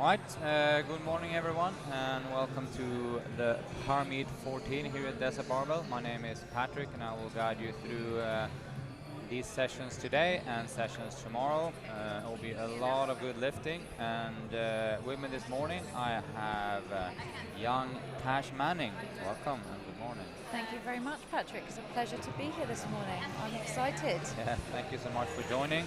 Right, good morning everyone and welcome to the Power Meet 14 here at Desert Barbell. My name is Patrick and I will guide you through these sessions today and sessions tomorrow. It will be a lot of good lifting, and with me this morning I have young Tash Manning. Welcome and good morning. Thank you very much, Patrick. It's a pleasure to be here this morning. I'm excited. Yeah, thank you so much for joining.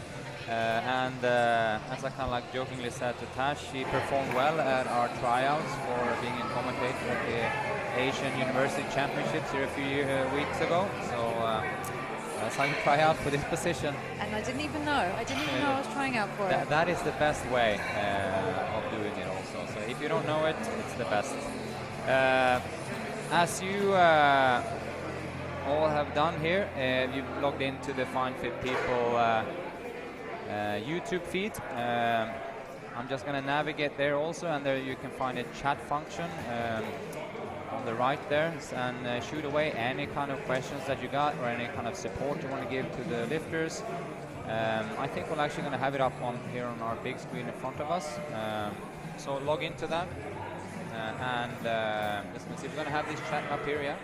And as I kind of like jokingly said to Tash, she performed well at our tryouts for being a commentator at the Asian University Championships here a few weeks ago. So that's how you try out for this position. And I didn't even know. I didn't even know I was trying out for it. That is the best way of doing it also. So if you don't know it, it's the best. As you all have done here, you've logged into the Fine Fit People YouTube feed. I'm just going to navigate there also, and there you can find a chat function on the right there, and shoot away any kind of questions that you got or any kind of support you want to give to the lifters. I think we're actually going to have it up on here on our big screen in front of us. So log into that. Let's see, we're going to have this chat up here, yeah?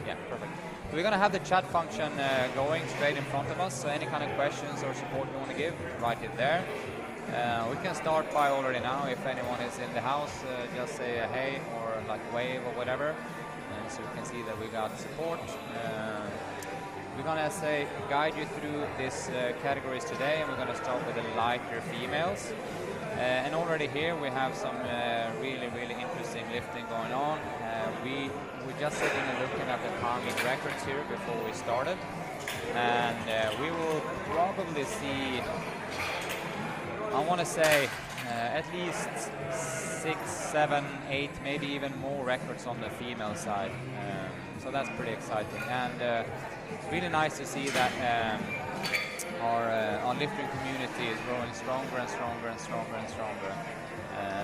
Yeah, perfect. So we're going to have the chat function going straight in front of us, so any kind of questions or support you want to give, write it there. We can start by already now, if anyone is in the house, just say a hey or like wave or whatever, and so you can see that we got support. We're going to guide you through these categories today, and we're going to start with the lighter females. And already here we have some really interesting lifting going on. We're just sitting and looking at the Power Meet records here before we started, and we will probably see, I want to say, at least 6, 7, 8, maybe even more records on the female side. So that's pretty exciting, and really nice to see that our lifting community is growing stronger and stronger and stronger and stronger.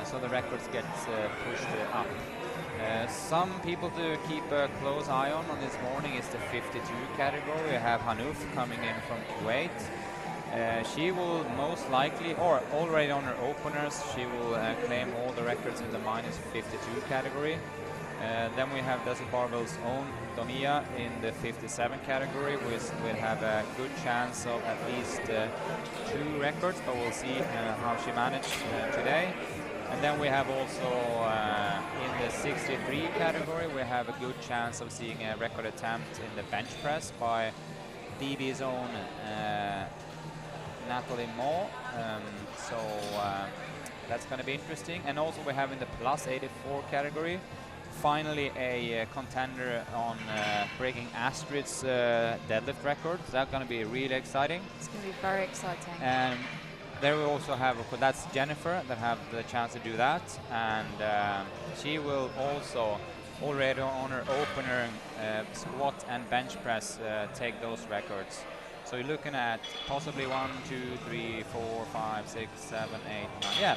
So the records get pushed up. Some people to keep a close eye on this morning is the 52 category. We have Hanouf coming in from Kuwait. She will most likely, or already on her openers, she will claim all the records in the minus 52 category. Then we have Desert Barbell's own Domia in the 57 category, which will have a good chance of at least 2 records, but we'll see how she managed today. And then we have also in the 63 category, we have a good chance of seeing a record attempt in the bench press by DB's own Natalie Moore. So that's going to be interesting. And also we have in the plus 84 category, finally a contender on breaking Astrid's deadlift record. That's going to be really exciting. It's going to be very exciting. And there we also have, that's Jennifer that have the chance to do that, and she will also already on her opener squat and bench press take those records. So you're looking at possibly 1, 2, 3, 4, 5, 6, 7, 8, 9. Yeah,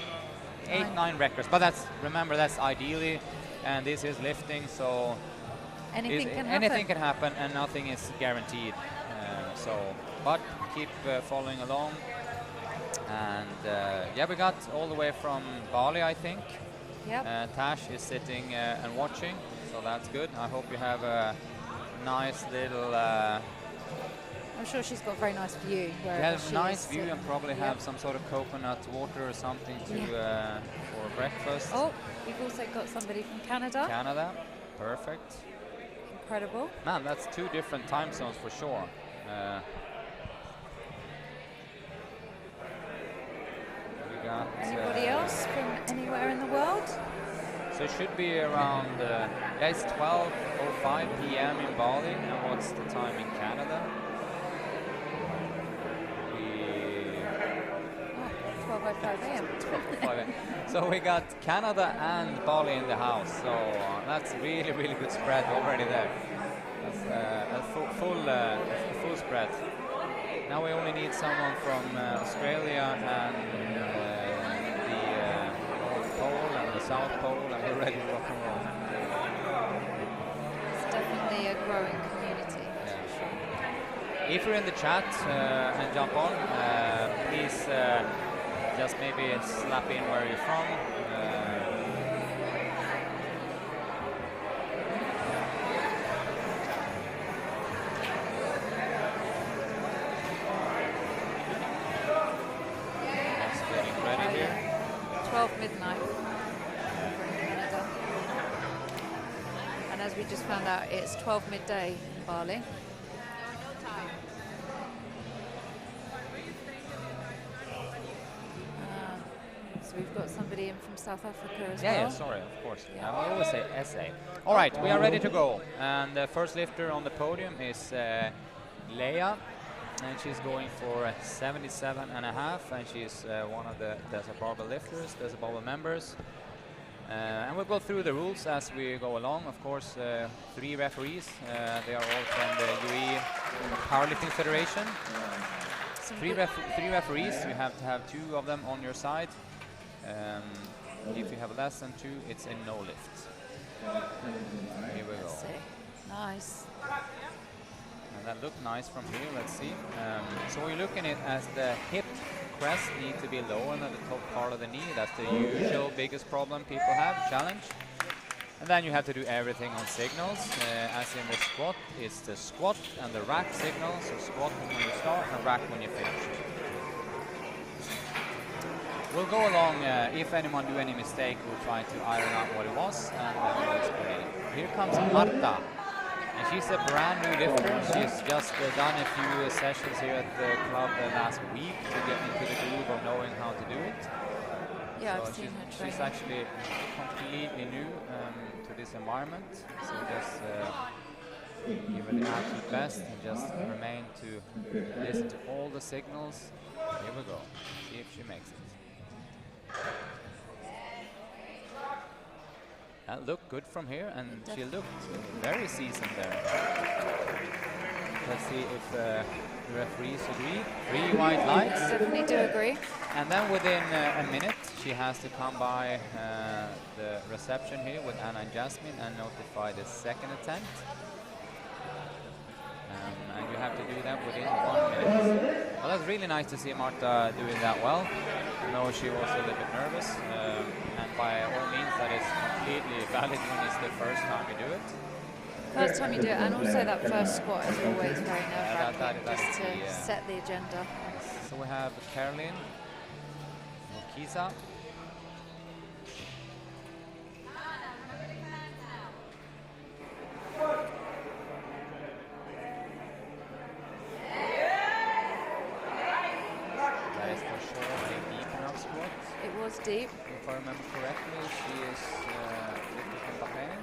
8, 9 records. But remember, that's ideally, and this is lifting, so anything can happen, and nothing is guaranteed. But keep following along. And yeah, we got all the way from Bali, I think. Yep. Tash is sitting and watching, so that's good. I hope you have a nice little. I'm sure she's got a very nice view. She has a nice view and probably have some sort of coconut water or something to for breakfast. Oh, we've also got somebody from Canada. Canada, perfect. Incredible. Man, that's 2 different time zones for sure. Anybody else from anywhere in the world? So it should be around, it's 12:05 p.m. in Bali, and what's the time in Canada? 12:05 a.m. 12:05 a.m. So we got Canada and Bali in the house, so that's really good spread already there. That's a full spread. Now we only need someone from Australia and Pole and the South Pole, and we're ready to rock and roll. It's definitely a growing community. Yeah. If you're in the chat and jump on, please Just maybe slap in where you're from. Just getting ready here. 12 midnight over in Canada. And as we just found out, it's 12 midday in Bali. So we've got somebody in from South Africa as well. Yeah, sorry, of course. Yeah. I always say SA. All right, we are ready to go. And the first lifter on the podium is Leia. And she's going for 77.5, and she's one of the Desert Barbell lifters, Desert Barbell members. And we'll go through the rules as we go along. Of course, 3 referees. They are all from the UAE Powerlifting Federation. Three referees. You have to have 2 of them on your side. If you have less than 2, it's a no lift. Here we go. Let's see. Nice. And that looked nice from here. Let's see. So we're looking at as the hip crest need to be lower than the top part of the knee. That's the usual biggest problem people have, challenge. And then you have to do everything on signals. As in the squat, it's the squat and the rack signal. So squat when you start and rack when you finish. We'll go along. If anyone do any mistake, we'll try to iron out what it was, and then we'll explain it. Here comes Marta. And she's a brand new lifter. She's just done a few sessions here at the club last week to get into the groove of knowing how to do it. Yeah, So I've seen her train. she's actually completely new to this environment. So just give her the absolute best and just remain to listen to all the signals. Here we go. See if she makes it. That looked good from here, and she looked very seasoned there. Let's see if the referees agree. 3 white lights. Definitely do agree. And then within a minute, she has to come by the reception here with Anna and Jasmine and notify the second attempt. And you have to do that within 1 minute. Well, that's really nice to see Marta doing that well. I know she was a little bit nervous, and by all means, that is completely valid when it's the first time you do it. First time you do it, and also that first squat is always very nerve-wracking, just to the, set the agenda. So we have Caroline Mukiza. That is for sure a deep enough squat. It was deep. If I remember correctly, she is lifted from Bahrain.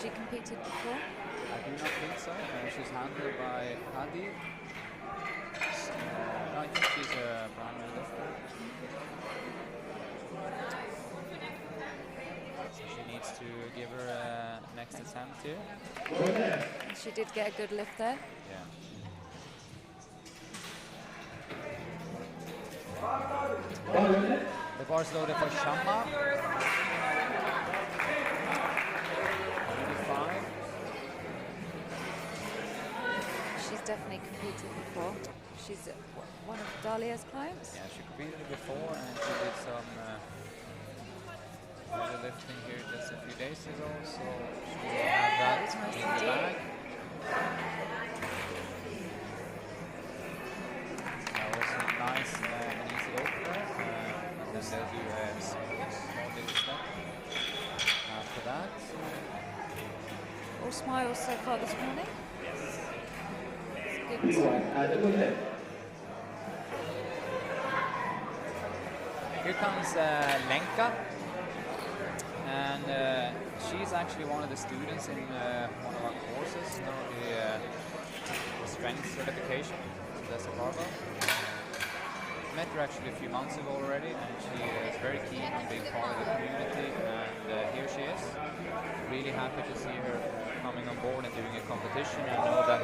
She competed before. I do not think so. She's handled by Hadi. No, I think she's a brand new lifter. So she needs to give her a next attempt here. She did get a good lift there. Yeah. The bar's loaded for Shamma. 85. She's definitely competed before. She's one of Dalia's clients. Yeah, she competed before, and she did some heavy lifting here just a few days ago, so she will have that Nice in and the deep. bag. That was a nice and easy opener, and then they'll do a small little step after that. All smiles so far this morning. Yes. It's good. Here comes Lenka, and she's actually one of the students in one of our courses, the strength certification. So that's a barbell. Met her actually a few months ago already, and she is very keen on being part of the community, and here she is. Really happy to see her coming on board and doing a competition. I know that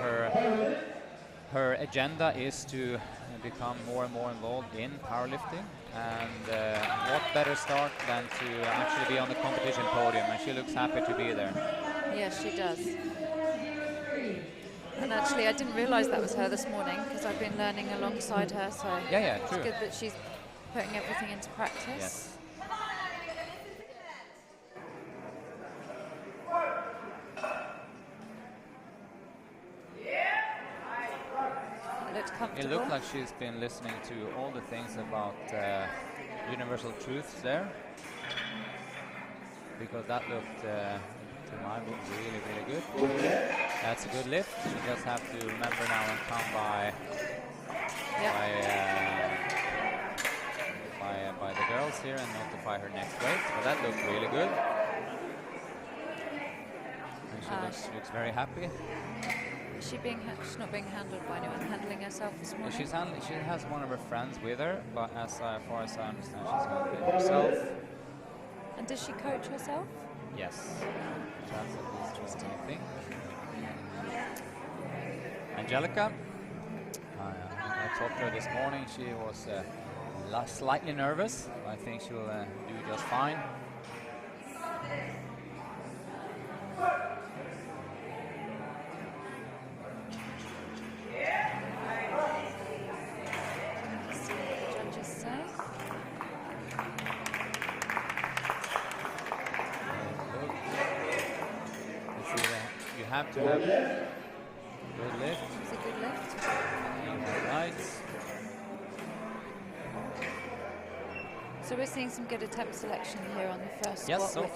her agenda is to become more and more involved in powerlifting, and what better start than to actually be on the competition podium, and she looks happy to be there. Yes, she does. And actually, I didn't realise that was her this morning because I've been learning alongside her. So Yeah, it's true. good that she's Putting everything into practice. Yes. It looked comfortable. It looked like she's been listening to all the things about universal truths there, because that looked, to my book, really, really good. That's a good lift. She just have to remember now and come by the girls here and notify her next weight. But that looked really good. And she looks very happy. Is she she's not being handled by anyone, handling herself this morning? She has one of her friends with her, but as far as I understand, she's handling herself. And does she coach herself? Yes. That's at least what I think. Angelica, I talked to her this morning. She was slightly nervous. I think she'll do just fine. Let's see what the judges say. You have to have good lift. It's a good lift. Right. So we're seeing some good attempt selection here on the first Yes, squat,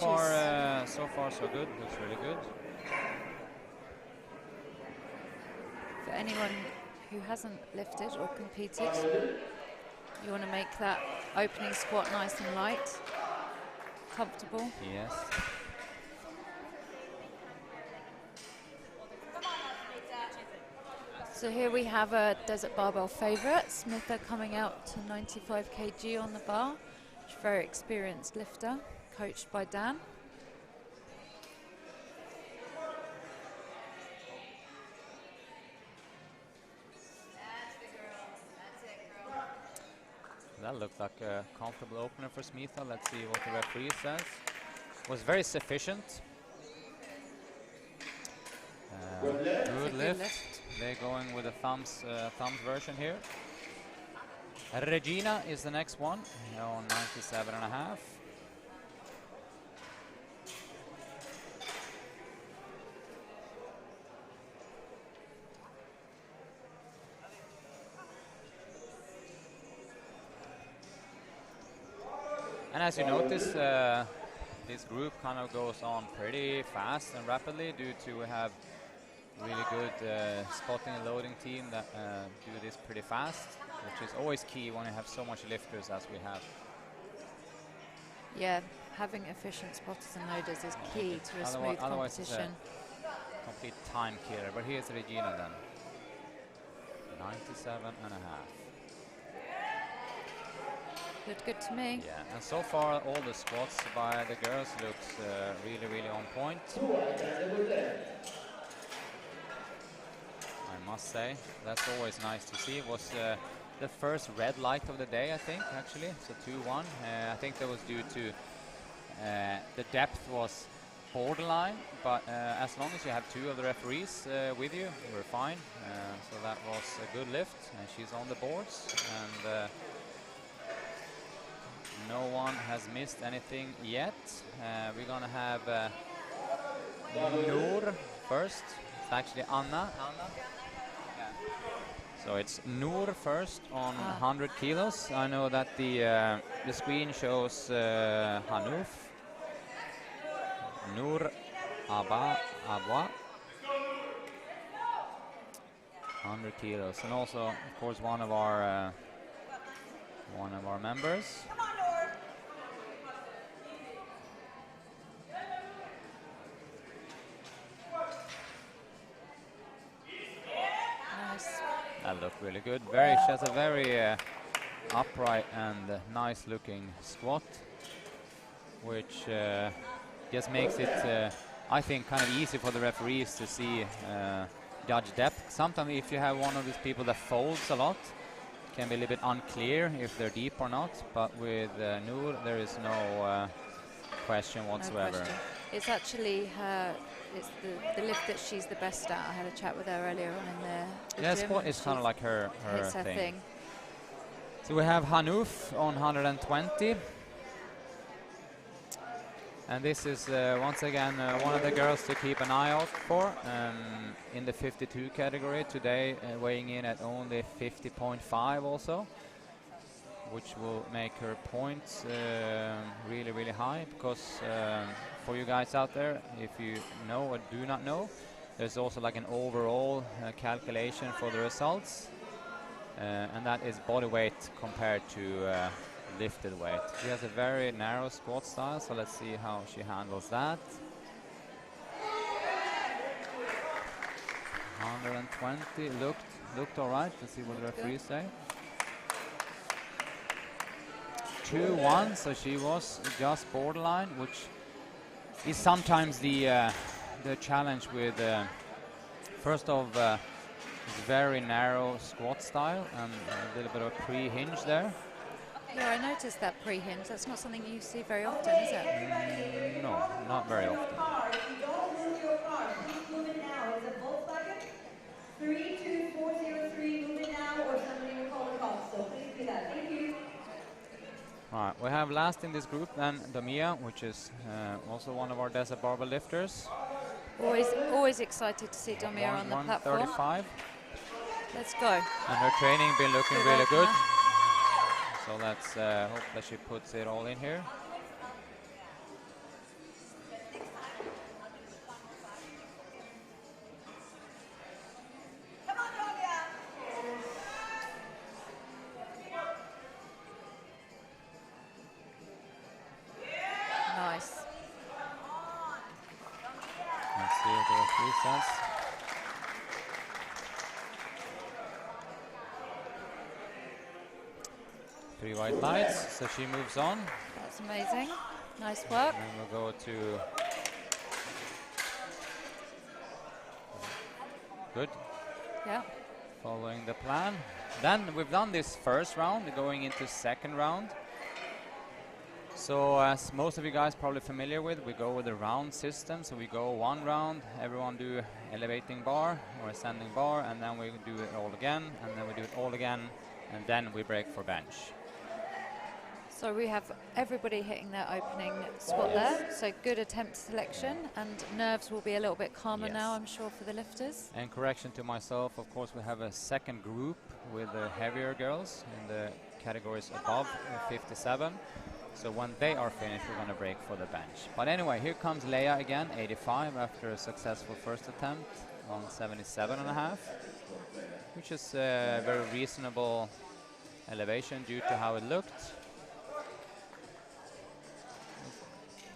so far so good. Looks really good. for anyone who hasn't lifted or competed, you want to make that opening squat nice and light, comfortable. Yes. So here we have a Desert Barbell favourite, Smitha, coming out to 95 kg on the bar. She's a very experienced lifter, coached by Dan. That looked like a comfortable opener for Smitha. Let's see what the referee says. Was very sufficient. Good lift. They're going with a thumbs version here. Regina is the next one on 97.5. And as you notice, this group kind of goes on pretty fast and rapidly due to we have really good spotting and loading team that do this pretty fast, which is always key when you have so much lifters as we have. Yeah, having efficient spotters and loaders is key to a smooth competition. It's a complete time killer. But here's Regina then. 97.5. Looked good to me. Yeah, and so far all the squats by the girls looks really, really on point. I must say, that's always nice to see. It was the first red light of the day, I think, actually. So 2-1. I think that was due to the depth was borderline, but as long as you have two of the referees with you, we're fine. So that was a good lift, and she's on the boards. And no one has missed anything yet. We're gonna have Noor first. It's actually Anna. Yeah. So it's Noor first on 100 kilos. I know that the screen shows Hanouf. Noor Abwa. 100 kilos, and also, of course, one of our members. That looked really good. She has a very upright and nice looking squat, which just makes it, I think, kind of easy for the referees to see, judge depth. Sometimes if you have one of these people that folds a lot, it can be a little bit unclear if they're deep or not, but with Noor there is no question whatsoever. No question. It's actually it's the lift that she's the best at. I had a chat with her earlier on in the Yeah, gym. squat is kind of like her it's her thing. So we have Hanouf on 120. And this is once again one of the girls to keep an eye out for in the 52 category today, weighing in at only 50.5 also, which will make her points really, really high, because for you guys out there, if you know or do not know, there's also like an overall calculation for the results, and that is body weight compared to lifted weight. She has a very narrow squat style, so let's see how she handles that. 120 looked all right. Let's see what the referees say. 2-1, so she was just borderline, which is sometimes the challenge with first of very narrow squat style and a little bit of a pre-hinge there. Yeah, I noticed that pre-hinge. That's not something you see very often, is it? No, not very often. If you don't move your car, please move it now. It's a Volkswagen 32403. Move it now, or somebody will call the cops. So please do that. Thank you. All right, we have last in this group then Damia, which is also one of our desert barbell lifters. Always excited to see Damia on the platform. 135. Let's go. And her training been looking really good. So let's hope that she puts it all in here. Come on, Olga. Nice. Let's see what the referee says. Three white lights, so she moves on. That's amazing. Nice work. And we'll go to... Good. Yeah. Following the plan. Then we've done this first round, going into second round. So as most of you guys probably familiar with, we go with a round system. So we go one round, everyone do elevating bar or ascending bar, and then we do it all again, and then we do it all again, and then we break for bench. So we have everybody hitting their opening squat there. So good attempt selection, and nerves will be a little bit calmer now, I'm sure, for the lifters. And correction to myself, of course, we have a second group with the heavier girls in the categories above 57. So when they are finished, we're going to break for the bench. But anyway, here comes Leia again, 85 after a successful first attempt on 77.5, which is a very reasonable elevation due to how it looked.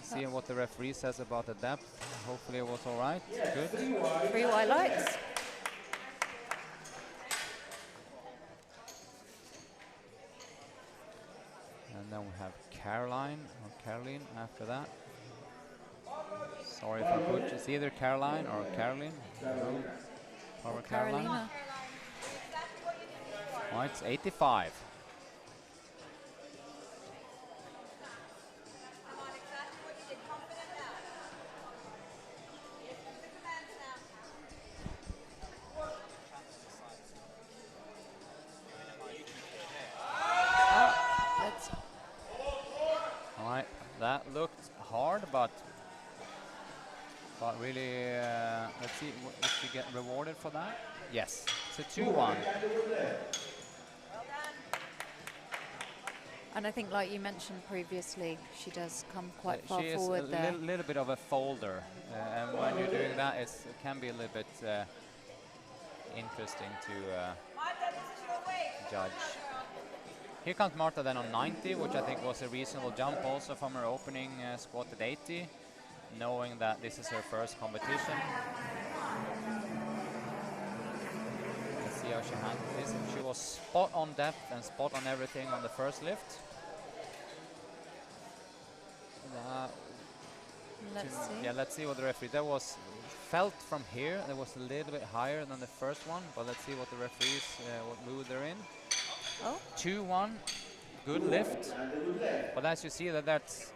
See what the referee says about the depth. Hopefully it was all right. Good. 3 white lights. And then we have Caroline after that. Sorry if I butchered. It's either Caroline or Caroline. Or Carolina. Oh, it's 85. That looked hard, but really, let's see if we get rewarded for that. Yes, it's a 2-1. And I think, like you mentioned previously, she does come quite far she forward is there. a little bit of a folder, and when you're doing that, it can be a little bit interesting to judge. Here comes Marta then on 90, which I think was a reasonable jump also from her opening squat at 80, knowing that this is her first competition. Let's see how she handled this. She was spot on depth and spot on everything on the first lift. Let's see what the referee. That was felt from here. That was a little bit higher than the first one, but let's see what the referees, what mood they're in. Oh. 2-1, good lift. But as you see, that's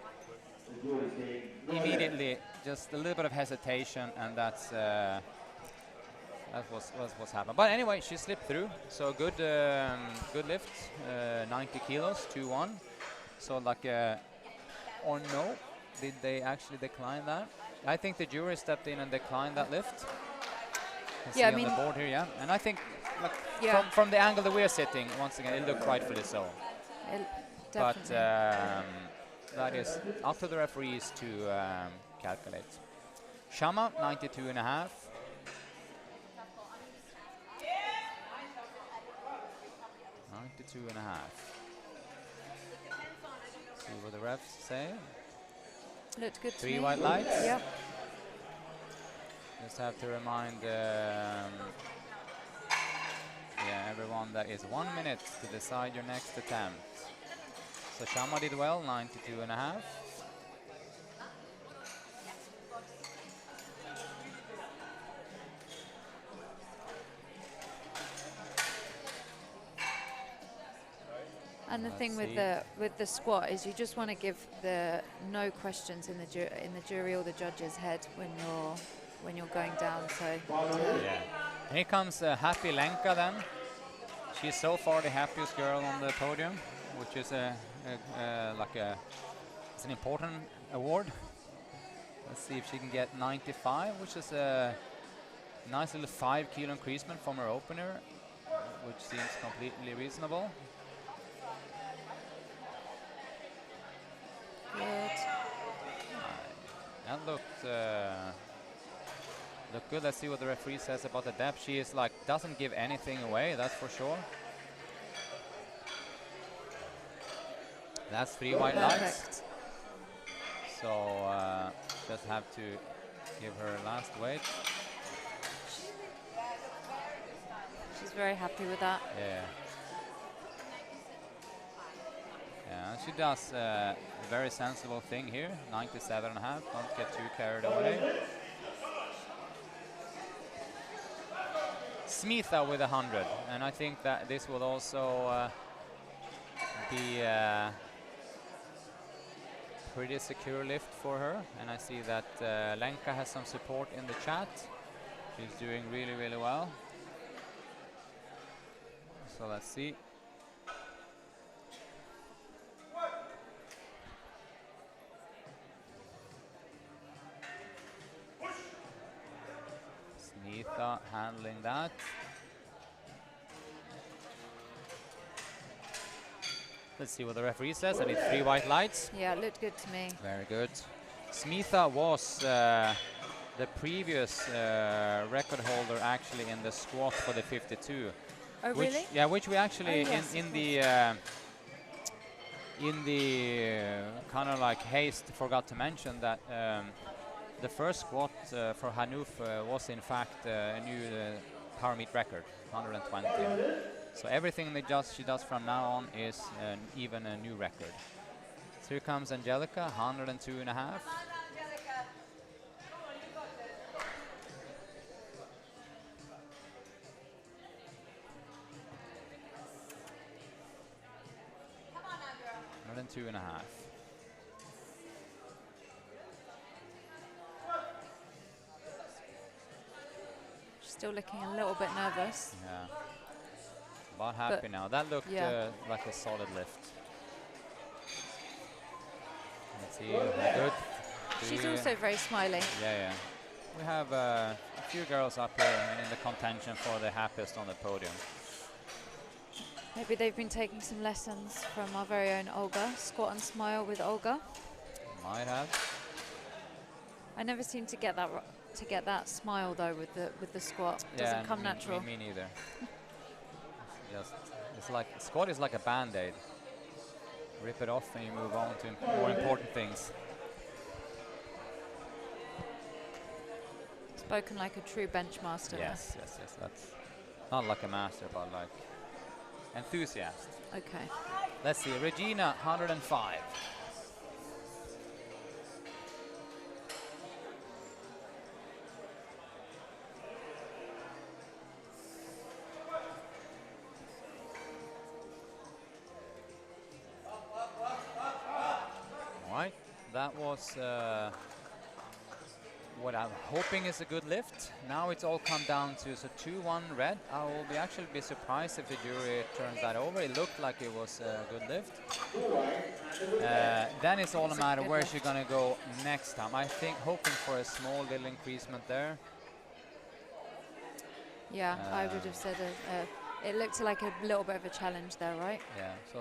immediately just a little bit of hesitation, and that's That was what's happened. But anyway, she slipped through. So good, good lift. 90 kilos, 2-1. So like, or no, did they actually decline that? I think the jury stepped in and declined that lift. You Yeah, I see on mean- the board here, yeah. And I think, like, Yeah. from the angle that we're sitting, once again, it looked rightfully so. But Definitely. that is up to the referees to calculate. Shama, 92 and a half. See what the refs say. Looked good to Three me. white lights. Yep. Just have to remind everyone that is 1 minute to decide your next attempt. So Shama did well, 92 and a half. And the Let's thing see. with the squat is you just want to give the no questions in the jury or the judge's head when you're going down. So Yeah. And here comes Happy Lenka then. She's so far the happiest girl on the podium, which is it's an important award. Let's see if she can get 95, which is a nice little 5 kilo increasement from her opener, which seems completely reasonable. good. That looked good. Let's see what the referee says about the depth. She is like, doesn't give anything away, that's for sure. That's 3 white lights. Perfect. So just have to give her last weight. She's very happy with that. Yeah. Yeah, she does a very sensible thing here. 97 and a half. Don't get too carried away. Smitha with 100, and I think that this will also be a pretty secure lift for her. And I see that Lenka has some support in the chat. She's doing really, really well. So let's see. Smitha handling that. Let's see what the referee says. I need 3 white lights. Yeah, it looked good to me. Very good. Smitha was the previous record holder actually in the squat for the 52. Oh, Which, really? yeah, which we actually Oh, yes, in of the kind of like haste forgot to mention that the first squat for Hanouf was in fact a new power meet record, 120. So everything she does from now on is even a new record. So here comes Angelica, 102 and a half. And 2 and a half. She's still looking a little bit nervous. Yeah. But happy now. That looked yeah. like a solid lift. Let's see. Good. She's also very smiley. Yeah, yeah. We have a few girls up here in the contention for the happiest on the podium. Maybe they've been taking some lessons from our very own Olga. Squat and smile with Olga. Might have. I never seem to get that smile though with the squat. Doesn't come natural. Me neither. It's like squat is like a band-aid. Rip it off and you move on to more important things. Spoken like a true bench master. Yes. That's not like a master, but like enthusiast. Okay. Let's see, Regina, 105. All right, that was what I'm hoping is a good lift. Now it's all come down to so 2-1 red. I will be actually be surprised if the jury turns that over. It looked like it was a good lift. Then it's all a matter good where lift. she's gonna go next time. I think hoping for a small little increasement there. Yeah, I would have said it looked like a little bit of a challenge there, right? Yeah. So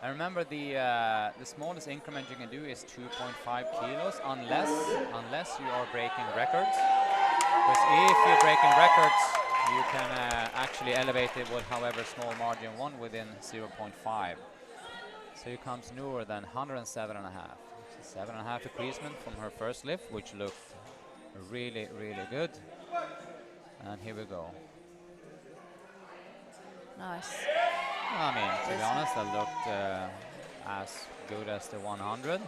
I remember the smallest increment you can do is 2.5 kilos, unless you are breaking records. Because if you're breaking records, you can actually elevate it with however small margin you want within 0.5. So here comes Noor then 107.5. 7.5 increasement from her first lift, which looked really, really good. And here we go. Nice. I mean, to be honest, that looked as good as the 100.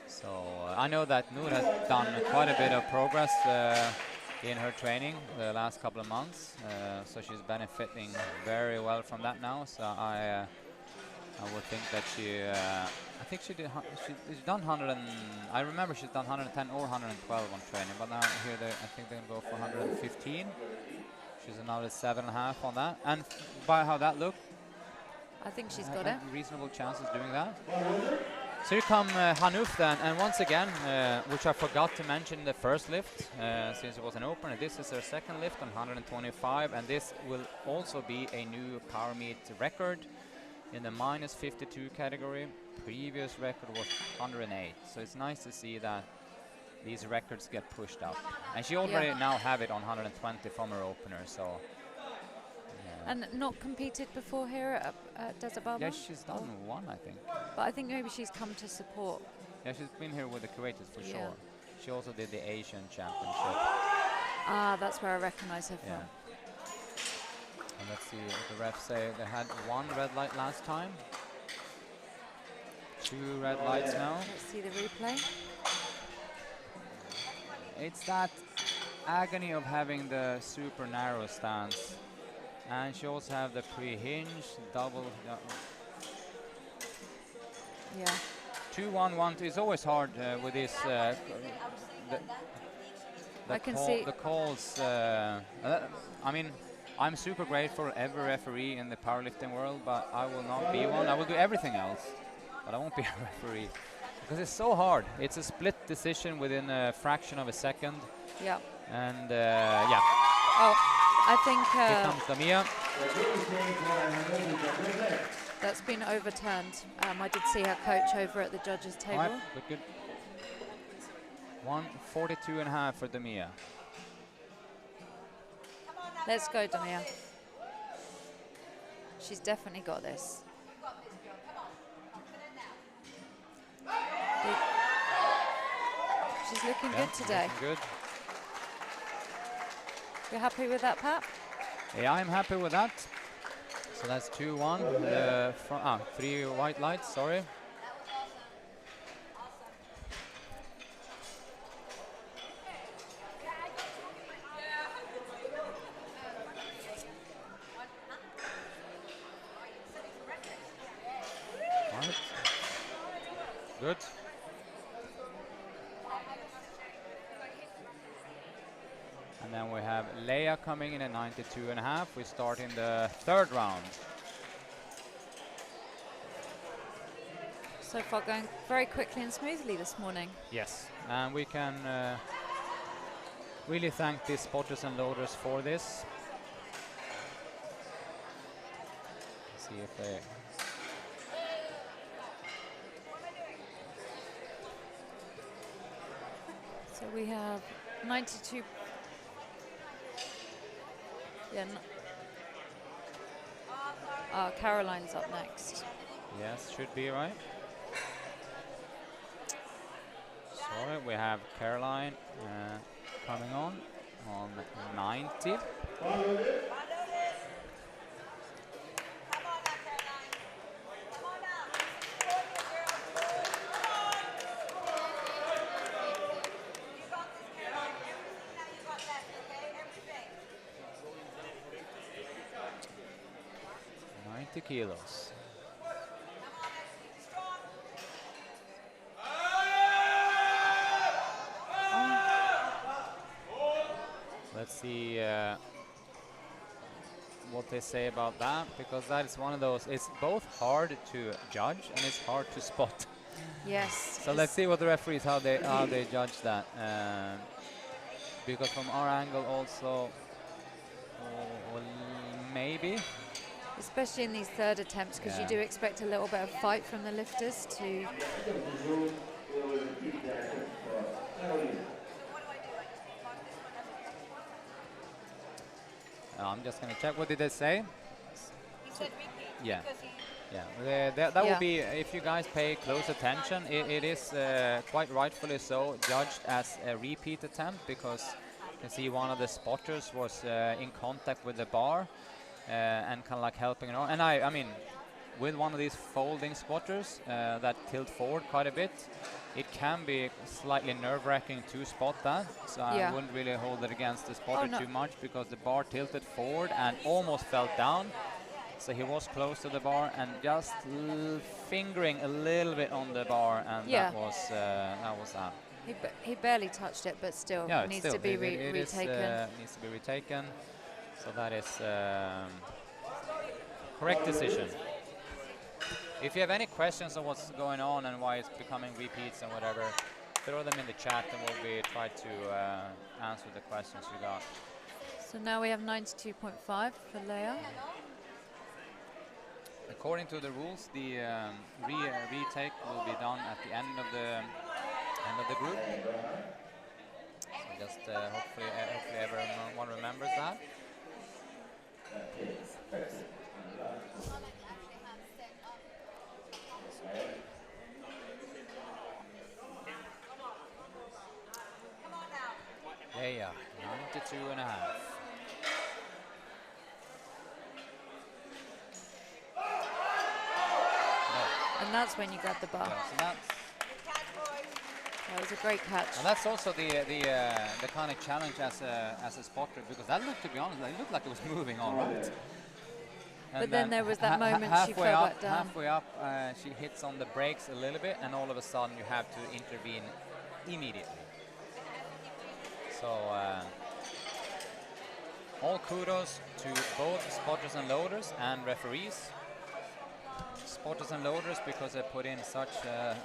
So I know that Noor has done quite a bit of progress in her training the last couple of months. So she's benefiting very well from that now. So I would think that I think she's done 100 and I remember she's done 110 or 112 on training, but now here I think they're gonna go for 115. She's another 7.5 on that, and by how that looked, I think she's got it. reasonable chances doing that. So here come Hanouf then, and once again, which I forgot to mention in the first lift, since it was an opener, this is her second lift on 125, and this will also be a new power meet record in the minus 52 category. Previous record was 108, so it's nice to see that these records get pushed up. And she already now have it on 120 from her opener, so. And not competed before here at Desert Barber? Yeah, she's done one, I think. But I think maybe she's come to support. Yeah, she's been here with the Kuwaitis for Yeah. sure. She also did the Asian Championship. Ah, that's where I recognize her Yeah. from. And let's see what the refs say. They had one red light last time. 2 red lights now. Let's see the replay. It's that agony of having the super narrow stance. And she also have the pre-hinge, double. Yeah. 2-1-1-2. It's always hard with this. I can see. The calls. I mean, I'm super grateful for every referee in the powerlifting world, but I will not be one. I will do everything else, but I won't be a referee because it's so hard. It's a split decision within a fraction of a second. Yeah. And yeah. Oh, I think Here comes Damia. that's been overturned. I did see her coach over at the judges' table. All right, good, good. 142.5 for Damia. Let's go, Damia. She's definitely got this. She's looking good today. Looking good. You're happy with that, Pat? Yeah, I'm happy with that. So that's 2-1. 3 white lights, sorry. Right. Good. And then we have Leia coming in at 92.5. We start in the third round. So far going very quickly and smoothly this morning. Yes. And we can really thank the spotters and loaders for this. Let's see if they... So we have 92. Yeah. Caroline's up next. Yes, should be right. Sorry, we have Caroline coming on 90. Kilos. see what they say about that, because that is one of those, it's both hard to judge and it's hard to spot. Yes. So let's see what the referees, how they judge that. Because from our angle also, well, maybe. Especially in these third attempts, because you Yeah. do expect a little bit of fight from the lifters to. I'm just going to check. What did they say? He said repeat. Yeah. Because he Yeah, that Yeah. will be, if you guys pay close attention, it is quite rightfully so judged as a repeat attempt, because you can see one of the spotters was in contact with the bar and kind of like helping it on. And I mean, with one of these folding spotters that tilt forward quite a bit, it can be slightly nerve-wracking to spot that. So Yeah. I wouldn't really hold it against the spotter no. too much, because the bar tilted forward and almost fell down. So he was close to the bar and just fingering a little bit on the bar, and Yeah. that was that. He barely touched it, but still Yeah, needs still, to be it is, retaken. needs to be retaken. So that is correct decision. If you have any questions on what's going on and why it's becoming repeats and whatever, throw them in the chat and we'll be try to answer the questions you got. So now we have 92.5 for Leia. According to the rules, the retake will be done at the end of the group. So just hopefully everyone remembers that. Yeah, 92.5. And that's when you grab the bar. Yeah, so that's, That was a great catch. and that's also the kind of challenge as a spotter, because that looked, to be honest, it looked like it was moving all right. And But then there was that moment she halfway fell up, back down. halfway up, she hits on the brakes a little bit, and all of a sudden you have to intervene immediately. So all kudos to both spotters and loaders and referees. Spotters and loaders, because they put in such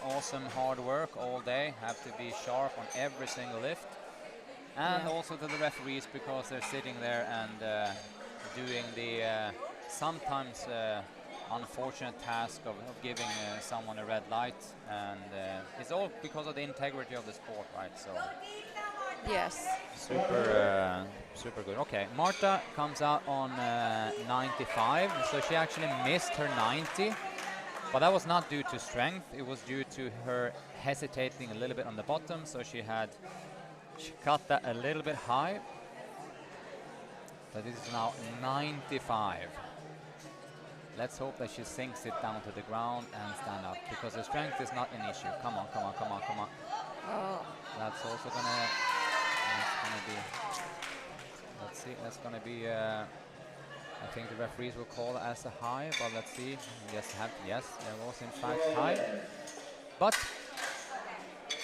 awesome hard work all day, have to be sharp on every single lift. And Yeah. also to the referees, because they're sitting there and doing the sometimes unfortunate task of giving someone a red light. And it's all because of the integrity of the sport, right? So Yes. super good. Okay, Marta comes out on 95, so she actually missed her 90. But that was not due to strength, it was due to her hesitating a little bit on the bottom, so she cut that a little bit high. So this is now 95. Let's hope that she sinks it down to the ground and stand up, because the strength is not an issue. Come on, come on, come on, come on. Oh, That's also gonna be, let's see, that's gonna be, I think the referees will call it as a high, but let's see. Yes, there was in fact high. But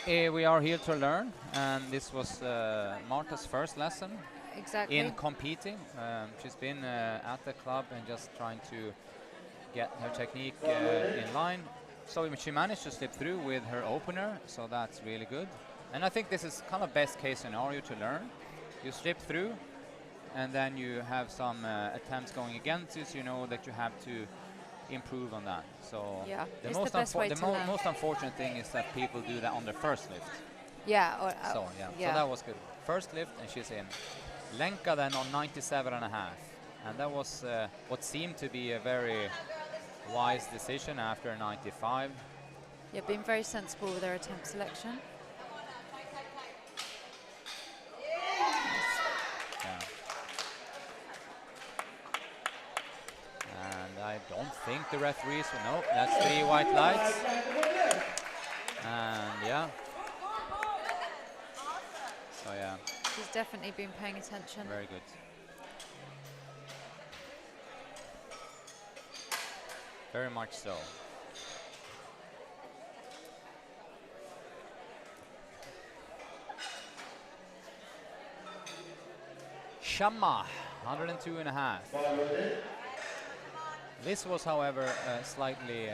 we are here to learn, and this was Marta's first lesson exactly. in competing. She's been at the club and just trying to get her technique in line. So she managed to slip through with her opener, so that's really good. And I think this is kind of best case scenario to learn. You slip through, and then you have some attempts going against you, so you know that you have to improve on that. So Yeah, it's the best way to learn. most unfortunate thing is that people do that on their first lift. Yeah. So that was good. First lift, and she's in. Lenka then on 97.5, and that was what seemed to be a very wise decision after 95. Yeah, been very sensible with their attempt selection. Yeah. And I don't think the referees will know. That's 3 white lights. And yeah. So yeah, She's definitely been paying attention. very good. Very much so. Shamma, 102.5. This was, however, slightly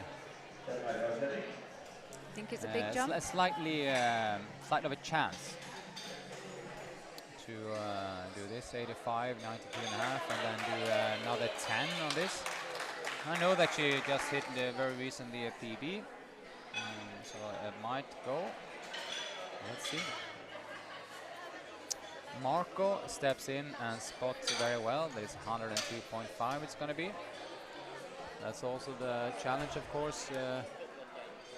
Think it's a big jump. slightly of a chance to do this 85, 92.5, and then do another 10 on this. I know that she just hit very recently a PB, so it might go. Let's see. Marco steps in and spots very well. That is 102.5 it's going to be. That's also the challenge, of course,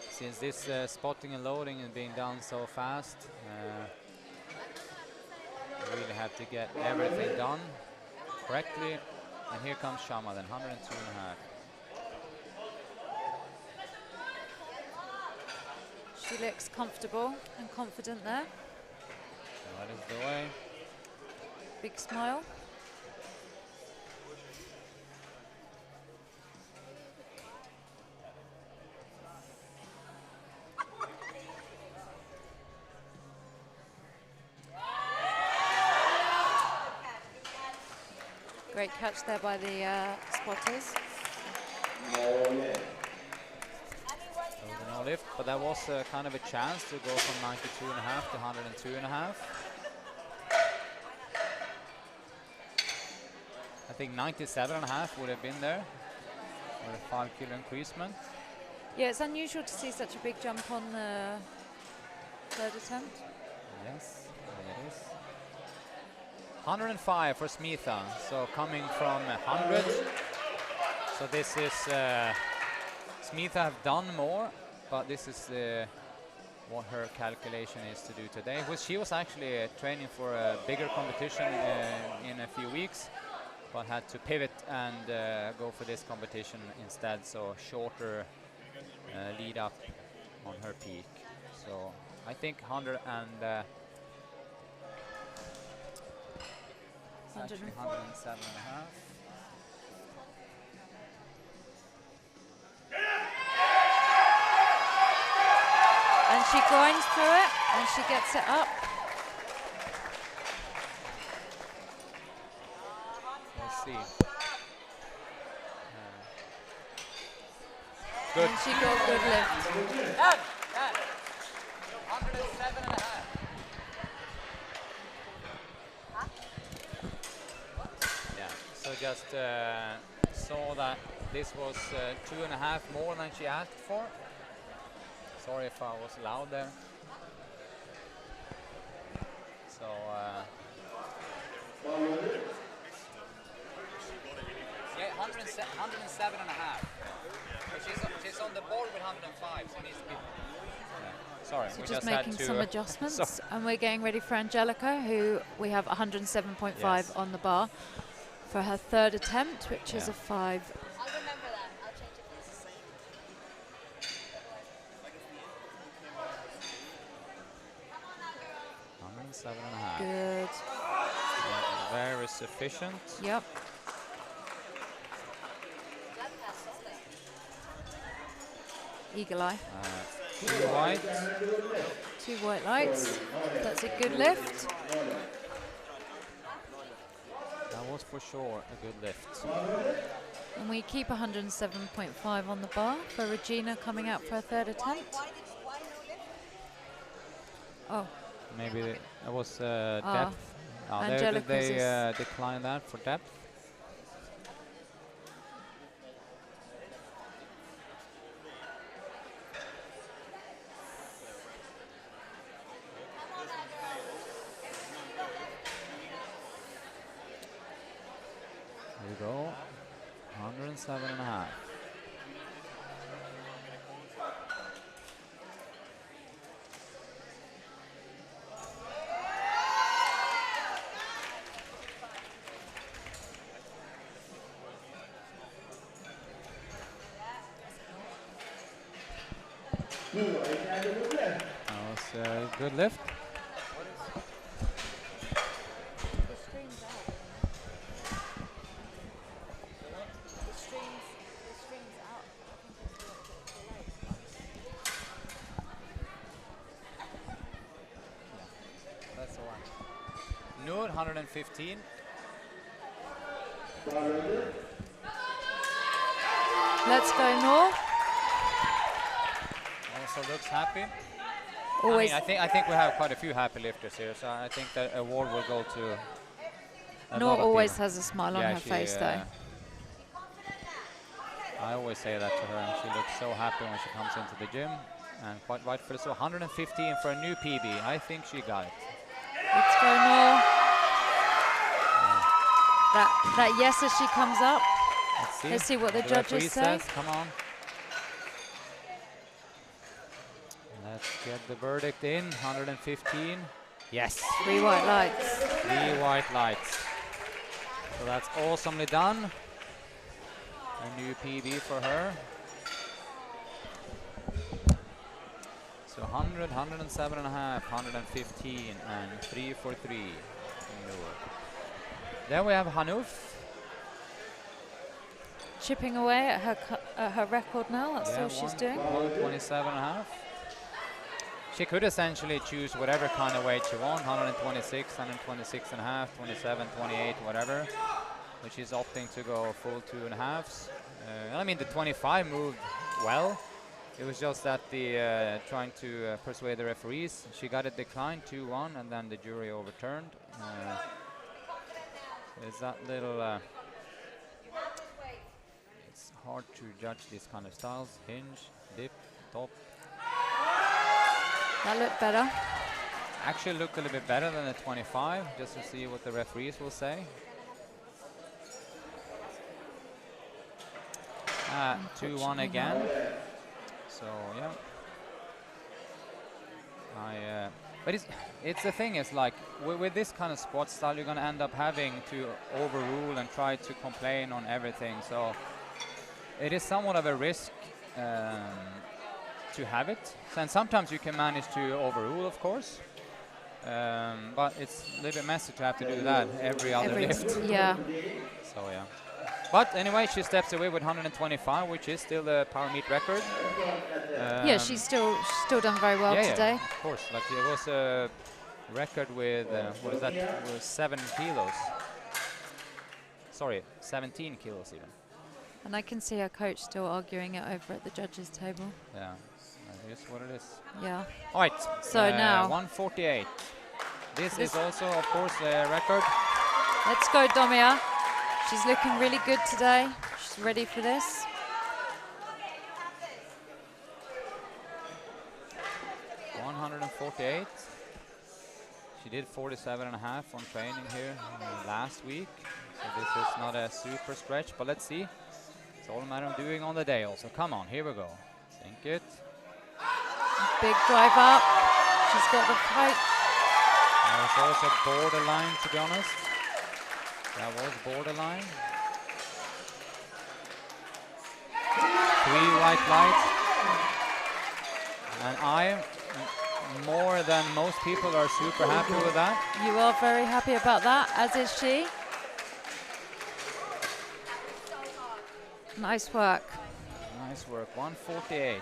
since this spotting and loading is being done so fast. You really have to get everything done correctly. And here comes Shamma then, 102.5. She looks comfortable and confident there. That is the way. Big smile. Great catch there by the spotters. No lift, but that was kind of a chance to go from 92.5 to 102.5. I think 97.5 would have been there with a 5 kilo increasement. Yeah, it's unusual to see such a big jump on the third attempt. Yes, it is. 105 for Smitha, so coming from 100. So this is, Smitha have done more, but this is what her calculation is to do today. Which she was actually training for a bigger competition in a few weeks, but had to pivot and go for this competition instead, so shorter lead up on her peak. So I think 100 and 107.5. And she grinds through it and she gets it up. Let's see. Good. And she got a good lift. 107.5. Yeah, so just saw that this was 2.5 more than she asked for. Sorry if I was loud there. So yeah, 107.5. She's on the board with 105, so it needs to be. Sorry, So we just had making to, some adjustments, so and we're getting ready for Angelica, who we have 107.5 Yes. on the bar for her third attempt, which is Yeah. a 5. I'll remember that. I'll change it. 107.5. Good. Very sufficient. Yep. Eagle eye. 2 white. 2 white lights. That's a good lift. That was for sure a good lift. And we keep 107.5 on the bar for Regina coming out for her third attempt. Oh, Maybe that was depth. Angelica's They is- declined that for depth. Here we go. 107.5. That was a good lift. That's the one. Noor, 115. Let's go, Noor. Also looks happy. Always. I think we have quite a few happy lifters here, so I think the award will go to a Noor lot of always people. has a smile on Yeah, her she, face, though. I always say that to her, and she looks so happy when she comes into the gym, and quite rightfully so. 115 for a new PB. I think she got it. Let's go, Noor. That yes as she comes up. Let's see what the judges referee say. says. Come on. Let's get the verdict in. 115. Yes. 3 white lights. 3 white lights. So that's awesomely done. A new PB for her. So 100, 107.5, 115, and 3 for 3. Then we have Hanouf. Chipping away at her record now. That's all she's doing. 127.5. She could essentially choose whatever kind of weight she wants, 126, 126.5, 27, 28, whatever. But she's opting to go full 2.5s. I mean, the 25 moved well. It was just that the trying to persuade the referees. She got a decline, 2-1, and then the jury overturned. It's that little... it's hard to judge these kind of styles. Hinge, dip, top. That looked better. Actually looked a little bit better than the 25, just to see what the referees will say. 2-1 again. So yeah. But it's the thing is like with this kind of squat style, you're gonna end up having to overrule and try to complain on everything. So it is somewhat of a risk to have it. And sometimes you can manage to overrule, of course. But it's a little bit messy to have to do that every other lift. Yeah. So yeah. But anyway, she steps away with 125, which is still the power meet record. Yeah, she's still done very well today. Yeah, of course. Like it was a record with what is that? With 7 kilos. Sorry, 17 kilos even. And I can see her coach still arguing it over at the judges' table. Yeah, it is what it is. Yeah. All right. So now 148. This is also, of course, a record. Let's go, Domia. She's looking really good today. She's ready for this. .148. She did 47.5 on training here last week. So this is not a super stretch, but let's see. It's all a matter of doing on the day also. Come on, here we go. Sink it. Big drive up. She's got the fight. That was also borderline, to be honest. That was borderline. 3 white lights. And I, more than most people, are super happy with that. You are very happy about that, as is she. Nice work. Nice work. 148.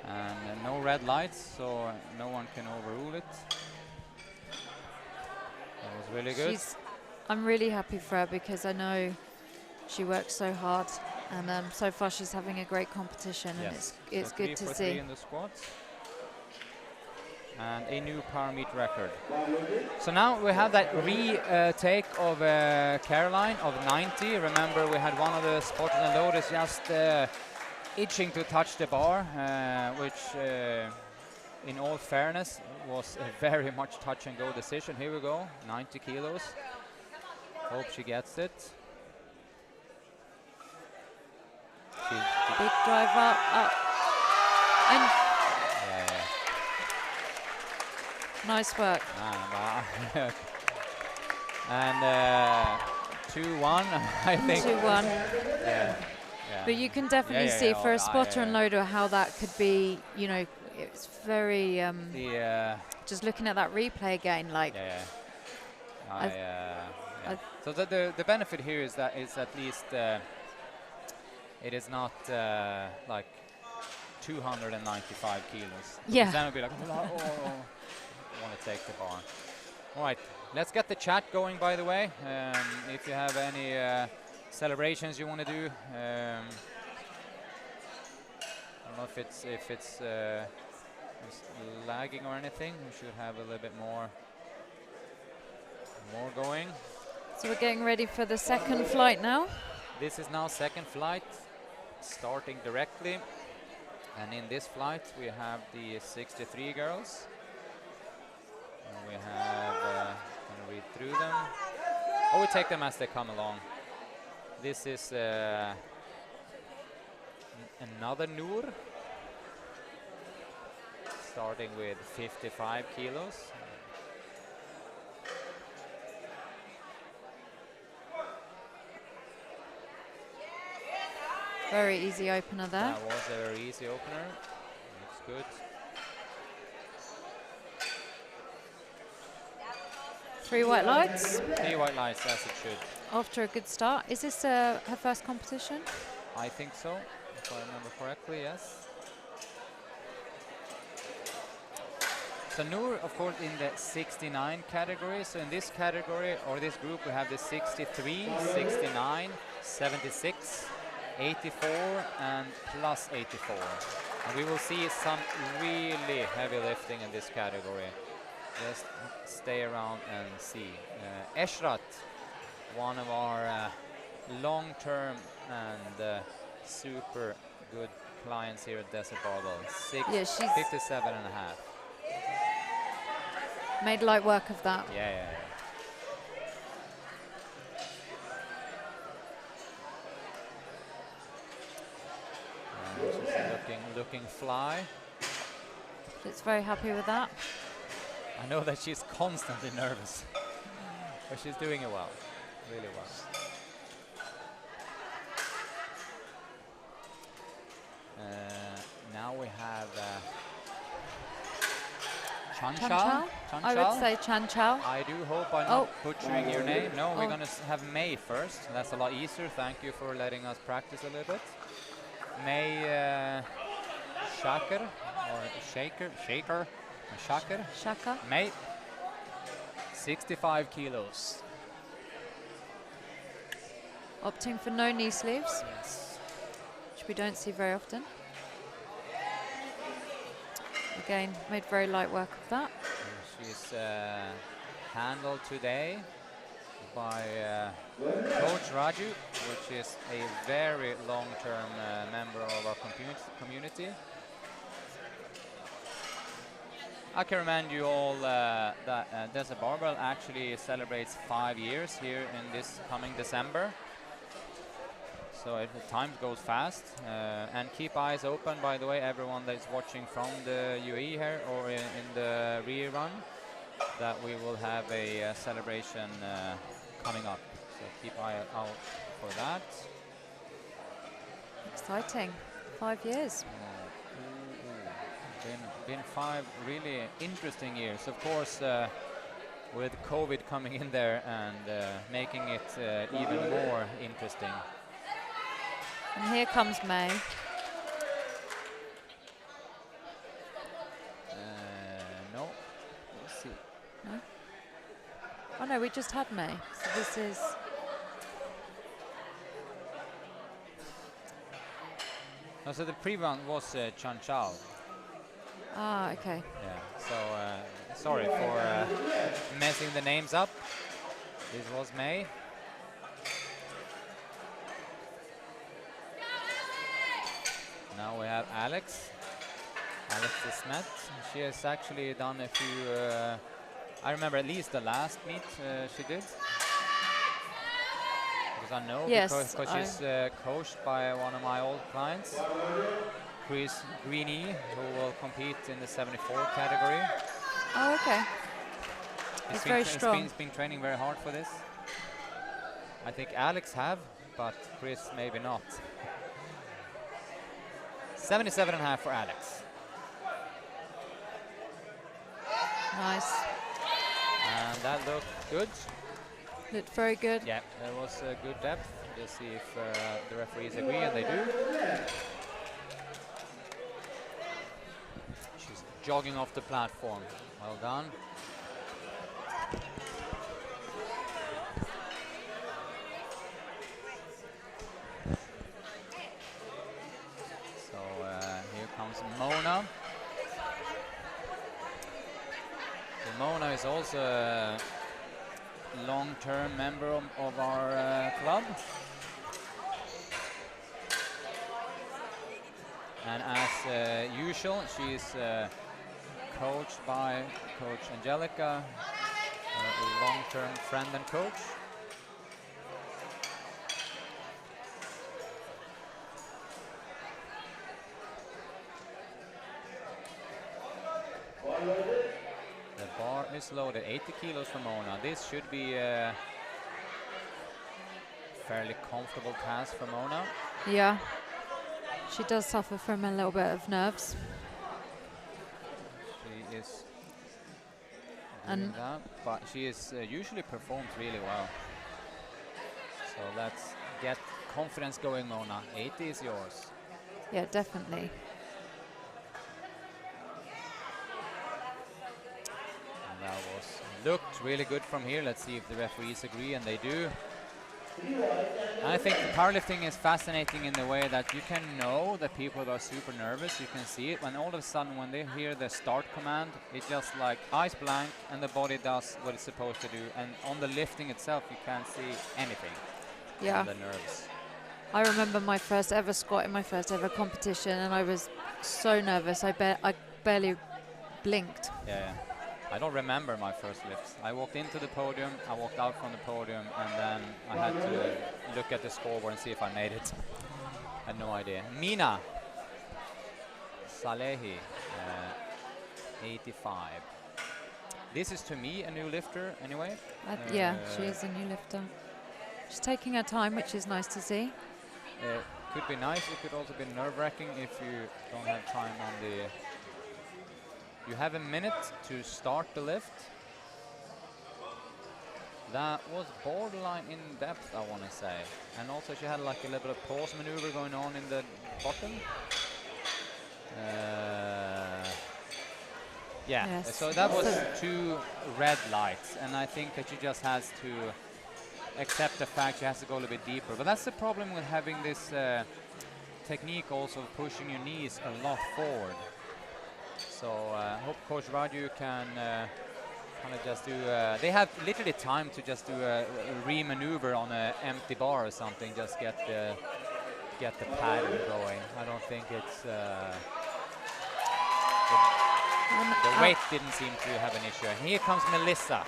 And no red lights, so no one can overrule it. That was really good. I'm really happy for her because I know she works so hard, and so far she's having a great competition, and it's good to see. 3 in the squats. And a new power meet record. So now we have that retake of Caroline of 90. Remember, we had one of the spotters and loaders just itching to touch the bar, which in all fairness was a very much touch and go decision. Here we go, 90 kilos. Hope she gets it. Big drive up. And nice work. And 2-1, I think. 2-1. Yeah. But you can definitely see for a spotter and loader how that could be, you know, it's very, just looking at that replay again, like. So the benefit here is that it's at least, it is not like 295 kilos. Yeah. Then it would be like, oh, I want to take the bar. All right, let's get the chat going, by the way. If you have any celebrations you want to do, I don't know if it's lagging or anything. We should have a little bit more going. So we're getting ready for the second flight now. This is now second flight, starting directly. And in this flight, we have the 63 girls. And we have, I'm going to read through them. Oh, we take them as they come along. This is another Noor, starting with 55 kilos. Very easy opener there. That was a very easy opener. Looks good. Three white lights. 3 white lights, as it should. After a good start. Is this her first competition? I think so, if I remember correctly, yes. So Noor, of course, in the 69 category. So in this category, or this group, we have the 63, 69, 76, 84, and plus 84. And we will see some really heavy lifting in this category. Just stay around and see. Eshrat, one of our long-term and super good clients here at Desert Barbell. Yeah, she's 57 and a half. made light work of that. Yeah. She's looking fly. She's very happy with that. I know that she's constantly nervous, but she's doing it well, really well. Now we have Chanchal. I would say Chanchal. I do hope I'm not butchering your name. No, we're going to have May first. That's a lot easier. Thank you for letting us practice a little bit. May Shaker, or Shaker, Shaka. May, 65 kilos. Opting for no knee sleeves, Yes. which we don't see very often. Again, made very light work of that. She's handled today by Coach Raju, which is a very long-term member of our community. I can remind you all that Desert Barbell actually celebrates 5 years here in this coming December. So time goes fast. And keep eyes open, by the way, everyone that is watching from the UAE here or in the rerun, that we will have a celebration coming up. So keep eye out for that. Exciting. 5 years. Been 5 really interesting years. Of course, with COVID coming in there and making it even more interesting. And here comes May. No, let's see. No? Oh no, we just had May. So this is... No, so the pre-run was Chanchal. Ah, okay. Yeah, so sorry for messing the names up. This was May. Now we have Alex de Smet. She has actually done a few, I remember at least the last meet she did. Because I know, yes, because she's coached by one of my old clients, Chris Greeny, who will compete in the 74 category. Oh, okay. He's very strong. He's been training very hard for this. I think Alex have, but Chris maybe not. 77.5 for Alex. Nice. And that looked good. Looked very good. Yeah, there was a good depth. Let's see if the referees agree, and they do. She's jogging off the platform. Well done. also a long-term member of our club. And as usual, she's coached by Coach Angelica, a long-term friend and coach. The bar is loaded, 80 kilos for Mona. This should be a fairly comfortable task for Mona. Yeah. She does suffer from a little bit of nerves. She is doing And that, but she is usually performs really well. So let's get confidence going, Mona. 80 is yours. yeah, definitely. And that looked really good from here. Let's see if the referees agree, and they do. And I think the powerlifting is fascinating in the way that you can know that people are super nervous. You can see it when all of a sudden when they hear the start command, it's just like eyes blank and the body does what it's supposed to do. And on the lifting itself, you can't see anything. Yeah. The nerves. I remember my first ever squat in my first ever competition, and I was so nervous. I barely blinked. Yeah. I don't remember my first lifts. I walked into the podium, I walked out from the podium, and then I had to look at the scoreboard and see if I made it. I had no idea. Mina Salehi, 85. This is to me a new lifter anyway. Yeah, she is a new lifter. She's taking her time, which is nice to see. Could be nice, it could also be nerve-wracking if you don't have time on the... You have a minute to start the lift. That was borderline in depth, I want to say. And also she had like a little bit of pause maneuver going on in the bottom. Yeah, Yes. so that was 2 red lights. And I think that she just has to accept the fact she has to go a little bit deeper. But that's the problem with having this technique also of pushing your knees a lot forward. So I hope Coach Raju can kind of just do, they have literally time to just do a re-maneuver on an empty bar or something, just get the pattern going. I don't think it's, the weight didn't seem to have an issue. And here comes Melissa.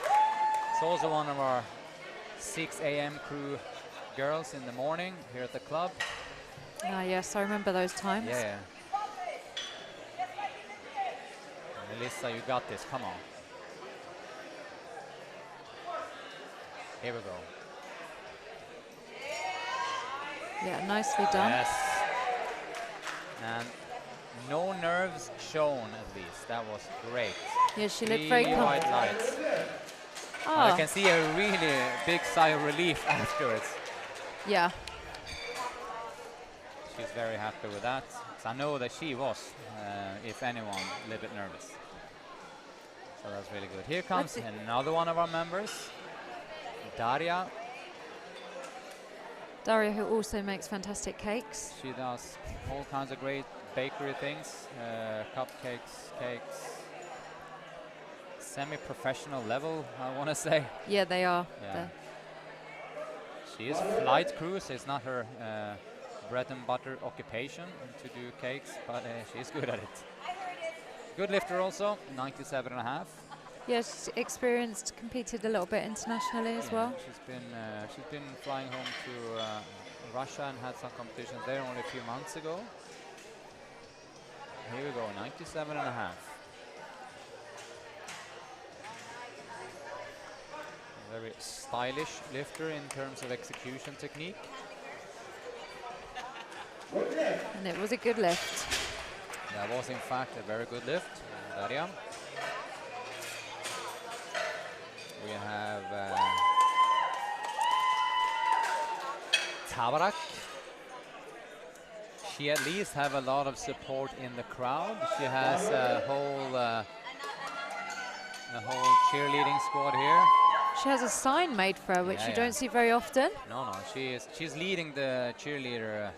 It's also one of our 6 a.m. crew girls in the morning here at the club. Yes, I remember those times. Yeah. Melissa, you got this, come on. Here we go. Yeah, nicely done. Yes. And no nerves shown at least, that was great. Yeah, she looked very Really white lights. I can see a really big sigh of relief afterwards. Yeah. She's very happy with that. So I know that she was, if anyone, a little bit nervous. So that's really good. Here comes another one of our members, Daria. Daria, who also makes fantastic cakes. She does all kinds of great bakery things, cupcakes, cakes. Semi-professional level, I want to say. Yeah, they are. Yeah. She is flight crew, so it's not her bread and butter occupation to do cakes, but she's good at it. Good lifter also, 97.5. Yes, experienced, competed a little bit internationally as well. She's been flying home to Russia and had some competitions there only a few months ago. Here we go, 97.5. Very stylish lifter in terms of execution technique. And it was a good lift. That was in fact a very good lift, Daria. We have Tabarak. She at least have a lot of support in the crowd. She has a whole cheerleading squad here. She has a sign made for her, which you don't see very often. No, she's leading the cheerleader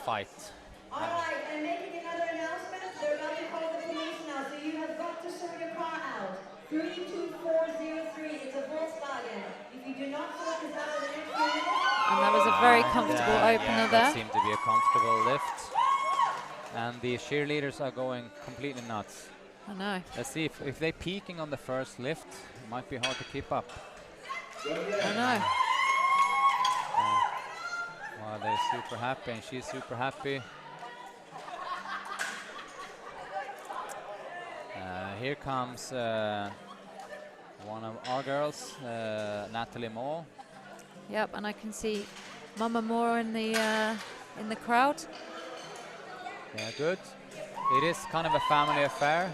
fight. All right, and making another announcement. They're about to call the police now, so you have got to sort your car out. 32403. It's a Volkswagen. If you do not sort this out in the next few minutes, And that was a very And, comfortable opener yeah, there. that seemed to be a comfortable lift. And the cheerleaders are going completely nuts. I know. Let's see if they're peaking on the first lift. It might be hard to keep up. I know. Well, they're super happy, and she's super happy. Here comes one of our girls, Natalie Moore. Yep, and I can see Mama Moore in the crowd. Yeah, good. It is kind of a family affair.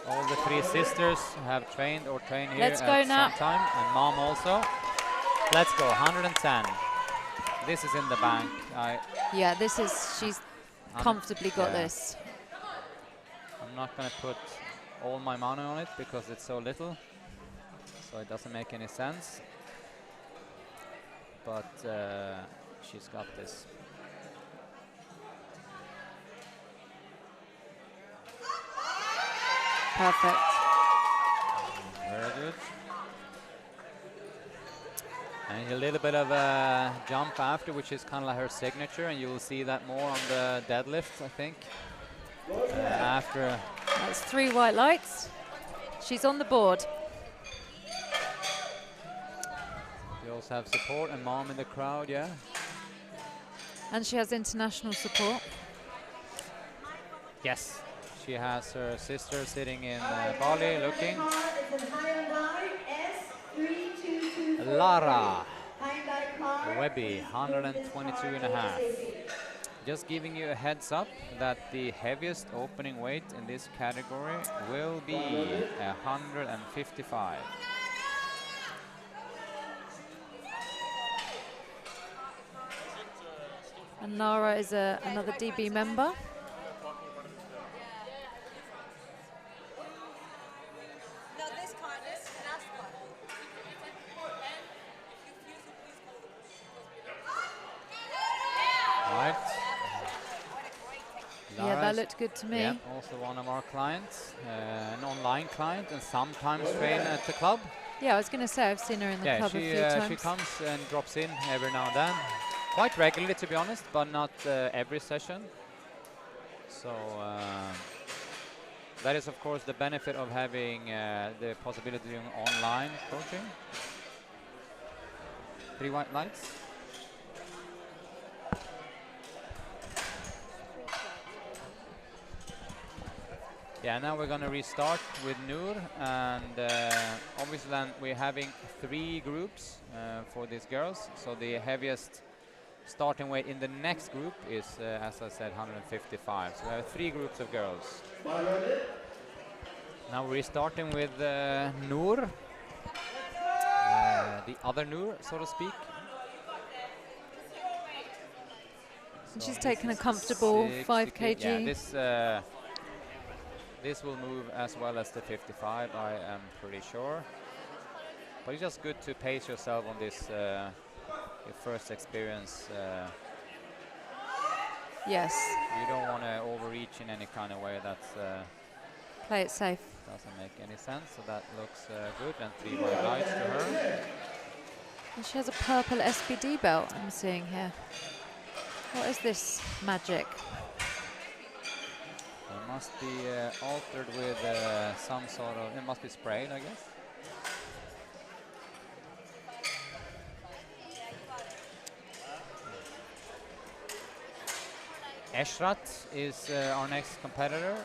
All the three sisters have trained or train here Let's go at now. some time, and Mom also. Let's go, 110. This is in the bank. Yeah, she's comfortably got yeah. this. I'm not going to put all my money on it because it's so little, so it doesn't make any sense. But she's got this. Perfect. Very good. And a little bit of a jump after, which is kind of like her signature, and you will see that more on the deadlift, I think. After. That's 3 white lights. She's on the board. You also have support and Mom in the crowd, yeah. And she has international support. Yes. She has her sister sitting in Bali looking. it's a Hyundai S3224. Lara Hyundai car. Webby, 122.5. Just giving you a heads up that the heaviest opening weight in this category will be 155. And Nara is another DB member. Right. Yeah, Lara that is- looked good to me. Yeah, also one of our clients, an online client, and sometimes train at the club. Yeah, I was going to say I've seen her in the club a few times. She comes and drops in every now and then, quite regularly to be honest, but not every session. So that is of course the benefit of having the possibility of doing online coaching. 3 white lights. Yeah, now we're going to restart with Noor, and obviously then we're having 3 groups for these girls. So the heaviest starting weight in the next group is, as I said, 155. So we have 3 groups of girls. Now we're starting with Noor, the other Noor, so to speak. And So she's this taken a is comfortable 5 60 kg. Yeah, this will move as well as the 55, I am pretty sure. But it's just good to pace yourself on this, your first experience. Yes, You don't want to overreach in any kind of way. That play it safe. doesn't make any sense. So that looks good, and 3 white lights to her. And she has a purple SBD belt I'm seeing here. What is this magic? It must be altered with some sort of, it must be sprayed, I guess. Eshrat is our next competitor.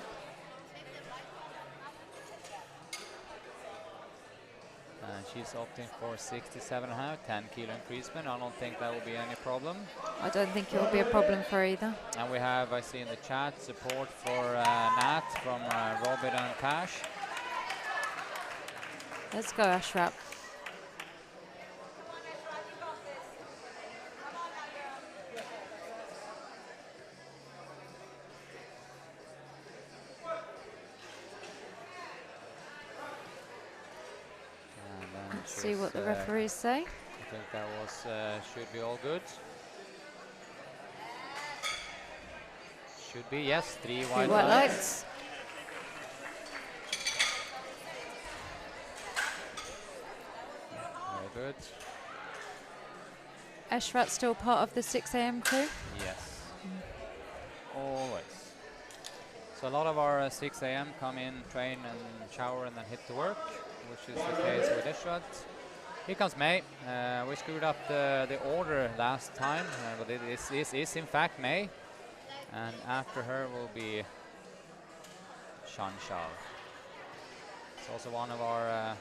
And she's opting for 67.5, 10 kilo increasement. I don't think that will be any problem. I don't think it will be a problem for either. And we have, I see in the chat, support for Nat from Robin and Cash. Let's go, Ashraf. Let's see what the referees say. I think that was should be all good. Should be, yes, 3 3 white white lights. lights. good. Eshrat still part of the 6 a.m. crew? Yes. Always. So a lot of our 6 a.m. come in, train and shower and then hit to work, which is the case with Eshrat. Here comes May. We screwed up the order last time, but it is in fact May. And after her will be Chanchal. It's also one of our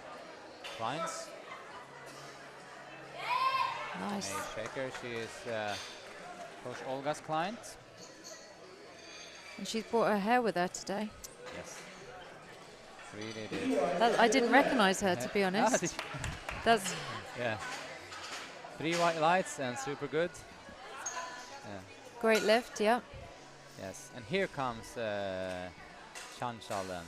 clients. Nice. May Shaker, she is Coach Olga's client. And she's brought her hair with her today. Yes. Really did. I didn't recognize her, to be honest. Did you? That's Yeah. 3 white lights and super good. Yeah. great lift, yeah. Yes. And here comes Chanchal then.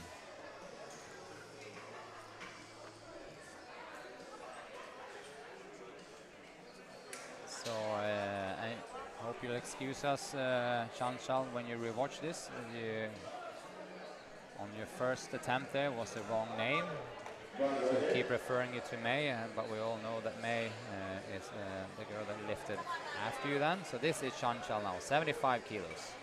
So I hope you'll excuse us, Chanchal, when you rewatch this. On your first attempt there was the wrong name. So keep referring you to May, but we all know that May is the girl that lifted after you then. So this is Chanchal now, 75 kilos.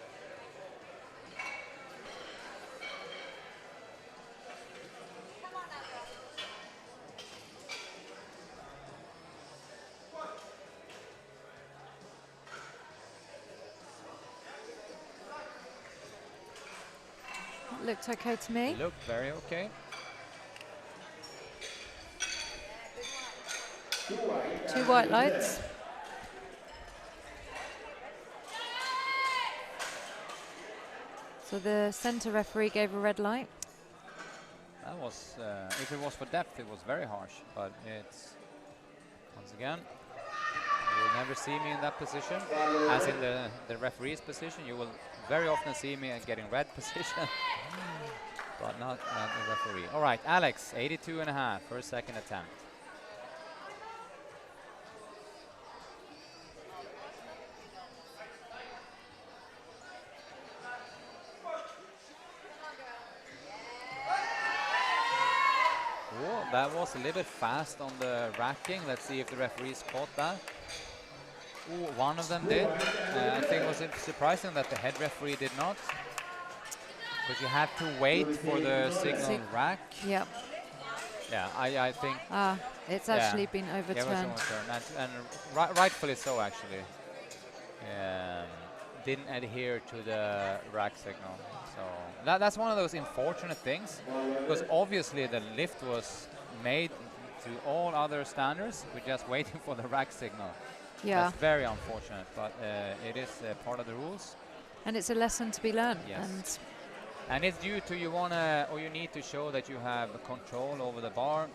Looked okay to me. Looked very okay. 2 white lights. So the center referee gave a red light. That was, if it was for depth, it was very harsh, but it's, once again, you will never see me in that position. As in the referee's position, you will very often see me getting red position, but not the referee. All right, Alex, 82.5 for a second attempt. Oh, that was a little bit fast on the racking. Let's see if the referees caught that. Ooh, one of them did. I think it was surprising that the head referee did not. Because you have to wait for the signal rack. Yep. Yeah, I think. It's actually been Yeah, it was overturned. overturned. And rightfully so, actually. Didn't adhere to the rack signal. So that's one of those unfortunate things. Because obviously the lift was made to all other standards. We're just waiting for the rack signal. Yeah. That's very unfortunate, but it is part of the rules. And it's a lesson to be learned. Yes. And it's due to you need to show that you have control over the bar,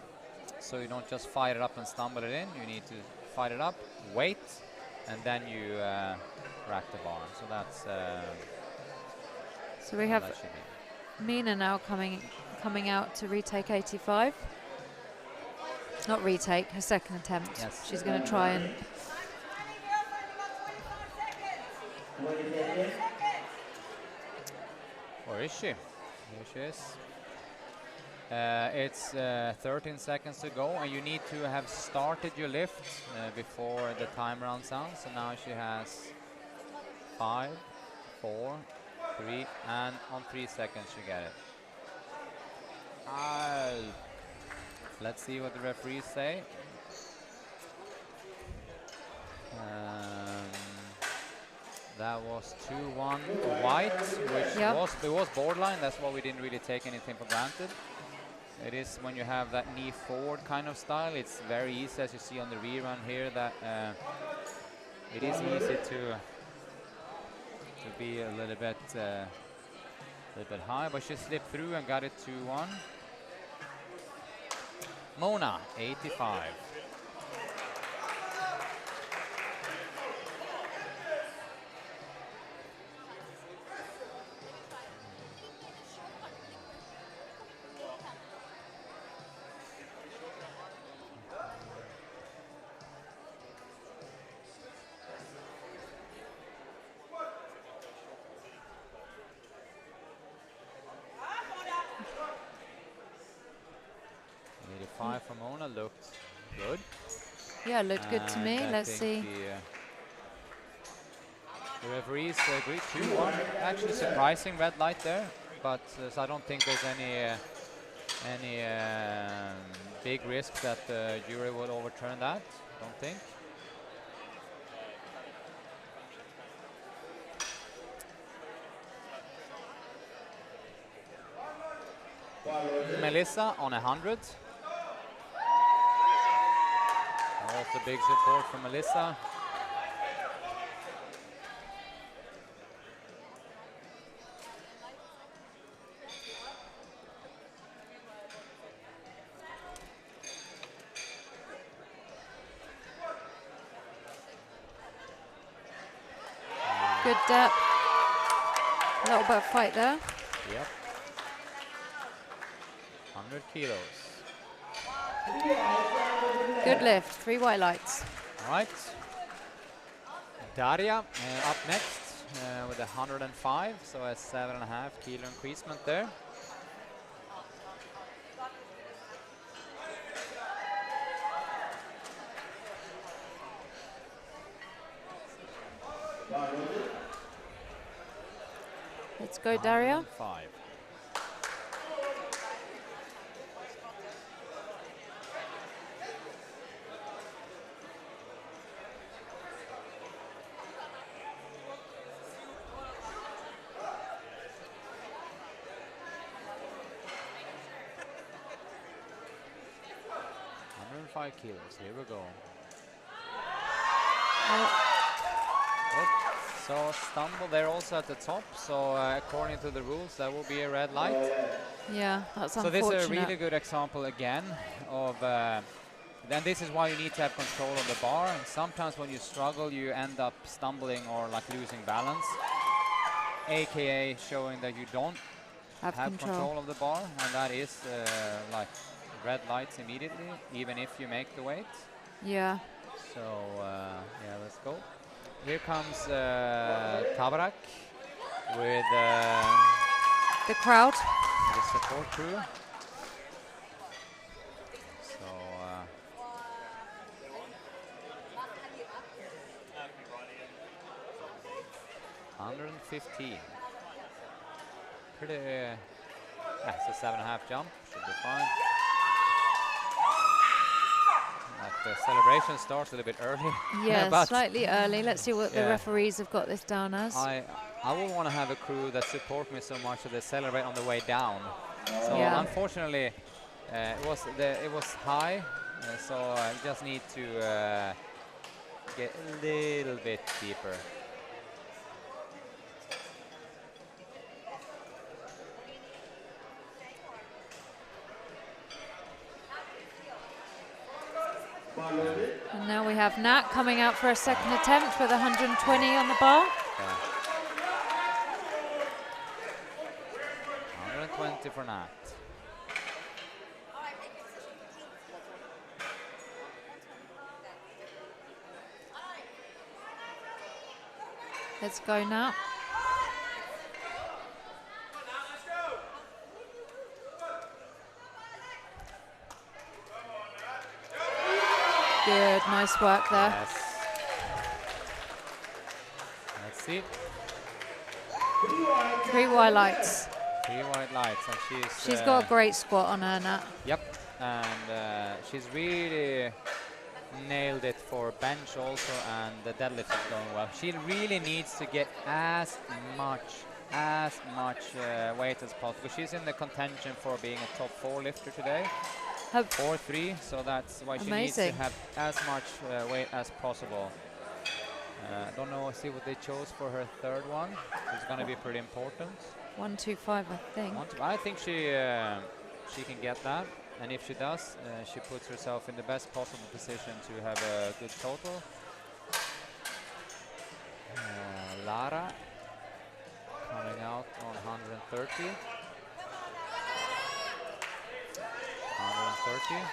so you don't just fire it up and stumble it in. You need to fire it up, wait, and then you rack the bar. So that's. So we have Mina now coming out to retake 85. Not retake, her second attempt. Yes. She's going to try and. Where is she? Here she is. It's 13 seconds to go, and you need to have started your lift before the time runs out. So now she has 5, 4, 3, and on 3 seconds you get it. Let's see what the referees say. That was 2-1 white, which was borderline. That's why we didn't really take anything for granted. It is when you have that knee forward kind of style, it's very easy, as you see on the rerun here, that it is easy to be a little bit high, but she slipped through and got it 2-1. Mona, 85. From Mona looked good. Yeah, looked good to me. And I Let's think see. The referees agreed 2-1. Actually surprising red light there, but so I don't think there's any big risk that the jury will overturn that. Don't think. Melissa on 100. Also big support from Melissa. Good depth. A little bit of fight there. Yep. 100 kilos. Good lift. 3 white lights. All right. Daria up next with 105, so a 7.5 kilo increasement there. Let's go, Daria. 105. Kilos. Here we go. Good. So stumble there also at the top. So according to the rules, that will be a red light. Yeah, that's so unfortunate. this is a really good example again of. Then this is why you need to have control of the bar. And sometimes when you struggle, you end up stumbling or like losing balance. AKA showing that you don't have control of the bar, and that is like red lights immediately, even if you make the weight. Yeah. So yeah, let's go. Here comes Tabarak with the crowd, the support crew. So 115. Pretty. Yeah, it's a 7.5 jump. Should be fine. The celebration starts a little bit early. Yeah, slightly early. Let's see what the referees have got this down as. I would want to have a crew that support me so much that they celebrate on the way down. So unfortunately, it was high, so I just need to get a little bit deeper. And now we have Nat coming out for a second attempt with 120 on the bar. Yeah. 120 for Nat. Let's go now. Good, nice work there. Yes. Let's see. 3 white lights. 3 white lights, and she's got a great squat on her, Nat. Yep, and she's really nailed it for bench also, and the deadlift is going well. She really needs to get as much weight as possible. She's in the contention for being a top 4 lifter today. 4-3, so that's why she needs to have as much weight as possible. Don't know, see what they chose for her third one. It's going to be pretty important. 125, I think. I think she can get that, and if she does, she puts herself in the best possible position to have a good total. Lara coming out on 130. 130.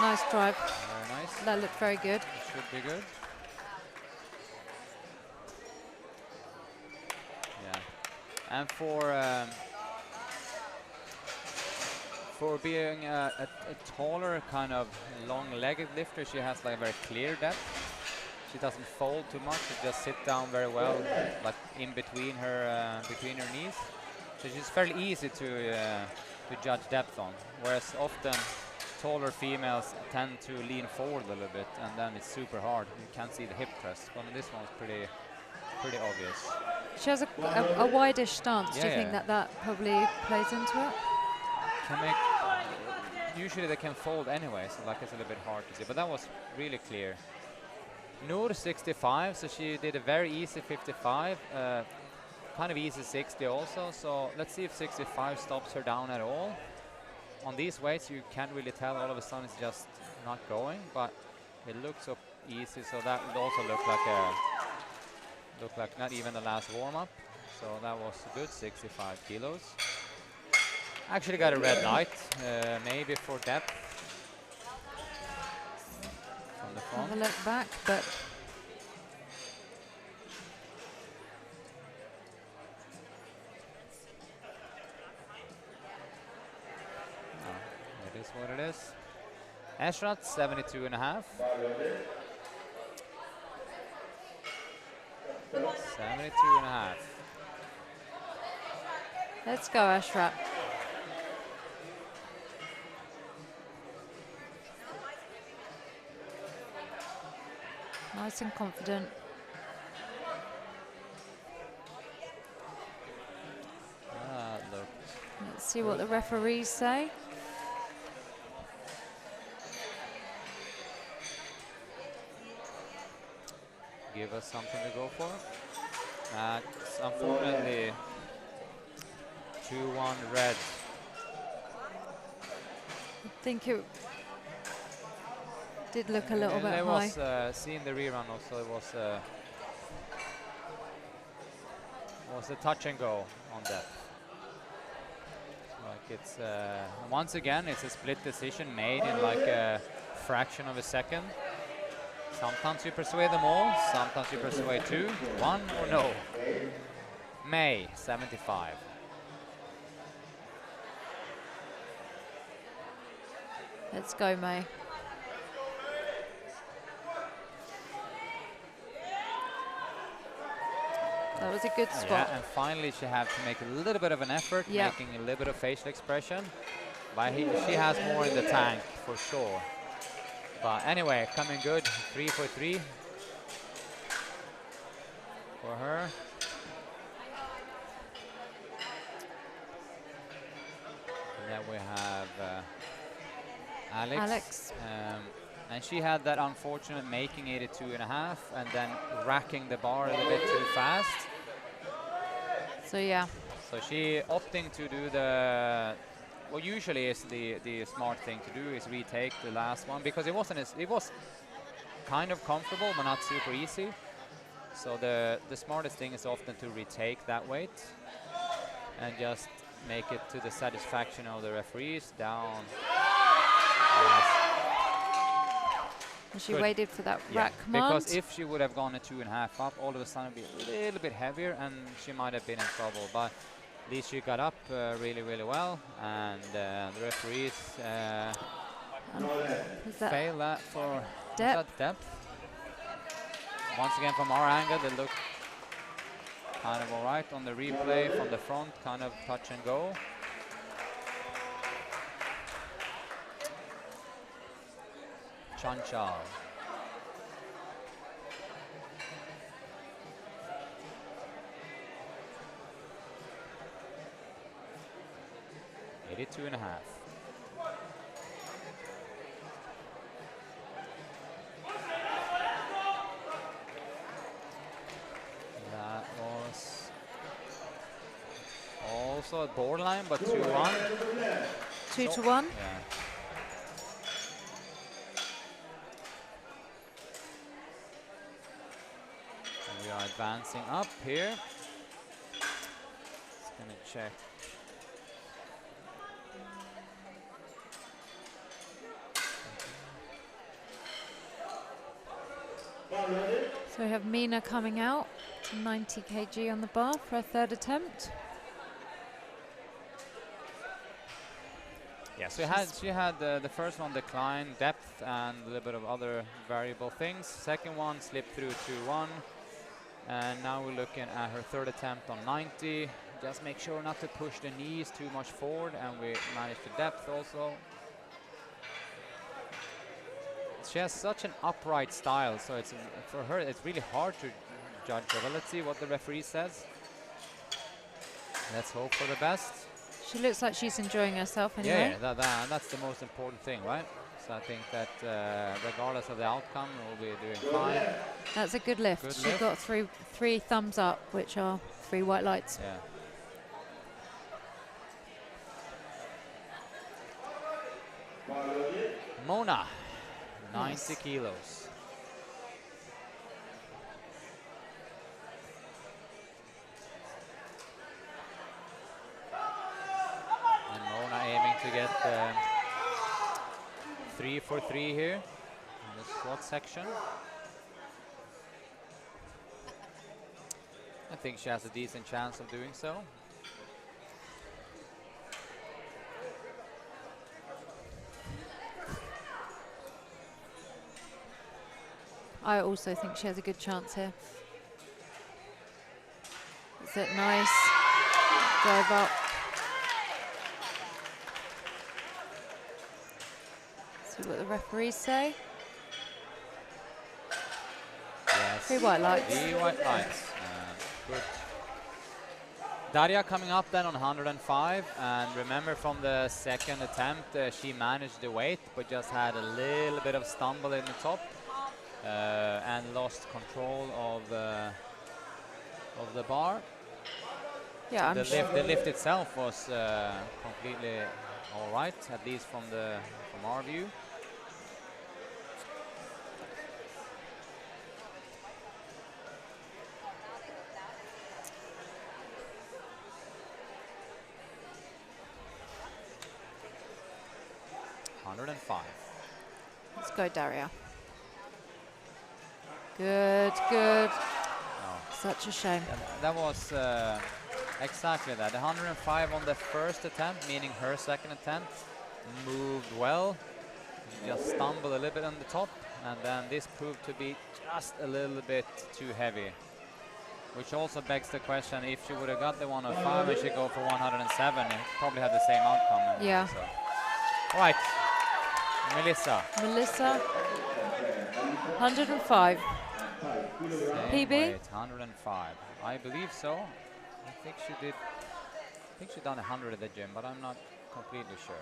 Nice drive. Very nice. That looked very good. Should be good. Yeah. And for being a taller kind of long-legged lifter, she has like a very clear depth. She doesn't fold too much. She just sit down very well, like in between her knees. So she's fairly easy to judge depth on. Whereas often taller females tend to lean forward a little bit, and then it's super hard. You can't see the hip crest. But this one's pretty obvious. She has a wide-ish stance. Do you Yeah, think yeah. that probably plays into it? Can make usually they can fold anyway, so like it's a little bit hard to see. But that was really clear. Noor 65, so she did a very easy 55, kind of easy 60 also. So let's see if 65 stops her down at all. On these weights, you can't really tell. All of a sudden, it's just not going, but it looks so easy. So that would also look like not even the last warm-up. So that was a good 65 kilos. Actually got a red light, maybe for depth from the front. Have a look back, but It is what it is. Ashrat 72.5. 72.5. let's go, Ashrat. Nice and confident. Look. Let's see what the referees say. Give us something to go for. That's unfortunately 2-1 red. I think it did look a little bit There high. was seeing the rerun also. It was a touch and go on that. Like it's once again it's a split decision made in like a fraction of a second. Sometimes you persuade them all, sometimes you persuade two, one or no. May 75. Let's go, May. That was a good spot. Yeah, and finally she had to make a little bit of an effort, Yeah. making a little bit of facial expression. But she has more in the tank for sure. But anyway, coming good, 3 for 3 for her. And then we have Alex. Alex. And she had that unfortunate making 82.5 and then racking the bar a little bit too fast. So yeah, So she opting to do the, what usually is the smart thing to do is retake the last one, because it was kind of comfortable but not super easy. So the smartest thing is often to retake that weight and just make it to the satisfaction of the referees down. Yes. and she Good. waited for that Yeah, rack command. because if she would have gone a 2.5 up, all of a sudden it'd be a little bit heavier and she might have been in trouble. But at least she got up really, really well, and the referees Is that failed that for was depth? that depth. Once again, from our angle, they look kind of all right on the replay from the front, kind of touch and go. Chanchal. Eighty-two and a half. That was also at borderline, but 2-1. 2-1. Yeah. We are advancing up here. Just gonna check. So we have Mina coming out to 90 kg on the bar for her third attempt. Yeah, so she had the first one decline, depth, and a little bit of other variable things. Second one slipped through 2-1. And now we're looking at her third attempt on 90. Just make sure not to push the knees too much forward, and we managed the depth also. She has such an upright style, so it's for her it's really hard to judge her. But let's see what the referee says. Let's hope for the best. She looks like she's enjoying herself anyway. Yeah, that's the most important thing, right? So I think that regardless of the outcome, we'll be doing fine. That's a good lift. Good She lift. got three thumbs up, which are 3 white lights. Yeah. Mona, 90 kilos. And Mona aiming to get 3 for 3 here in the squat section. I think she has a decent chance of doing so. I also think she has a good chance here. Is it nice? Drive up. See what the referees say. Yes. 3 white lights. 3 white lights. Good. Daria coming up then on 105, and remember from the second attempt she managed the weight but just had a little bit of stumble in the top and lost control of the bar. Yeah, The lift itself was completely all right, at least from our view. Let's go, Daria. Good, good. Oh. Such a shame. That was exactly that. 105 on the first attempt, meaning her second attempt moved well. Just stumbled a little bit on the top, and then this proved to be just a little bit too heavy. Which also begs the question, if she would have got the 105 and she go for 107, it probably had the same outcome. Anyway, Yeah. so. Right, Melissa. Melissa, 105. Same PB? weight, 105. I believe so. I think she did. I think she done 100 at the gym, but I'm not completely sure.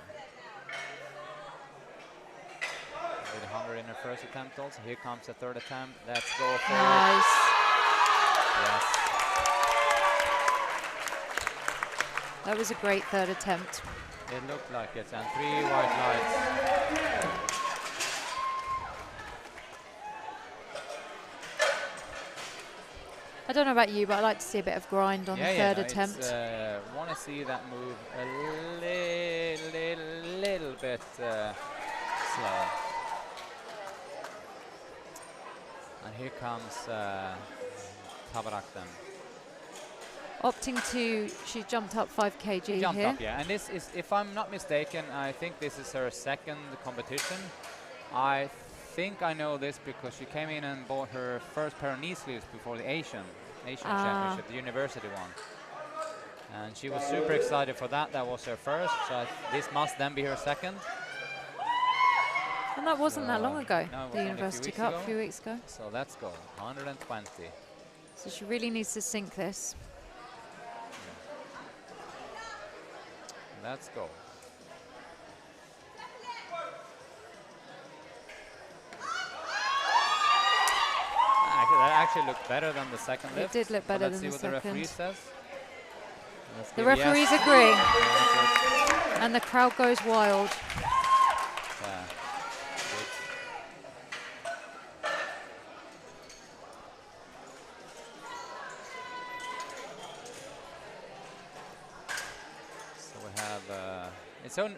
Did 100 in her first attempt also. Here comes the third attempt. Let's go for it. Nice. Yes. That was a great third attempt. It looked like it. And 3 white lights. I don't know about you, but I like to see a bit of grind on the third attempt. Want to see that move a little bit slower. And here comes Tabarak then. Opting to, she jumped up 5 kg Jumped here. up, yeah. And this is, if I'm not mistaken, I think this is her second competition. I think I know this because she came in and bought her first pair of knee sleeves before the Asian Championship, the university one. And she was super excited for that. That was her first, so this must then be her second. And that wasn't that long ago, no, it was the only a few University weeks Cup, ago. a few weeks ago. So let's go, 120. So she really needs to sink this. Let's go. That actually looked better than the second lift. It did look better Let's than see the what the referee second. says. Let's The give referees yes. agree, Yeah, and the crowd goes wild. yeah. Good. So we have, it's so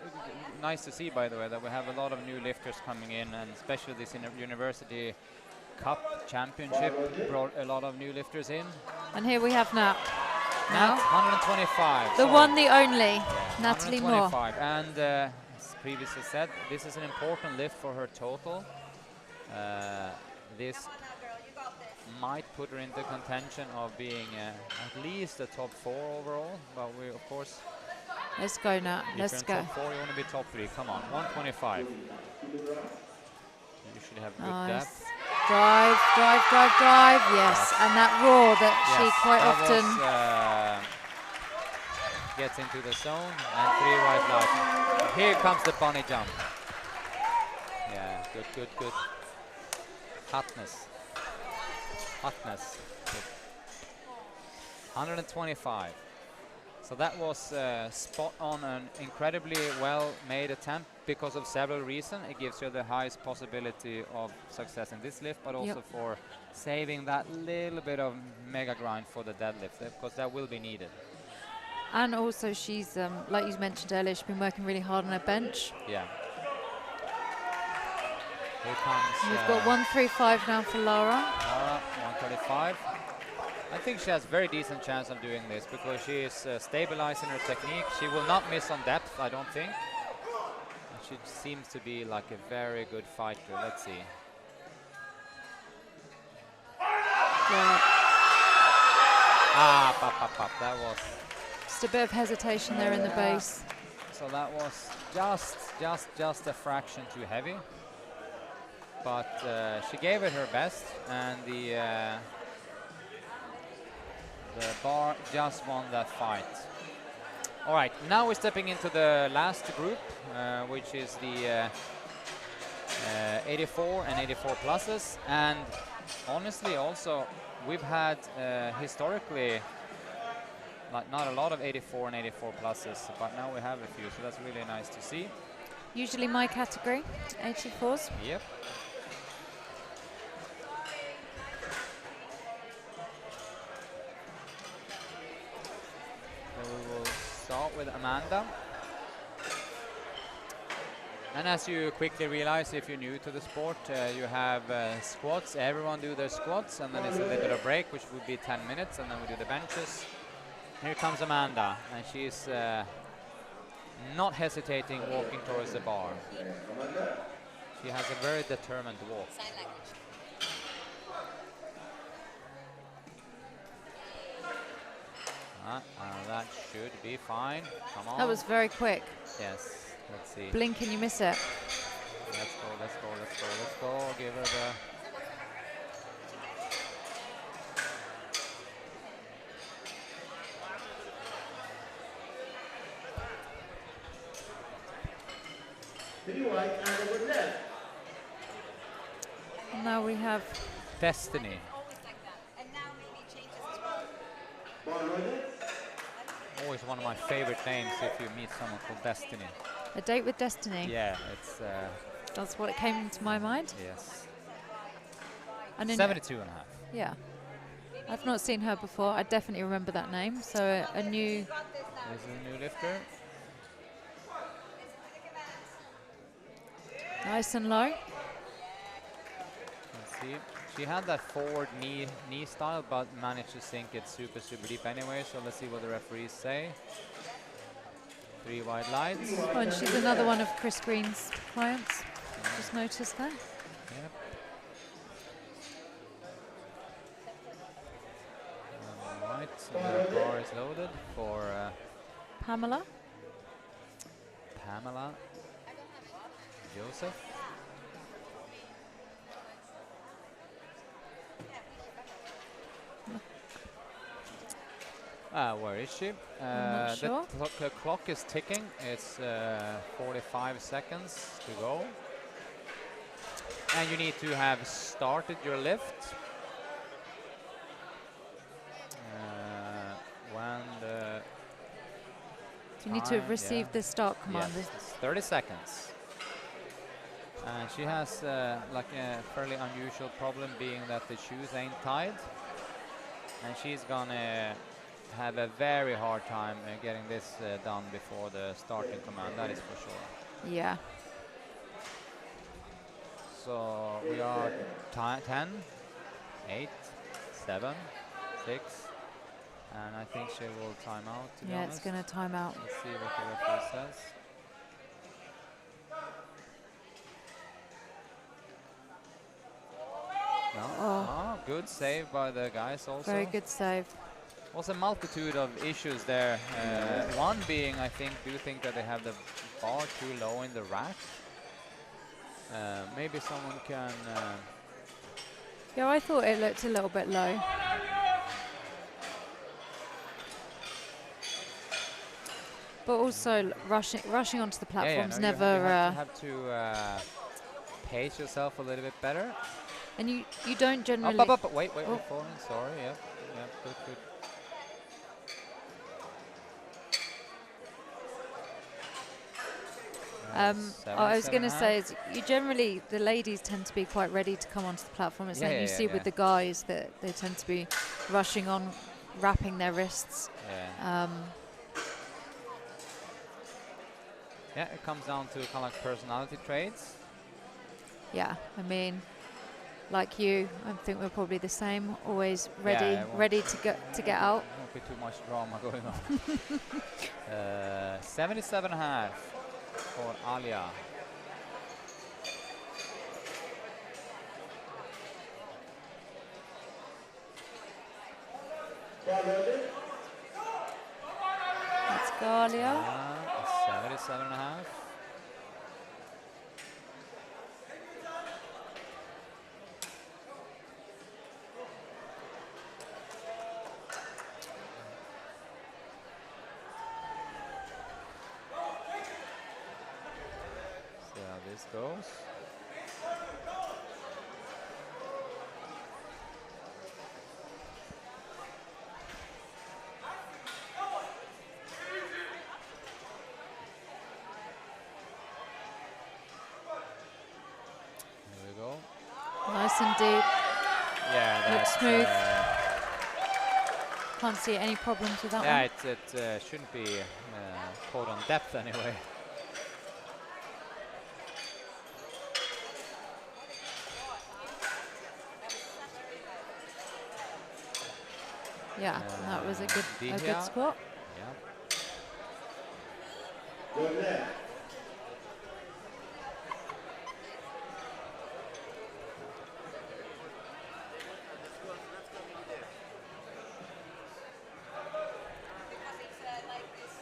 nice to see, by the way, that we have a lot of new lifters coming in, and especially this University Cup championship brought a lot of new lifters in. And here we have Nat. Nat, Now, 125. the sorry. one, the only, Natalie Moore. 125. And as previously said, this is an important lift for her total. This might put her into contention of being at least a top 4 overall. But we, of course, Let's go, Nat. if Let's you're go. in top 4, you want to be top 3. Come on, 125. You should have good Nice. depth. Drive, drive, drive, drive. Yes, Yes. and that roar that she Yes, quite that often. was, gets into the zone and 3 white lights. Here comes the bunny jump. Yeah, good, good, good. Hotness. Hotness. Good. 125. So that was spot on, an incredibly well-made attempt because of several reasons. It gives you the highest possibility of success in this lift, but also Yep. for saving that little bit of mega grind for the deadlift, because that will be needed. And also she's, like you mentioned earlier, she's been working really hard on her bench. Yeah. Here comes We've got 135 now for Lara. Lara, 135. I think she has very decent chance of doing this because she is stabilizing her technique. She will not miss on depth, I don't think. And she seems to be like a very good fighter. Let's see. Yeah, Ah, pop, pop, pop. That was. just a bit of hesitation there in the Yeah. base. So that was just a fraction too heavy. But she gave it her best, and the bar just won that fight. All right, now we're stepping into the last group, which is the 84 and 84 pluses. And honestly, also, we've had historically like not a lot of 84 and 84 pluses, but now we have a few, so that's really nice to see. Usually my category, 84s. Yep. So we will start with Amanda. And as you quickly realize, if you're new to the sport, you have squats. Everyone do their squats, and then it's a little bit of break, which would be 10 minutes, and then we do the benches. Here comes Amanda, and she's not hesitating walking towards the bar. She has a very determined walk. That should be fine. Come on. That was very quick. Yes. Let's see. Blink and you miss it. Let's go, let's go, let's go, let's go. Give her the... And now we have Destiny. Always one of my favorite names if you meet someone called Destiny. a date with Destiny. Yeah, it's... That's what it came into my mind. yes. And in 72 and a half. Yeah. I've not seen her before. I definitely remember that name. So a new... This is a new lifter. Nice and low. Let's see. She had that forward knee style, but managed to sink it super deep anyway. So let's see what the referees say. 3 white lights. Oh, and she's another one of Chris Green's clients. Just noticed that. Yep. All right, so the bar is loaded for Pamela. Pamela Joseph. Where is she? not sure. The clock is ticking. It's 45 seconds to go. And you need to have started your lift. When the You need to have time, received yeah. the start command. Yes, it's 30 seconds. And she has like a fairly unusual problem, being that the shoes ain't tied. And she's gonna have a very hard time getting this done before the starting command, that is for sure. Yeah. So we are 10, 8, 7, 6, and I think she will time out, to be Yeah, honest. it's going to time out. Let's see what the referee says. No. Oh, good save by the guys also. Very good save. Was a multitude of issues there. One being, I think, do you think that they have the bar too low in the rack? Maybe someone can... Yeah, I thought it looked a little bit low. But also rushing onto the platform's no, never... you have to pace yourself a little bit better. and you don't generally... Wait, Oh. we're falling, sorry, yeah, good. I was going to say, is you generally, the ladies tend to be quite ready to come onto the platform. It's like you see with the guys that they tend to be rushing on, wrapping their wrists. Yeah. Yeah, it comes down to kind of like personality traits. Yeah, I mean, like you, I think we're probably the same. Always ready, Yeah, ready to get out. Won't be too much drama going on. 77.5 for Alia. That's Galia. 77.5. See how this goes. Here we go. Nice and deep. Yeah, Looks that's smooth. Can't see any problems with that yeah, one. it shouldn't be caught on depth anyway. Yeah, that was a good Dihya. squat. Yeah. Because it's like this.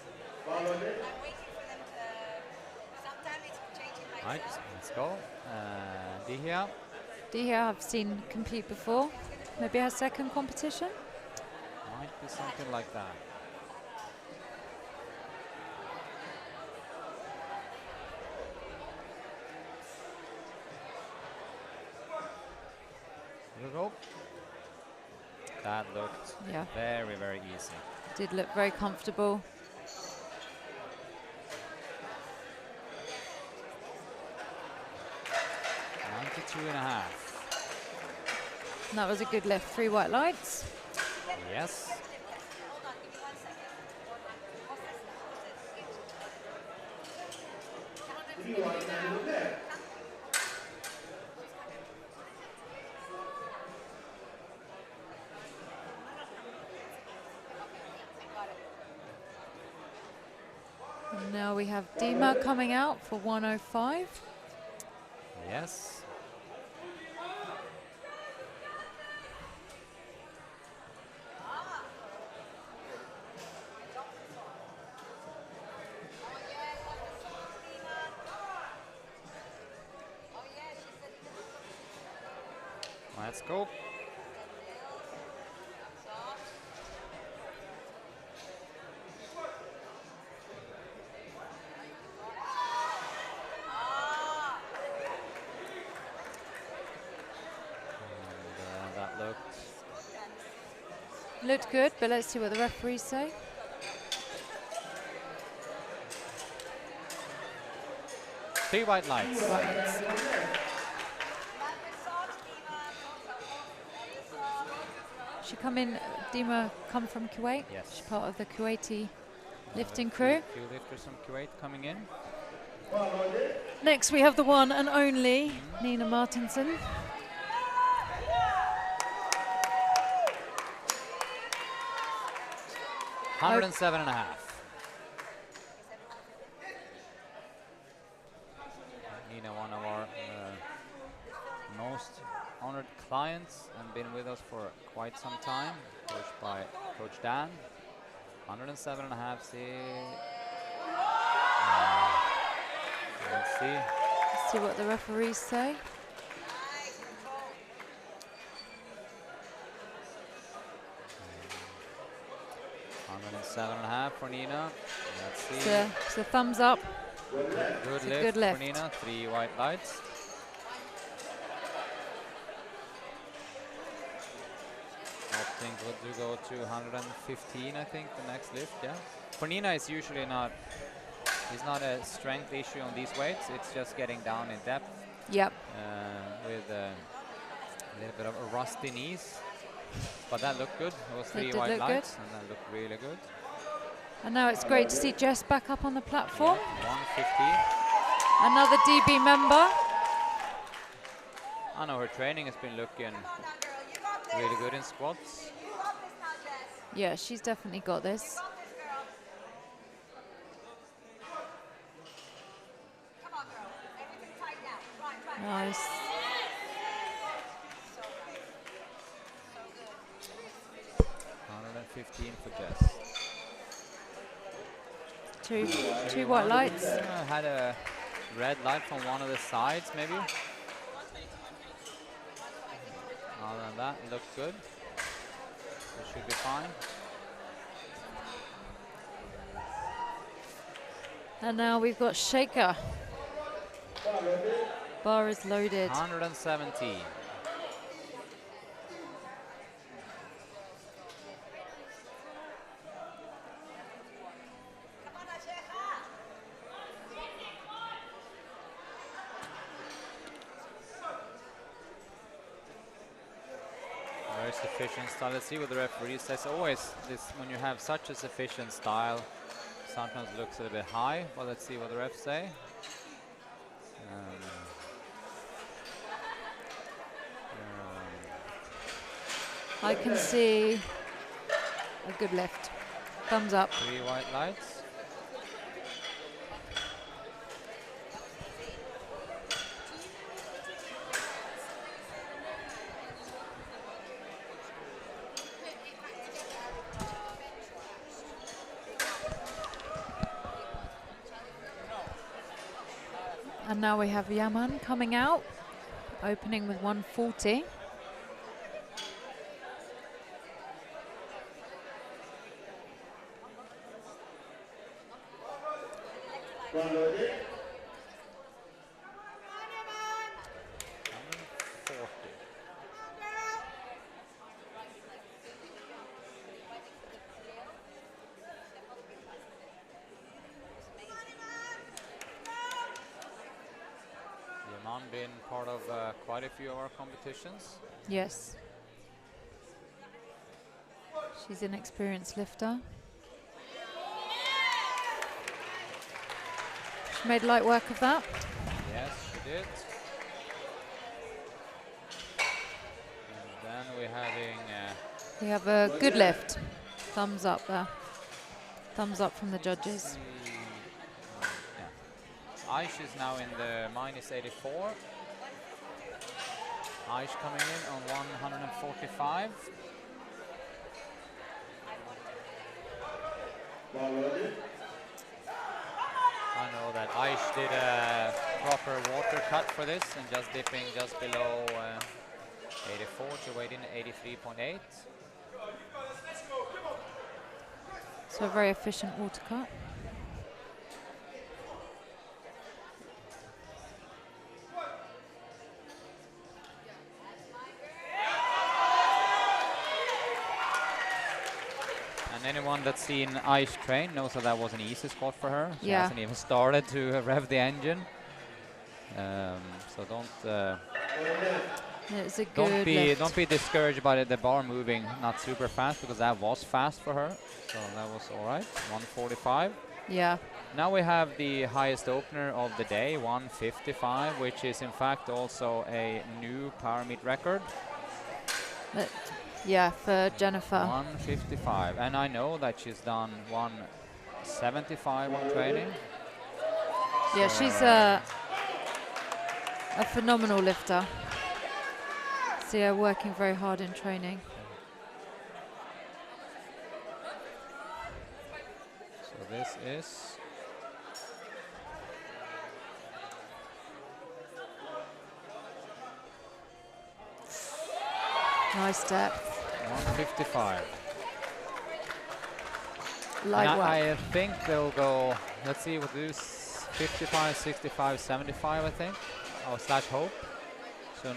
I'm waiting for them to. Sometimes it's changing Right, myself. let's go. Dihya. Dihya I've seen compete before. Maybe her second competition. Might be something like that. Here we go. That looked Yeah, very, very easy. did look very comfortable. And that was a good lift. 3 white lights. Yes. Hold on, give me 1 second. And now we have Dima coming out for 105. Yes. Let's go. And that Looked good, but let's see what the referees say. three white lights. She Dima come from Kuwait. Yes. She's part of the Kuwaiti lifting crew. Few lifters from Kuwait coming in. Next we have the one and only Nina Martinson. 107 and a half. Nina, one of our most honored clients and been with us for quite some time, coached by Coach Dan. 107 and a half, see. Let's see. Let's see what the referees say. 107 and a half for Nina. Let's see. It's a thumbs up. Good lift, good lift for Nina. 3 white lights. Opting to go to 115, I think, the next lift, yeah. For Nina, it's usually not, it's not a strength issue on these weights. It's just getting down in depth. Yep. With a little bit of a rusty knees. But that looked good. It was 3 white lights, and that looked really good. And now it's great to see Jess back up on the platform. Yeah, 115. Another DB member. I know her training has been looking really good in squats. Yeah, she's definitely got this. Nice. For Jess. Two white lights. Had a red light from one of the sides, maybe. Other than that, it looked good. It should be fine. And now we've got Shaker. Bar is loaded. 117. Very sufficient style. Let's see what the referee says. Always, this when you have such a sufficient style, sometimes it looks a little bit high. Well, let's see what the refs say. I can see a good lift. Thumbs up. 3 white lights. And now we have Yaman coming out, opening with 140. Yaman been part of quite a few of our competitions. Yes. She's an experienced lifter. She made light work of that. Yes, she did. And then we're having... we have a good lift. Thumbs up there. Thumbs up from the judges. Aish is now in the minus 84. Aish coming in on 145. I know that Aish did a proper water cut for this and just dipping just below 84 to weighed in 83.8. So a very efficient water cut. And anyone that's seen Aish train knows that that was an easy squat for her. She Yeah. hasn't even started to rev the engine. So It's a good lift. don't be discouraged by the bar moving not super fast, because that was fast for her. So that was all right. 145. Yeah. Now we have the highest opener of the day, 155, which is in fact also a new power meet record. Yeah, for Jennifer. 155, and I know that she's done 175 on training. Yeah, So, she's a phenomenal lifter. See her working very hard in training. So this is Nice depth. 155. Light And work. I think they'll go, let's see what this 55, 65, 75, I think, or slash hope. So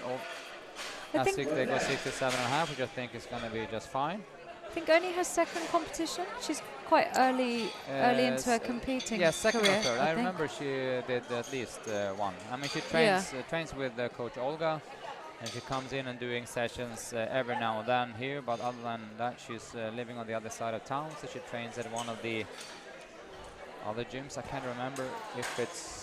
I think, they go 67.5, which I think is going to be just fine. I think only her second competition. She's quite early into her competing Yeah, second career, or third. I I think. remember she did at least one. I mean, she Yeah. trains with Coach Olga, and she comes in and doing sessions every now and then here. But other than that, she's living on the other side of town, so she trains at one of the other gyms. I can't remember if it's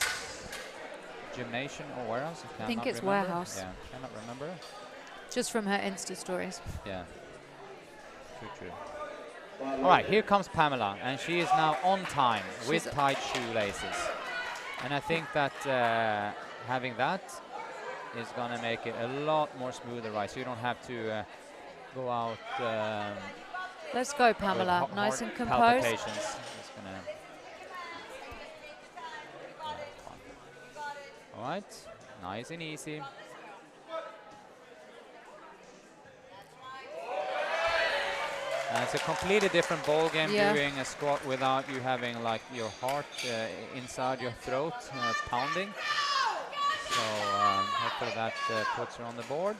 Gymnation or warehouse. I think it's remember. Warehouse. Yeah, cannot remember. Just from her Insta stories. Yeah, true. All right, here comes Pamela, and she is now on time with tight shoelaces. And I think that having that is going to make it a lot more smoother, right? So you don't have to go out. Let's go, Pamela. with Nice hard and composed. palpitations. It's gonna, all right, nice and easy. It's a completely different ball game doing a squat without you having like your heart inside your throat pounding. So hopefully that puts her on the board.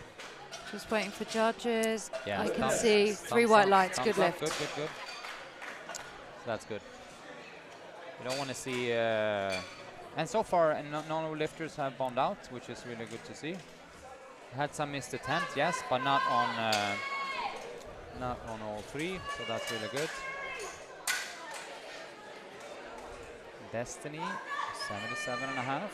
Just waiting for judges. Yeah, I can see 3 white lights. Good lift. Good. So that's good. You don't want to see. And so far, no lifters have bombed out, which is really good to see. Had some missed attempts, yes, but not on all 3, so that's really good. Destiny, 77.5.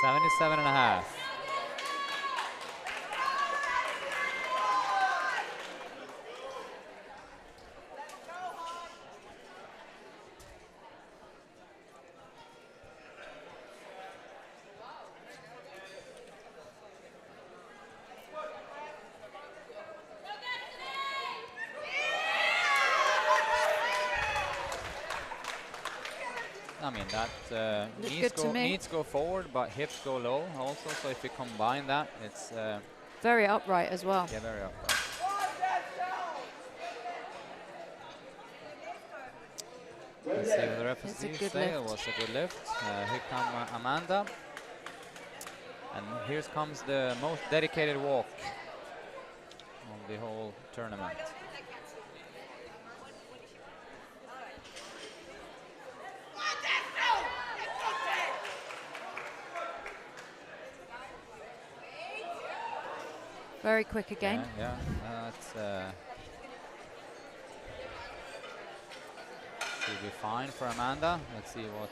Seventy-seven and a half. I mean, that needs go forward, but hips go low also. So if you combine that, it's very upright as well. Yeah, very upright. Let's see what the referees say. It was a good lift. Here comes Amanda, and here comes the most dedicated walk of the whole tournament. Very quick again. Yeah, that's should be fine for Amanda. Let's see what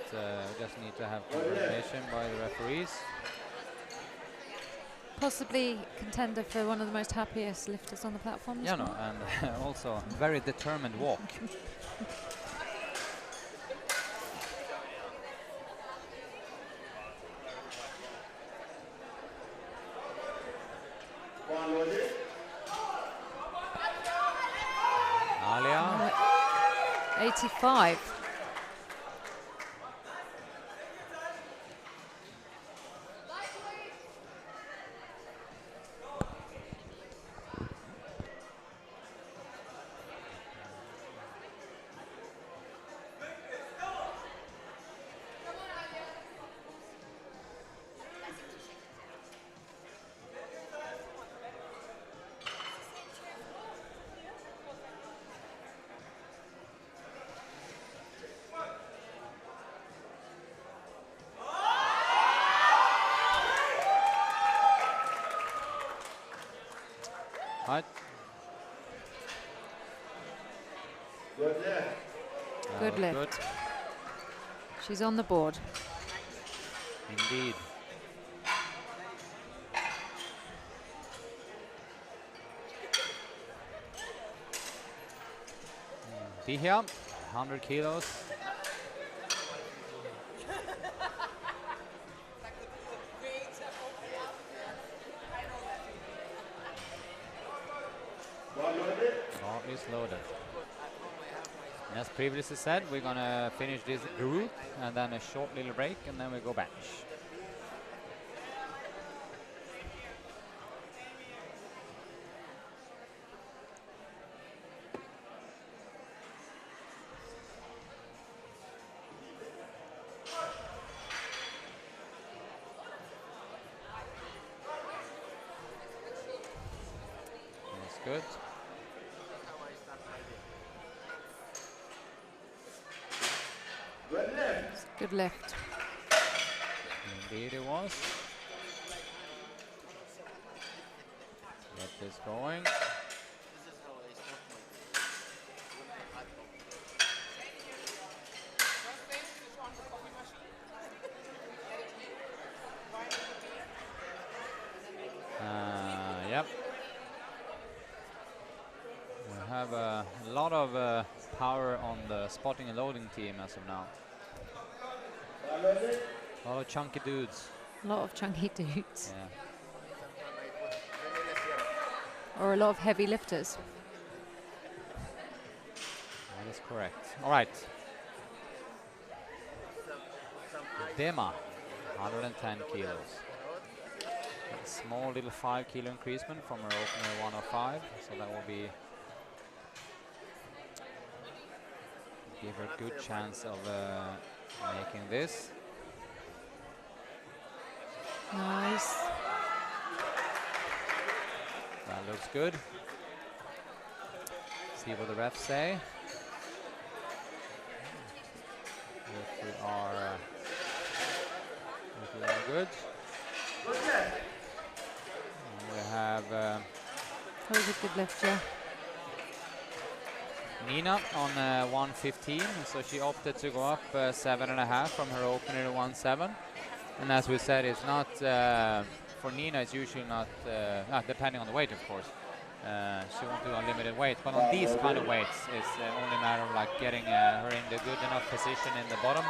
just need to have confirmation by the referees. Possibly contender for one of the most happiest lifters on the platform. Yeah, no, and also very determined walk. Alia. 85. Right. Good lift. Good. She's on the board. Indeed. Dihya, 100 kilos. Ball is loaded. And as previously said, we're gonna finish this group and then a short little break and then we go bench. That's good. Good lift. Indeed it was. Get this going. Yep. We have a lot of power on the spotting and loading team as of now. A lot of chunky dudes. A lot of chunky dudes. Yeah. Or a lot of heavy lifters. That is correct. All right. Dema, 110 kilos. A small little 5 kilo increasement from her opener 105. So that will be give her a good chance of making this. Nice. That looks good. See what the refs say. If we are good. And we have That was a good lift, yeah. Nina on 115, so she opted to go up 7.5 from her opener to 1.7. And as we said, it's not for Nina. It's usually not depending on the weight, of course. She won't do unlimited weight, but on these kind of weights, it's only a matter of like getting her in the good enough position in the bottom,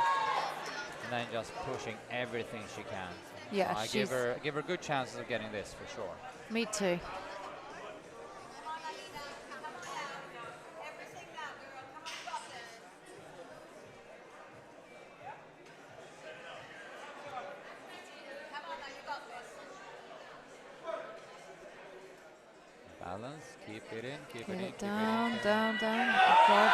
and then just pushing everything she can. Yeah, I give her good chances of getting this for sure. Me too. Balance, keep it in, keep Get it in, it keep down, it in. down, down. Good job.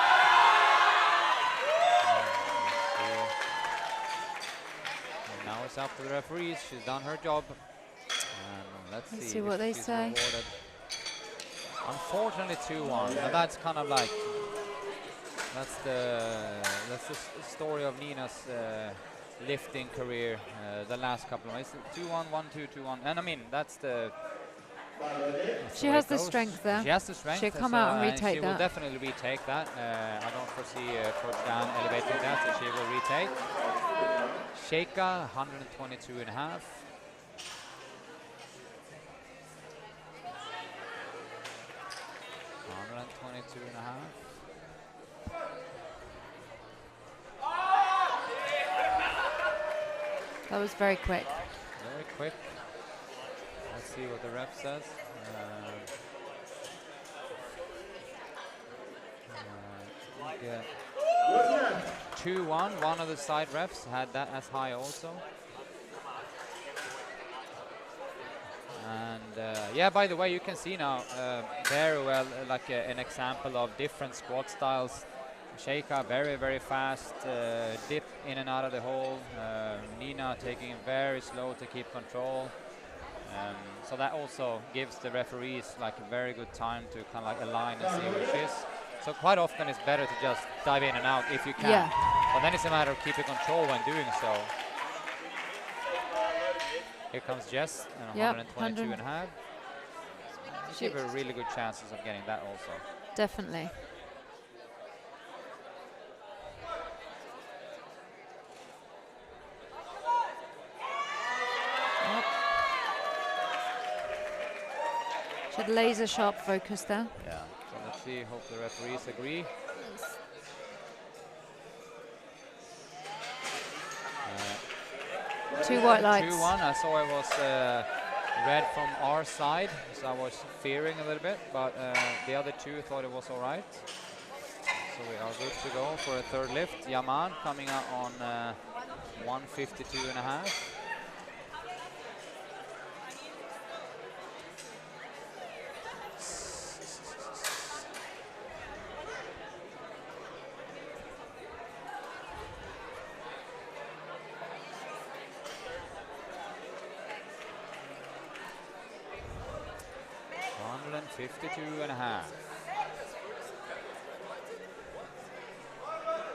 And now it's up to the referees. She's done her job. And let's see what if they she's say. rewarded. Unfortunately, 2-1. And that's kind of like that's the story of Nina's lifting career. The last couple of months, 2-1, 1-2, 2-1, and I mean that's the. She has the strength there. She has the strength. She'll come out and retake she that. will definitely retake that. I don't foresee Coach Dan elevating that, so she will retake. Sheikha, 122.5. That was very quick. Very quick. Let's see what the ref says. 2-1. One of the side refs had that as high also. And yeah, by the way, you can see now very well like an example of different squat styles. Sheikha very, very fast, dip in and out of the hole. Nina taking it very slow to keep control. So that also gives the referees like a very good time to kind of like align and see where she is. So quite often it's better to just dive in and out if you can. Yeah. But then it's a matter of keeping control when doing so. Here comes Jess, and Yep, 122.5. give her really good chances of getting that also. Definitely. She had laser sharp focus there. Yeah. So let's see. Hope the referees agree. 2 white lights. 2-1. I saw it was red from our side, so I was fearing a little bit, but the other two thought it was all right. So we are good to go for a third lift. Yaman coming out on 152.5. And 52.5.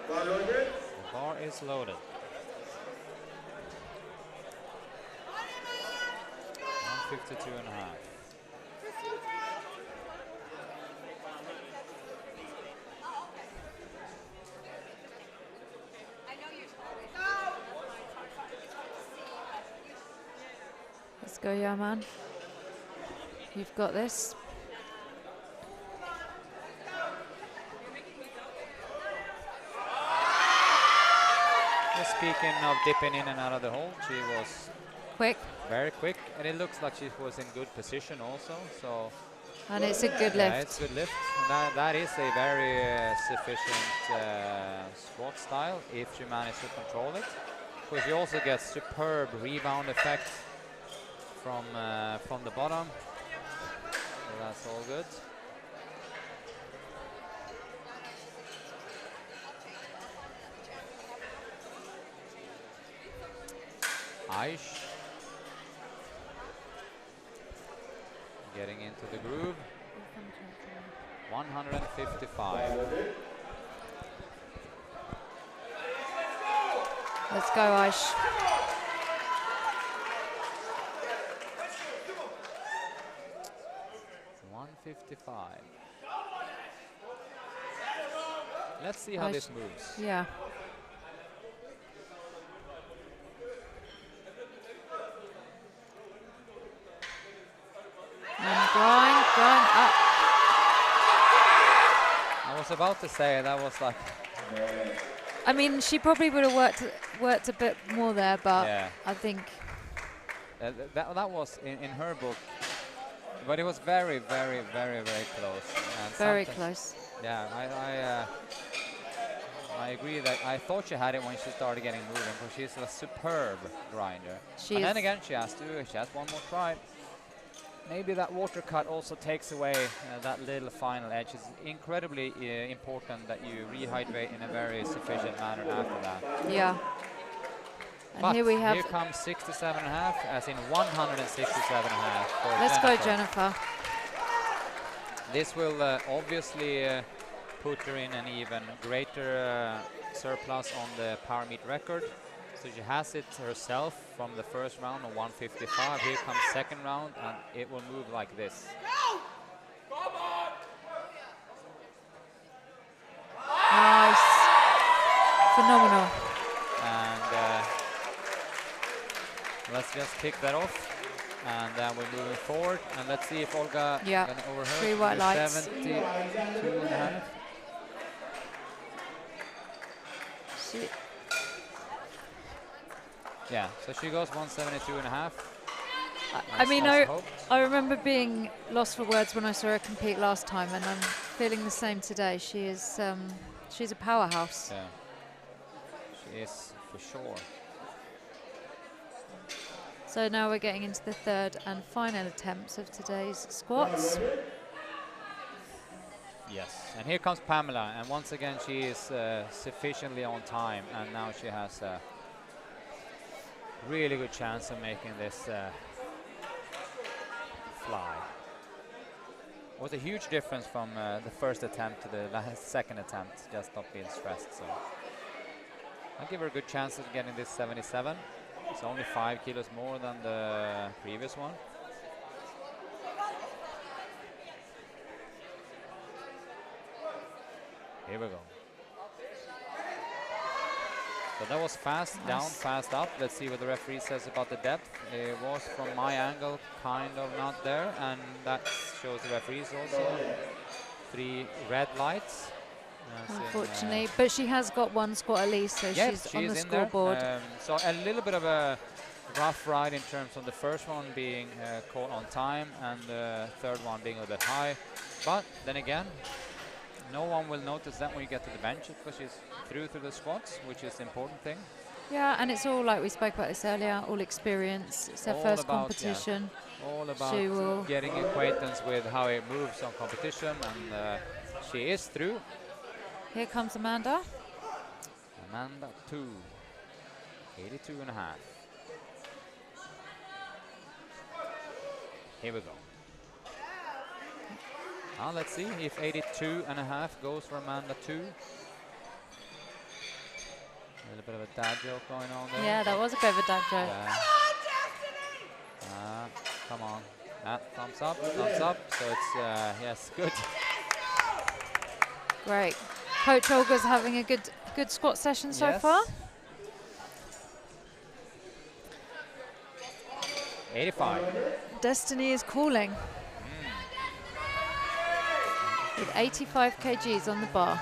The bar is loaded. 152.5. Let's go, Yaman. You've got this. Speaking of dipping in and out of the hole, she was Quick. very quick, and it looks like she was in good position also. So And it's a good yeah, lift. it's good lift. That is a very sufficient squat style if you manage to control it. Because you also get superb rebound effect from the bottom. So that's all good. Aish getting into the groove. 155. Let's go, Aish. Let's see how Aish. this moves. Yeah. And grind up. I was about to say that was like, I mean, she probably would have worked a bit more there, but yeah, I think that was in her book, but it was very, very, very, very close. And very sometimes- close. Yeah, I agree that I thought she had it when she started getting moving, because she's a superb grinder. She And is. then again, she has one more try. Maybe that water cut also takes away that little final edge. It's incredibly important that you rehydrate in a very sufficient manner after that. Yeah. And But here we have. here comes 67.5, as in 167.5 for Let's go, Jennifer. Jennifer. This will obviously put her in an even greater surplus on the power meet record. So she has it herself from the first round on 155. Here comes second round, and it will move like this. Nice. Phenomenal. And let's just kick that off. And then we're moving forward. And let's see if Olga Yeah. can overheard. 3 white lights. 72.5. She, Yeah, so she goes 172.5. I mean, as hoped. I remember being lost for words when I saw her compete last time, and I'm feeling the same today. She is, she's a powerhouse. Yeah, she is for sure. So now we're getting into the third and final attempts of today's squats. Yes, and here comes Pamela, and once again she is sufficiently on time, and now she has a really good chance of making this fly. It was a huge difference from the first attempt to the second attempt, just not being stressed. So I'll give her a good chance of getting this 77. It's only 5 kilos more than the previous one. Here we go. So that was fast down, fast up. Let's see what the referee says about the depth. It was from my angle kind of not there, and that shows the referees also 3 red lights. Unfortunately, but she has got 1 squat at least, so yes, she's on the in scoreboard. there. So a little bit of a rough ride in terms of the first one being caught on time and the third one being a bit high. But then again, no one will notice that when you get to the bench because she's through the squats, which is the important thing. Yeah, and it's all like we spoke about this earlier, all experience. It's her first competition. Yeah, all about getting acquaintance with how it moves on competition, and she is through. Here comes Amanda. Amanda 2, 82.5. Here we go. Now let's see if 82.5 goes for Amanda 2. A little bit of a dad joke going on there. Yeah, that was a bit of a dad joke. Come on. Thumbs up, thumbs up. So it's, yes, good. Great. Coach Olga's having a good squat session so far. 85. Destiny is calling. With 85 kgs on the bar.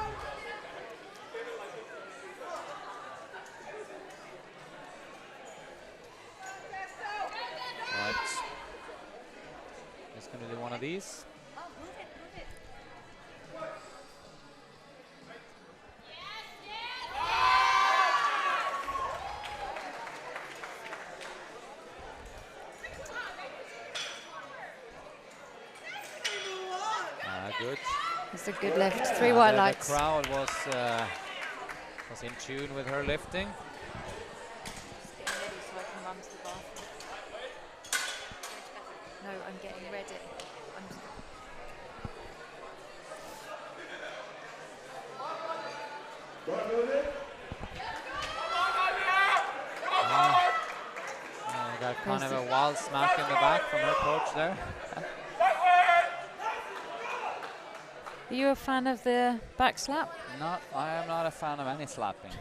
Right. Just going to do one of these. Good. It's a good lift. 3 white lights. The crowd was in tune with her lifting. No, I'm getting ready. I got kind of a wild smack in the back from her coach there. Are you a fan of the back slap? No, I am not a fan of any slapping.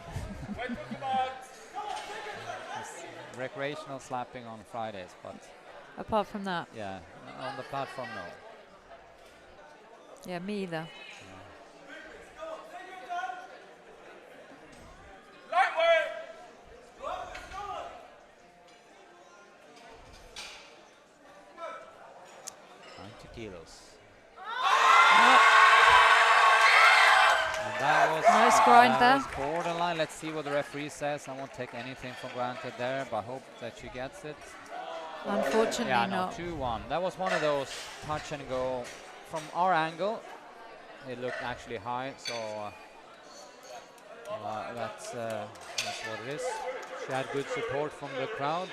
Recreational slapping on Fridays, but apart from that? Yeah, on the platform, no. Yeah, me either. Kilos. Nice grind there. Borderline. Let's see what the referee says. I won't take anything for granted there, but I hope that she gets it. Unfortunately, yeah, not. 2-1. That was one of those touch and go. From our angle, it looked actually high, so that's what it is. She had good support from the crowd.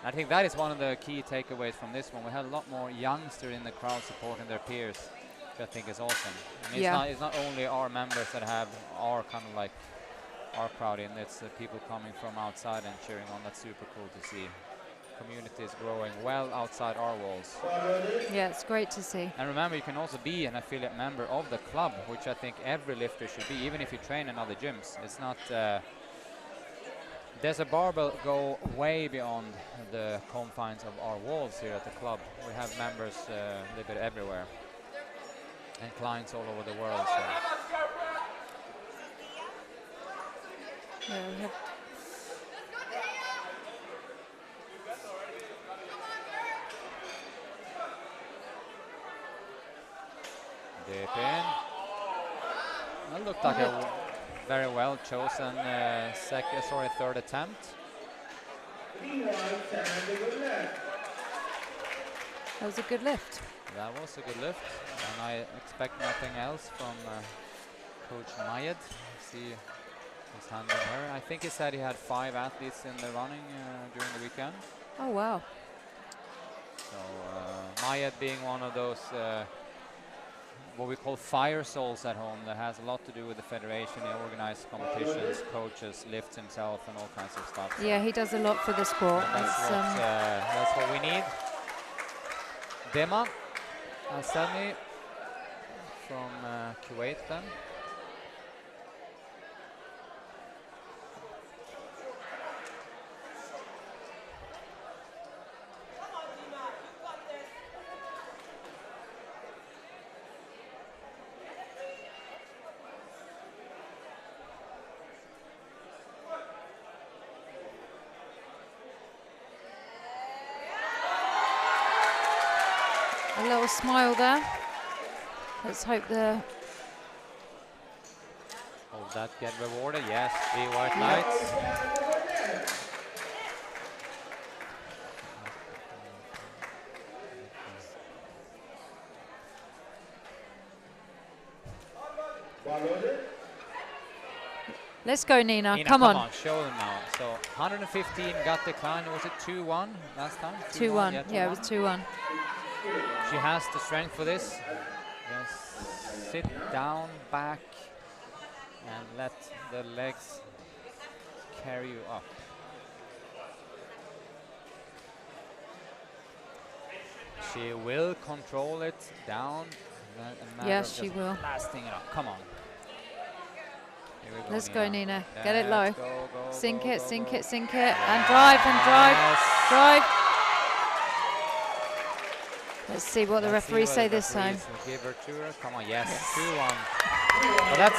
I think that is one of the key takeaways from this one. We had a lot more youngsters in the crowd supporting their peers, which I think is awesome. I mean, it's not only our members that have our kind of like our crowd in, it's people coming from outside and cheering on. That's super cool to see. Community is growing well outside our walls. Yeah, it's great to see. And remember, you can also be an affiliate member of the club, which I think every lifter should be, even if you train in other gyms. It's not... There's a barbell go way beyond the confines of our walls here at the club. We have members a little bit everywhere and clients all over the world. So. Yeah, we have dip in. That looked like a very well chosen third attempt. That was a good lift. That was a good lift, and I expect nothing else from Coach Mayed. See who's handling her. I think he said he had 5 athletes in the running during the weekend. Oh wow. So Mayed being one of those what we call fire souls at home that has a lot to do with the federation. He organizes competitions, coaches, lifts himself, and all kinds of stuff. So yeah, he does a lot for the sport. That's what we need. Dema Al-Salmi from Kuwait then. A little smile there. Let's hope the Will that get rewarded? Yes, 3 white lights. Let's go, Nina. Nina, come on. Show them now. So 115 got declined. Was it 2-1 last time? 2-1. Yeah, it was 2-1. She has the strength for this. Just sit down, back, and let the legs carry you up. She will control it down. Yes, she will. Blasting it up. Come on. Here we go, Let's go, Nina. Let's Get it low. go, Sink go, it, go, sink go. it, sink it. And drive, and drive. Yes. Drive. Let's see what the Let's see referees what say the this time. referees will give her to her. Come on, yes, Yes. 2-1. Well,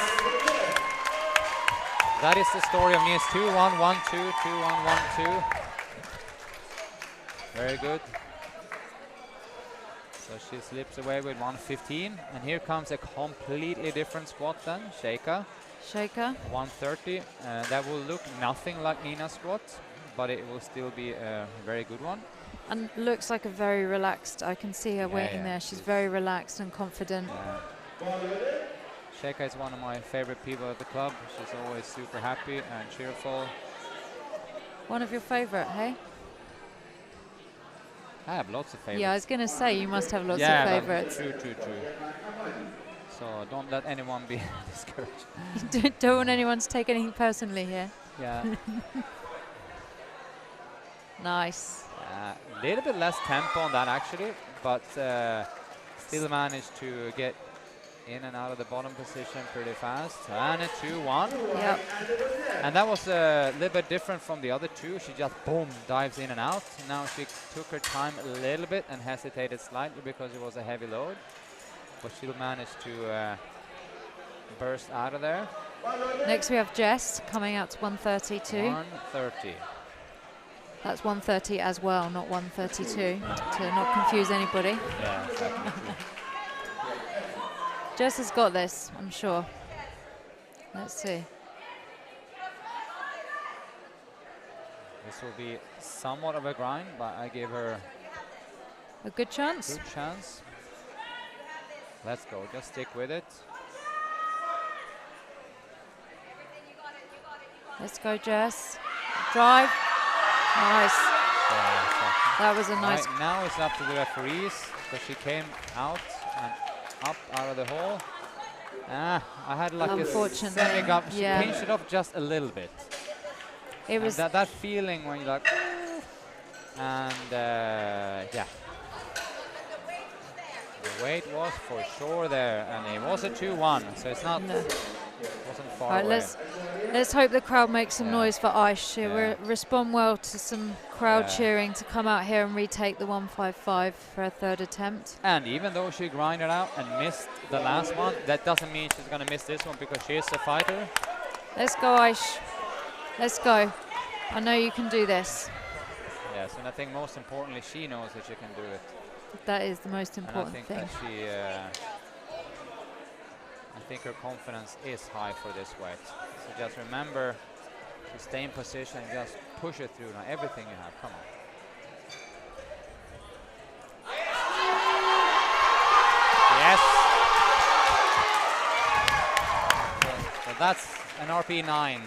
that is the story of me. It's 2-1, 1-2, 2-1, 1-2. Very good. So she slips away with 115, and here comes a completely different squat then. Sheikha, Shaker. 130. That will look nothing like Nina's squat, but it will still be a very good one. And looks like a very relaxed. I can see her waiting yeah, there. She's very relaxed and confident. Sheikha is one of my favorite people at the club. She's always super happy and cheerful. One of your favorite, hey? I have lots of favorites. Yeah, I was going to say you must have lots yeah, of but favorites. True. So don't let anyone be discouraged. Don't want anyone to take anything personally here. Yeah. Nice. A little bit less tempo on that actually, but still managed to get in and out of the bottom position pretty fast. And a 2-1. Yep. And that was a little bit different from the other two. She just boom dives in and out. Now she took her time a little bit and hesitated slightly because it was a heavy load, but she'll manage to burst out of there. Next we have Jess coming out to 132. 130. That's 130 as well, not 132, to not confuse anybody. Yeah, exactly. Jess has got this, I'm sure. Let's see. This will be somewhat of a grind, but I give her A good chance? good chance. Let's go, just stick with it. Let's go, Jess. Drive. Nice. That was a nice. Right, now it's up to the referees, because she came out and up out of the hole. I had like a Unfortunately, semi-gap. She yeah. pinched it off just a little bit. It was that feeling when you're like, and yeah. The weight was for sure there, and it was a 2-1, so it's not. No. Wasn't far All right, away. let's hope the crowd makes some Yeah. noise for Aish. She'll Yeah. respond well to some crowd Yeah. cheering to come out here and retake the 155 for her third attempt. And even though she grinded out and missed the last one, that doesn't mean she's going to miss this one because she is a fighter. Let's go, Aish. Let's go. I know you can do this. Yes, and I think most importantly, she knows that she can do it. That is the most And I important think thing. that she, I think her confidence is high for this weight. So just remember to stay in position and just push it through now. Everything you have, come on. Yes. So that's an RP9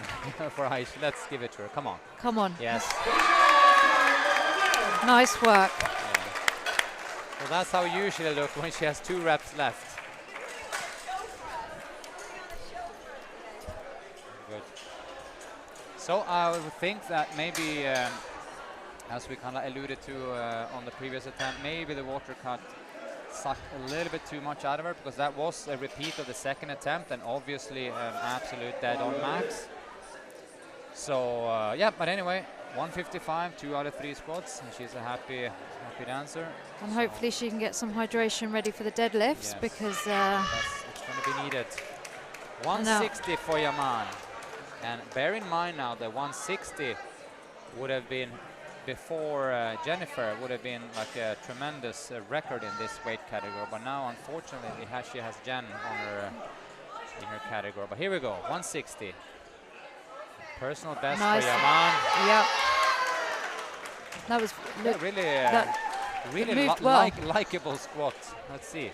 for Aish. Let's give it to her. Come on. Come on. Yes. Nice work. Yeah. So that's how you usually look when she has 2 reps left. Good. So I would think that maybe, as we kind of alluded to on the previous attempt, maybe the water cut sucked a little bit too much out of her, because that was a repeat of the second attempt and obviously an absolute dead on max. So yeah, but anyway, 155, 2 out of 3 squats, and she's a happy dancer. And hopefully she can get some hydration ready for the deadlifts, Yes. because It's going to be needed. 160 for Yaman. And bear in mind now that 160 would have been before Jennifer would have been like a tremendous record in this weight category, but now unfortunately she has Jen on her in her category. But here we go, 160. Personal best Nice. for Yaman. Yeah. That was Yeah, really moved well. likable squat. Let's see. I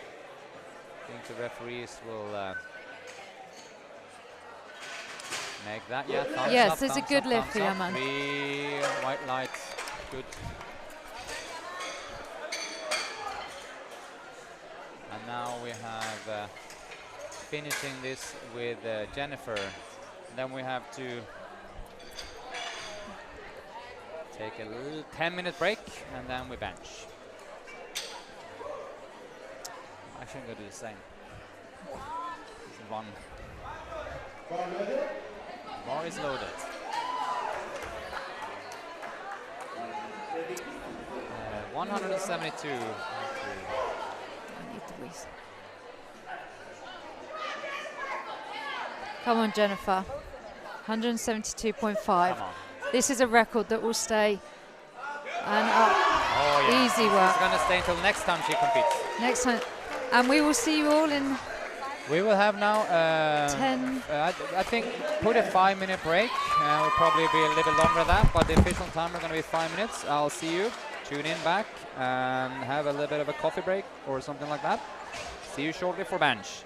think the referees will make that. Yeah, thumbs Yes, up, it's a thumbs good up, lift thumbs for up. Yaman. 3 white lights, good. And now we have finishing this with Jennifer. And then we have to take a little 10-minute break, and then we bench. Actually, I'm going to do the same. This is one. Bar is loaded. 172. I need the reason. Come on, Jennifer. 172.5. Come on. This is a record that will stay. And up. Oh, yeah. Easy It's work. going to stay until next time she competes. Next time. And we will see you all in We will have now, 10. I think, put a 5-minute break. Will probably be a little bit longer than that, but the official time is going to be 5 minutes. I'll see you. Tune in back and have a little bit of a coffee break or something like that. See you shortly for bench.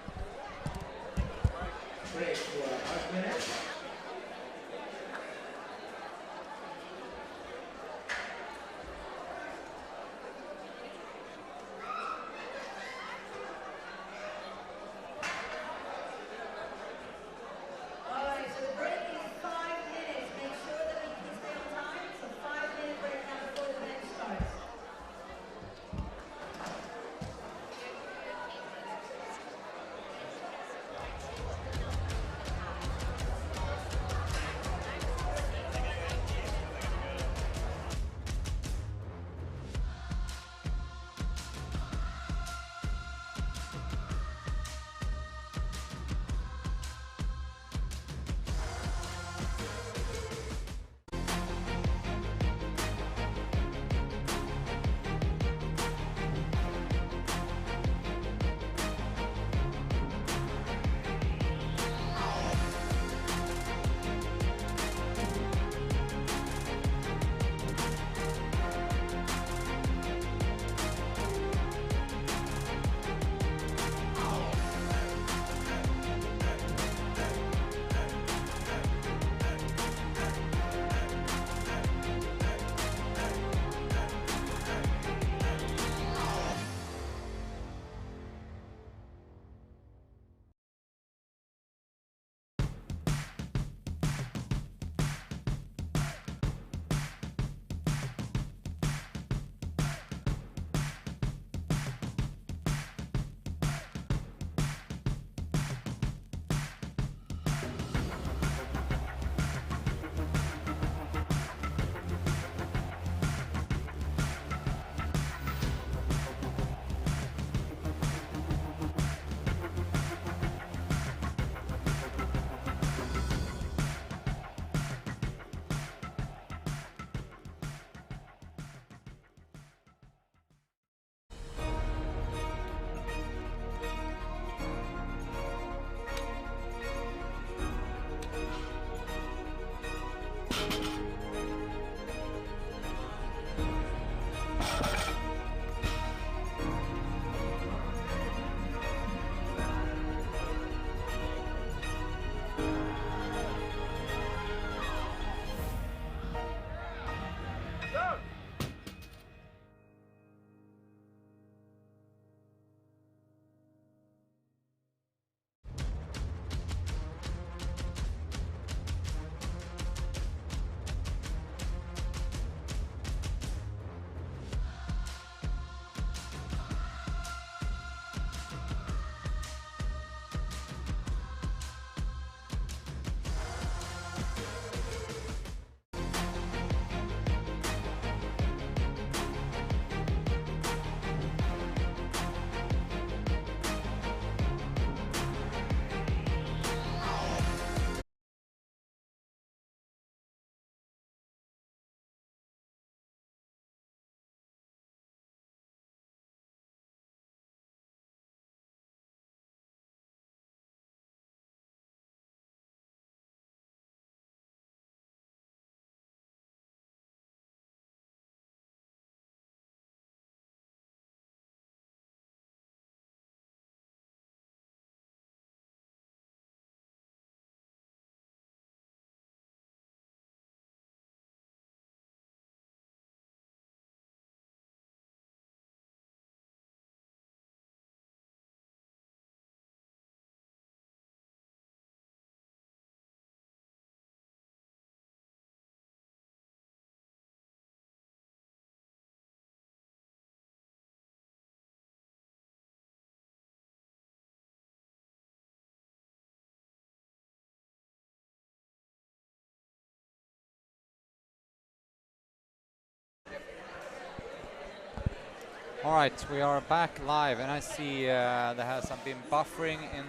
All right, we are back live, and I see there has some been buffering in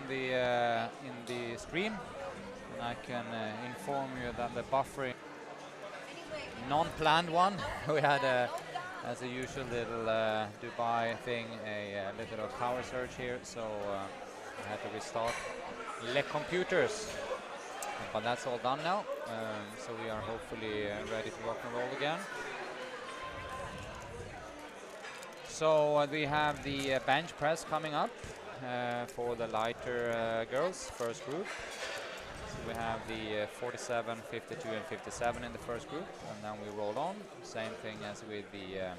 the stream, and I can inform you that the buffering non-planned one. We had as a usual little Dubai thing, a little power surge here, so I had to restart the computers. But that's all done now, so we are hopefully ready to rock and roll again. So we have the bench press coming up for the lighter girls, first group. So we have the 47, 52 and 57 in the first group, and then we roll on. Same thing as with the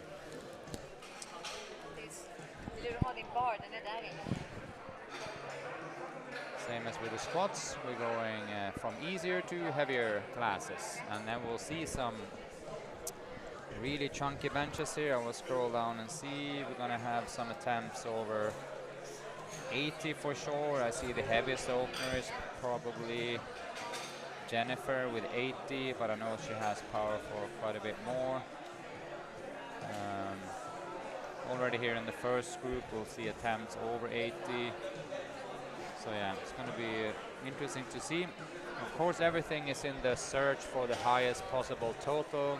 same as with the squats. We're going from easier to heavier classes, and then we'll see some really chunky benches here. I will scroll down and see. We're gonna have some attempts over 80 for sure. I see the heaviest opener is probably Jennifer with 80, but I know she has power for quite a bit more. Already here in the first group, we'll see attempts over 80. So yeah, it's going to be interesting to see. Of course, everything is in the search for the highest possible total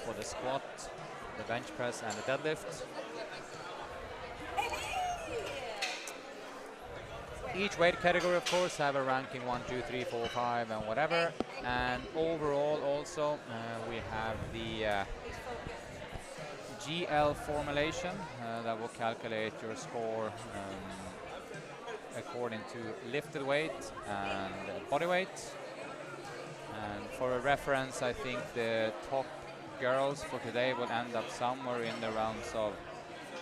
for the squat, the bench press, and the deadlift. Each weight category, of course, have a ranking 1, 2, 3, 4, 5, and whatever. And overall, also, we have the GL formulation that will calculate your score according to lifted weight and body weight. And for a reference, I think the top girls for today will end up somewhere in the rounds of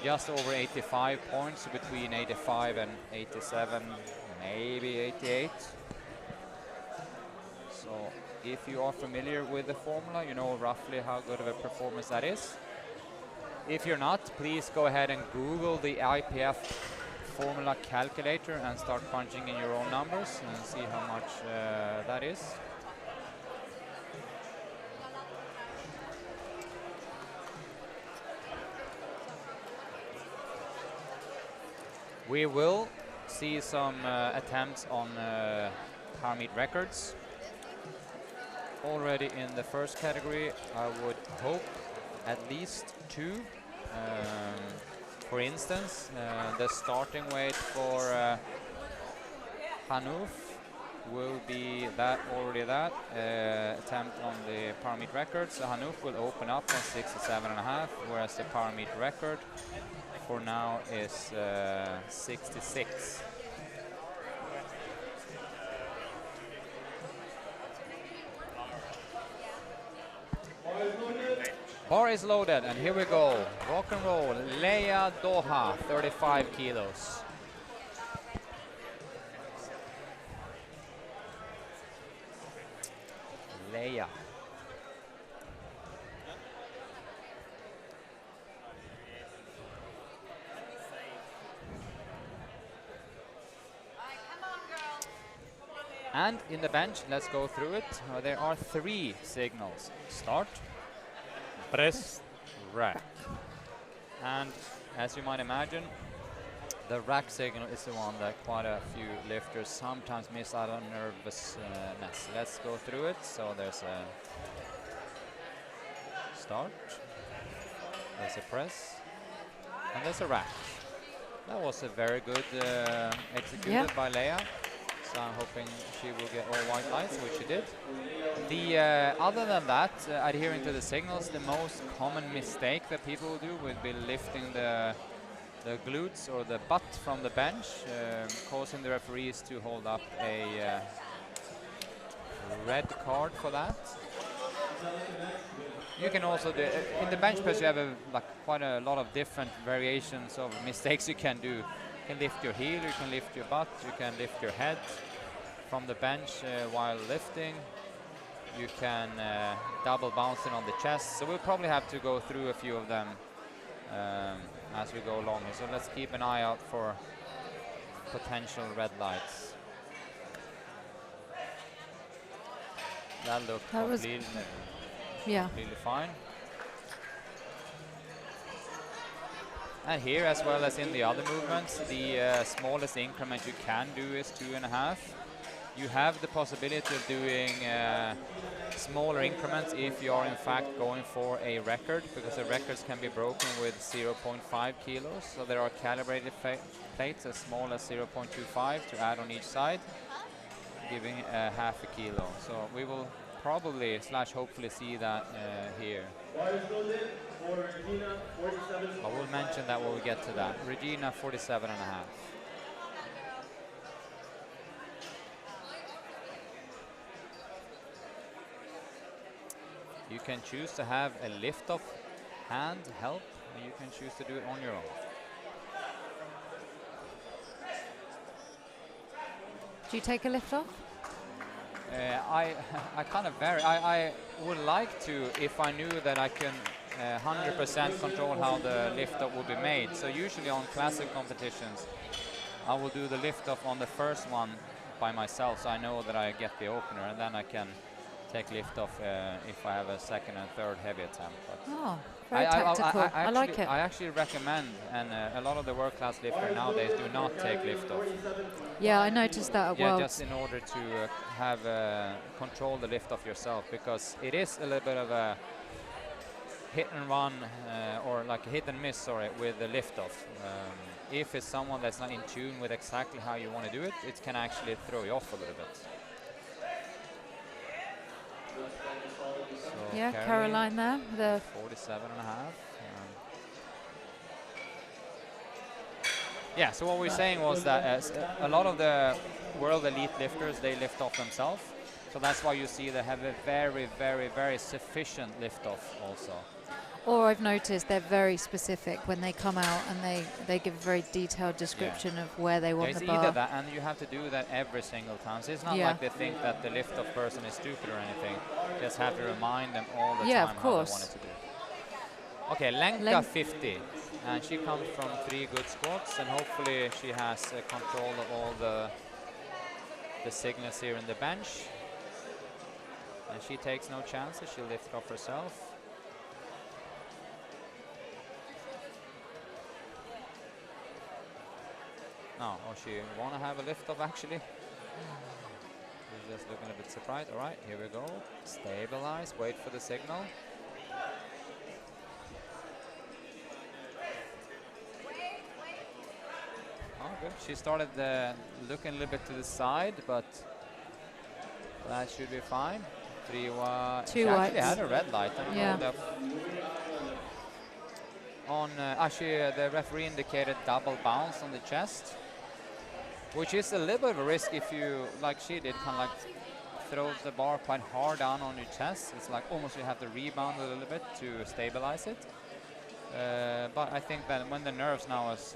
just over 85 points, between 85 and 87, maybe 88. So if you are familiar with the formula, you know roughly how good of a performance that is. If you're not, please go ahead and Google the IPF formula calculator and start punching in your own numbers and see how much that is. We will see some attempts on power meet records. Already in the first category, I would hope at least 2. For instance, the starting weight for Hanouf will be already that attempt on the power meet record. So Hanouf will open up on 67.5, whereas the power meet record for now is 66. Bar is loaded, and here we go. Rock and roll. Leia Doha, 35 kilos. Leia. And in the bench, let's go through it. There are 3 signals. Start, press, rack. And as you might imagine, the rack signal is the one that quite a few lifters sometimes miss out on nervousness. Let's go through it. So there's a start, there's a press, and there's a rack. That was a very good executed by Leia. So I'm hoping she will get all white lights, which she did. Other than that, adhering to the signals, the most common mistake that people will do would be lifting the glutes or the butt from the bench, causing the referees to hold up a red card for that. You can also do, in the bench press you have quite a lot of different variations of mistakes you can do. You can lift your heel, you can lift your butt, you can lift your head from the bench while lifting. You can double bouncing on the chest. So we'll probably have to go through a few of them as we go along here. So let's keep an eye out for potential red lights. That looked completely fine. And here, as well as in the other movements, the smallest increment you can do is 2.5. You have the possibility of doing smaller increments if you are in fact going for a record, because the records can be broken with 0.5 kilos. So there are calibrated plates as small as 0.25 to add on each side, giving half a kilo. So we will probably / hopefully see that here. I will mention that when we get to that. Regina 47.5. You can choose to have a lift-off hand help, and you can choose to do it on your own. Do you take a lift off? I kind of vary. I would like to if I knew that I can 100% control how the lift-off will be made. So usually on classic competitions, I will do the lift-off on the first one by myself, so I know that I get the opener, and then I can take lift-off if I have a second and third heavy attempt. But Oh, very tactical. I like it. I actually recommend, and a lot of the world-class lifters nowadays do not take lift-off. Yeah, I noticed that at Yeah, Worlds. just in order to have control the lift-off yourself, because it is a little bit of a hit and run, or like a hit and miss, sorry, with the lift-off. If it's someone that's not in tune with exactly how you want to do it, it can actually throw you off a little bit. So Yeah, Caroline there, the 47.5. Yeah, so what we were saying was that a lot of the world elite lifters, they lift off themselves. So that's why you see they have a very, very, very sufficient lift off also. Or I've noticed they're very specific when they come out, and they give a very detailed description of where they want It's the bar. either that, and you have to do that every single time. So it's not like they think that the lift-off person is stupid or anything. You just have to remind them all the time of course. how they want it to do. Okay, Lenka 50, and she comes from 3 good squats, and hopefully she has control of all the signals here in the bench. And she takes no chances. She'll lift off herself. No, oh, she want to have a lift off actually. She's just looking a bit surprised. All right, here we go. Stabilize, wait for the signal. Oh, good. She started looking a little bit to the side, but that should be fine. 3 white. Two she whites. actually had a red light. I don't know the actually, the referee indicated double bounce on the chest, which is a little bit of a risk if you, like she did, kind of like throw the bar quite hard down on your chest. It's like almost you have to rebound a little bit to stabilize it. But I think that when the nerves now is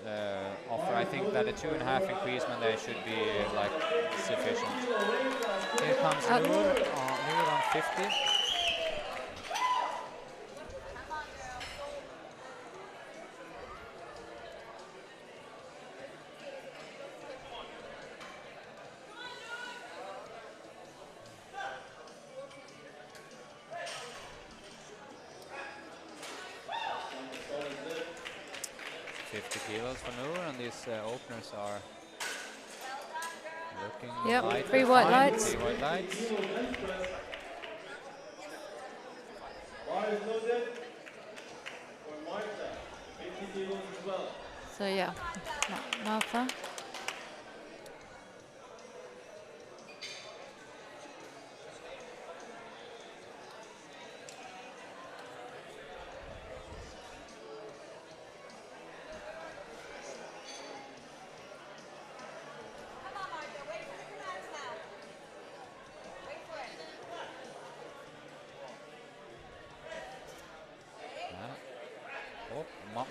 offer, I think that a 2.5 increasement there should be like sufficient. Here comes Noor on 50. For Noor, and these openers are looking Yep, 3 white lights. 3 white lights. So yeah, Martha.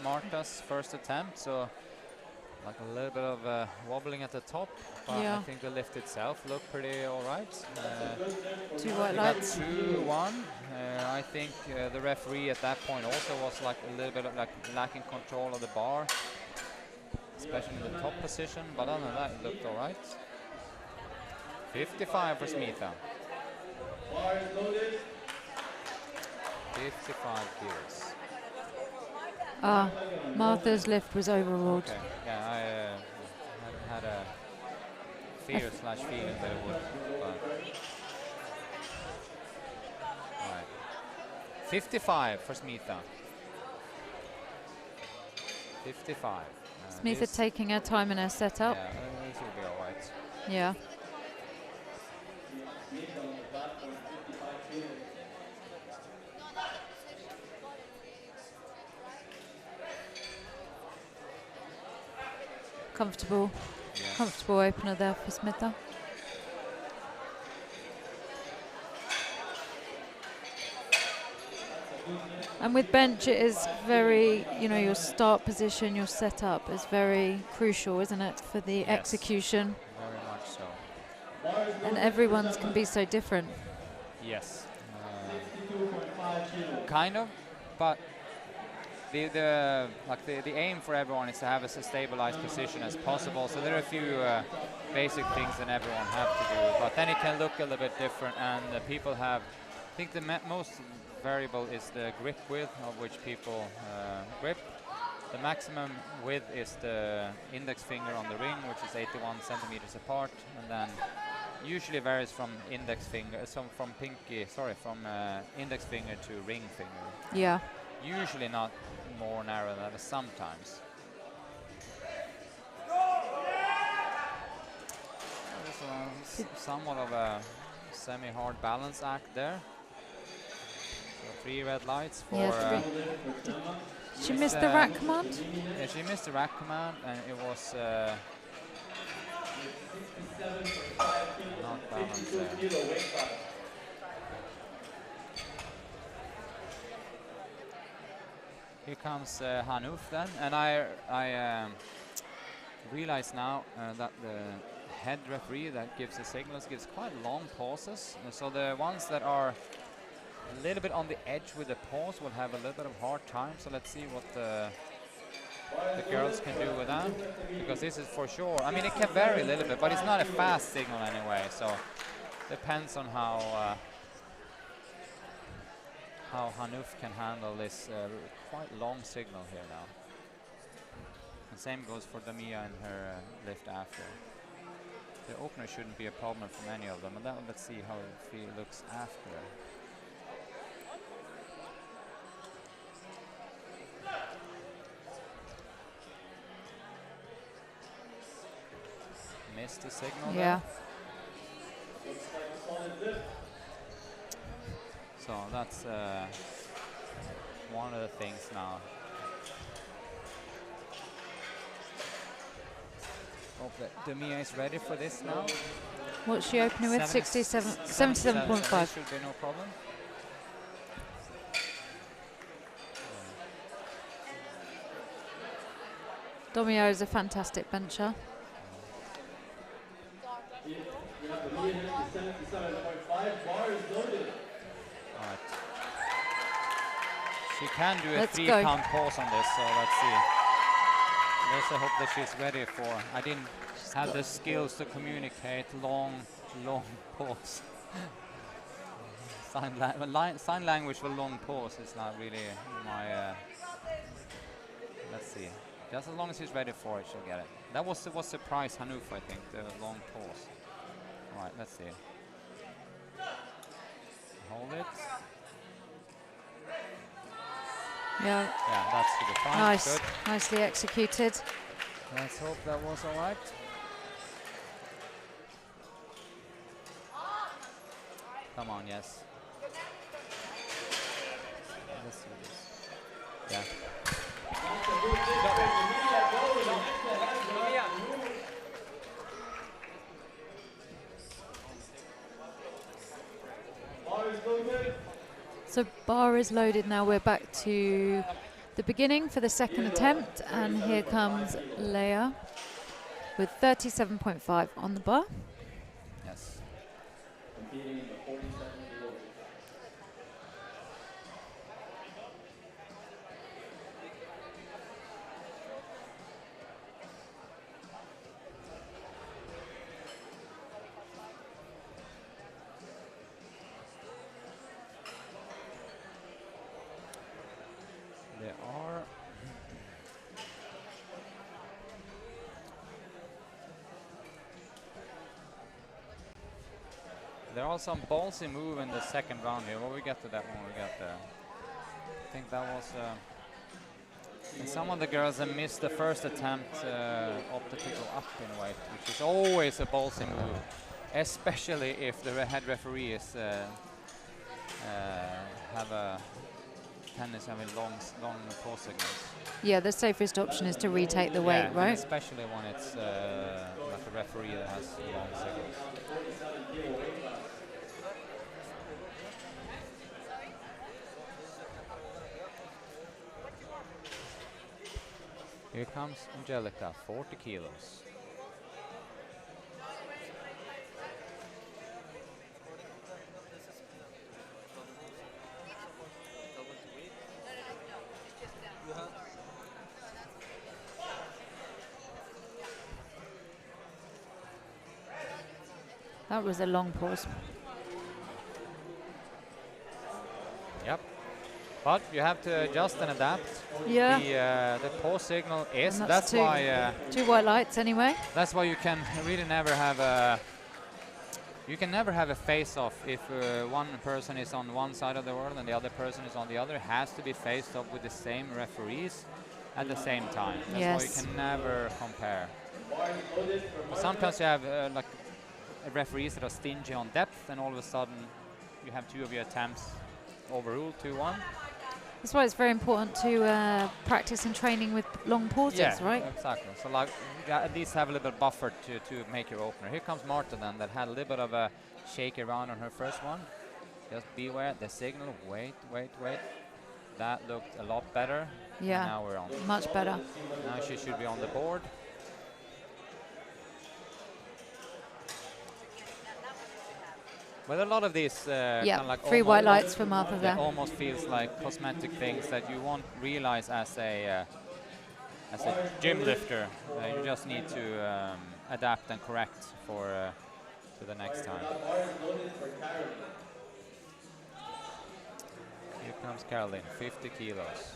Marta's first attempt, so like a little bit of wobbling at the top, but I think the lift itself looked pretty all right. 2 white lights. 2-1. I think the referee at that point also was like a little bit of like lacking control of the bar, especially in the top position, but other than that it looked all right. 55 for Smitha. 55 kilos. Martha's lift was overruled. Okay. Yeah, I had a fear slash feeling that it would. But. Right. 55 for Smitha. 55. Smitha This- taking her time in her setup. Yeah, this will be alright. Yeah. Comfortable. Yes. Comfortable opener there for Smitha. And with bench, it is very, you know, your start position, your setup is very crucial, isn't it, for the Yes. execution? Very much so. And everyone's can be so different. Yes. Kind of, but the aim for everyone is to have as a stabilized position as possible. So there are a few basic things that everyone have to do, but then it can look a little bit different. And people have, I think the most variable is the grip width of which people grip. The maximum width is the index finger on the ring, which is 81 centimeters apart, and then usually varies from index finger, from index finger to ring finger. Yeah. Usually not more narrow than that, sometimes. There's somewhat of a semi-hard balance act there. So 3 red lights for. Yeah, 3. She missed the rack command? Yeah, she missed the rack command, and it was not balanced there. Here comes Hanouf then, and I realize now that the head referee that gives the signals gives quite long pauses. So the ones that are a little bit on the edge with the pause will have a little bit of hard time. So let's see what the girls can do with that, because this is for sure. I mean, it can vary a little bit, but it's not a fast signal anyway. So depends on how Hanouf can handle this quite long signal here now. And same goes for Damia and her lift after. The opener shouldn't be a problem from any of them, and that, let's see how it looks after. Missed the signal Yeah. there. So that's one of the things now. Hope that Damia is ready for this now. What's she opening with? 77.5. Should be no problem. Domio is a fantastic bencher. Right. She can do a Let's 3 go. count pause on this, so let's see. Let's hope that she's ready for. I didn't have the skills to communicate long pause. Sign language for long pause is not really my. Let's see. Just as long as she's ready for it, she'll get it. That was what surprised Hanouf, I think, the long pause. All right, let's see. Hold it. Yeah. Yeah, that's to the front. Nice. Good. Nicely executed. Let's hope that was all right. Come on, yes. Let's do this. Yeah. So bar is loaded now. We're back to the beginning for the second attempt, and here comes Leia with 37.5 on the bar. Yes. There are There are some ballsy move in the second round here. Well, we get to that when we get there. I think that was... and some of the girls have missed the first attempt opted to go up in weight, which is always a ballsy move, especially if the head referee is have a tendency having long pause signals. Yeah, the safest option is to retake the weight, Yeah, right? especially when it's like a referee that has long signals. Here comes Angelica, 40 kilos. That was a long pause. Yep. But you have to adjust and adapt. Yeah. The pause signal is. And That's why. two white lights anyway. That's why you can really never have a. You can never have a face-off if one person is on one side of the world and the other person is on the other. It has to be faced off with the same referees at the same time. That's why you can never compare. Sometimes you have like referees that are stingy on depth, and all of a sudden you have two of your attempts overruled 2-1. That's why it's very important to practice and training with long pauses, right? Exactly. So like you at least have a little bit buffer to make your opener. Here comes Marta then, that had a little bit of a shake around on her first one. Just beware the signal. Wait. That looked a lot better. Yeah. And now we're on. Much better. Now she should be on the board. But a lot of these yeah, like 3 white lights for Martha there. Almost feels like cosmetic things that you won't realize as a gym lifter. You just need to adapt and correct for to the next time. Here comes Caroline, 50 kilos.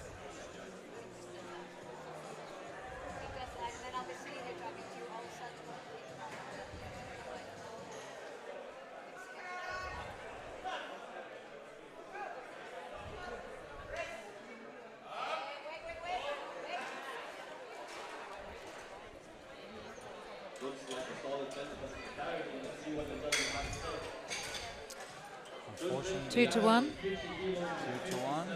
Unfortunately, 2-1. 2-1.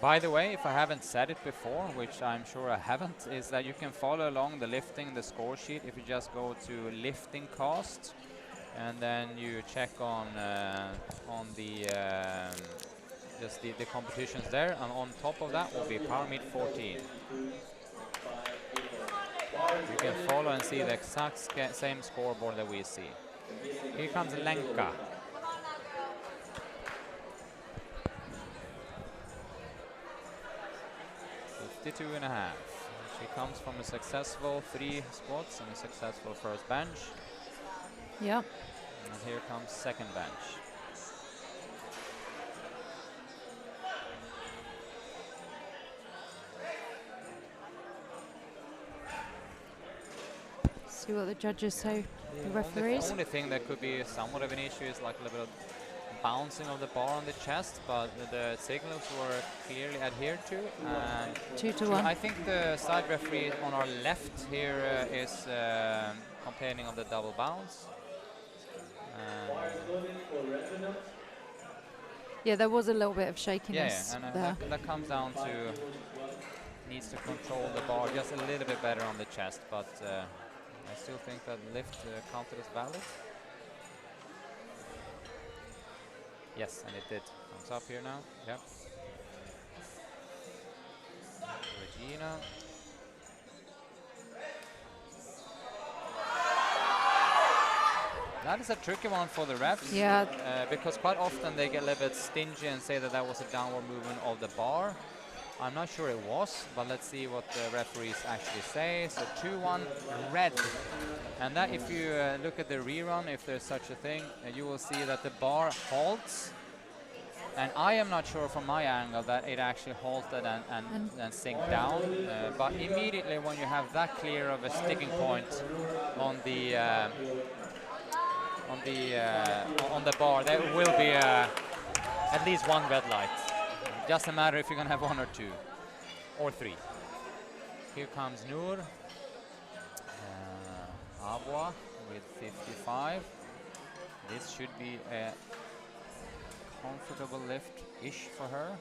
By the way, if I haven't said it before, which I'm sure I haven't, is that you can follow along the lifting, the score sheet, if you just go to lifting cost, and then you check on the just the competitions there, and on top of that will be Power Meet 14. You can follow and see the exact same scoreboard that we see. Here comes Lenka. .52.5. She comes from a successful 3 squats and a successful first bench. Yeah. And here comes second bench. See what the judges say, the referees. The only thing that could be somewhat of an issue is like a little bit of bouncing of the bar on the chest, but the signals were clearly adhered to. And 2-1. I think the side referee on our left here is complaining of the double bounce. Yeah, there was a little bit of shakiness and there. that comes down to needs to control the bar just a little bit better on the chest, but I still think that lift counted as valid. Yes, and it did. Comes up here now. Yep. Regina. That is a tricky one for the refs. Yeah. Because quite often they get a little bit stingy and say that that was a downward movement of the bar. I'm not sure it was, but let's see what the referees actually say. So 2-1 red. And that, if you look at the rerun, if there's such a thing, you will see that the bar halts And I am not sure from my angle that it actually halted and sinked down. But immediately when you have that clear of a sticking point on the bar, there will be at least one red light. Just a matter if you're gonna have one or two or three. Here comes Noor. Abwa with 55. This should be a comfortable lift-ish for her.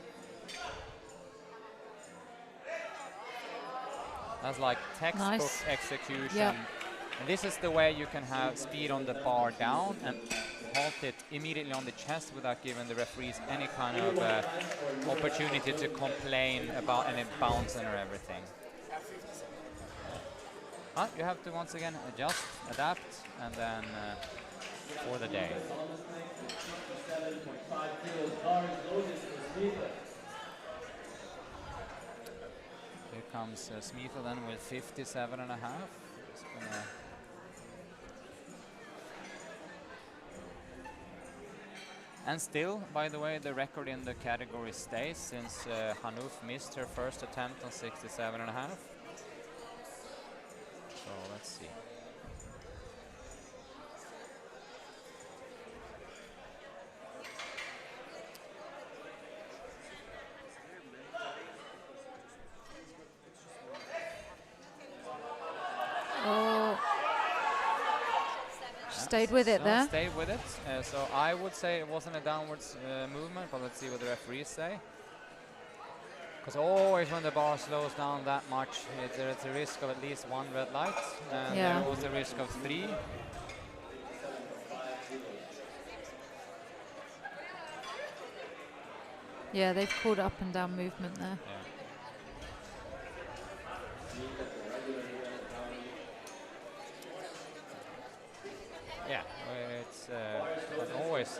That's like textbook Nice. execution. Yep. And this is the way you can have speed on the bar down and halt it immediately on the chest without giving the referees any kind of opportunity to complain about any bouncing or everything. You have to once again adjust, adapt, and then for the day. Here comes Smitha then with 57.5. And still, by the way, the record in the category stays since Hanouf missed her first attempt on 67.5. So let's see. Oh, stayed with it there. Stayed with it. So I would say it wasn't a downwards movement, but let's see what the referees say. Because always when the bar slows down that much, there's a risk of at least one red light, and Yeah. there was a risk of 3. Yeah, they've called up and down movement there. Yeah, it's always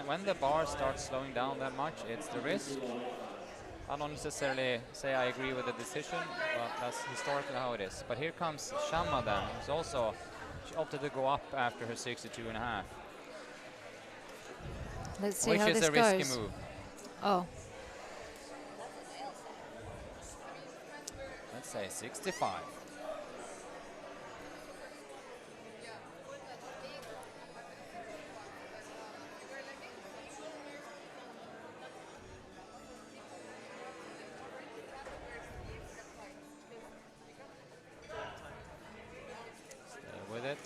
when the bar starts slowing down that much, it's the risk. I don't necessarily say I agree with the decision, but that's historically how it is. But here comes Shamma then, who's also, she opted to go up after her 62.5. Let's see Which how is this a risky goes. move. Oh, Let's say 65. Stay with it.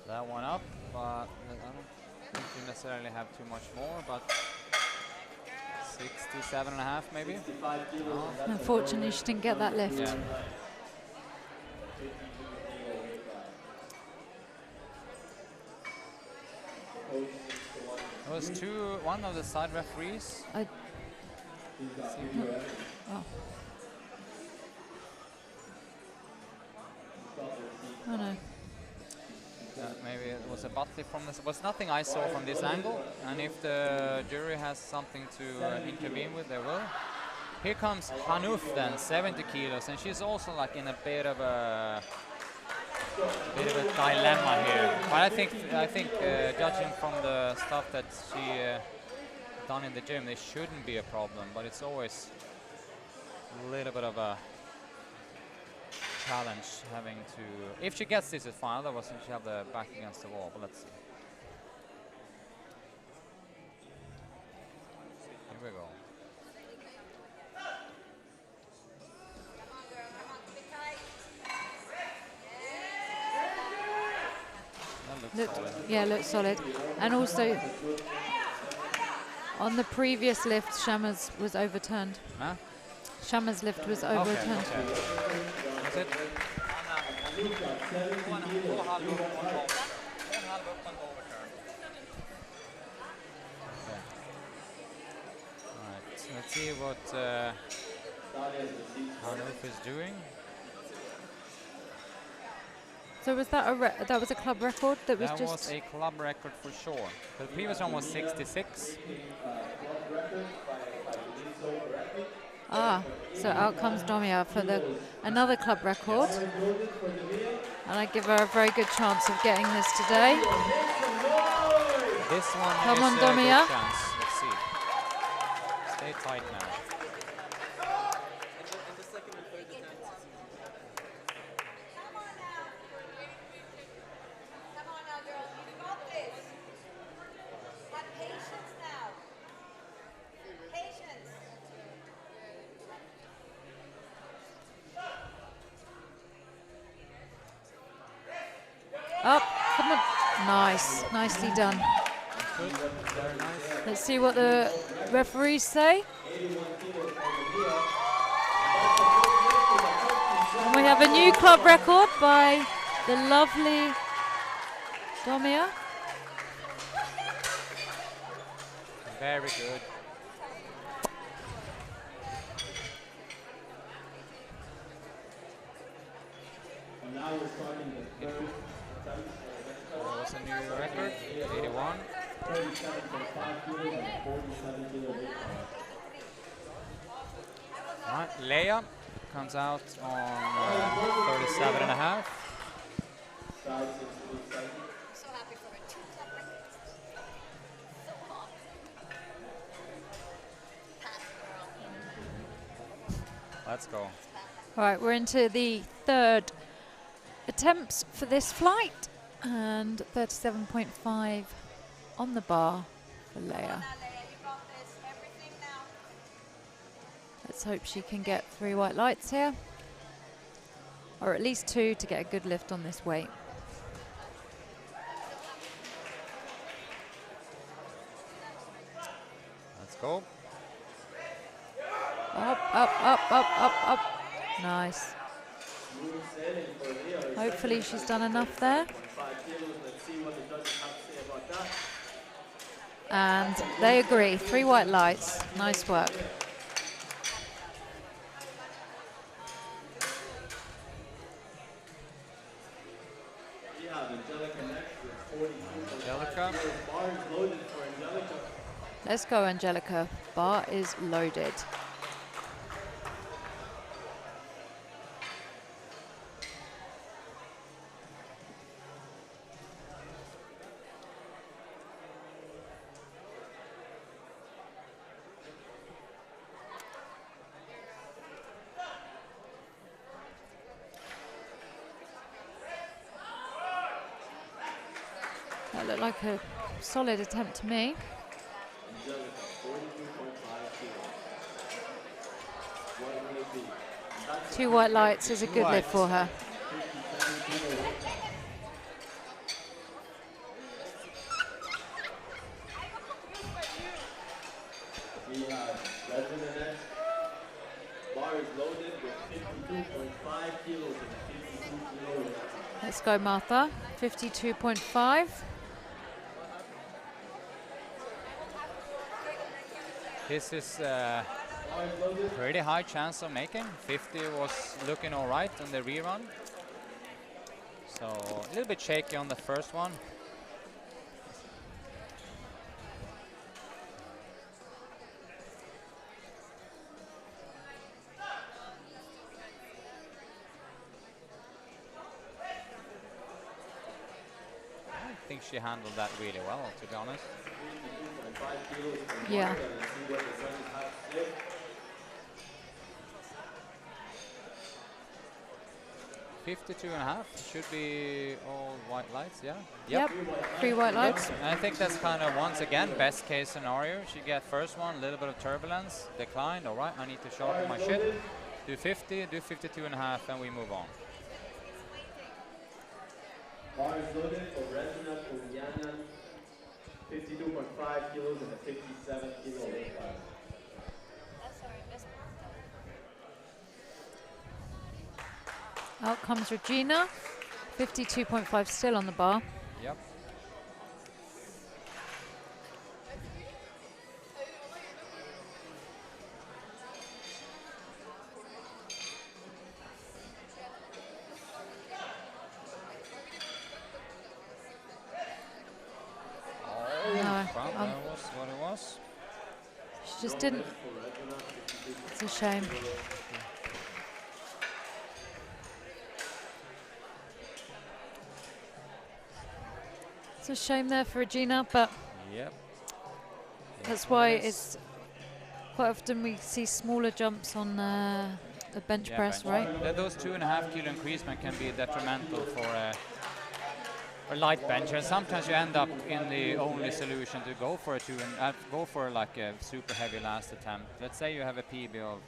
That one up, but I don't think you necessarily have too much more, but 67.5 maybe? Oh. unfortunately she didn't get that lift. Yeah. There was one of the side referees. Oh. Oh no. Maybe it was a Butley from this. Was nothing I saw from this angle, and if the jury has something to intervene with, they will. Here comes Hanouf then, 70 kilos, and she's also like in a bit of a dilemma here. But I think judging from the stuff that she done in the gym, this shouldn't be a problem. But it's always a little bit of a challenge having to. If she gets this, it's fine. Otherwise, she have the back against the wall. But let's see. Here we go. Looked solid. And also, on the previous lift, Shamma's was overturned. Huh? Shamma's lift was overturned. That's it. Alright, so let's see what Hanouf is doing. So was that that was a club record that was That just was a club record for sure. The previous one was 66. So out comes Domia for another club record. And I give her a very good chance of getting this today. This one Come is on, a Domia. good chance. Let's see. Stay tight now. Come on now, girls. You got this. Have patience now. Patience. Up, come on. Nice, nicely done. Good. Very nice. Let's see what the referees say. And we have a new club record by the lovely Domia. Very good. Now we're starting the third attempt. What's a new record? 81. 37.5 kilos and 47 kilo weight class. All right, Leia comes out on 37 and a half. Size 6 feet 7. So happy for her. 2 club records. So hot. Pass, girl. Let's go. All right, we're into the third attempts for this flight, and 37.5 on the bar for Leia. Now, Leia, you got this. Everything now. Let's hope she can get 3 white lights here, or at least 2 to get a good lift on this weight. Let's go. Up. Nice. Smooth sailing for Leah. Hopefully she's done enough there. 5 kilos. Let's see what the judges have to say about that. And they agree. 3 white lights. Nice work. We have Angelica next with 42. Angelica. Bar is loaded for Angelica. Let's go, Angelica. Bar is loaded. That looked like a solid attempt to me. Angelica, 42.5 kilos. What will it be? That's 2 white lights is a good lift for her. 57 kilo weight class. We have Leslie next. Bar is loaded with 52.5 kilos and 52 kilo weight class. Let's go, Martha. 52.5. This is pretty high chance of making. 50 was looking all right on the rerun. So a little bit shaky on the first one. I think she handled that really well, to be honest. 52.5 kilos for Yeah. Martha. Let's see what the judges have to say. 52 and a half should be all white lights, yeah? Yep. 3 white lights. And I think that's kind of, once again, best case scenario. She get first one, a little bit of turbulence, declined, all right, I need to sharpen my shit. Do 50, do 52 and a half, and we move on. Bar is loaded for Resina Punyanan, 52.5 kilos and a 57 kilo weight class. That's our best. Out comes Regina. 52.5 still on the bar. Yep. No, Well, that was what it was. she just didn't. For Resina, It's a shame. It's a shame there for Regina, but Yep. that's why it's quite often we see smaller jumps on the bench press, right? Those 2.5 kilo increasement can be detrimental for a light bencher. Sometimes you end up in the only solution to go for go for like a super heavy last attempt. Let's say you have a PB of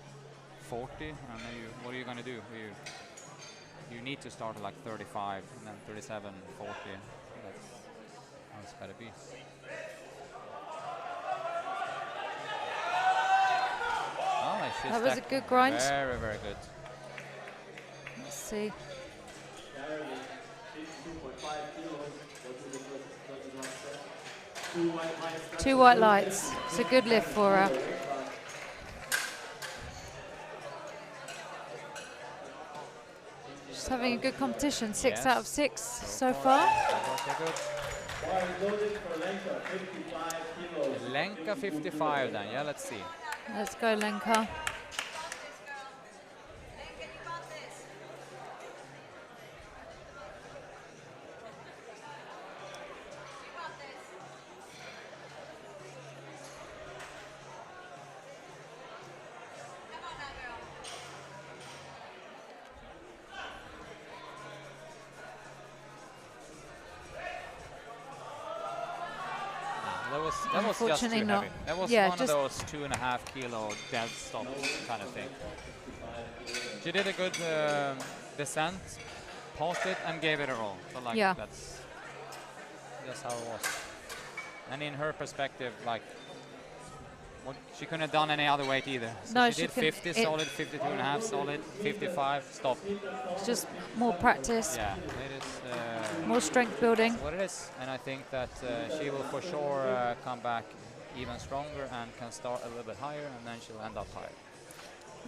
40, and what are you going to do? You need to start at like 35 and then 37, 40. That's how it's got to be. Oh, That was a good grind. Very, very good. Let's see. Carolyn, 52.5 kilos. What did the last set? 2 white lights. 2 white lights. It's a good lift for her. She's having a good competition. 6 out of 6 so far. Bar is loaded for Lenka, 55 kilos. Lenka 55 then, yeah, let's see. Let's go, Lenka. That was just too Unfortunately not. heavy. That was Yeah, one of just those 2.5 kilo dead stops kind of thing. She did a good descent, paused it and gave it a roll. So like Yeah. that's how it was. And in her perspective, like she couldn't have done any other weight either. So No, she she did couldn't. 50 solid, 52.5 solid, 55 stop. It's just more practice, Yeah, it is. more strength building. What it is, and I think that she will for sure come back even stronger and can start a little bit higher, and then she'll end up higher.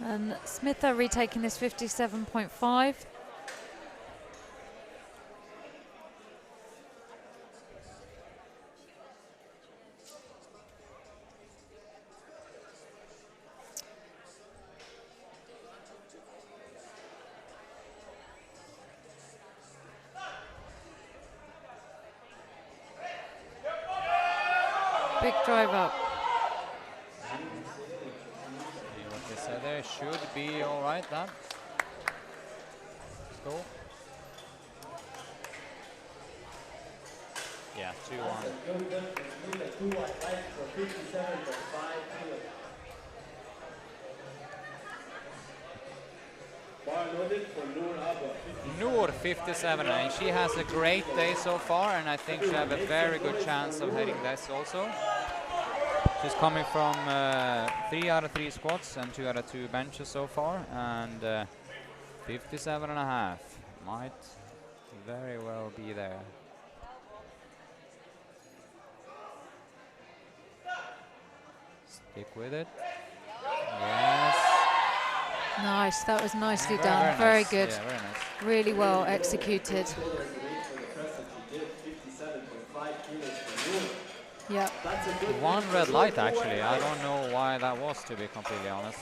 And Smith are retaking this 57.5. Big drive up. See what they said there. Should be all right, then. Let's go. Yeah, 2-1. 2 white lights for 57.5 kilos. Bar loaded for Noor Abba. Noor 57, and she has a great day so far, and I think she have a very good chance of heading this also. She's coming from 3 out of 3 squats and 2 out of 2 benches so far, and 57.5 might very well be there. Stick with it. Yes. Nice, that was nicely Very, done. very Very nice. good. Yeah, very nice. Really well executed. For the press that she did, 57.5 kilos for Noor. Yeah. That's a good One red light actually. I don't know why that was, to be completely honest.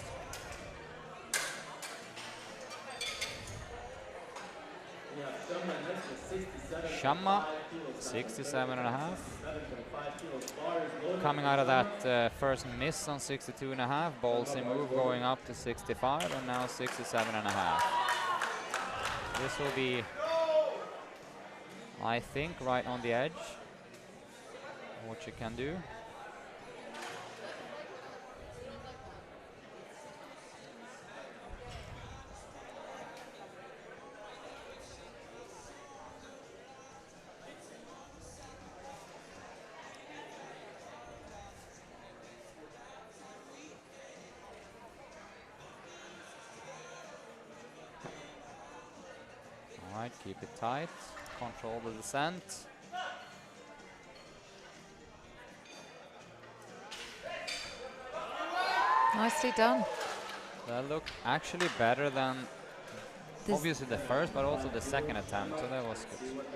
We have Shamma next with 67. Shamma, 67.5. 7.5 kilos. Bar is loaded. Coming out of that first miss on 62.5, ballsy move going up to 65, and now 67.5. This will be, I think, right on the edge of what you can do. All right, keep it tight, control the descent. Nicely done. That looked actually better than This- obviously the first, but also the second attempt, so that was good.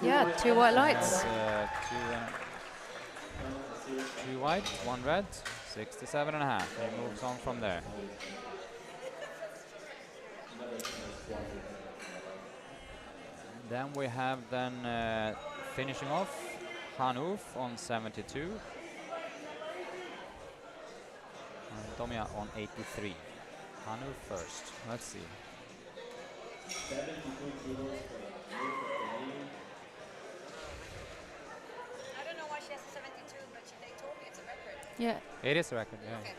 Yeah, 2 white lights. And, 2 white, 1 red, 67.5. He moves on from there. Then we have finishing off Hanuf on 72 and Domia on 83. Hanuf first. Let's see. 72 kilos for Hanuf Abdelhamid. I don't know why she has a 72, but they told me it's a record. Yeah. It is a record, yeah. Okay.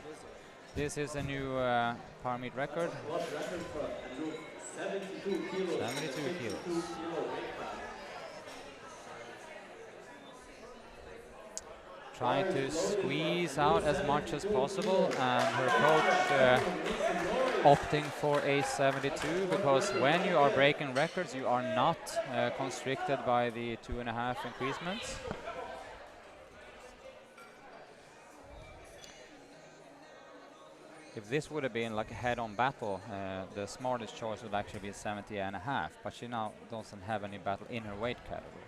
This is a new power meet record. What record for Hanuf? 72 kilos. 72 kilos. 52 kilo weight class. Trying to squeeze out as much as possible, and her coach opting for a 72 because when you are breaking records, you are not constricted by the 2.5 increasements. If this would have been like a head-on battle, the smartest choice would actually be 70.5, but she now doesn't have any battle in her weight category.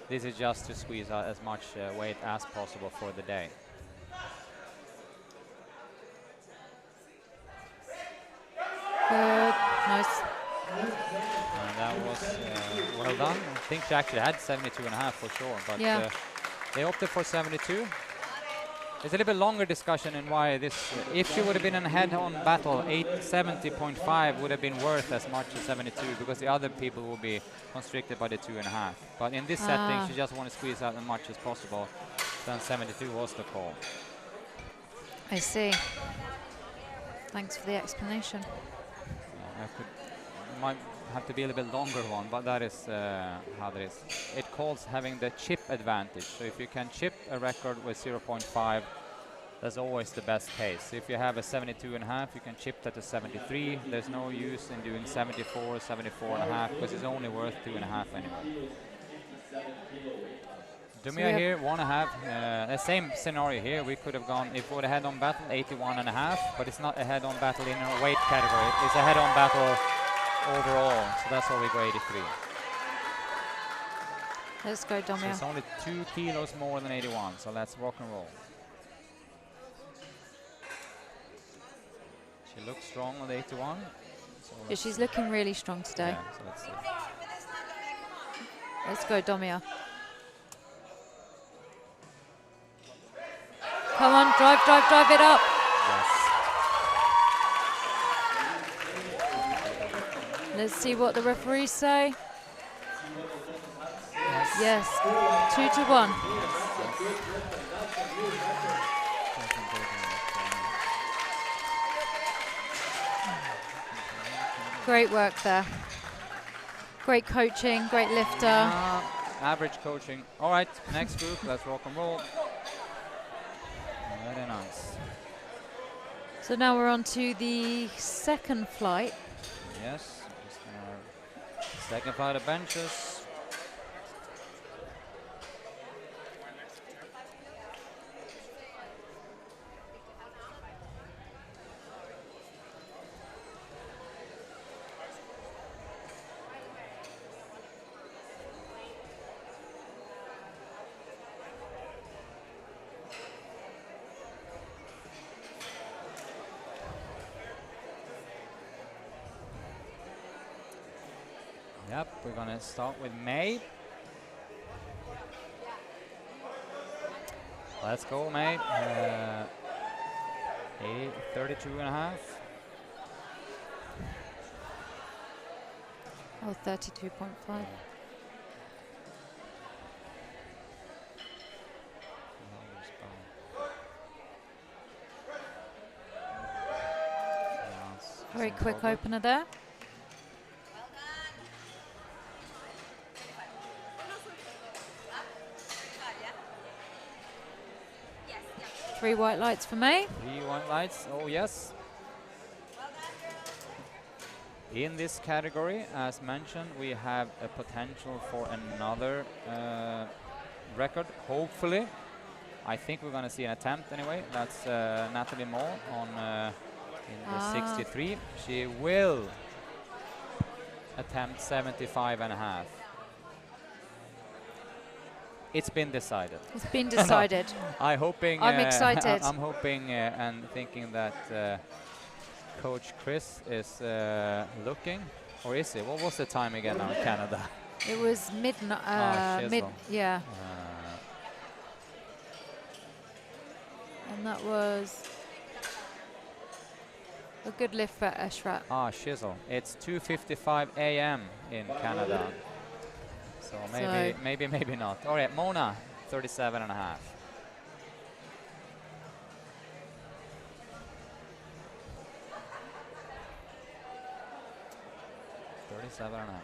This is just to squeeze out as much weight as possible for the day. Good. Nice. And that was well done. I think she actually had 72.5 for sure, but Yeah. they opted for 72. There's a little bit longer discussion in why this, if she would have been in a head-on battle, 70.5 would have been worth as much as 72 because the other people will be constricted by the 2.5. But in this setting, she just want to squeeze out as much as possible. Then 72 was the call. I see. Thanks for the explanation. Might have to be a little bit longer one, but that is how that is. It calls having the chip advantage. So if you can chip a record with 0.5, that's always the best case. If you have a 72.5, you can chip that to 73. There's no use in doing 74, 74.5 because it's only worth 2.5 anyway. Dumia here, 1.5. The same scenario here. We could have gone, if we would have head-on battle, 81.5, but it's not a head-on battle in a weight category. It's a head-on battle overall, so that's why we go 83. Let's go, So Domia. it's only 2 kilos more than 81, so let's rock and roll. She looks strong on the 81. So Yeah, she's looking really strong today. yeah, so let's see. Let's go, Domia. Come on, drive it up. Yes. Let's see what the referees say. Yes, 2-1. Great work there. Great coaching, great lifter. Average coaching. All right, next group, let's rock and roll. Very nice. So now we're on to the second flight. Yes. Second flight of benches. Yep, we're gonna start with May. Let's go, May. 32.5. Oh, 32.5. Very quick opener there. Three white lights for May. 3 white lights, oh yes. In this category, as mentioned, we have a potential for another record, hopefully. I think we're going to see an attempt anyway. That's Natalie Moore on in the 63. She will attempt 75.5. It's been decided. It's been decided. I'm hoping. I'm excited. I'm hoping and thinking that Coach Chris is looking, or is he? What was the time again now in Canada? It was midnight. shizzle. Yeah, and that was a good lift for Ashrat. Shizzle. It's 2:55 a.m. in Canada. So maybe not. All right, Mona, 37 and a half. 37 and a half.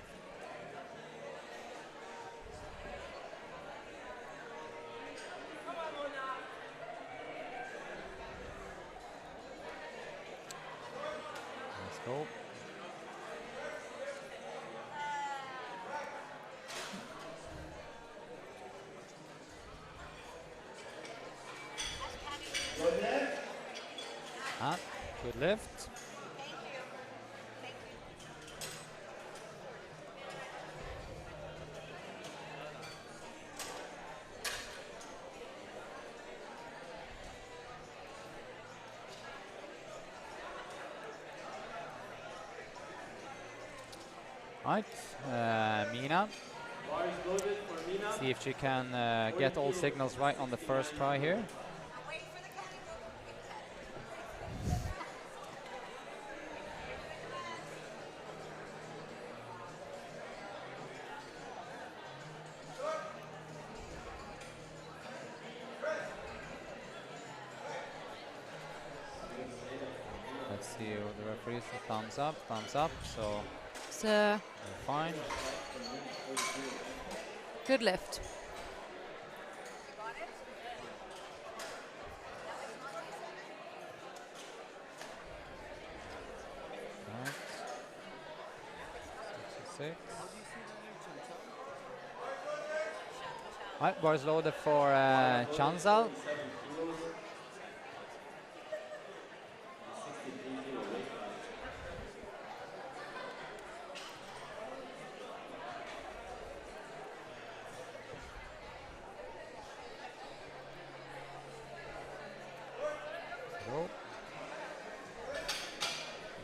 Let's go. Good lift. Right, Mina. See if she can get all signals right on the first try here. Let's see what the referees. Thumbs up, so So fine. good lift. Right. 66. Right, bars loaded for Chanzal.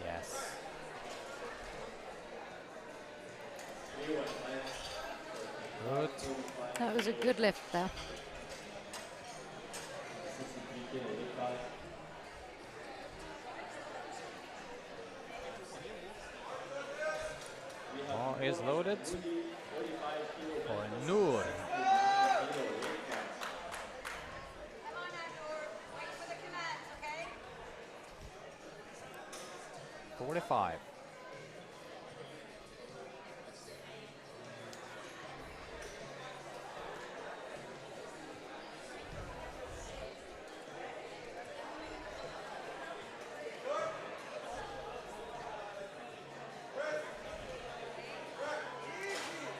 Yes. Good. That was a good lift there. Bar is loaded for Noor. Come on, Andor. Wait for the commands, okay? 45.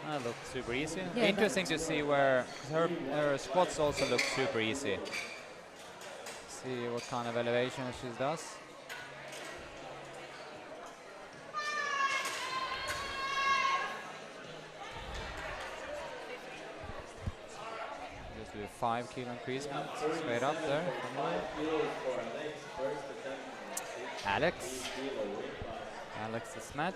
That looked super easy. Yeah, Interesting to see where her squats also look super easy. See what kind of elevation she does. Just do a 5 kilo increasement straight up there. Alex. Alex de Smet.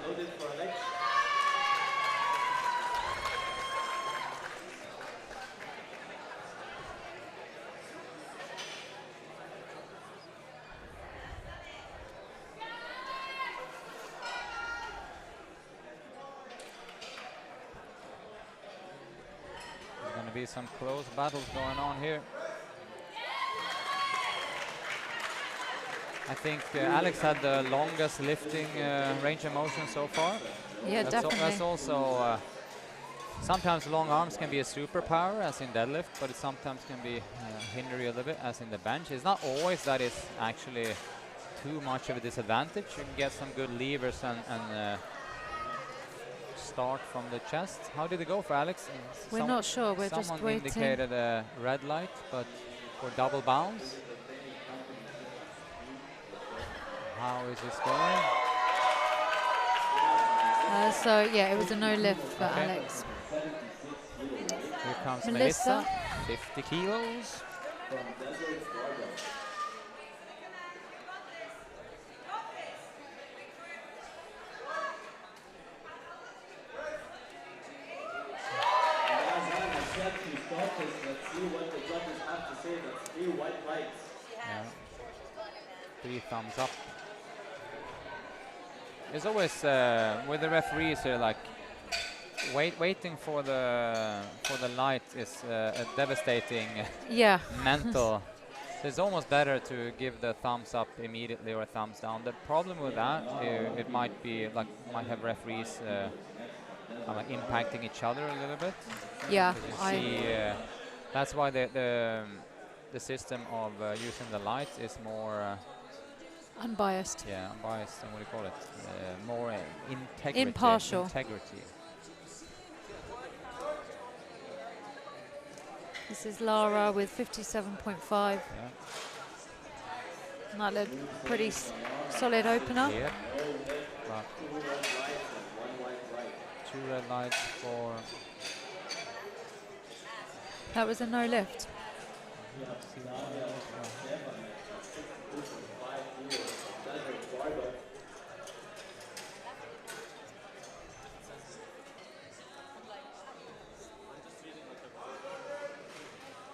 Loaded for Alex. There's going to be some close battles going on here. I think Alex had the longest lifting range of motion so far. Yeah, definitely. That's also sometimes long arms can be a superpower, as in deadlift, but it sometimes can be hinder you a little bit, as in the bench. It's not always that it's actually too much of a disadvantage. You can get some good levers and start from the chest. How did it go for Alex? We're not sure. We're just someone waiting. indicated a red light, but for double bounce. How is this going? So yeah, it was a no lift for Okay. Alex. Here comes Melissa. Melissa, 50 kilos. From Desert Barbell. Let's see what the judges have to say. That's 3 white lights. Yeah. 3 thumbs up. It's always with the referees here, like waiting for the light is a devastating Yeah. mental. So it's almost better to give the thumbs up immediately or a thumbs down. The problem with that, it might be like might have referees like impacting each other a little bit. Yeah. You see, that's why the system of using the lights is more Unbiased. unbiased, and what do you call it? More integrity. Impartial. Integrity. This is Lara with 57.5. Yeah. That looked pretty solid opener. Yep. But 2 red lights for. That was a no lift.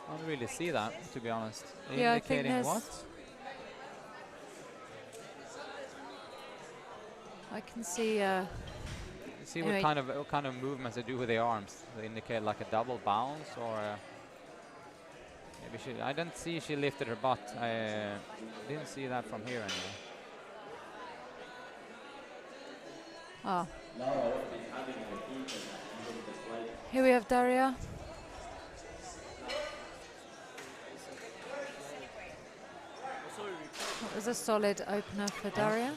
I don't really see that, to be honest. Yeah, I think Indicating there's- what? I can see. See Anyway. what kind of movements they do with the arms. They indicate like a double bounce or maybe she. I didn't see she lifted her butt. I didn't see that from here anyway. Oh. Here we have Daria. That was a solid opener for Daria.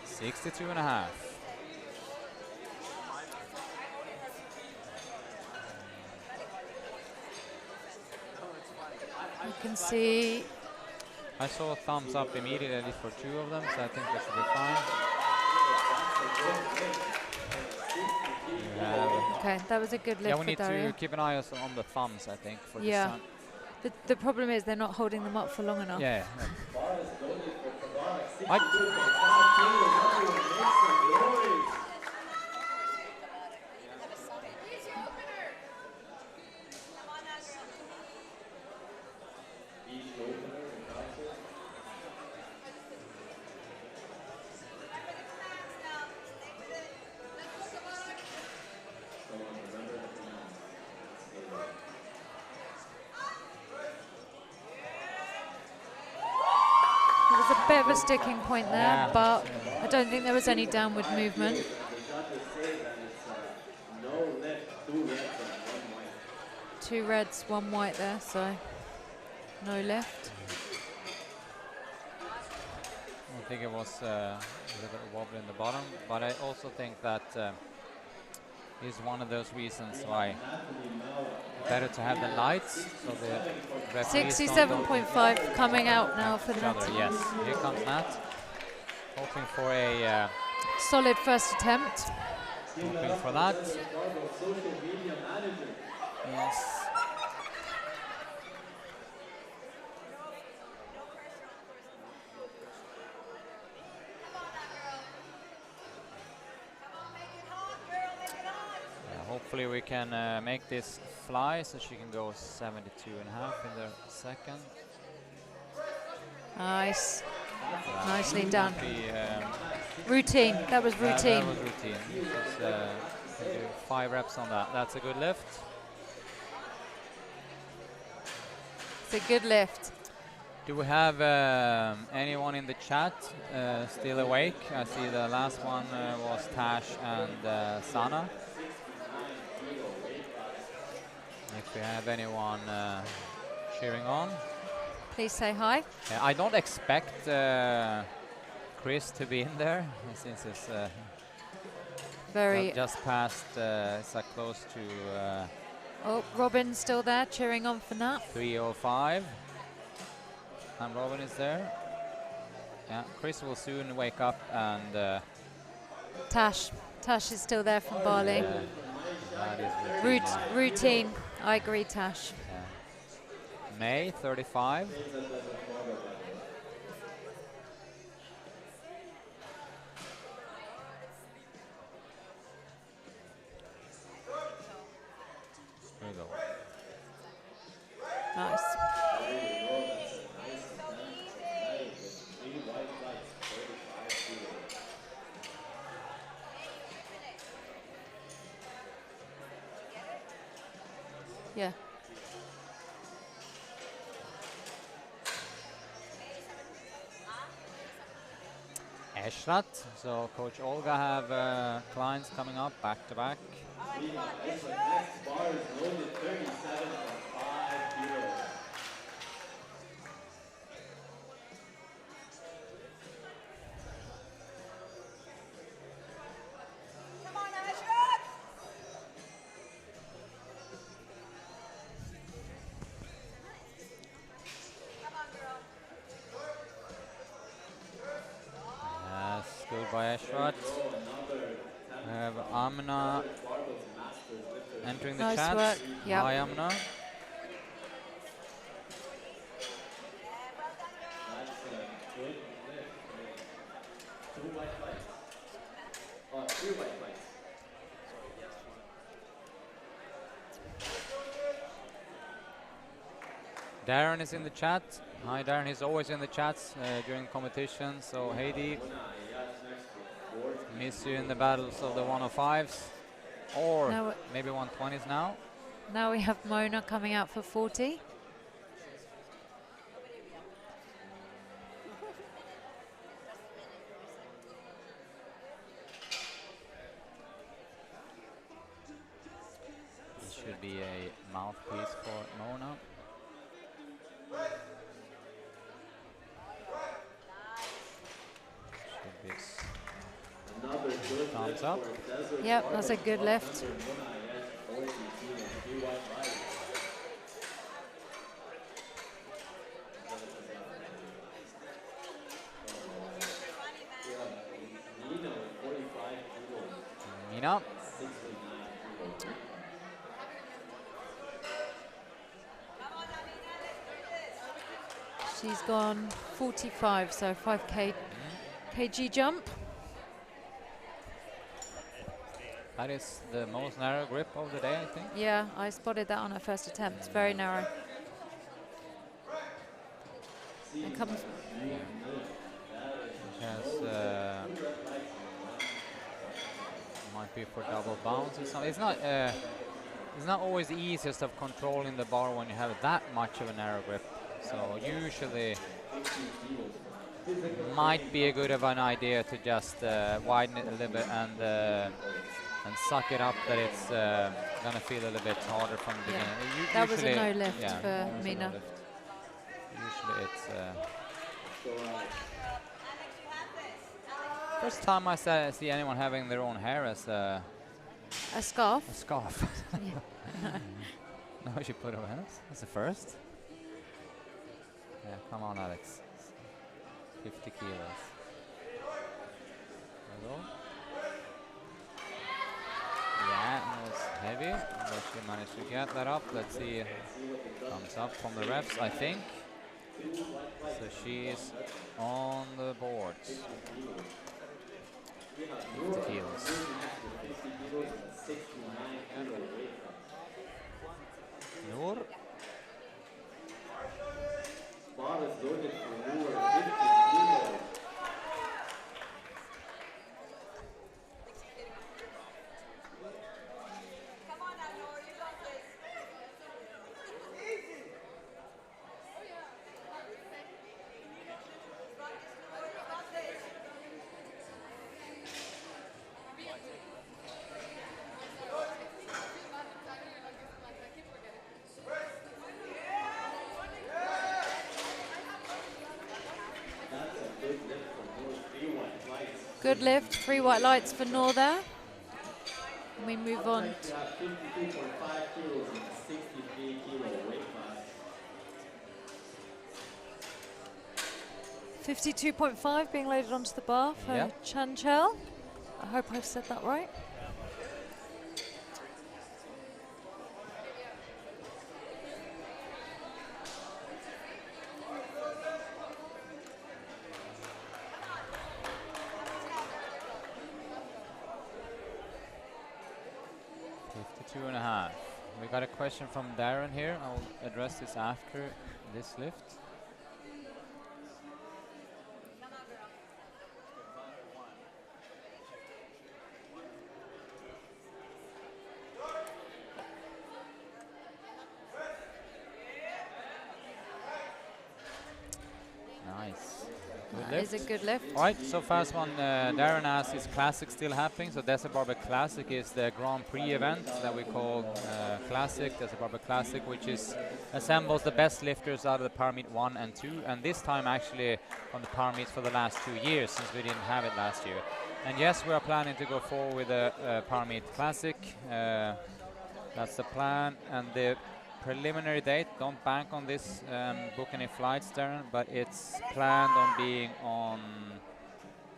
62 and a half. You can see. I saw a thumbs up immediately for 2 of them, so I think that should be fine. You have- Okay, that was a good lift yeah, we for need Daria. to keep an eye also on the thumbs, I think, for Yeah. this one. The problem is they're not holding them up for long enough. Yeah. There was a bit of a sticking point there, Yeah. but I don't think there was any downward movement. The judges say that it's no lift, 2 reds and 1 white. 2 reds, 1 white there, so no lift. I think it was a little bit wobbly in the bottom, but I also think that is one of those reasons why better to have the lights, so the referees don't 67.5 coming out now for each Nat. other. Yes, here comes Nat, hoping for a Solid first attempt. hoping for that. Yes. Hopefully we can make this fly so she can go 72 and a half in the second. Nice. Nicely done. The, Routine. That was that routine. was routine. Just, can do 5 reps on that. That's a good lift. It's a good lift. Do we have anyone in the chat still awake? I see the last one was Tash and Sana. If we have anyone cheering on. Please say hi. I don't expect Chris to be in there since it's Very. just past, it's close to Oh, Robin's still there cheering on for Nat. 3:05. And Robin is there. Yeah, Chris will soon wake up and Tash is still there from Bali. that is Routine. I agree, Tash. Yeah. May 35. There we go. Nice. Yeah. Eshrat. So Coach Olga have clients coming up back to back. Next bar is loaded 37.5 kilos. Come on, Ashraf! Come on, girl. Yes, good by Eshrat. We have Amna entering the Nice chat. work. Yep. Hi Amna. Good. Two white lights. Oh, three white lights. Darren is in the chat. Hi Darren, he's always in the chats during competition. So Heidi, miss you in the battles of the 105s or Now maybe 120s now. Now we have Mona coming out for 40. This should be a mouthpiece for Mona. Should be Another good thumbs lift up. for Desert Yep, that's a good lift. Under Mona, yes, 40 kilos, three white lights. Nina with 45 kilos, Mina. 69 kilos. She's gone 45, so 5 kg jump. That is the most narrow grip of the day, I think. Yeah, I spotted that on her first attempt. It's very narrow. It comes. Which has might be for double bounce or something. It's not always the easiest of controlling the bar when you have that much of a narrow grip. So usually might be a good of an idea to just widen it a little bit and suck it up that it's gonna feel a little bit harder from the Yeah. beginning. That was a Usually- no lift yeah, for that was a Mina. no lift. Usually it's first time I see anyone having their own hair as a A scarf. scarf. Yeah. No, she put her hands. That's the first. Yeah, come on, Alex. 50 kilos. There we go. Yeah, it was heavy, but she managed to get that up. Let's see. Thumbs up from the refs, I think. So she is on the boards. 50 kilos. Noor. Bar is loaded for Noor, 50 kilos. Come on now, Noor, you got this. That's a good lift for Noor, three white lights. Good lift. 3 white lights for Noor there. And we move on. Next, you have 52.5 kilos in a 63 kilo weight class. 52.5 being loaded onto the bar for Yep. Chanchel. I hope I've said that right. Two and a half. We got a question from Darren here. I'll address this after this lift. Nice. Good That is lift. a good lift. All right, so first one, Darren asks, is Classic still happening? So Desert Barber Classic is the Grand Prix event that we call Classic, Desert Barber Classic, which assembles the best lifters out of the Power Meet 1 and 2, and this time actually on the Power Meets for the last 2 years, since we didn't have it last year. And yes, we are planning to go forward with a Power Meet Classic. That's the plan, and the preliminary date, don't bank on this, book any flights, Darren, but it's planned on being on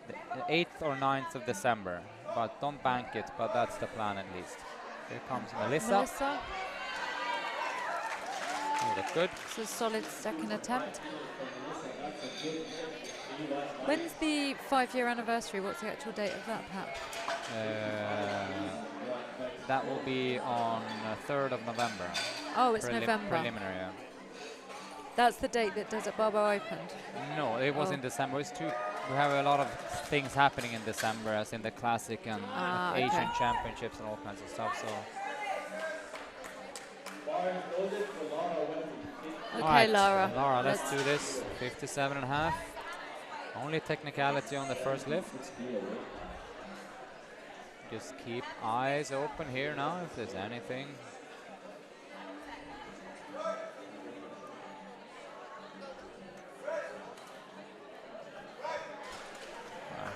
the 8th or 9th of December. But don't bank it, but that's the plan at least. Here comes Melissa. Melissa, You look good. it's a solid second attempt. When's the 5-year anniversary? What's the actual date of that, Pat? That will be on 3rd of November. Oh, it's November. Preliminary, yeah. That's the date that Desert Barber opened. No, it was Oh. in December. It's too. We have a lot of things happening in December, as in the Classic and Asian okay. Championships and all kinds of stuff. So. Okay, Alright, Lara. Lara, let's do this. 57.5. Only technicality on the first lift. Just keep eyes open here now if there's anything.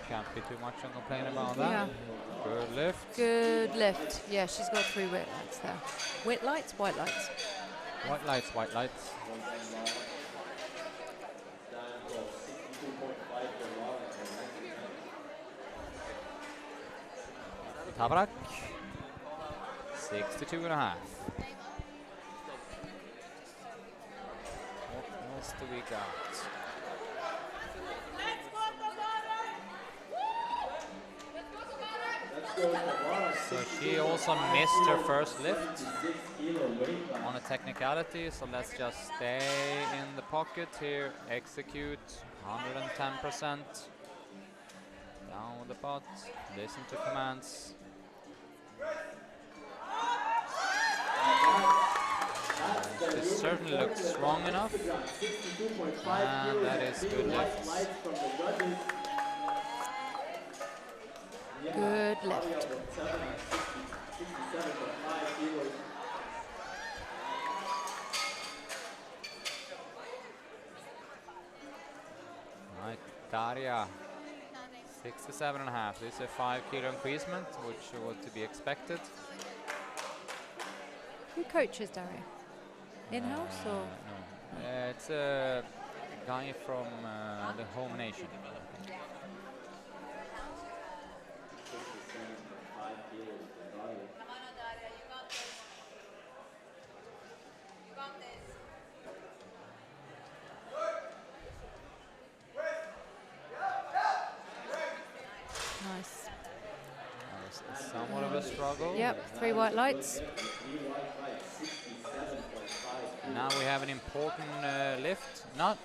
Can't be too much to complain about that. Yeah. Good lift. Good lift. Yeah, she's got 3 white lights there. White lights, white lights. White lights, white lights. Tabrak. 62.5. What else do we got? So she also missed her first lift on a technicality, so let's just stay in the pocket here, execute 110%. Down with the pot, listen to commands. This certainly looks strong enough, and that is good lifts. Good lift. Right, Daria, 67.5. This is a 5 kilo increasement, which was to be expected. Who coaches Daria? In-house or? No. It's a guy from the home nation. Nice. Somewhat of a struggle. Yep, 3 white lights. Now we have an important lift. Not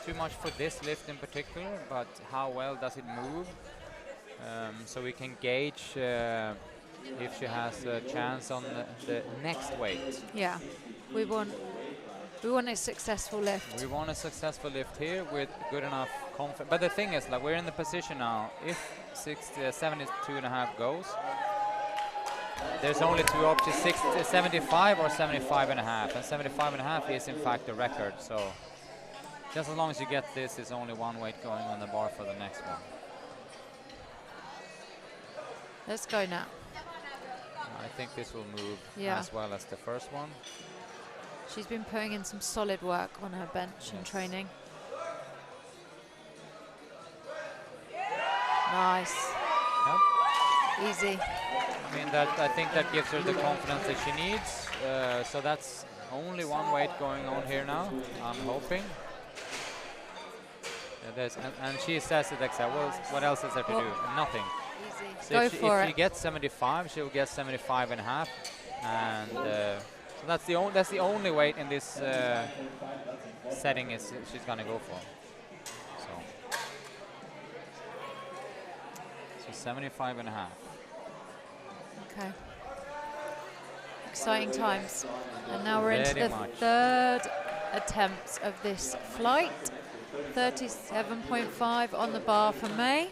too much for this lift in particular, but how well does it move? So we can gauge if she has a chance on the next weight. Yeah, we want a successful lift. We want a successful lift here with good enough confidence. But the thing is, like, we're in the position now, if 72.5 goes, there's only 2 options, 75 or 75.5. And 75.5 is in fact the record. So just as long as you get this, there's only one weight going on the bar for the next one. Let's go now. I think this will move Yeah. as well as the first one. She's been putting in some solid work on her bench and training. Nice. Yep. Easy. I mean, I think that gives her the confidence that she needs. So that's only one weight going on here now, I'm hoping. And she says it exactly. Well, what else is there to do? Nothing. Easy. So Go if for she it. gets 75, she'll get 75 and a half. And so that's the only weight in this setting is she's going to go for. So 75 and a half. Okay. Exciting times. And now we're into Very the much. third attempt of this flight. 37.5 on the bar for May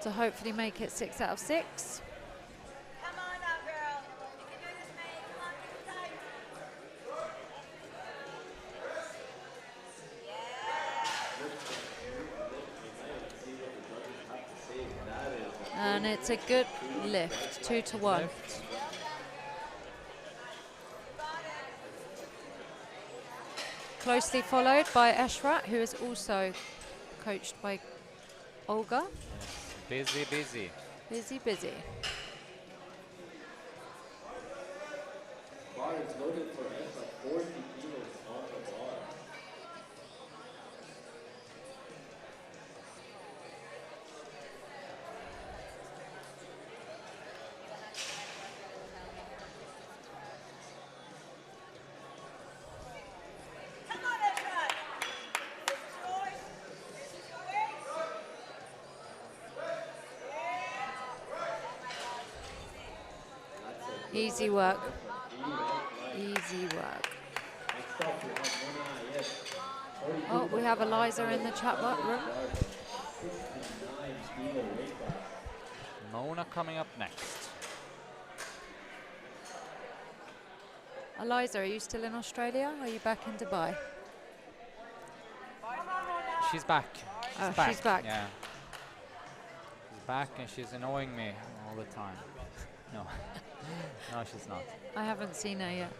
to hopefully make it 6 out of 6. Come on now, girl. You can do this, mate. Come on, take your time. And it's a good lift, 2 to 1. Lift. Closely followed by Eshrat, who is also coached by Olga. Busy, busy. Busy, busy. Bar is loaded for extra 40 kilos on the bar. Come on, everyone. This is yours. This is your weight. Easy work. Easy work. Next up, we have Mona Ayed. Oh, we have Eliza in the chat room. 69 kilo weight class. Mona coming up next. Eliza, are you still in Australia? Or are you back in Dubai? She's back. Oh, she's back. Yeah. She's back and she's annoying me all the time. No. No, she's not. I haven't seen her yet.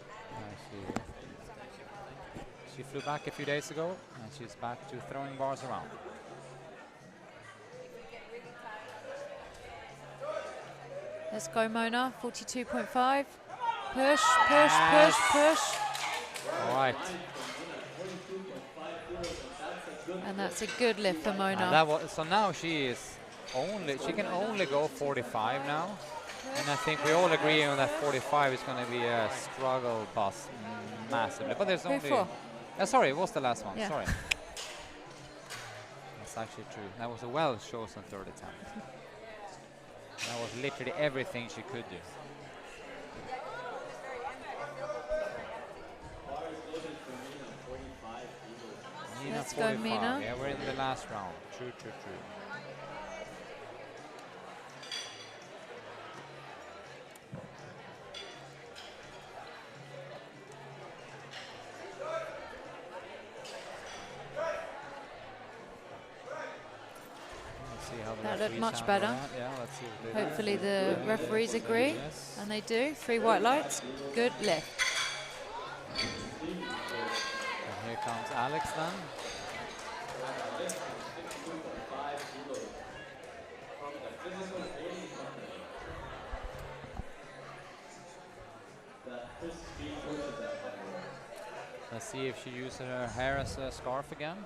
She flew back a few days ago and she's back to throwing bars around. Let's go, Mona. 42.5. Push, push, push, push. All right. And that's a good lift for And Mona. that was, so now she can only go 45 now. And I think we all agree on that 45 is going to be a struggle bus massively. But there's only... 34. Sorry, it was the last one. Yeah. Sorry. That's actually true. That was a well-chosen third attempt. That was literally everything she could do. Mina Let's go, 45. Mina. Yeah, we're in the last round. True, true, true. Let's see how the That looked referees much handle better. that. Yeah, let's see what they do. Hopefully the referees agree. Yes. And they do. 3 white lights. Good lift. And here comes Alex then. Let's see if she uses her hair as a scarf again.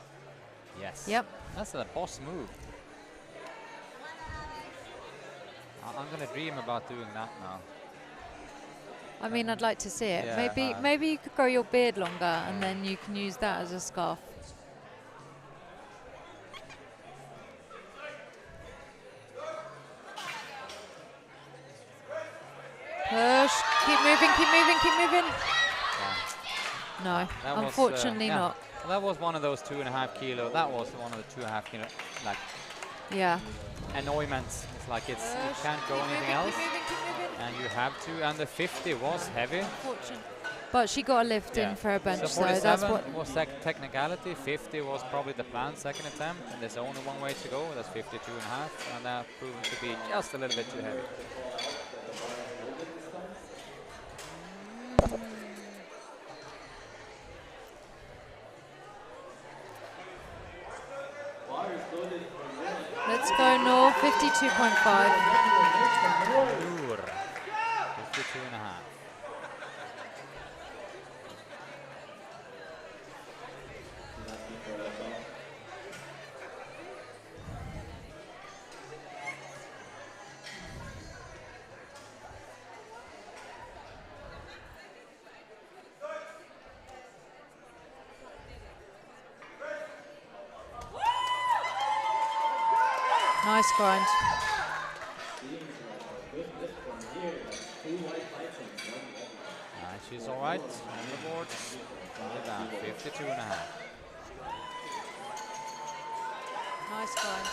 Yes. Yep. That's a boss move. I'm gonna dream about doing that now. I mean, I'd like to see it. Yeah, Maybe you could grow your beard longer and then you can use that as a scarf. Push. Keep moving, keep moving, keep moving. No, That was, unfortunately yeah. not. Well, that was one of those 2.5 kilo. That was one of the 2.5 kilo, like, Yeah. annoyments. It's like you can't go Keep anything moving, else, keep moving, keep moving. and you have to. And the 50 was heavy. Unfortunate. But she got a lift in for a bench, So so 47 that's what. was technicality. 50 was probably the planned second attempt, and there's only one way to go. That's 52.5, and that proven to be just a little bit too heavy. Let's go, Noor. 52.5. Noor, 52 and a half. Nice grind. She's all right on the boards. Look at that, 52 and a half. Nice grind.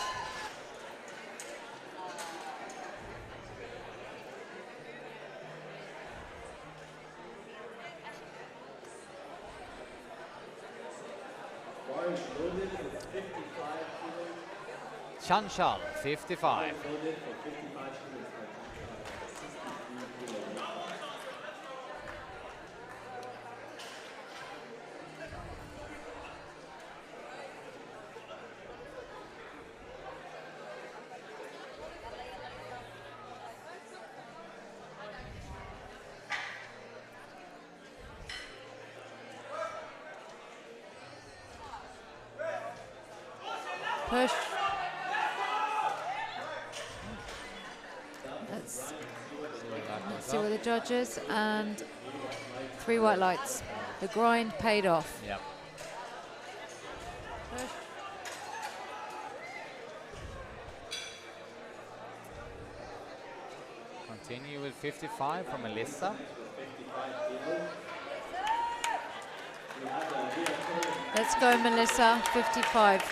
Bars loaded for 55 kilos. Chanchal, 55. Loaded for 55 kilos. 63 kilos. Push. Let's see what the judges, and 3 white lights. The grind paid off. Yep. Push. Continue with 55 from Melissa. Let's go, Melissa. 55.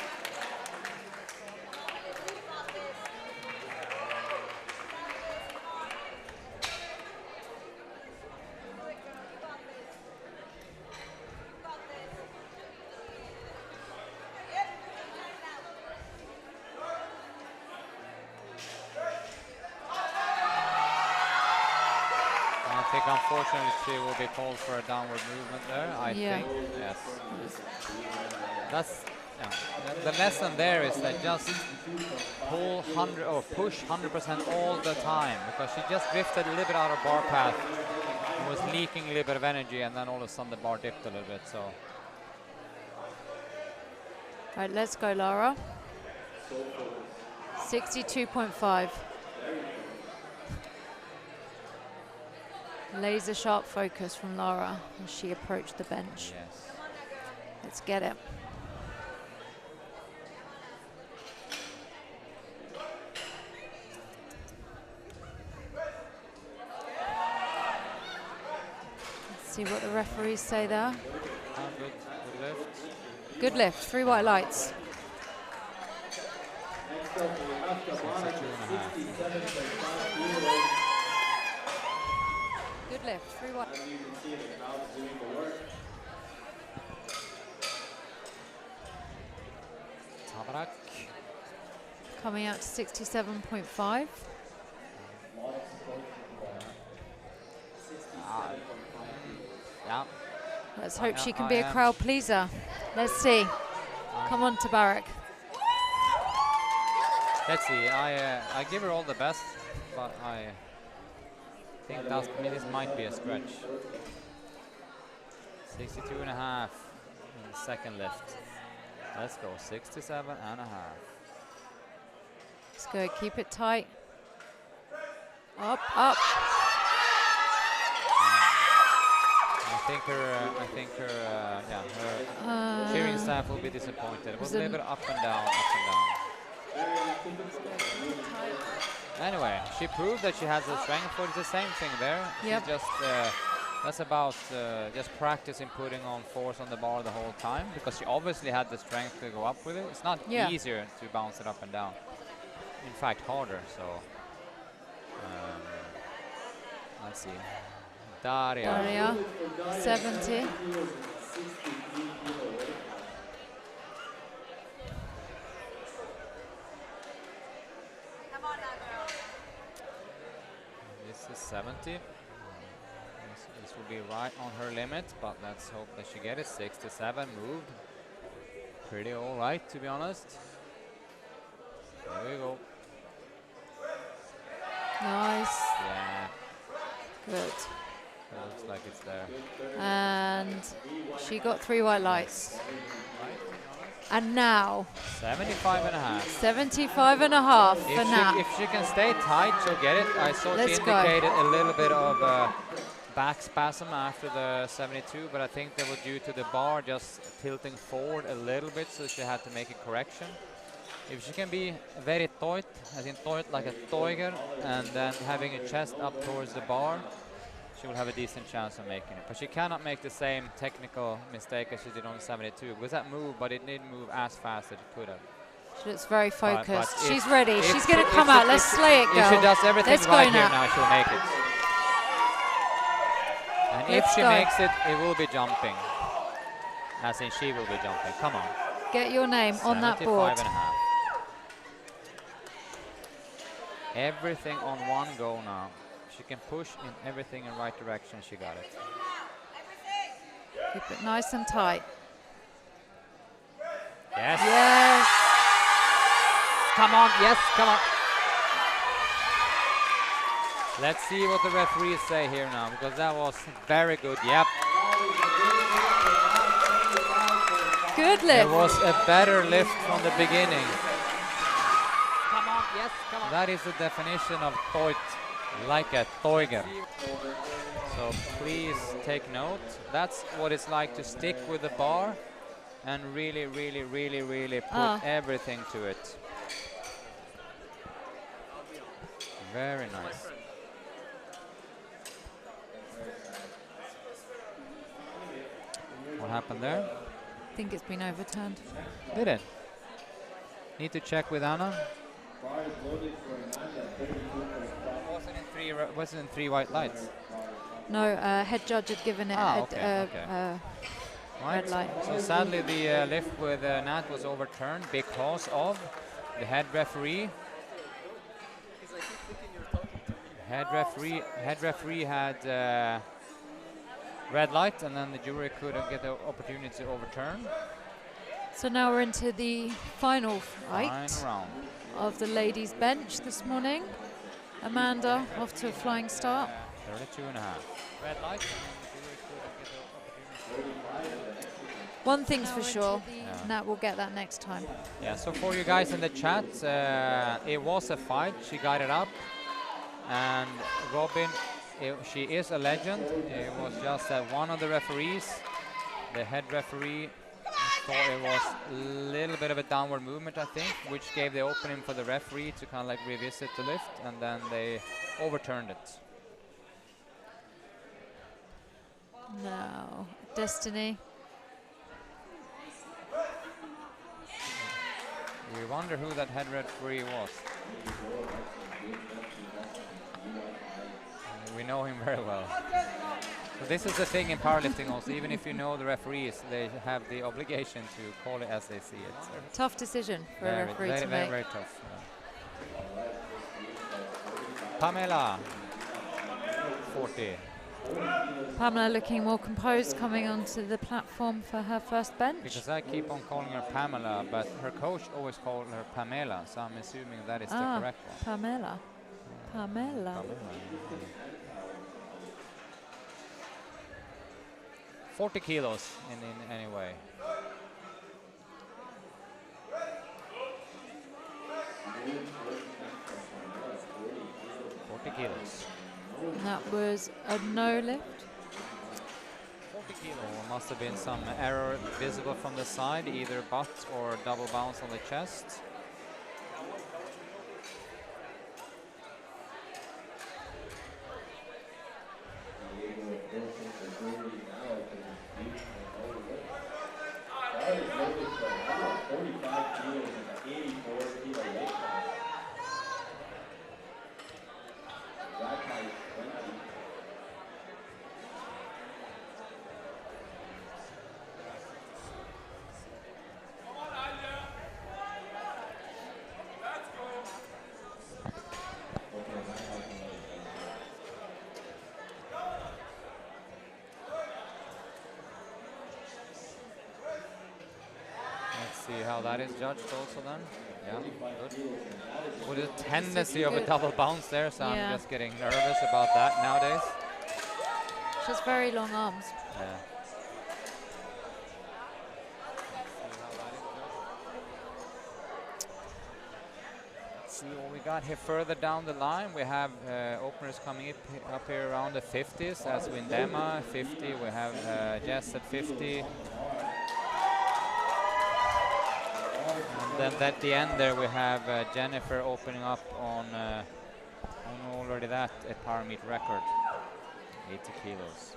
I think unfortunately she will be called for a downward movement there. I Yeah. think, yes. That's the lesson there is that just pull 100 or push 100% all the time, because she just drifted a little bit out of bar path and was leaking a little bit of energy, and then all of a sudden the bar dipped a little bit. So Right, let's go, Lara. 62.5. Laser sharp focus from Lara as she approached the bench. yes. Let's get it. Let's see what the referees say there. Good, good lift. Good lift, 3 white lights. Next up, we have the bar 67.5 kilos. Good lift, 3 white. As you can see, the crowd's doing the work. Tabarak. Coming out to 67.5. Yeah. Let's hope she can be a crowd pleaser. Let's see. Come on, Tabarak. Let's see. I give her all the best, but I think this might be a stretch. 62 and a half in the second lift. Let's go. 67 and a half. Let's go. Keep it tight. Up, up. I think her cheering staff will be disappointed. It was a little bit up and down, up and down. Anyway, she proved that she has the strength for it. It's the same thing there. Yep. She just that's about just practicing putting on force on the bar the whole time, because she obviously had the strength to go up with it. It's not easier to bounce it up and down. In fact, harder. So let's see. Daria, 70. This is 70. This will be right on her limit, but let's hope that she gets it. 67 moved. Pretty all right, to be honest. Here we go. Nice. Yeah, Good. it looks like it's there. And she got 3 white lights. And now 75 and a half. 75 and a half for Nat. If she can stay tight, she'll get it. I saw Let's she go. indicated a little bit of back spasm after the 72, but I think that was due to the bar just tilting forward a little bit, so she had to make a correction. If she can be very tight, as in tight like a Teuger, and then having a chest up towards the bar, she will have a decent chance of making it. But she cannot make the same technical mistake as she did on the 72, because that move, but it didn't move as fast as it could have. She looks very But focused. if- She's ready. if She's going to she- come if she- out. Let's if she- slay it, girl. If she does everything Let's go, right here Nat. now, she'll make it. And if Let's she go. makes it, it will be jumping. As in, she will be jumping. Come on. Get your name on that 75 board. and a half. Everything on one go now. She can push in everything in right direction. She got it. Keep it nice and tight. Yes. Yes. Come on. Yes. Come on. Let's see what the referees say here now, because that was very good. Yep. Good It lift. was a better lift from the beginning. Come on. Yes. Come on. That is the definition of toit, like a Teuger. So please take note. That's what it's like to stick with the bar and really, really, really, really put everything to it. Very nice. What happened there? I think it's been overturned. Did it? Need to check with Anna. Wasn't in three white lights. No, head judge had given it a okay. Right. red light. So sadly, the lift with Nat was overturned because of the head referee. Head referee had red light, and then the jury couldn't get the opportunity to overturn. So now we're into the final fight Final round. of the ladies' bench this morning. Amanda off to a flying start. 32 and a half. Red light. And then the jury couldn't get the opportunity. One thing's for sure, Yeah. Nat will get that next time. Yeah, so for you guys in the chat, it was a fight. She got it up. And Robin, she is a legend. It was just that one of the referees, the head referee, thought it was a little bit of a downward movement, I think, which gave the opening for the referee to kind of like revisit the lift, and then they overturned it. Now, Destiny. We wonder who that head referee was. We know him very well. So this is the thing in powerlifting also, even if you know the referees, they have the obligation to call it as they see it. So Tough decision for a referee to make. very tough. Pamela, 40. Pamela looking more composed coming onto the platform for her first bench. Because I keep on calling her Pamela, but her coach always called her Pamela, so I'm assuming that is the correct one. Pamela. Pamela. 40 kilos in any way. Kilos. And that was a no lift. 40 kilo. Must have been some error visible from the side, either butt or double bounce on the chest. see how that is judged also then. Yeah, good. With a Super tendency of a good. double bounce there, so Yeah. I'm just getting nervous about that nowadays. She has very long arms. Yeah. See what we got here further down the line. We have openers coming up here around the 50s. That's Windema 50. We have Jess at 50. And then at the end there we have Jennifer opening up on already that a power meet record, 80 kilos.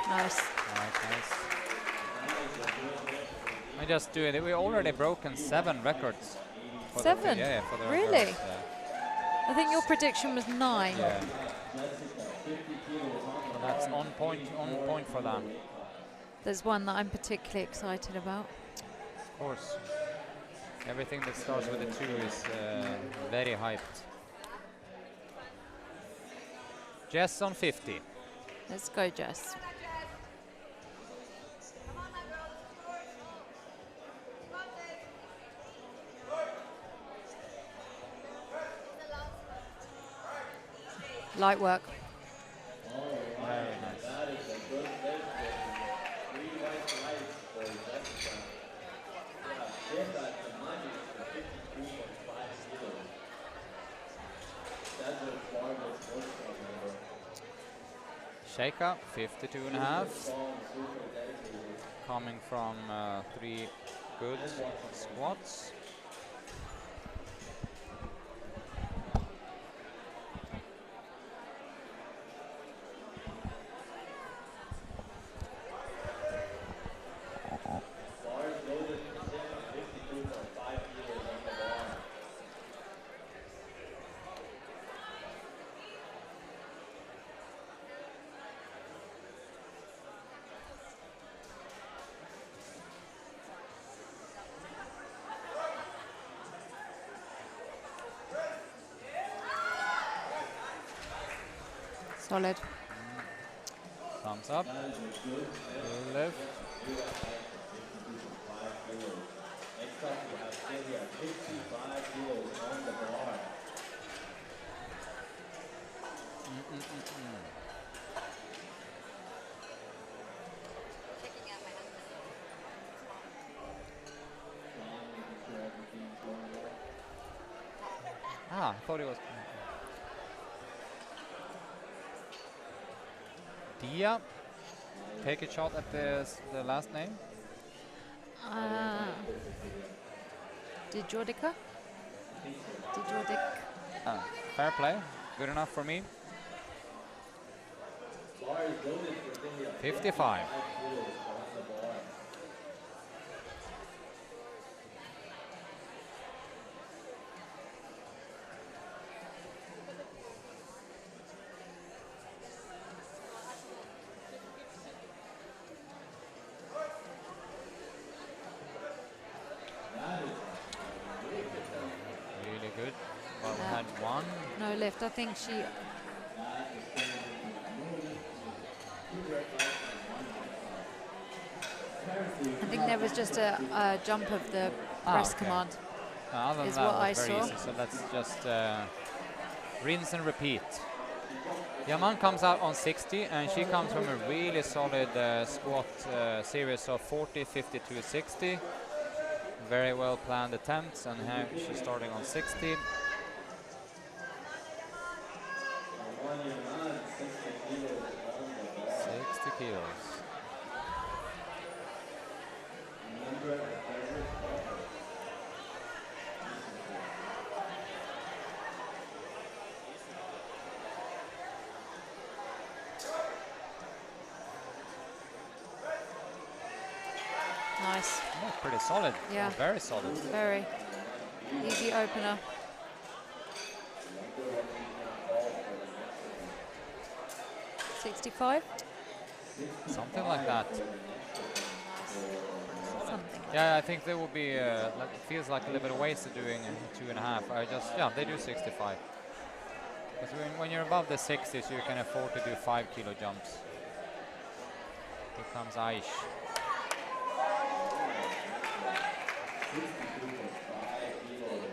Nice. Nice. I just do it. We already broken 7 records. For 7? The, yeah, for the Really? reverse, yeah. I think your prediction was 9. Yeah. So that's on point for them. There's one that I'm particularly excited about. Of course. Everything that starts with a 2 is very hyped. Jess on 50. Let's go, Jess. Light work. Very nice. That is a good place. 3 white lights for Jessica. Yeah, she got the money for 52.5 kilos. That's a farmer's workshop number. Shake up, 52.5. Strong, super dedicated. Coming from 3 good squats. Bars loaded to sit on 52.5 kilos on the bar. Solid. Thumbs up. That is a good Lift. 52.5 kilos. Next up, we have Cynthia, 55 kilos on the bar. Checking out my husband. John, making sure everything's going well. Ah, I thought it was. Dia, take a shot at the last name. Djordika? Djordik. Ah, fair play, good enough for me. Bar is loaded for Cynthia. 55. Kilos on the bar. Really good. Well, we had 1. No lift. I think she. I think there was just a jump of the press okay. command. Other than Is that, what was I very saw. easy. So let's just rinse and repeat. Yaman comes out on 60, and she comes from a really solid squat series of 40, 52, 60. Very well planned attempts, and here she's starting on 60. One Yaman, 60 kilos on the bar. 60 kilos. Number of favorite bar. Nice. Oh, pretty solid. Yeah. Oh, very solid. Very easy opener. $65. Something like that. Something. Yeah, I think they will be. Like, it feels like a little bit of wasted doing 2.5. Yeah, they do 65. Because when you're above the 60s, you can afford to do 5 kilo jumps. Here comes Aish. 62.5 kilos.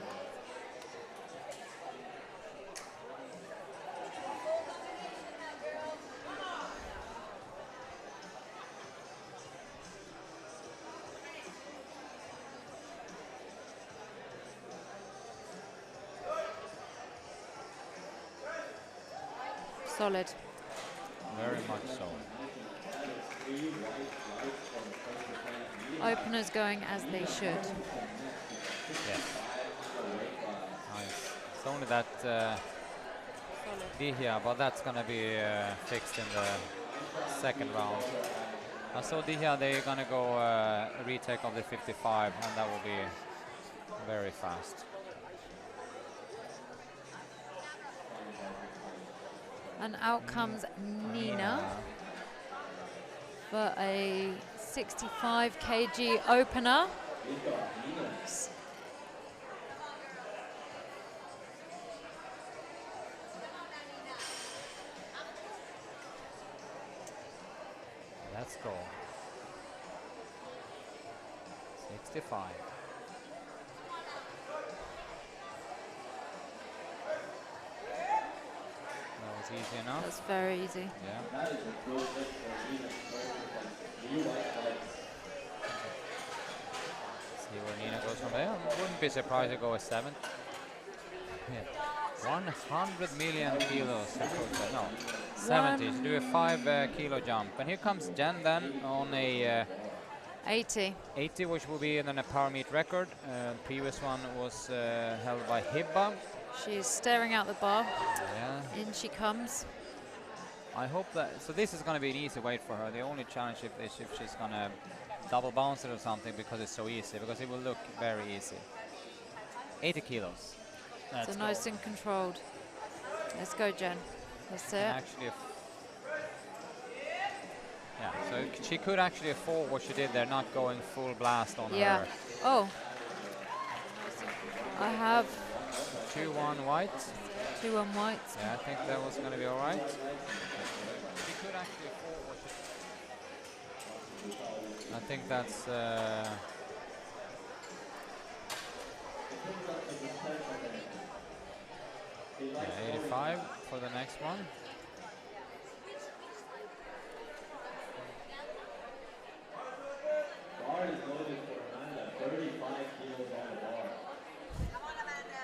Solid. Very much so. Openers going as they should. Yes. Nice. It's only that Dihya, but that's going to be fixed in the second round. I saw Dihya, they're going to go a retake of the 55, and that will be very fast. And out comes Nina for a 65 kg opener. Let's go. 65. That was easy enough. That's very easy. Yeah. That is a good lift for Nina. You like that. See where Nina goes from there. Wouldn't be surprised to go a 7th. Yeah. 100 million kilos. No, 70. So do a 5 kilo jump. And here comes Jen then on a 80. 80, which will be then a power meet record. Previous one was held by Hibba. She's staring out the bar. Yeah. In she comes. I hope that. So this is going to be an easy weight for her. The only challenge is if she's going to double bounce it or something, because it's so easy. Because it will look very easy. 80 kilos. Let's So go. nice and controlled. Let's go, Jen. That's it. Actually, yeah. So she could actually afford what she did there, not going full blast on Yeah. her. Oh. I have 2-1 white. 2 on whites. Yeah, I think that was going to be all right. She could actually afford what she. I think that's. Yeah, 85 for the next one. Bar is loaded for Amanda. 35 kilos on the bar. Come on, Amanda.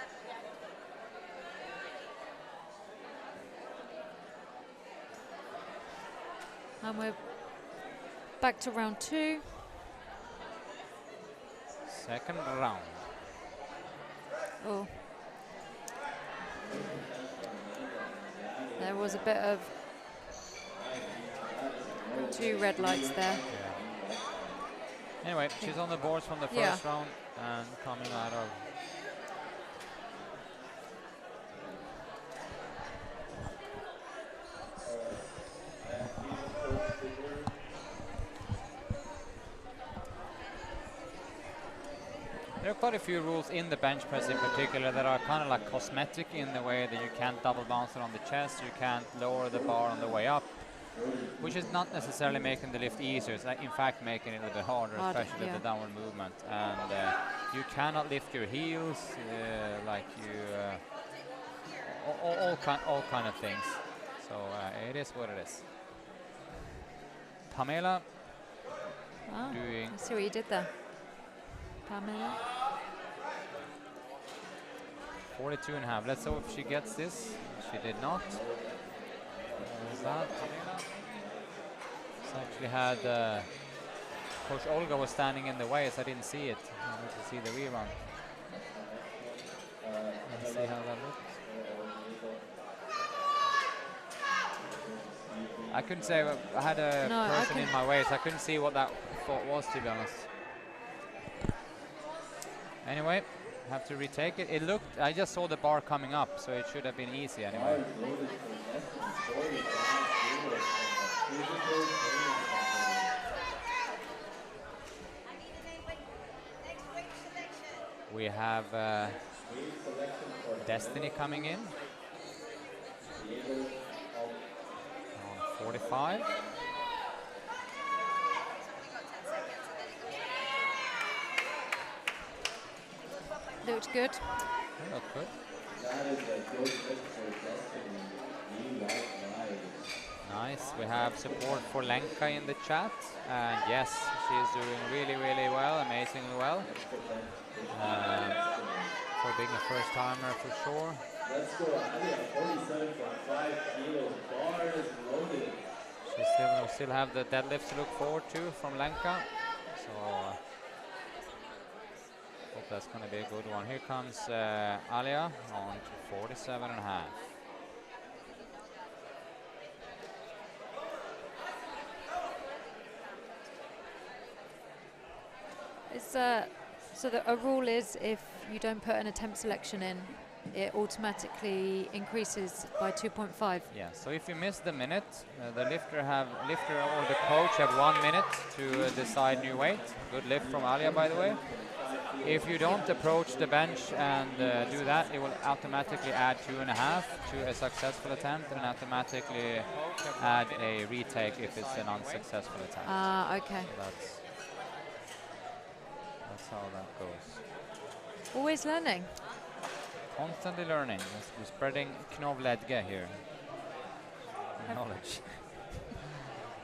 And we're back to round 2. Second round. Oh. There was a bit of 2 red lights there. Yeah. Anyway, she's on the boards from the first Yeah. round and coming out of. There are quite a few rules in the bench press in particular that are kind of like cosmetic in the way that you can't double bounce it on the chest, you can't lower the bar on the way up, which is not necessarily making the lift easier. It's in fact making it a little bit harder, Harder, especially yeah. the downward movement. And you cannot lift your heels like you, all kind of things. So it is what it is. Pamela Ah, doing. I see what you did there. Pamela. 42.5. Let's hope she gets this. She did not. What was that? It's actually had Coach Olga was standing in the way, so I didn't see it. I need to see the rerun. Let's see how that looks. I couldn't say. I had a No, I person can- in my way, so I couldn't see what that thought was, to be honest. Anyway, have to retake it. It looked, I just saw the bar coming up, so it should have been easy anyway. Bars loaded for less than 45 kilos from the physical training company. I need a name, next weight selection. We have Weight selection for Destiny coming in Diego Al- on 45. Looked good. They look good. That is a good fit for Destiny. New white lives. Nice. We have support for Lenka in the chat, and yes, she's doing really, really well, amazingly well. For being a first timer for sure. Let's go, Alia, 47.5 kilos, bars loaded. She still have the deadlift to look forward to from Lenka. So hope that's going to be a good one. Here comes Alia on to 47.5. It's so a rule is if you don't put an attempt selection in, it automatically increases by 2.5. Yeah, so if you miss the minute, the lifter or the coach have 1 minute to decide new weight. Good lift from Alia, by the way. If you don't approach the bench and do that, it will automatically add 2.5 to a successful attempt and automatically add a retake if it's an unsuccessful attempt. Ah, okay. So that's how that goes. Always learning. Constantly learning. We're spreading Knovledge here. Knowledge.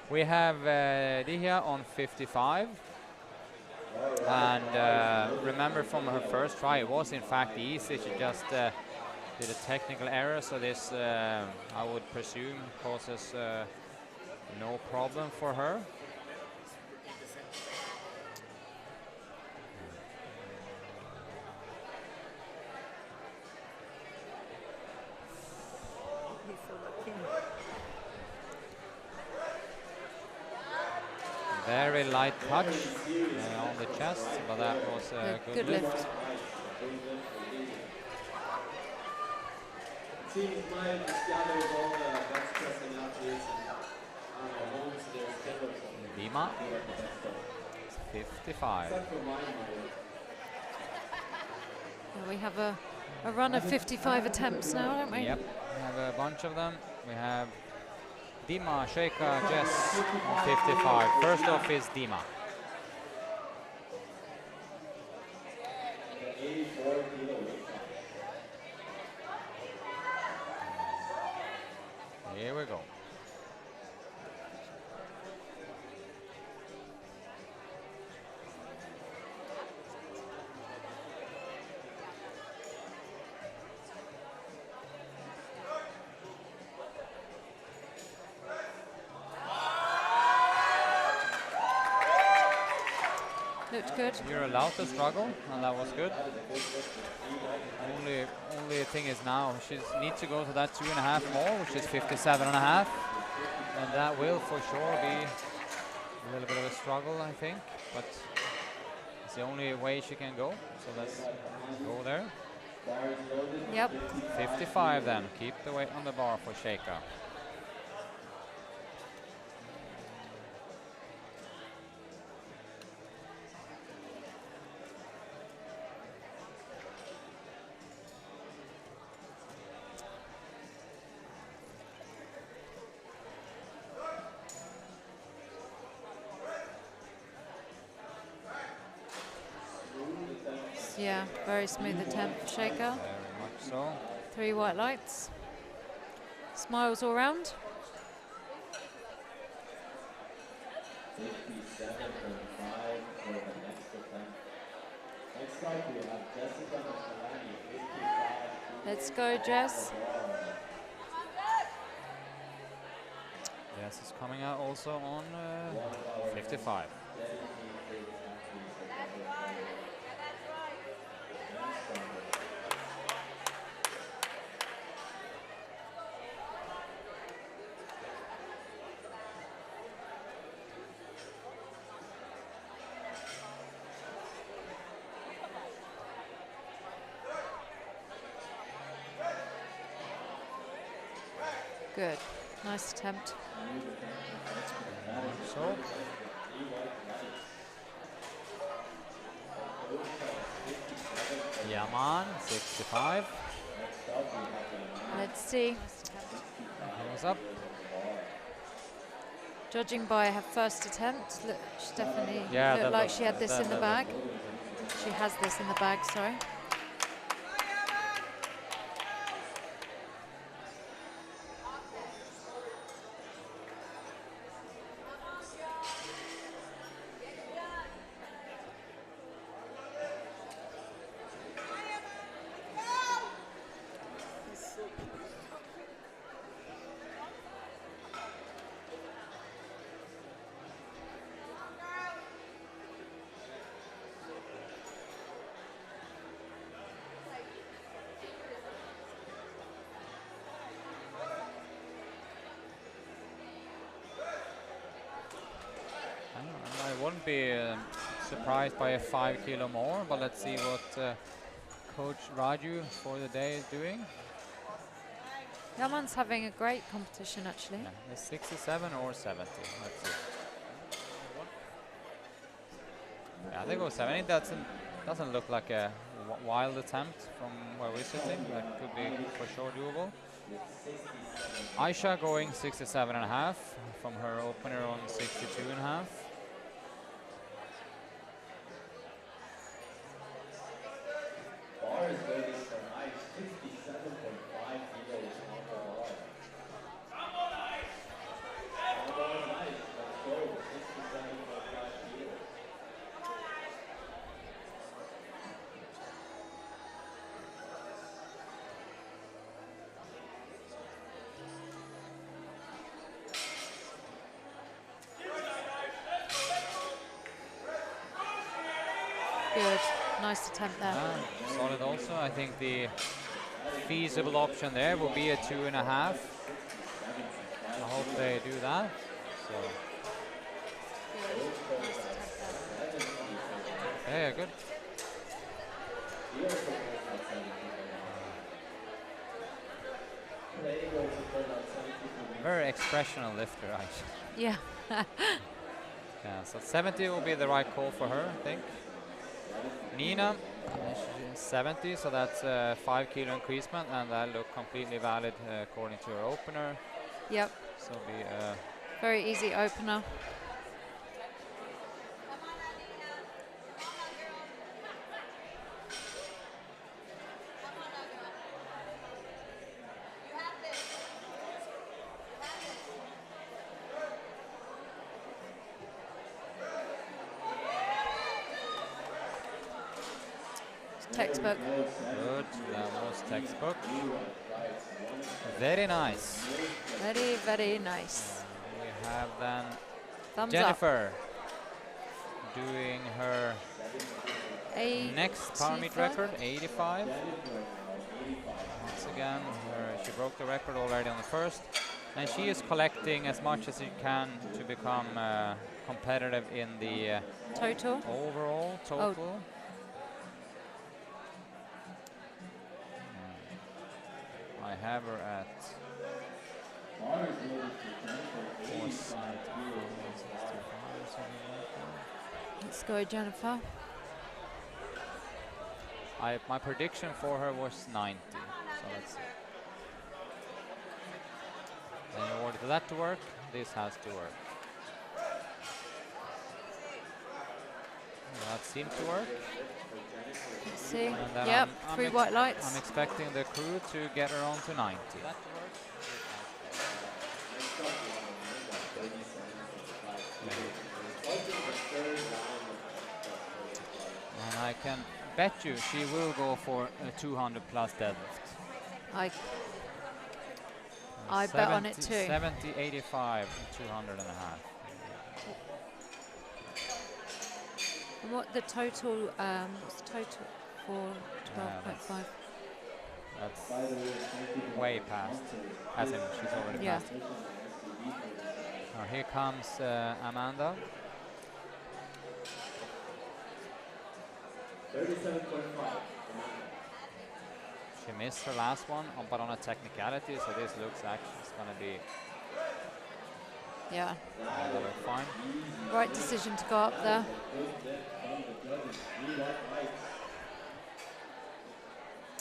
We have Dihia on 55. And remember from her first try, it was in fact easy. She just did a technical error, so this, I would presume, causes no problem for her. Very light touch on the chest, but that was a good lift. Seems like Cristiano is all the bench pressing athletes and holds their standards. Dima, 55. Except for mine, We have a run of 55 attempts now, don't we? Yep, we have a bunch of them. We have Dima, Sheikha, Jess on 55. First off is Dima. 84 kilo weight cut. Here we go. Looked good. You're allowed to struggle, and that was good. Only thing is now she needs to go to that 2.5 more, which is 57.5, and that will for sure be a little bit of a struggle, I think. But it's the only way she can go. So let's go there. Yep. 55 then. Keep the weight on the bar for Sheikha. Yeah, very smooth attempt for Sheikha. Very much so. 3 white lights. Smiles all round. 57.5 for the next attempt. Next up we have Jessica Makalani, 55. Let's go, Jess. Jess is coming out also on 55. Good. Nice attempt. So, Yaman, 65. Let's see. Goes up. Judging by her first attempt, look, she definitely Yeah, looked that like look- she had this that- in the that bag. She has this in the bag, sorry. I wouldn't be surprised by a 5 kilo more, but let's see what Coach Raju for the day is doing. Yaman's having a great competition, actually. Yeah, is 67 or 70? Let's see. Yeah, they go 70. Doesn't look like a wild attempt from where we're sitting. That could be for sure doable. Aisha going 67.5 from her opener on 62.5. Bar is waiting for ice, 67.5 kilos off the bar. Bar is ice, let's go, 67.5 kilos. Good. Nice attempt there. Solid also. I think the feasible option there will be a 2.5. I hope they do that. So, yeah, good. Very expressional lifter, Aisha. Yeah. Yeah, so 70 will be the right call for her, I think. Nina, she's 70, so that's a 5 kilo increasement, and that look completely valid according to her opener. Yep. So be Very easy opener. Textbook. good. That was textbook. Very nice. Very, very nice. We have then Thumbs Jennifer doing her up. next power meet 85? record, 85. Once again, she broke the record already on the first. And she is collecting as much as she can to become competitive in the Total. overall total. I have her at 465. Let's go, Jennifer. My prediction for her was 90. So let's see. And in order for that to work, this has to work. That seemed to work. Let's see. And then Yep, I'm 3 white I'm lights. expecting the crew to get her on to 90. And I can bet you she will go for a 200 plus deadlift. I bet on it too. 70, 85, 200 and a half. And what the total, what's the total for 12.5? That's way past. As in, she's already Yeah. past. Now here comes Amanda. 37.5. She missed her last one, but on a technicality, so this looks actually it's going to be Yeah, fine. right decision to go up there.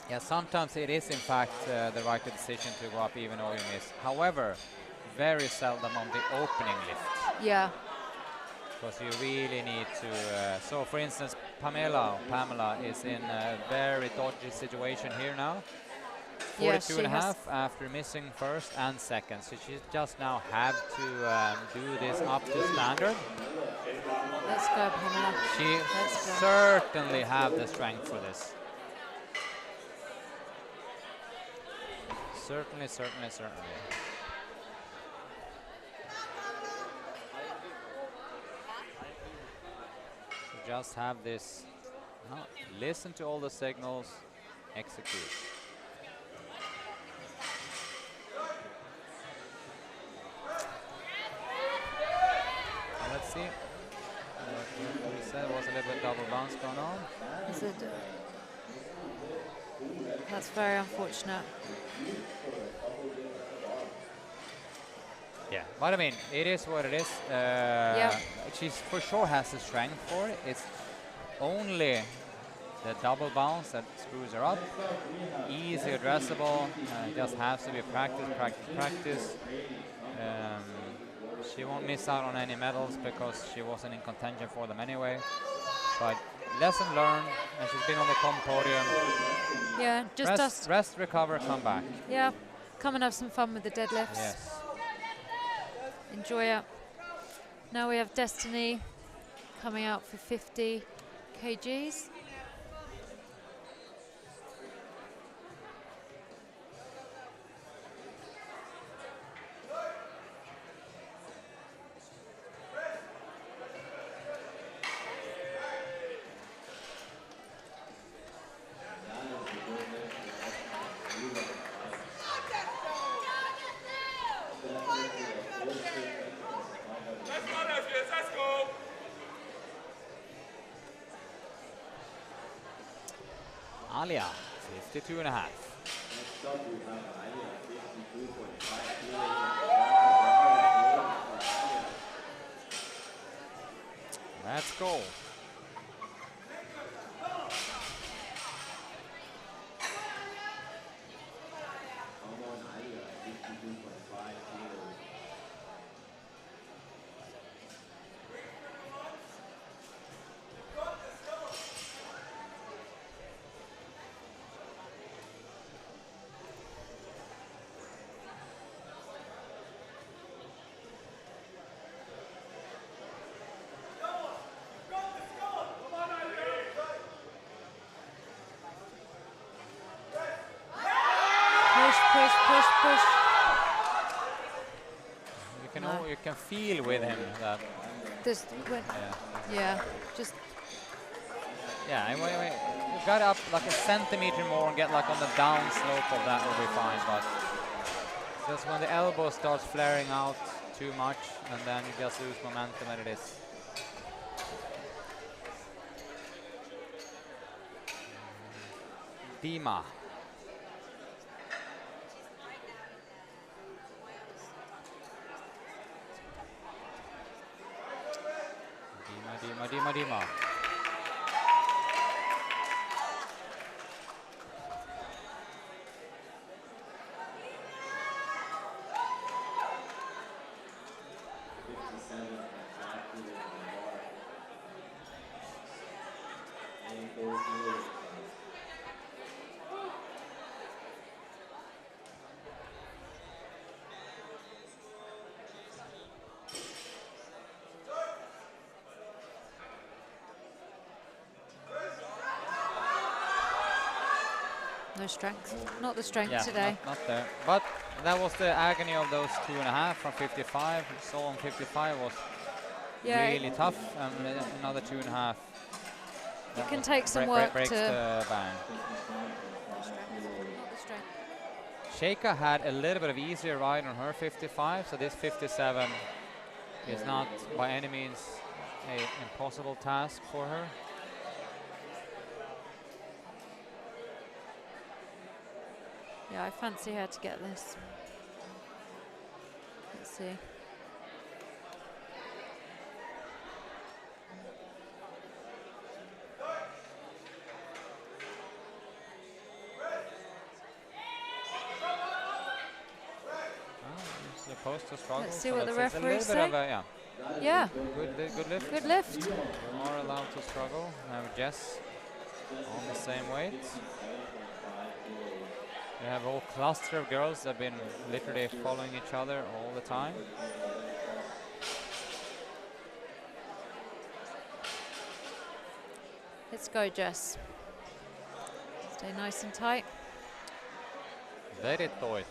Yeah, sometimes it is in fact the right decision to go up even though you miss. However, very seldom on the opening lift. Yeah, Because you really need to, so for instance, Pamela is in a very dodgy situation here now. yeah, 42 she and a has. half after missing first and second. So she just now have to do this up to standard. Let's go, Pamela. She Let's go. certainly have the strength for this. Certainly, certainly, certainly. So just have this, listen to all the signals, execute. Let's see. What we said was a little bit double bounce going on. Is it, that's very unfortunate. Yeah, but I mean, it is what it is. She for sure has the strength for it. It's only the double bounce that screws her up. Easy addressable. Just has to be practice, practice, practice. She won't miss out on any medals because she wasn't in contention for them anyway. But lesson learned, and she's been on the comp podium. Yeah, just rest, recover, come back. Yeah, come and have some fun with the deadlifts. Yes. Enjoy it. Now we have Destiny coming out for 50 kgs. Alia, 52 and a half. Let's go. Push. You can feel with him that. Just Yeah, anyway, you got up like a centimeter more and get like on the down slope of that will be fine. But just when the elbow starts flaring out too much, and then you just lose momentum, and it is. Dima. Dima. no strength. Not the strength today. Not there. But that was the agony of those 2.5 from 55. So on 55 was really tough, and another 2.5. It can take some work breaks to. The band. No strength. Not the strength. Sheikha had a little bit of easier ride on her 55, so this 57 is not by any means an impossible task for her. Yeah, I fancy her to get this. Let's see. It's supposed to struggle. Let's see so what the it's a little referees bit of say. a, yeah, Yeah, good lift. good lift. You are allowed to struggle. Now Jess on the same weight. We have a whole cluster of girls that have been literally following each other all the time. Let's go, Jess. Stay nice and tight. Very tight.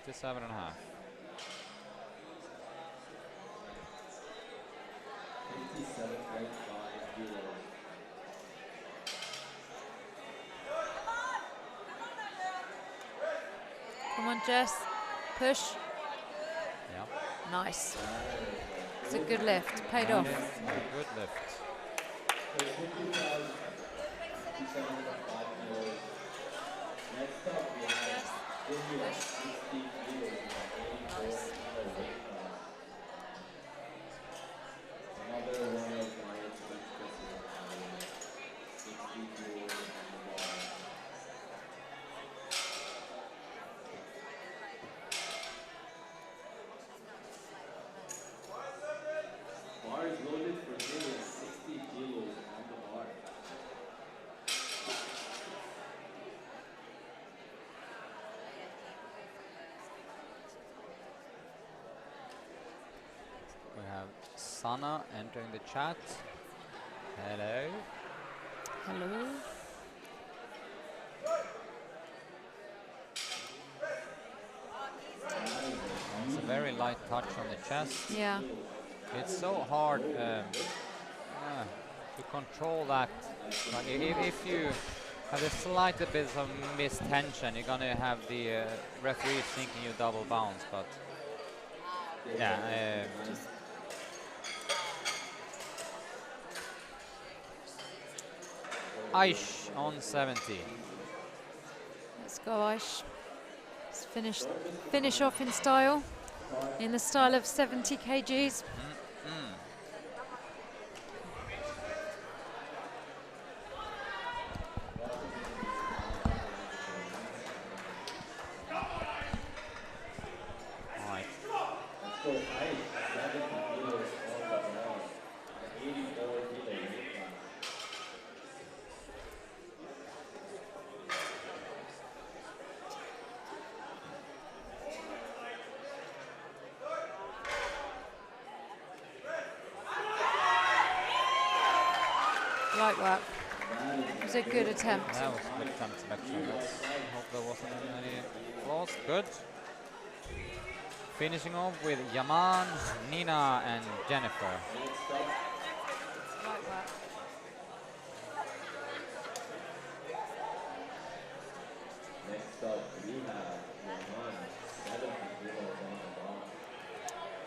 57 and a half. 57.5 kilos. Come on, Jess. Push. Yeah. Nice. It's a good lift. Paid off. Good lift. 57.5 kilos. Next up, we have India, 60 kilos with an 84 kilo weight class. Another one of my expensive 60 kilos on the bar. Bar is loaded for nearly 60 kilos on the bar. We have Sana entering the chat. Hello. Hello. It's a very light touch on the chest. Yeah. It's so hard to control that. Like if you have the slightest bit of mistension, you're gonna have the referee thinking you double bounce. But yeah, Aish on 70. Let's go, Aish. Let's finish off in style. In the style of 70 kgs. Right. Let's go high. 70 kilos on the bar. 84 kilo weight class. Light work. It was a good attempt. That was a good attempt selection. Hope there wasn't any flaws. Good. Finishing off with Yaman, Nina, and Jennifer. Light work. Next up, we have Yaman, 70 kilos on the bar.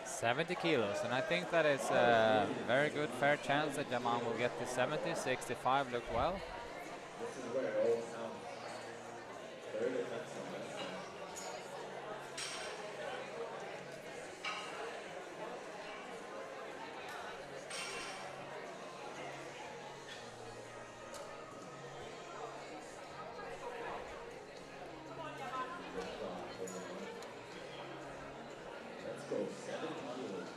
70 kilos, and I think that is a very good, fair chance that Yaman will get to 70. 65 look well. This is where it all counts. Third attempts on that one. Let's go, 70 kilos.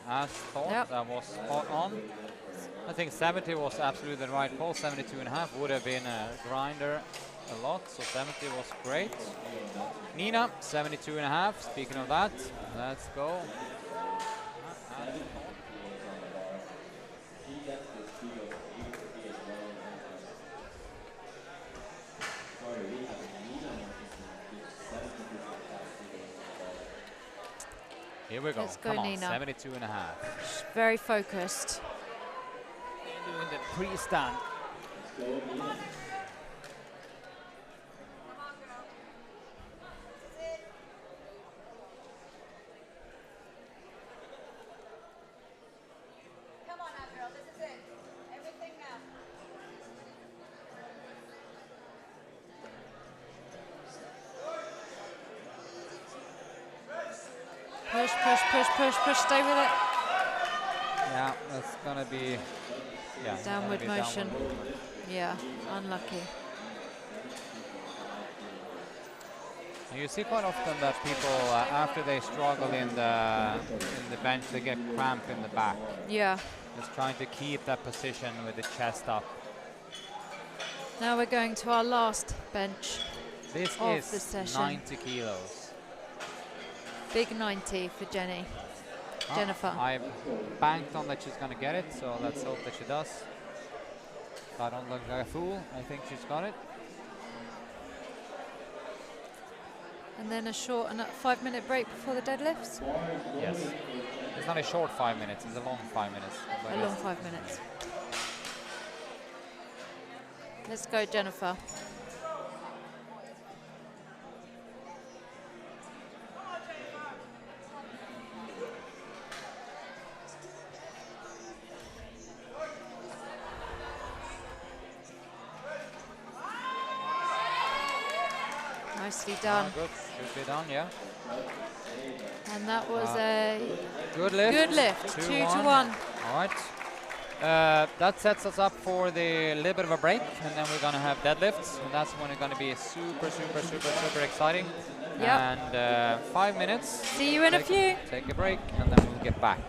As thought, Yep. that was spot on. I think 70 was absolutely the right call. 72 and a half would have been a grinder a lot, so 70 was great. Nina, 72 and a half. Speaking of that, let's go. He gets the speed of 850 as well. Sorry, we have Nina Martinson with 70 kilos. Here we go. Let's go, Come on, Nina. 72 and a half. Very focused. Doing the pre-stand. Come on now, girl. This is it. Everything now. Push, push, push, push, push. Stay with it. Yeah, that's gonna be Downward motion. Yeah, unlucky. And you see quite often that people, after they struggle in the bench, they get cramp in the back. Yeah. Just trying to keep that position with the chest up. Now we're going to our last bench. This Of is the session. 90 kilos. Big 90 for Jenny. Jennifer. I've banked on that she's gonna get it, so let's hope that she does. If I don't look like a fool, I think she's got it. And then a short 5-minute break before the deadlifts. Yes. It's not a short 5 minutes, it's a long 5 minutes. A long 5 minutes. Let's go, Jennifer. Nicely done. Good, should be done, yeah. And that was a Good lift. good lift. 2 to 1. All right. That sets us up for the little bit of a break, and then we're gonna have deadlifts, and that's when it's gonna be super, super, super, super exciting. Yep. And 5 minutes. See you in a few. Take a break, and then we'll get back.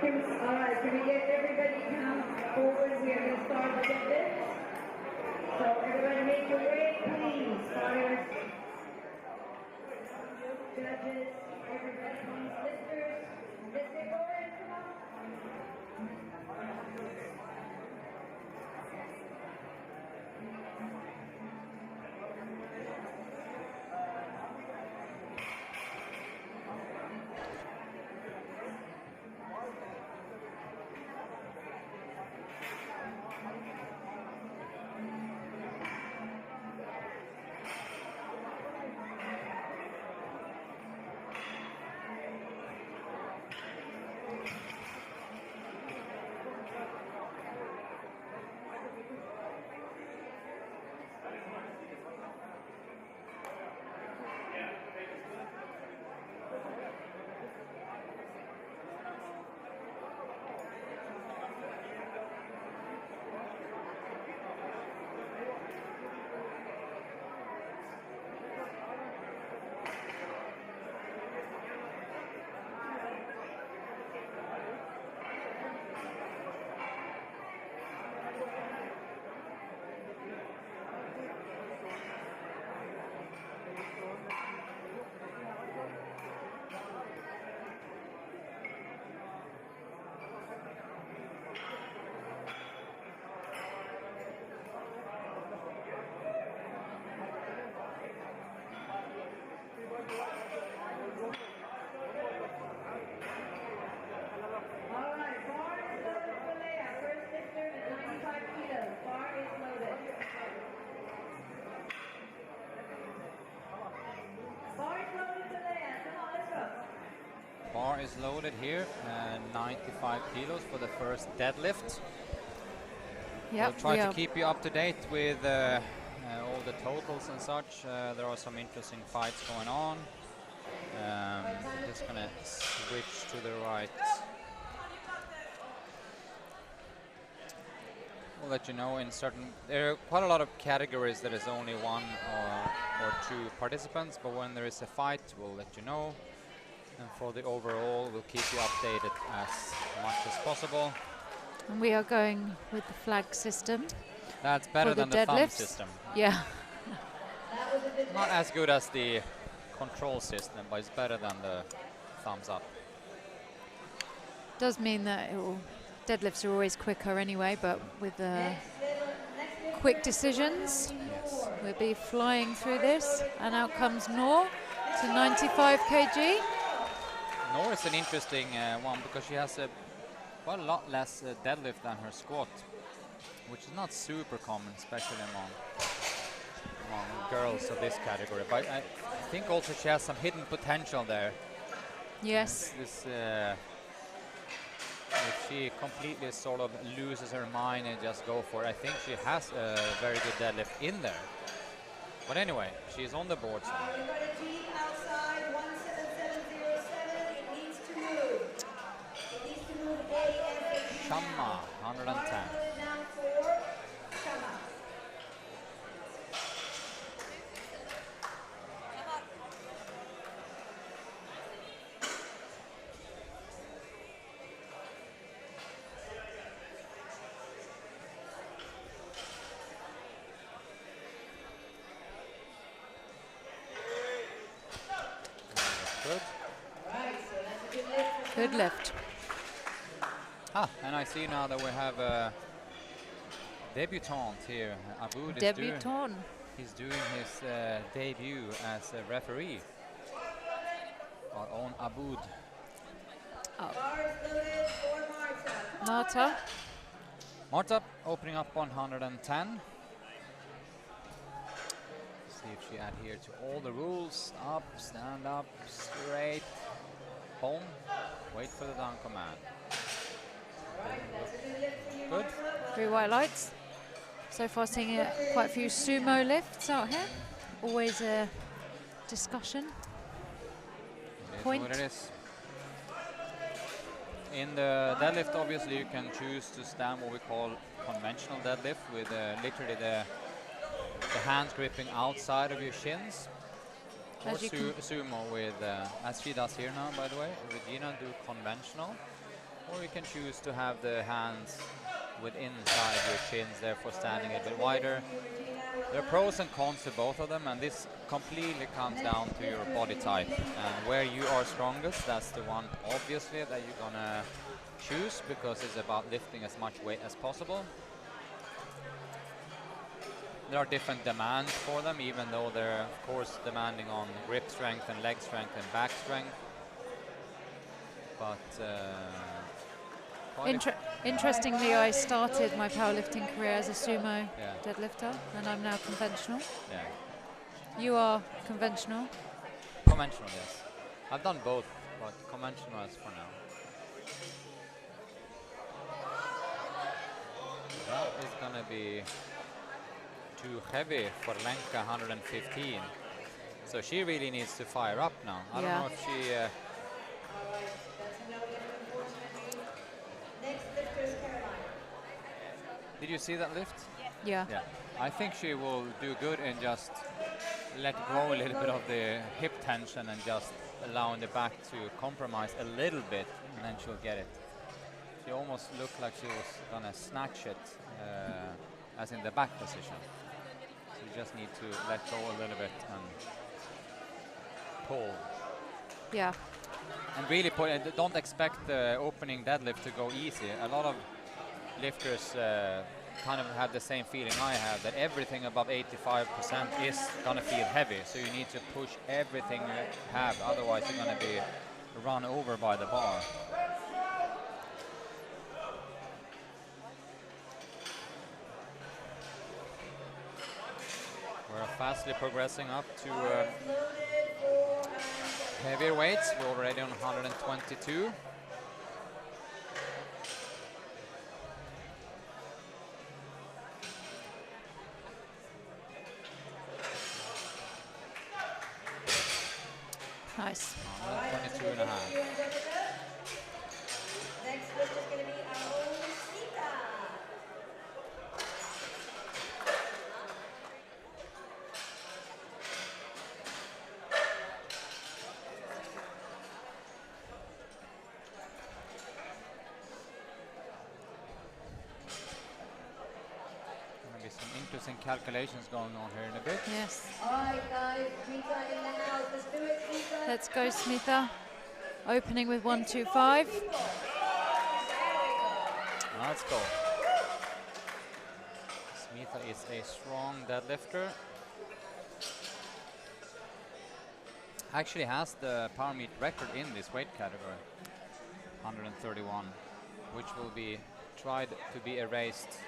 All right, can we get everybody come forward? We are going to start the deadlift. So everybody make your way, please. Starters, judges, everybody, please. Lifters, let's get going. Come on. All right, bar is loaded for Leia. First lifter at 95 kilos. Bar is loaded. Bar is loaded for Leia. Come on, let's go. Bar is loaded here, 95 kilos for the first deadlift. Yep, We'll try we to are. keep you up to date with all the totals and such. There are some interesting fights going on. Just gonna switch to the right. We'll let you know in certain. There are quite a lot of categories that is only one or two participants, but when there is a fight, we'll let you know. And for the overall, we'll keep you updated as much as possible. And we are going with the flag system. That's better For the than the thumb deadlifts? system. Yeah. Not as good as the control system, but it's better than the thumbs up. Does mean that deadlifts are always quicker anyway, but with the quick decisions, we'll be flying through this. And out comes Noor to 95 kg. Noor is an interesting one because she has quite a lot less deadlift than her squat, which is not super common, especially among girls of this category. But I think also she has some hidden potential there. Yes. This, if she completely sort of loses her mind and just go for it, I think she has a very good deadlift in there. But anyway, she's on the board. So. We've got a team outside 17707. It needs to move. It needs to move ASAP. Shamma, 110. Now for Shama. Good. Good lift. And I see now that we have a debutant here. Aboud is Debutant. he's doing his debut as a referee. Our own Aboud. Bar is loaded for Marta. Marta. Marta opening up on 110. See if she adheres to all the rules. Up, stand up, straight, home. Wait for the down command. Good. 3 white lights. So far seeing quite a few sumo lifts out here. Always a discussion. It is Point. what it is. In the deadlift, obviously, you can choose to stand what we call conventional deadlift with literally the hands gripping outside of your shins. Or As you can- sumo with, as she does here now, by the way. Regina do conventional. or you can choose to have the hands within inside your chins, therefore standing a bit wider. There are pros and cons to both of them, and this completely comes down to your body type and where you are strongest. That's the one obviously that you're gonna choose, because it's about lifting as much weight as possible. There are different demands for them, even though they're of course demanding on grip strength and leg strength and back strength. But Interestingly, I started my powerlifting career as a sumo Yeah. deadlifter, and I'm now conventional. yeah, You are conventional. conventional, yes. I've done both, but conventional is for now. That is gonna be too heavy for Lenka, 115. So she really needs to fire up now. I don't Yeah. know if she... Did you see that lift? Yeah. Yeah. I think she will do good and just let go a little bit of the hip tension and just allowing the back to compromise a little bit, and then she'll get it. She almost looked like she was gonna snatch it, as in the back position. So you just need to let go a little bit and pull. Yeah. And really don't expect the opening deadlift to go easy. A lot of lifters kind of have the same feeling I have, that everything above 85% is gonna feel heavy. So you need to push everything you have, otherwise you're gonna be run over by the bar. We're fastly progressing up to heavier weights. We're already on 122. Nice. 122 and a half. Next lift is going to be our own Sita. Gonna be some interesting calculations going on here in a bit. Yes. All right, guys, Sita in the house. Let's do it, Sita. Let's go, Smitha. Opening with 125. Let's go. Smitha is a strong deadlifter. Actually has the power meet record in this weight category, 131, which will be tried to be erased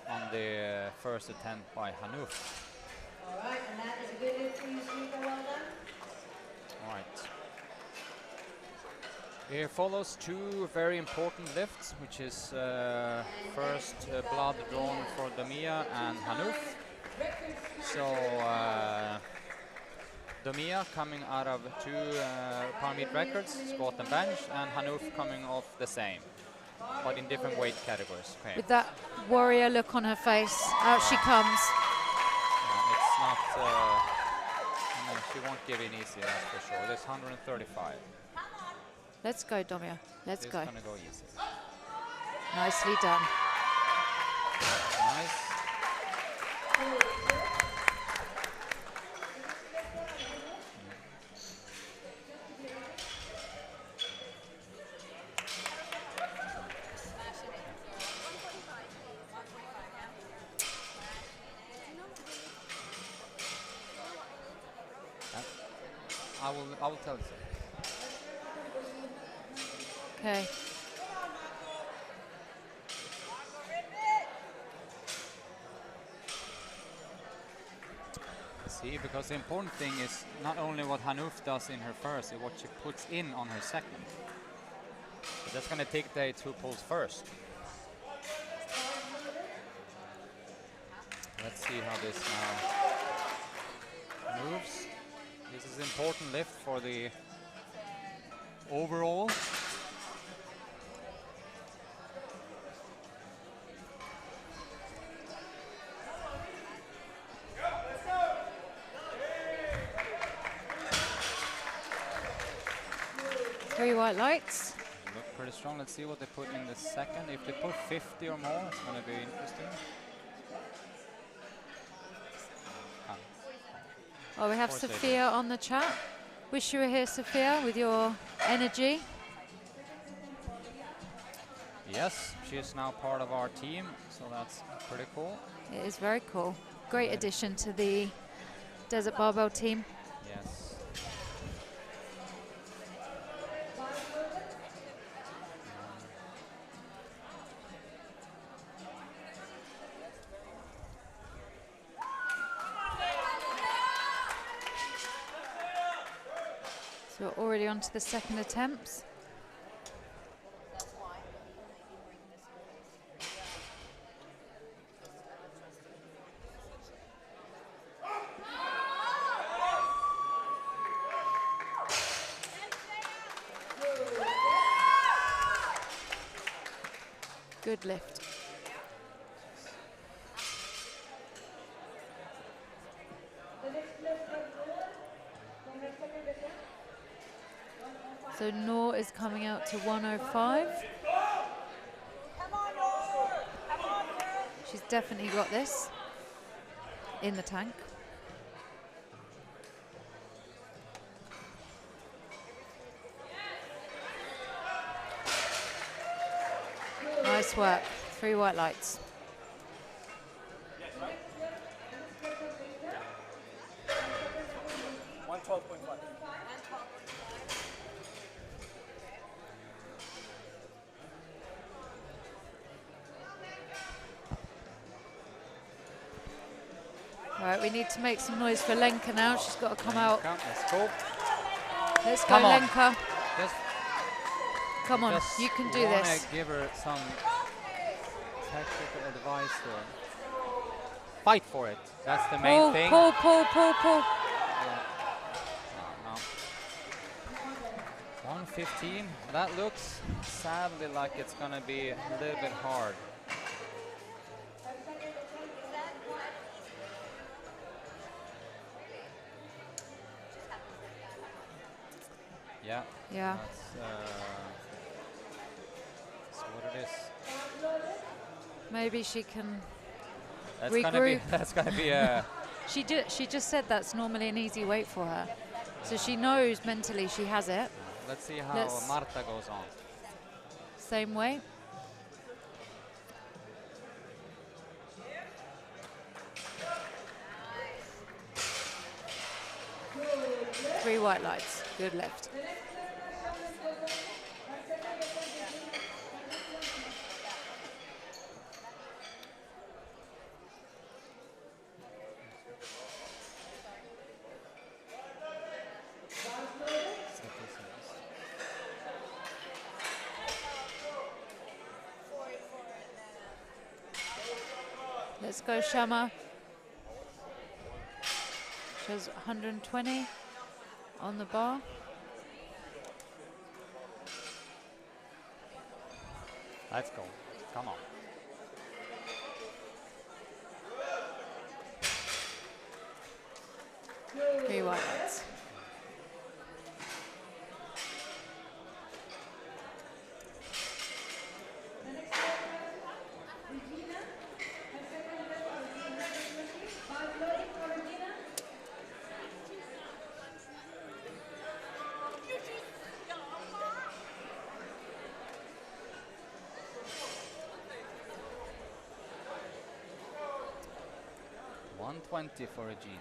on the first attempt by Hanouf. All right, and that is a good lift for you, Sita. Well done. All right. Here follows two very important lifts, which is first blood drawn for Damia and Hanouf. So Damia coming out of two power meet records, squat and bench, and Hanouf coming off the same, but in different weight categories. Okay. With that warrior look on her face, out she comes. It's not, no, she won't give in easy, that's for sure. There's 135. Let's go, Domia. Let's It's go. gonna go easy. Nicely done. Nice. I will tell you. Okay. See, because the important thing is not only what Hanouf does in her first, it's what she puts in on her second. So that's going to take the two pulls first. Let's see how this now moves. This is an important lift for the overall. Three white lights. Look pretty strong. Let's see what they put in the second. If they put 50 or more, it's going to be interesting. Oh, we have Of course they Sophia on the chat. Wish you were here, Sophia, with your energy. Yes, she is now part of our team, so that's pretty cool. It is very cool. Great addition to the Desert Barbell team. Yes. So we're already on to the second attempts. Good lift. So Noor is coming out to 105. Come on, Noor. Come on, girl. She's definitely got this in the tank. Nice work. 3 white lights. All right, we need to make some noise for Lenka now. She's got to come out. Let's go. Let's go, Come on. Lenka. Just, Come on, just you can do wanna this. give her some tactical advice there. Fight for it. That's the main Pull, thing. pull, pull, pull, pull. Yeah. No. 115. That looks sadly like it's gonna be a little bit hard. Yeah. Yeah. That's what it is. Maybe she can. That's gonna be. Regroup. That's gonna be a. She just said that's normally an easy weight for her. So she knows mentally she has it. Let's see how Let's- Marta goes on. Same weight. Three white lights. Good lift. Let's go, Shama. She has 120 on the bar. Let's go. Come on. Three white lights. $120 for Regina.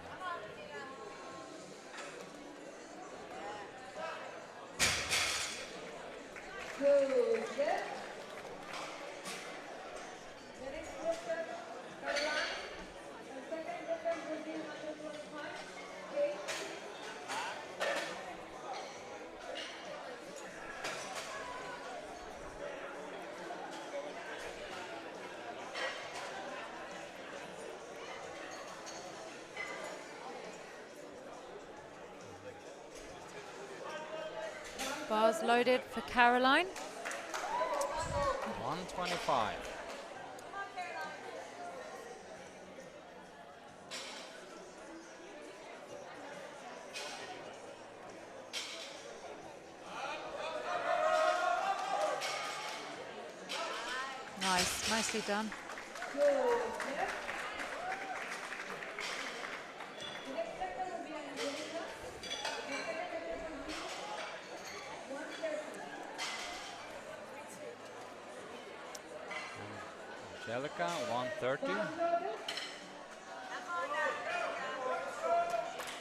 Bars loaded for Caroline. 125. Nice, nicely done. Angelica, 130.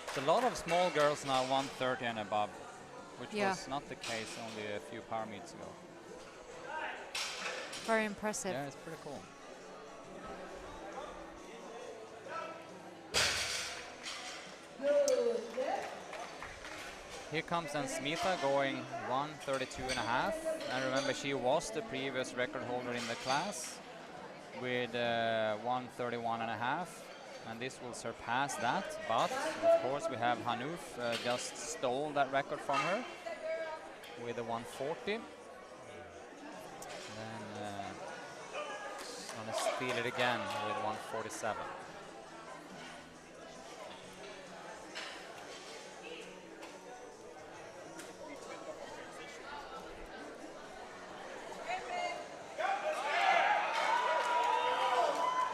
It's a lot of small girls now, 130 and above, which Yeah. was not the case only a few power meets ago. Very impressive. Yeah, it's pretty cool. Here comes then Smita going 132.5. And remember, she was the previous record holder in the class with 131.5. And this will surpass that. But, of course, we have Hanouf just stole that record from her with a 140. Then gonna steal it again with 147.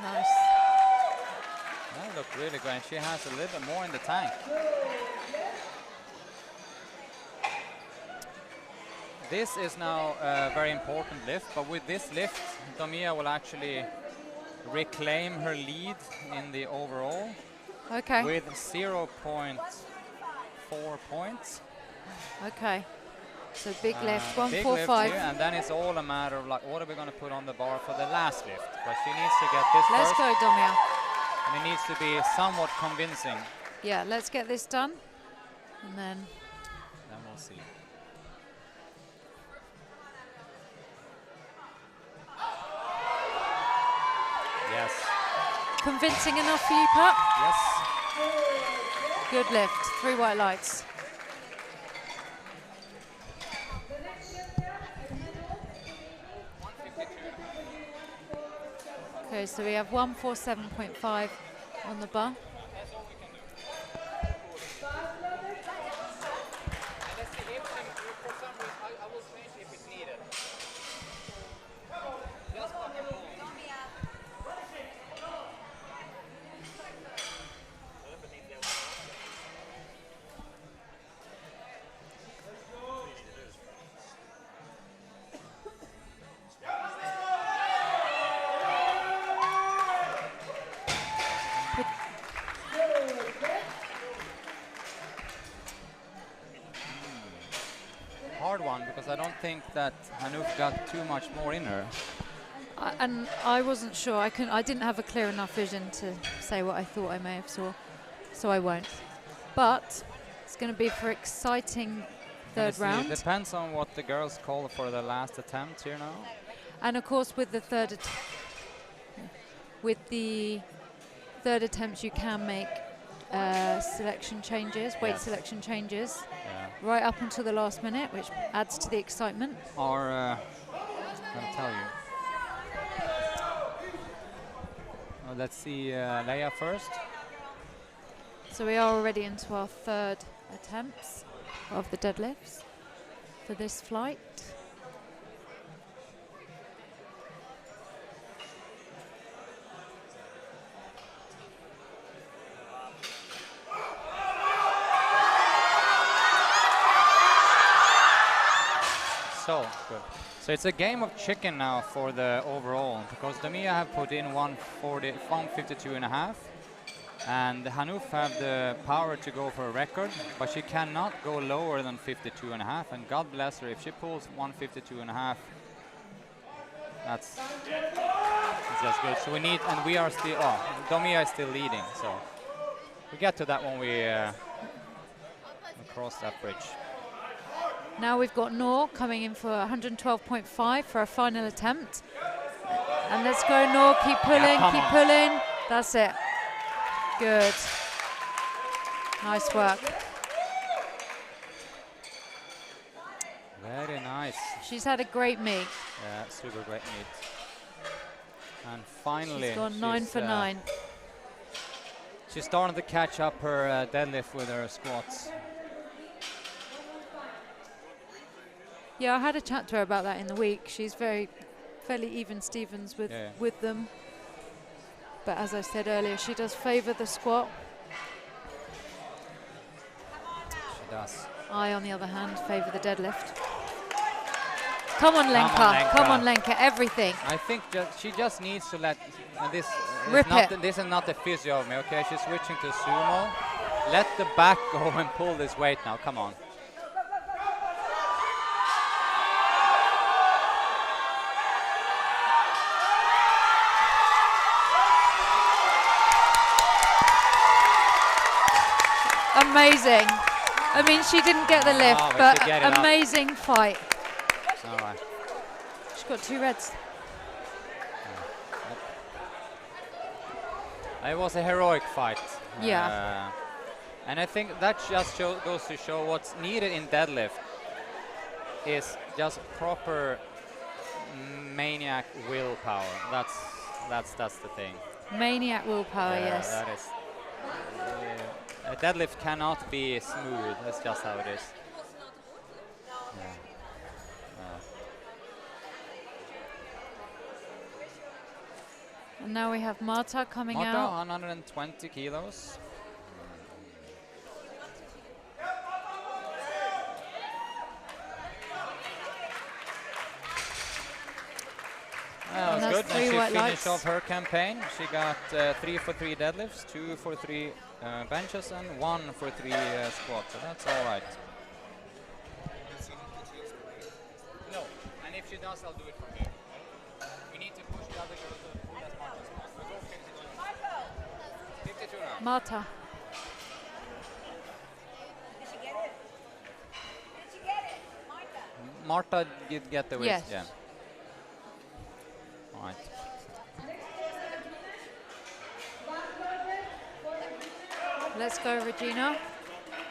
Nice. That looked really good, and she has a little bit more in the tank. This is now a very important lift, but with this lift, Domia will actually reclaim her lead in the overall Okay. with 0.4 points. Okay. So big lift, Big lift 145. here, and then it's all a matter of like, what are we going to put on the bar for the last lift? Because she needs to get this Let's first, go, Domia. and it needs to be somewhat convincing. Yeah, let's get this done. And then We'll see. Yes. convincing enough for you, Pat? Yes. Good lift, 3 white lights. Okay, so we have 147.5 on the bar. Hard one, because I don't think that Hanouf got too much more in her. And I wasn't sure. I didn't have a clear enough vision to say what I thought I may have saw, so I won't. But it's going to be for exciting third round. It depends on what the girls call for the last attempt here now. And of course, with the third attempt, you can make selection changes, weight Yes. selection changes, Yeah. right up until the last minute, which adds to the excitement. Or, I'll tell you. Let's see Leia first. So we are already into our third attempts of the deadlifts for this flight. So good. So it's a game of chicken now for the overall, because Domia have put in 152.5, and Hanouf have the power to go for a record, but she cannot go lower than 52.5. And God bless her, if she pulls 152.5, that's just good. So we need, and we are still. Domia is still leading. So we get to that when we cross that bridge. Now we've got Noor coming in for 112.5 for a final attempt. And let's go, Noor. Keep pulling, come keep on. pulling. That's it. Good. Nice work. Very nice. She's had a great meet. Yeah, super great meet. And finally, She's gone 9 for 9. She's starting to catch up her deadlift with her squats. Yeah, I had a chat to her about that in the week. She's very, fairly even Stevens with Yeah. with them. But as I said earlier, she does favour the squat. She does. I, on the other hand, favour the deadlift. Come on, on, Lenka. Lenka. Come on, Lenka. Everything. I think she just needs to let this. Rip it. This is not the physio of me. Okay, she's switching to sumo. Let the back go and pull this weight now. Come on. Amazing. I mean, she didn't get the lift, but but she get it up. amazing fight. All right. She's got 2 reds. It was a heroic fight. Yeah. And I think that just goes to show what's needed in deadlift is just proper maniac willpower. That's the thing. Maniac willpower, yes. That is. A deadlift cannot be smooth. That's just how it is. And now we have Marta coming Marta, out. 120 kilos. That was that's good. 3 And she white finished lights. off her campaign. She got 3 for 3 deadlifts, 2 for 3 benches, and 1 for 3 squats. So that's all right. No, and if she does, I'll do it from here. We need to push the other girl to pull as much as possible. Go 52. 52 now. Marta. Did she get it? Did she get it? Marta. Marta did get the waist. Yes. Yeah. All right. Let's go, Regina.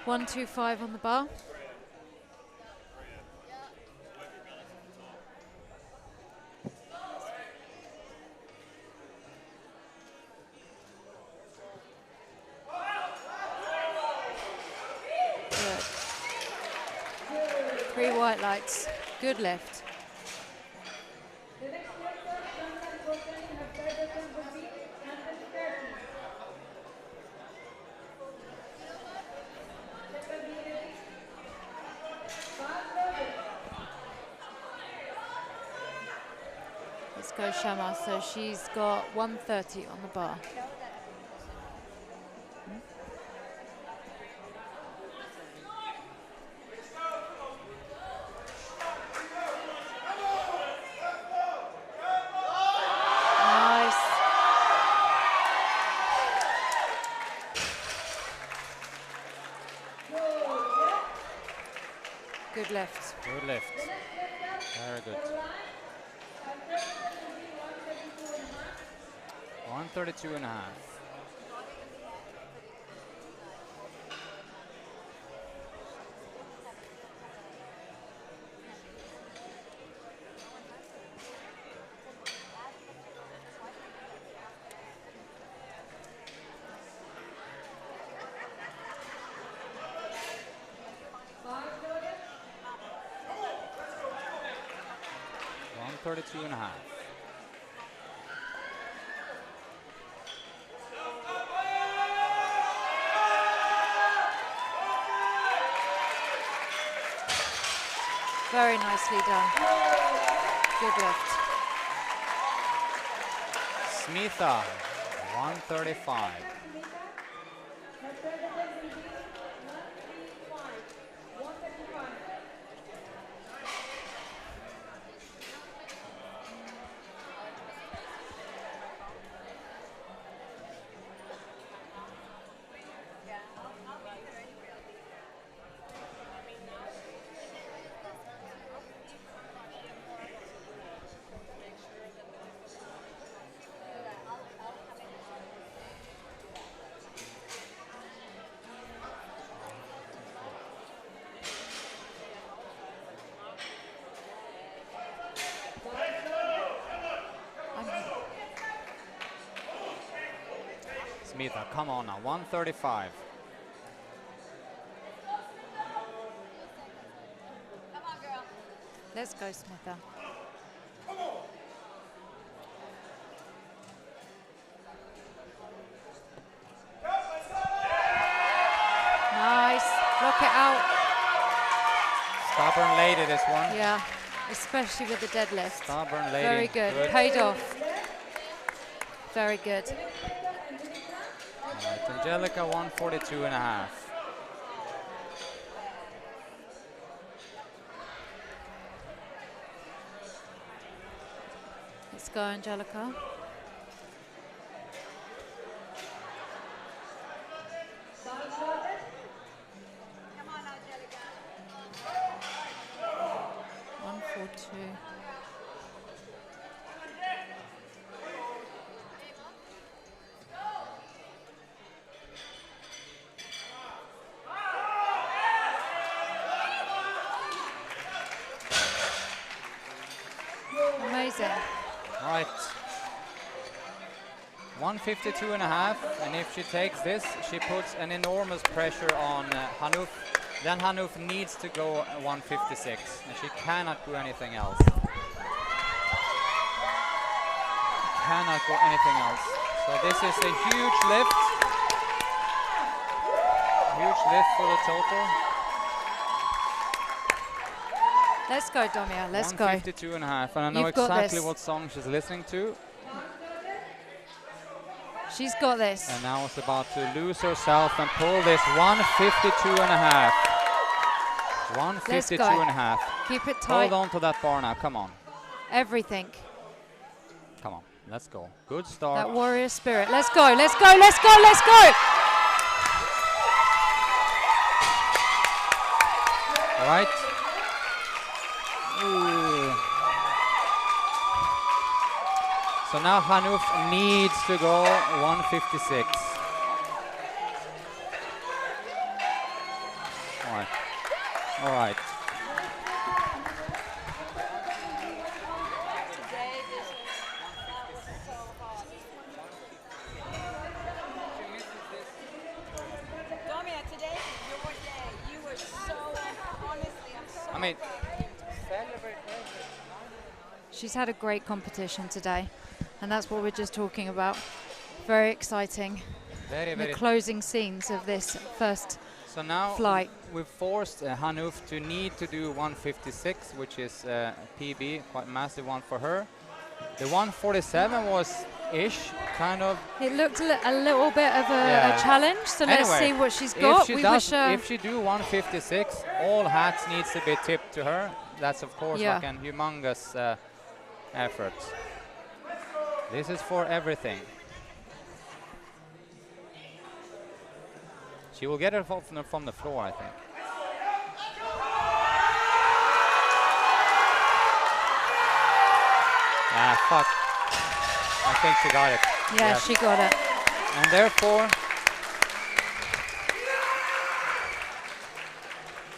125 on the bar. Good. 3 white lights. Good lift. Let's go, Shama. So she's got 130 on the bar. Nice. Good lift. Good lift. Very good. 132 and a half. One 32 and a half. Very nicely done. Good lift. Smitha, 135. Smitha, come on now, 135. Let's go, Smitha. Stubborn lady, this one. Yeah, especially with the deadlift. Stubborn lady. Very good. Paid off. Very good. All right, Angelica 142.5. Let's go, Angelica. Come on, Angelica. 142. Amazing. All right. 152.5, and if she takes this, she puts an enormous pressure on Hanouf. Then Hanouf needs to go 156, and she cannot do anything else. Cannot go anything else. So this is a huge lift. Huge lift for the total. Let's go, Domia. Let's go. 152.5, and I know You've got exactly this. what song she's listening to. She's got this. And now is about to lose herself and pull this 152.5. 152.5. Keep it tight. Hold on to that bar now. Come on. Everything. Come on. Let's go. Good start. That warrior spirit. Let's go. Let's go. Let's go. Let's go. All right. Ooh. So now Hanouf needs to go 156. All right. All right. Today this was so hard. Domia, today your day. You were so honestly, I'm so I mean, She's had a great competition today, and that's what we're just talking about. Very exciting. very, The very. closing scenes of this first So now flight. we've forced Hanouf to need to do 156, which is a PB, quite massive one for her. The 147 was ish, kind of. It looked a little bit of a Yeah. challenge, so let's Anyway, see what she's got. If she do 156, all hats needs to be tipped to her. That's of course Yeah. like a humongous effort. This is for everything. She will get it from the floor, I think. Ah, fuck. I think she got it. Yeah, Yes. she got it. And therefore,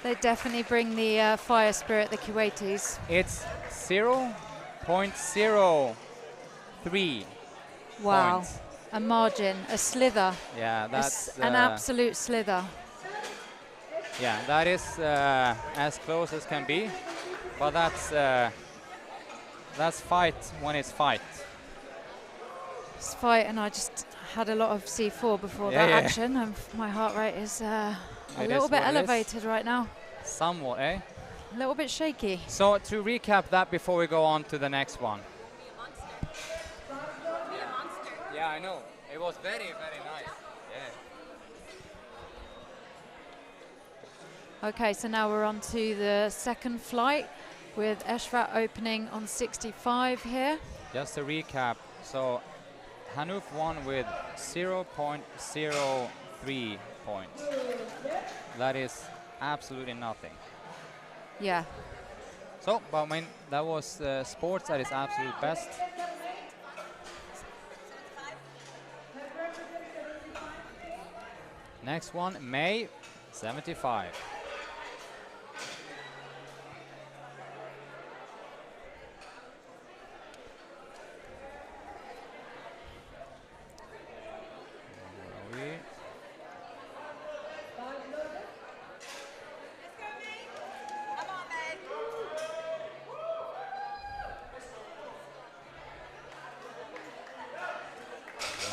They definitely bring the fire spirit, the Kuwaitis. it's 0.03 Wow. points. A margin, a slither, Yeah, a that's an absolute slither. yeah, that is as close as can be, but that's fight when it's fight. It's fight, and I just had a lot of C4 before Yeah, that yeah. action, and my heart rate is a It little is bit what it is. elevated right now. Somewhat, eh? A little bit shaky. So to recap that before we go on to the next one. Yeah, I know. It was very, very nice. Yeah. Okay, so now we're on to the second flight with Eshrat opening on 65 here. Just to recap, so Hanouf won with 0.03 points. That is absolutely nothing. Yeah, So, but I mean, that was sports at its absolute best. Next one, May 75. Where are we? Come on, babe.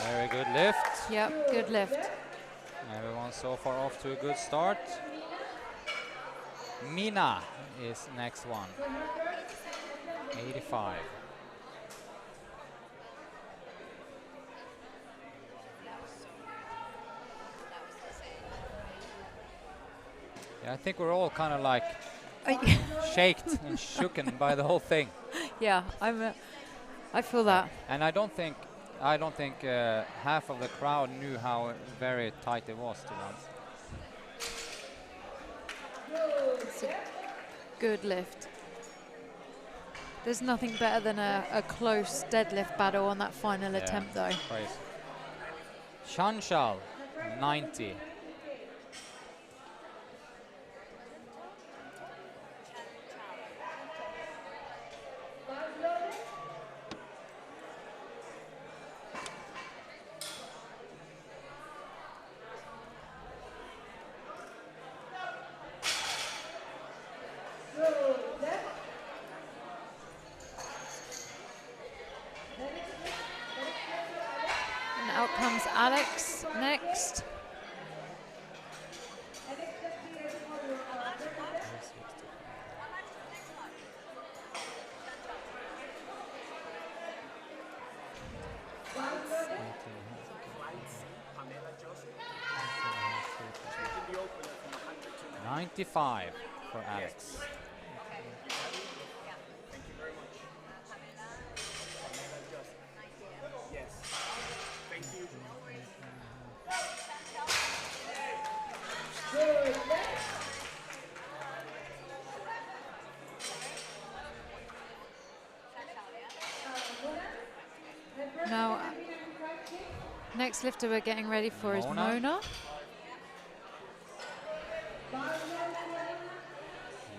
Very good lift. yep, good lift. Everyone so far off to a good start. Mina is next one. 85. Yeah, I think we're all kind of like shaked and shooken by the whole thing. Yeah, I feel that. And I don't think half of the crowd knew how very tight it was, to be honest. It's a good lift. There's nothing better than a close deadlift battle on that final attempt, though. Crazy. Chanchal, 90. And out comes Alex next. $95 for Alex. Now, next lifter we're getting ready for is Mona. Mona.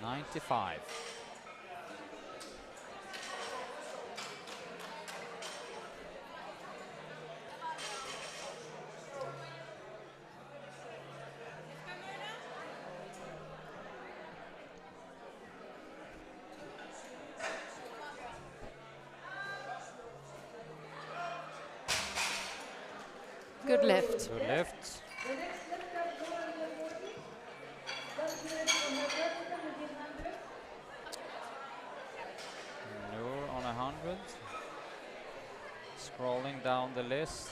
95. Good lift. Good lift. Noor on 100. Scrolling down the list.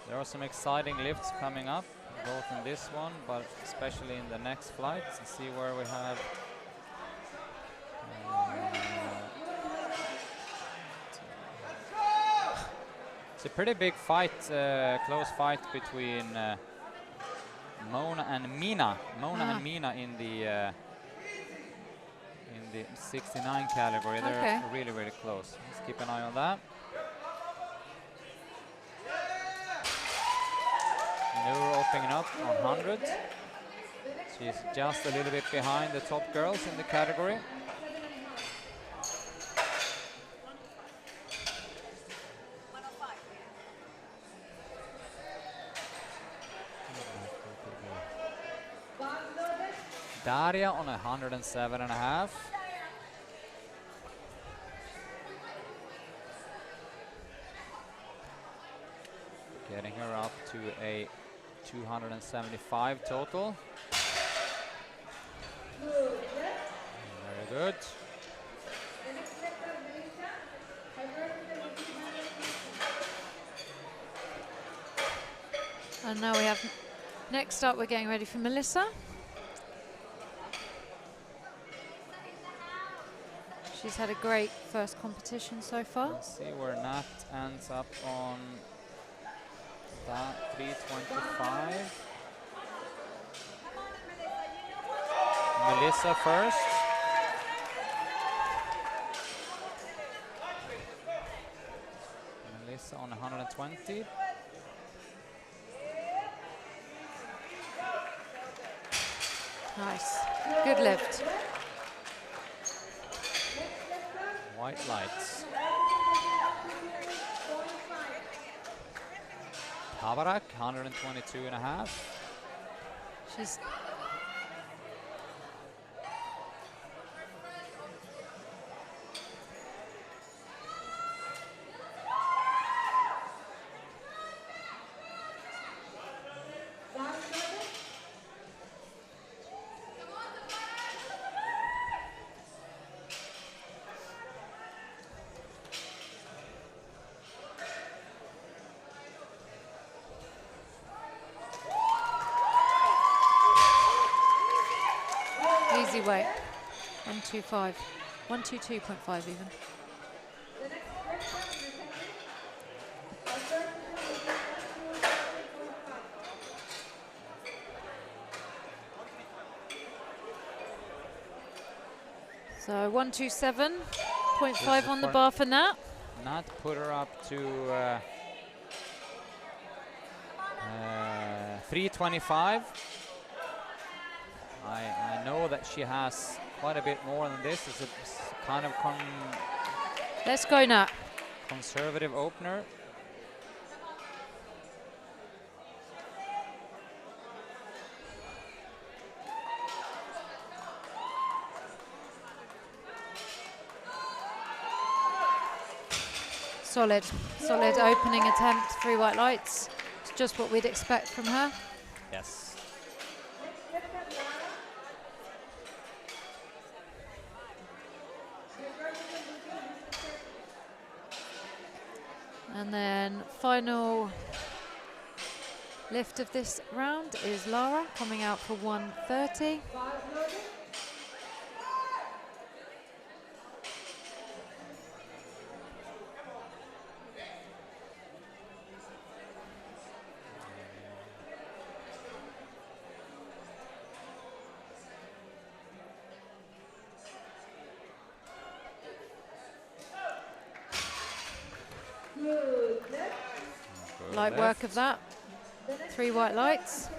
There are some exciting lifts coming up, both in this one, but especially in the next flight. Let's see where we have. It's a pretty big fight, close fight between Mona and Mina. Mona and Mina in the 69 category. They're really, really close. Let's keep an eye on that. Noor opening up on 100. She's just a little bit behind the top girls in the category. Daria on 107.5. Getting her up to a 275 total. Very good. And now we have, next up we're getting ready for Melissa. She's had a great first competition so far. Let's see where Nat ends up on that 325. Melissa first. Melissa on 120. Nice. Good lift. White lights. Tabarak, 122.5. She's easy weight. 125. 122.5 even. So 127.5 on the bar for Nat. Nat put her up to 325. I know that she has quite a bit more than this. It's a kind of Let's go, Nat. conservative opener. Solid opening attempt, 3 white lights. It's just what we'd expect from her. Yes. And then final lift of this round is Lara coming out for 130. Light work of that. 3 white lights.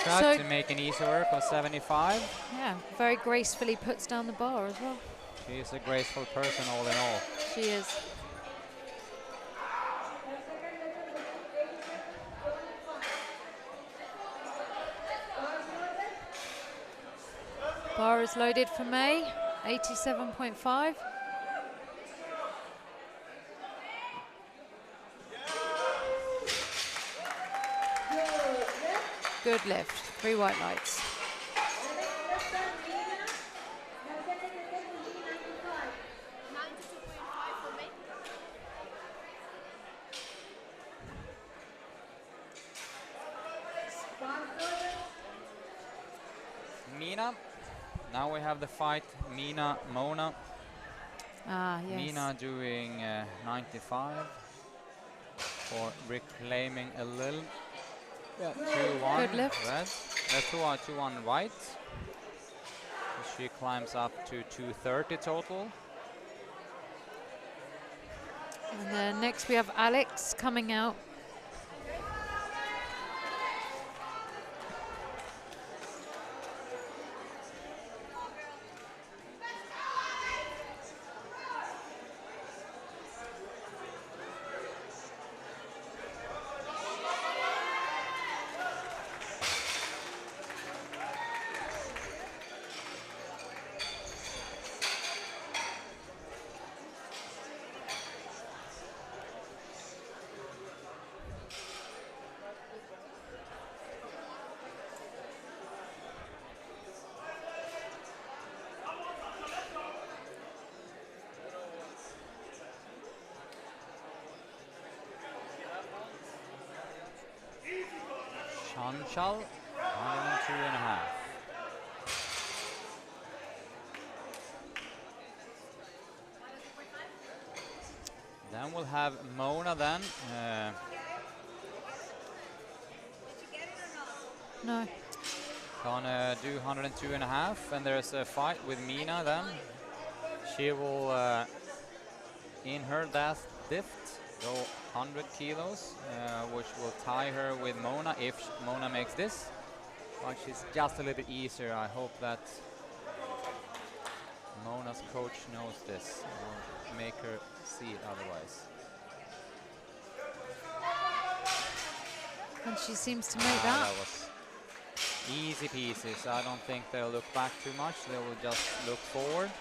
Shot to make an easy work on 75. Yeah, very gracefully puts down the bar as well. She is a graceful person all in all. She is. Bar is loaded for May, 87.5. Good lift, 3 white lights. Mina. Now we have the fight Mina Mona. Ah, yes. Mina doing 95 for reclaiming a little. Yeah, 2-1 Good lift. red. 2-1 white. So she climbs up to 230 total. And then next we have Alex coming out. Chanchal, 102.5. Then we'll have Mona then. No. Gonna do 102.5, and there's a fight with Mina then. She will, in her last lift, go 100 kilos, which will tie her with Mona if Mona makes this. But she's just a little bit easier. I hope that Mona's coach knows this. Or make her see it otherwise. And she seems to make That that. was easy peasy, so I don't think they'll look back too much. They will just look forward,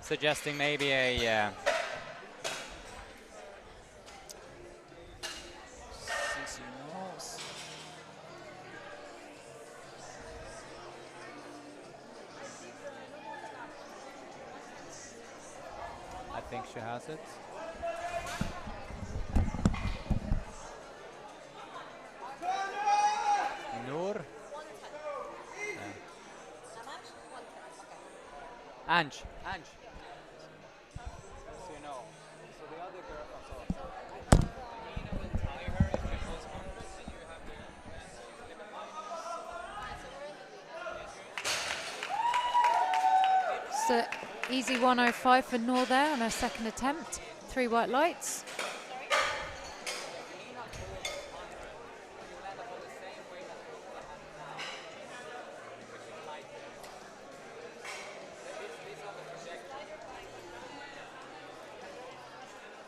suggesting maybe a CC nose. I think she has it. Noor. Ange. Ange. So you know. So the other girl. Nina will tie her if she goes under, and you have to use limit lines. So easy 105 for Noor there on her second attempt. 3 white lights.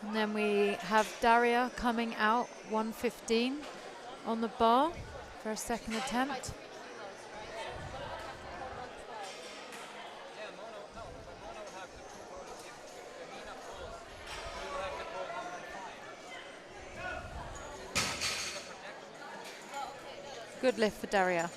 And then we have Daria coming out 115 on the bar for a second attempt. Good lift for Daria.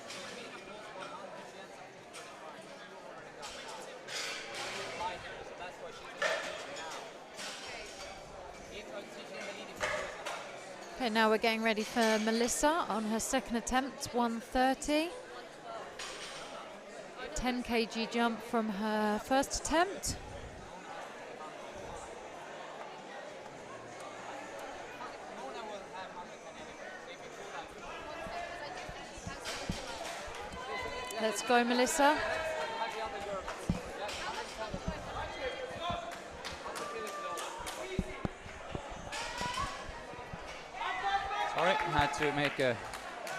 Okay, now we're getting ready for Melissa on her second attempt, 130. 10 kg jump from her first attempt. Let's go, Melissa. Sorry, had to make a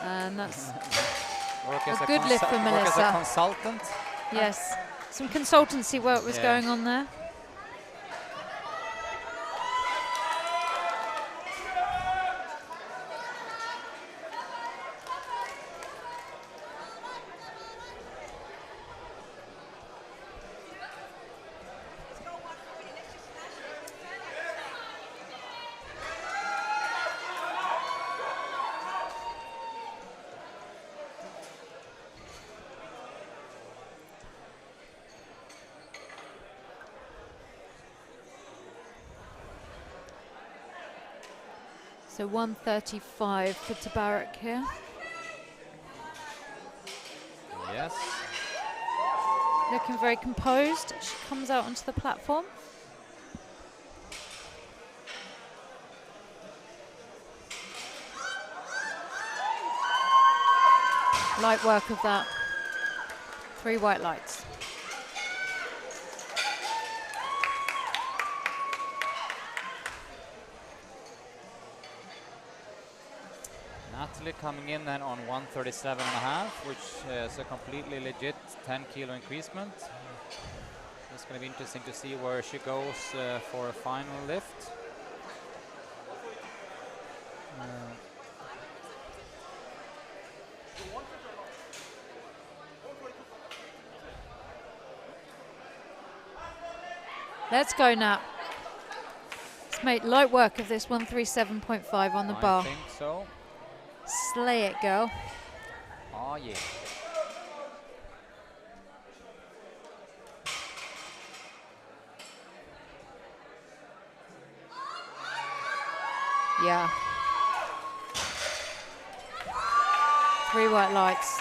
And that's work as a good lift for work as Melissa. a consultant. Yes, some consultancy work was Yeah. going on there. So 135 for Tabarak here. Yes. Looking very composed. She comes out onto the platform. Light work of that. 3 white lights. Natalie coming in then on 137.5, which is a completely legit 10 kilo increasement. It's going to be interesting to see where she goes for a final lift. Let's go, Nat. Let's make light work of this 137.5 on the I bar. think so. Slay it, girl. Oh yeah. Yeah. 3 white lights.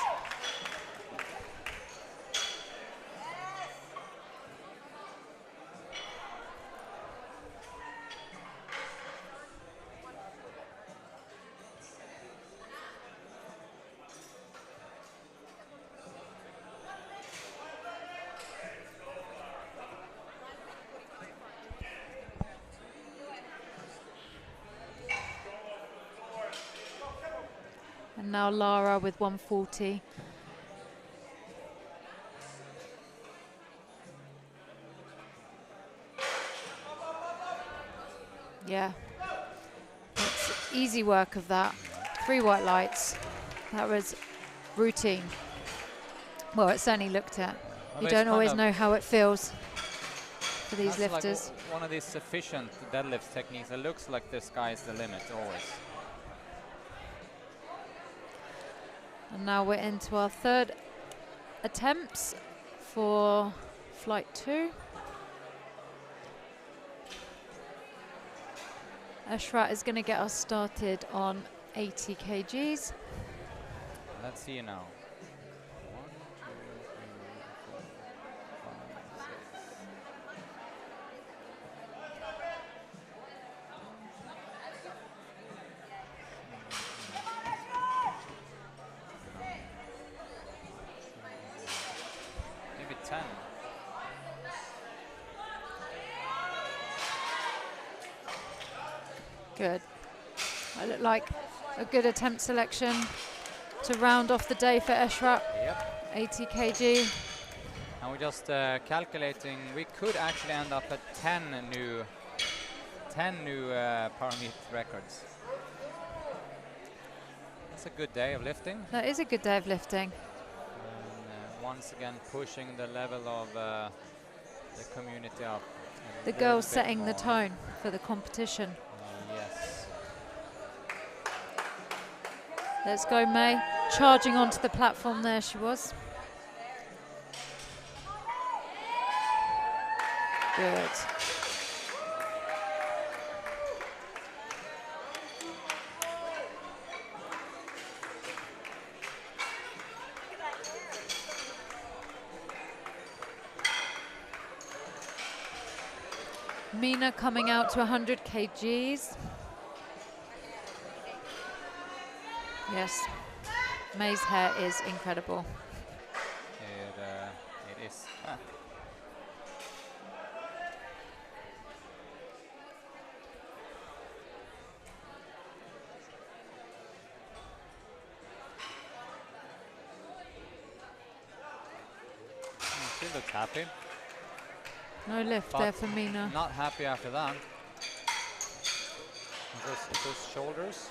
And now Lara with 140. Yeah. It's easy work of that. 3 white lights. That was routine. Well, it certainly looked at. Well, You it's don't kind always of- know how it feels for these That's like lifters. one of these sufficient deadlift techniques. It looks like the sky's the limit always. And now we're into our third attempts for flight 2. Eshrat is going to get us started on 80 kgs. Let's see now. 1, 2, 3, 4, 5, 6. Maybe 10. Good. That looked like a good attempt selection to round off the day for Eshrat. Yep. 80 kg. And we're just calculating. We could actually end up at 10 new power meet records. That's a good day of lifting. That is a good day of lifting. And once again, pushing the level of the community up. a The little girls bit setting the more. tone for the competition. Yes. Let's go, May. Charging onto the platform, there she was. Good. Mina coming out to 100 kgs. Yes, May's hair is incredible. It is. She looks happy. No lift But there for Mina. Not happy after that. Those shoulders.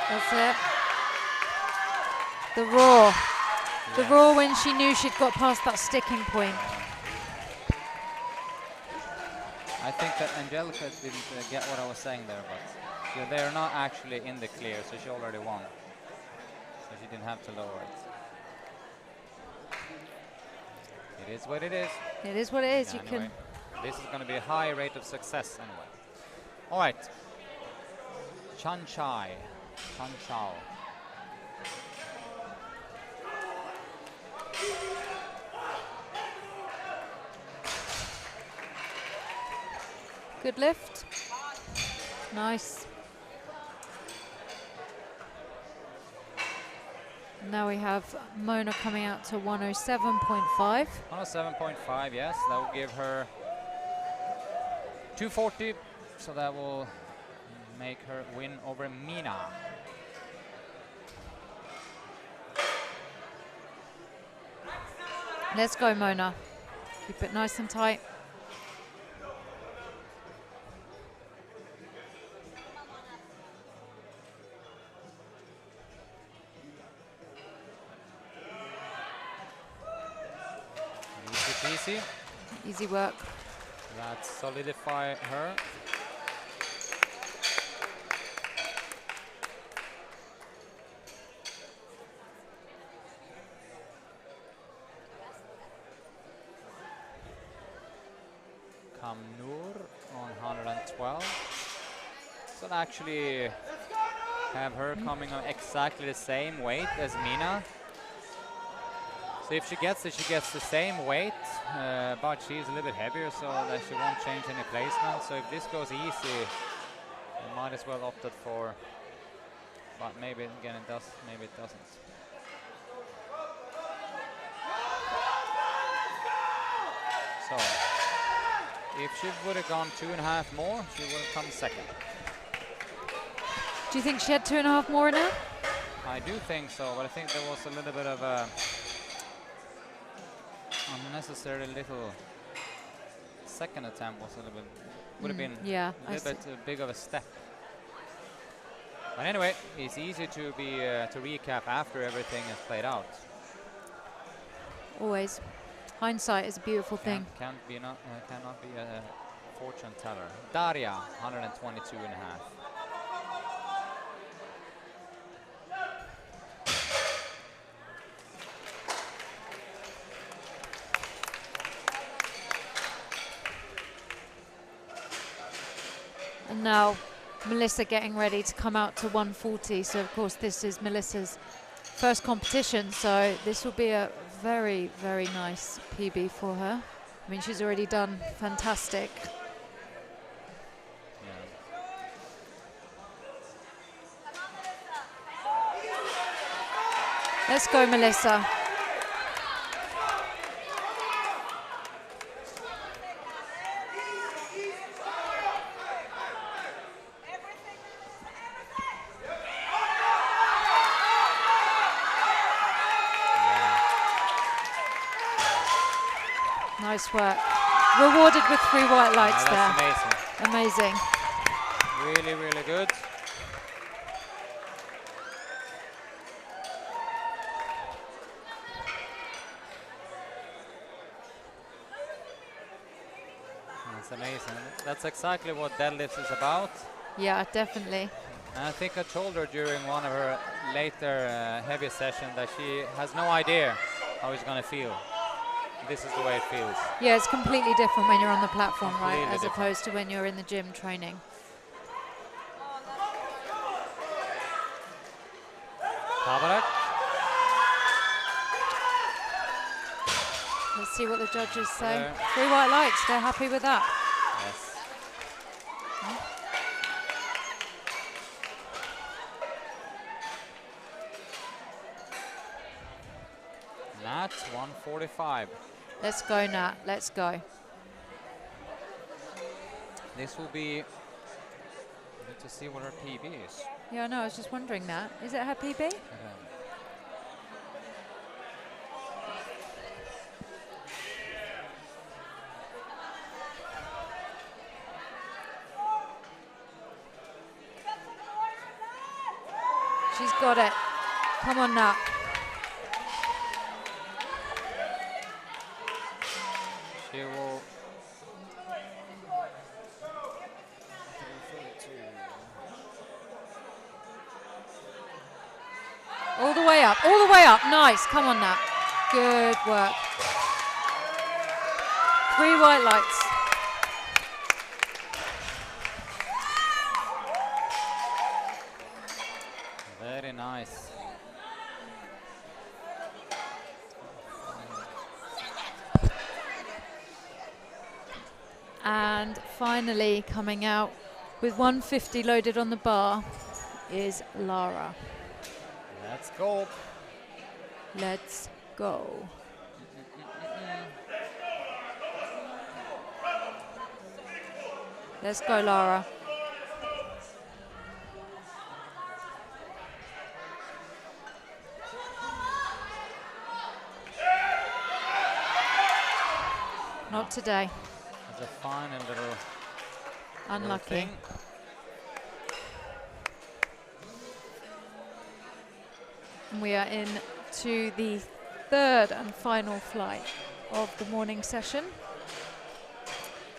That's it. The roar. The roar when she knew she'd got past that sticking point. I think that Angelica didn't get what I was saying there, but they're not actually in the clear, so she already won. So she didn't have to lower it. It is what it is. It is what it is. Yeah, You anyway, this is going to be a high rate of success anyway. All right. Chan Chai. Chan Chao. Good lift. Nice. Now we have Mona coming out to 107.5. 107.5, yes. That will give her 240. So that will make her win over Mina. Let's go, Mona. Keep it nice and tight. Easy peasy. Easy work. That solidify her. Kamnur on 112. So I'll actually have her coming on exactly the same weight as Mina. So if she gets it, she gets the same weight, but she's a little bit heavier, so that she won't change any placement. So if this goes easy, you might as well opt for but maybe again it does, maybe it doesn't. So, if she would have gone 2.5 more, she would have come second. Do you think she had 2.5 more in her? I do think so, but I think there was a little bit of a unnecessary little second attempt was a little bit, would have been yeah, a little bit big of a step. But anyway, it's easy to be to recap after everything is played out. Always. Hindsight is a beautiful thing. Cannot be a fortune teller. Daria, 122.5. And now Melissa getting ready to come out to 140. So of course this is Melissa's first competition. So this will be a very, very nice PB for her. I mean, she's already done fantastic. Let's go, Melissa. Nice work. Rewarded with 3 white lights there. That's amazing. Amazing. Really, really good. That's amazing. That's exactly what deadlifts is about. Yeah, definitely. And I think I told her during one of her later heavy sessions that she has no idea how it's going to feel. This is the way it feels. Yeah, it's completely different when you're on the platform, Completely right? As different. opposed to when you're in the gym training. Tabarak. Let's see what the judges say. There. 3 white lights, they're happy with that. Yes. Nat, 145. Let's go, Nat, let's go. This will be, need to see what her PB is. Yeah, no, I was just wondering that. Is it her PB? She's got it. Come on, Nat. She will. All the way up, all the way up. Nice, come on, Nat. Good work. 3 white lights. Very nice. And finally coming out with 150 loaded on the bar is Lara. Let's go. Let's go. Let's go, Lara. Not today. It's a fine and little Unlucky. thing. And we are in to the 3rd and final flight of the morning session.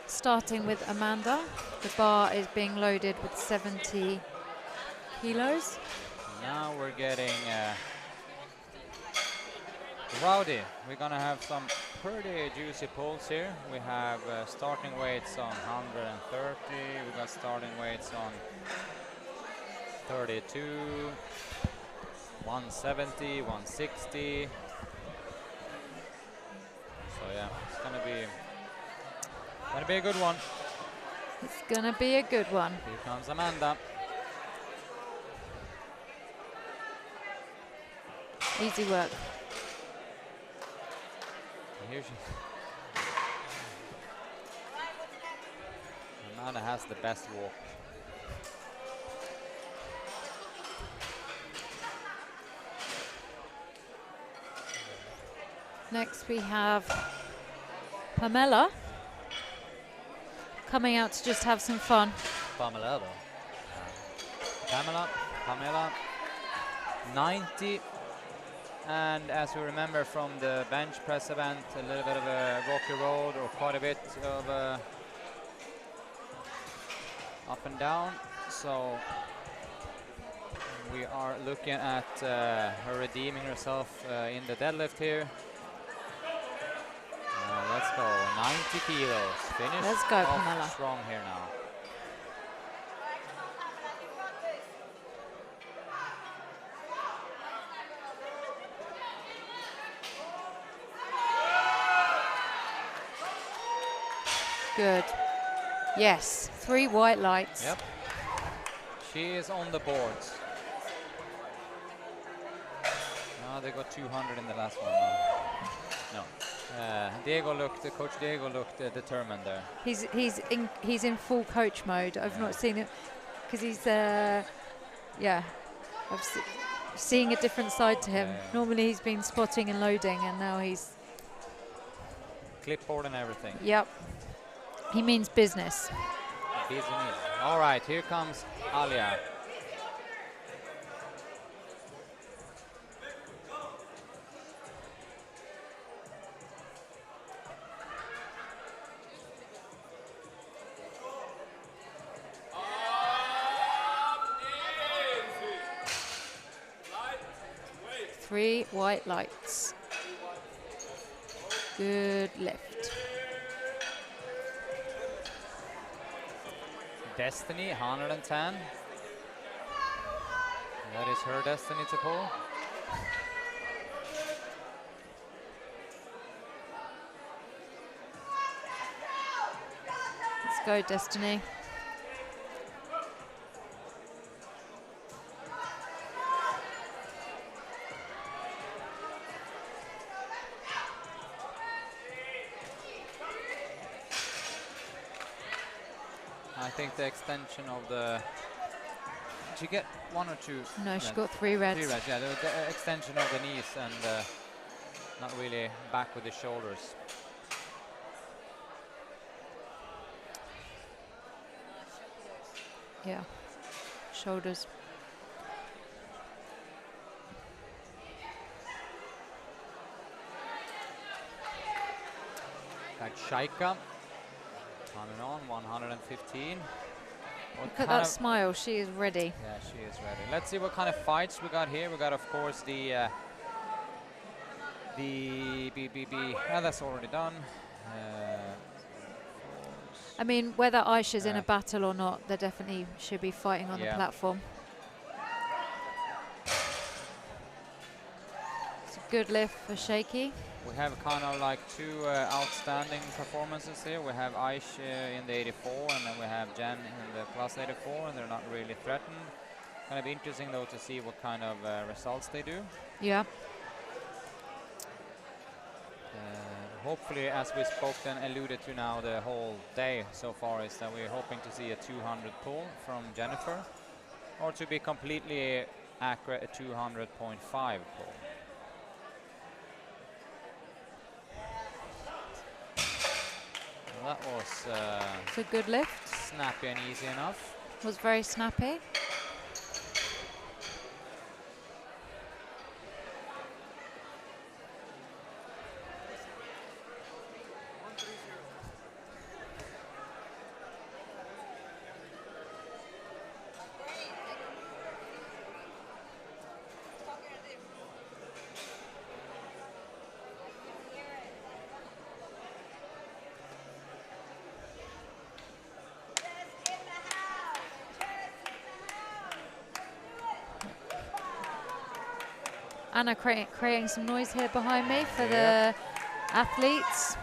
Starting with Amanda. The bar is being loaded with 70 kilos. Now we're getting rowdy. We're gonna have some pretty juicy pulls here. We have starting weights on 130. We got starting weights on 32, 170, 160. So yeah, it's gonna be a good one. It's gonna be a good one. Here comes Amanda. Easy work. Here she. Amanda has the best walk. Next we have Pamela coming out to just have some fun. Pamela though. Pamela, 90. And as we remember from the bench press event, a little bit of a rocky road, or quite a bit of up and down. So we are looking at her redeeming herself in the deadlift here. Let's go, 90 kilos. Finish Let's go, off Pamela. strong here now. Good. Yes, 3 white lights. Yep. She is on the boards. No, they got 200 in the last one. No. Coach Diego looked determined there. He's in full coach mode. I've not seen it because he's seeing a different side to him. Normally he's been spotting and loading, and now he's clipboard and everything. Yep. He means business. Business. All right, here comes Alia. Three white lights. Good lift. Destiny, 110. That is her destiny to pull. Let's go, Destiny. I think the extension of the... Did you get 1 or 2? No, she got 3 reds. 3 reds, yeah. The extension of the knees and not really back with the shoulders. Yeah, shoulders. Got Shaika coming on, 115. Look at that smile, she is ready. Yeah, she is ready. Let's see what kind of fights we got here. We got, of course, the BBB. That's already done. I mean, whether Aisha's in a battle or not, they definitely should be fighting on the platform. It's a good lift for Shaky. We have kind of like 2 outstanding performances here. We have Aisha in the 84, and then we have Jen in the plus 84, and they're not really threatened. Kind of interesting, though, to see what kind of results they do. Yeah. Hopefully, as we spoke and alluded to now the whole day so far, is that we're hoping to see a 200 pull from Jennifer, or to be completely accurate, a 200.5 pull. Well, that was it's a good lift. Snappy and easy enough. Was very snappy. Anna creating some noise here behind me for the athletes.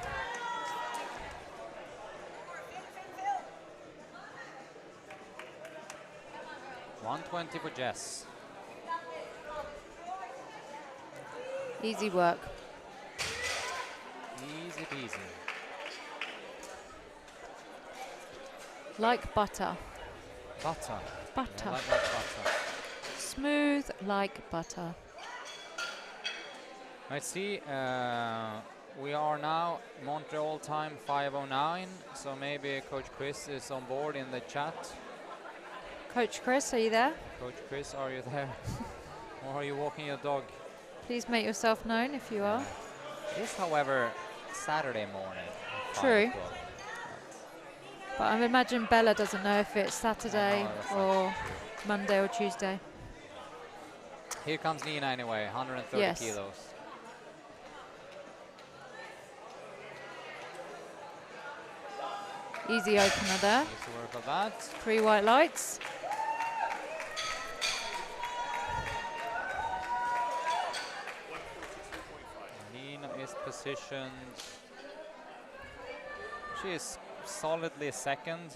$120 for Jess. Easy work. Easy peasy. Like butter. Butter. Butter. Yeah, like butter. Smooth like butter. Let's see. We are now Montreal time 5:09. So maybe Coach Chris is on board in the chat. Coach Chris, are you there? Coach Chris, are you there? Or are you walking your dog? Please make yourself known if you are. It is, however, Saturday morning. at 5 True. o'clock. But I imagine Bella doesn't know if it's Saturday that's or actually Monday or Tuesday. Here comes Nina anyway, 130 Yes. kilos. Easy opener there. Needs to work on that. 3 white lights. Nina is positioned. She is solidly second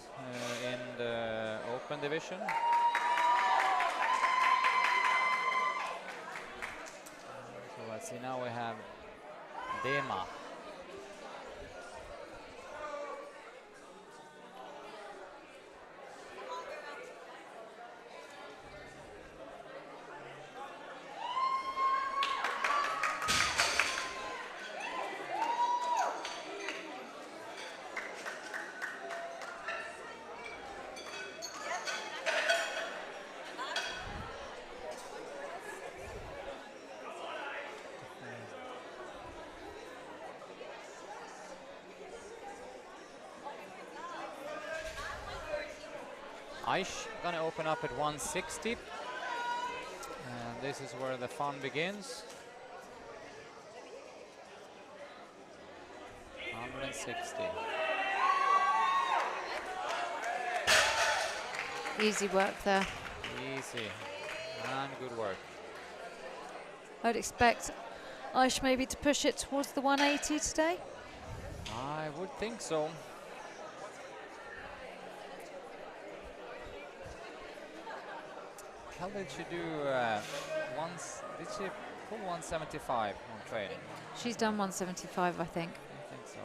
in the open division. So let's see, now we have Dema. Aish gonna open up at 160. And this is where the fun begins. 160. Easy work there. Easy. And good work. I'd expect Aish maybe to push it towards the 180 today. I would think so. How did she do once? Did she pull 175 on training? She's done 175, I think. I think so.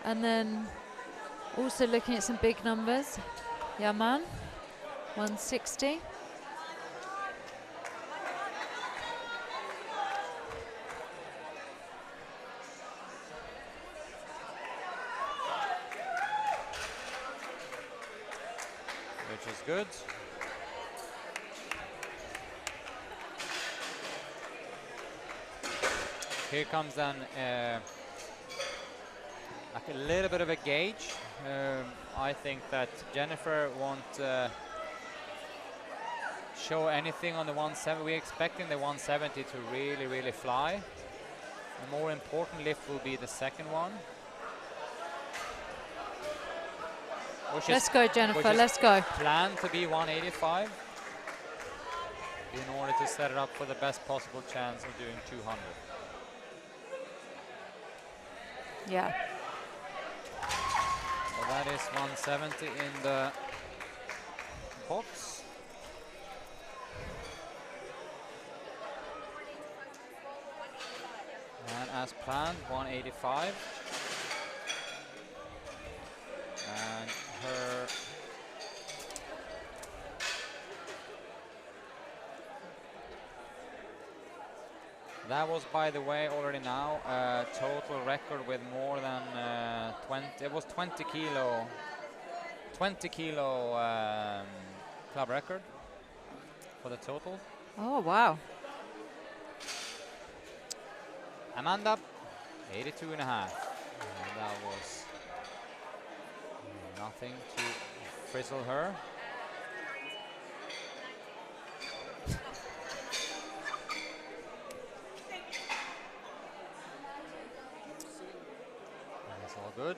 And then also looking at some big numbers. Yaman, 160. Which is good. Here comes then like a little bit of a gauge. I think that Jennifer won't show anything on the 170. We're expecting the 170 to really fly. The more important lift will be the second one. Let's go, Jennifer, let's go. Planned to be 185 in order to set it up for the best possible chance of doing 200. Yeah. So that is 170 in the box. And as planned, 185. And her that was, by the way, already now a total record with more than 20. It was 20 kilo club record for the total. Oh, wow. Amanda, 82 and a half. And that was nothing to frizzle her. That's all good.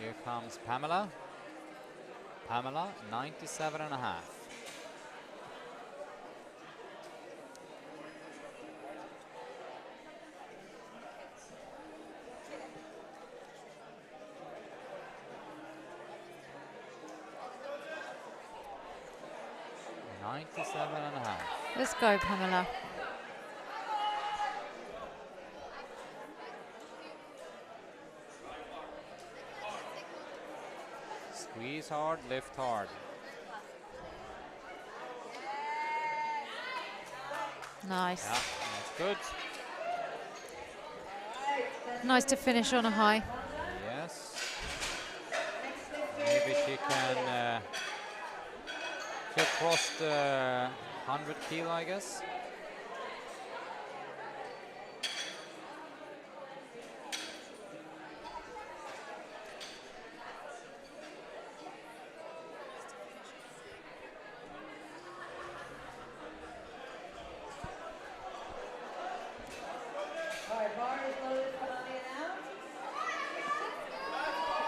Here comes Pamela. Pamela, 97 and a half. Let's go, Pamela. Squeeze hard, lift hard. Nice. Yeah, that's good. Nice to finish on a high. Yes. Maybe she can she crossed 100 kilo, I guess.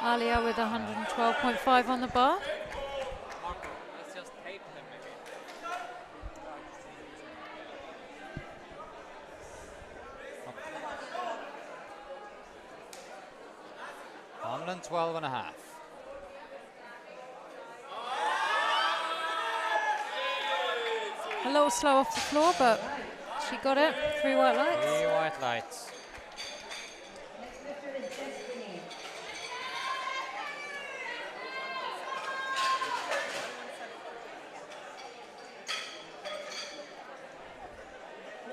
Alia with 112.5 on the bar. Marco, let's just tape them maybe. 112 and a half. A little slow off the floor, but she got it. 3 white lights. 3 white lights. Next lifter is Destiny.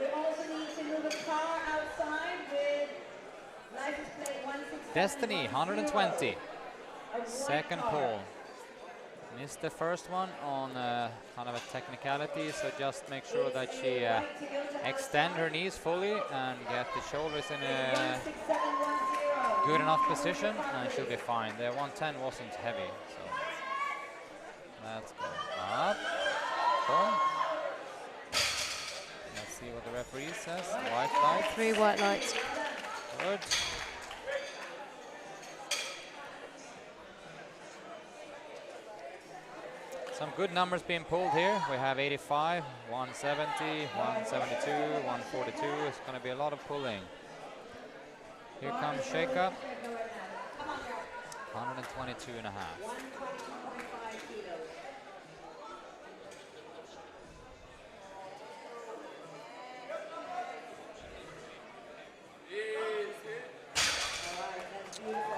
We also need to move a car outside with license plate 167. Destiny, 120. A white Second car. pole. Missed the first one on kind of a technicality, so just make sure that she extend her knees fully and get the shoulders in a 16710. good enough position, and she'll be fine. The 110 wasn't heavy, so let's go up. Boom. Let's see what the referee says. White light. 3 white lights. Good. Some good numbers being pulled here. We have 85, 170, 172, 142. It's going to be a lot of pulling. Here comes Sheikha. 122 and a half. 122.5 kilos.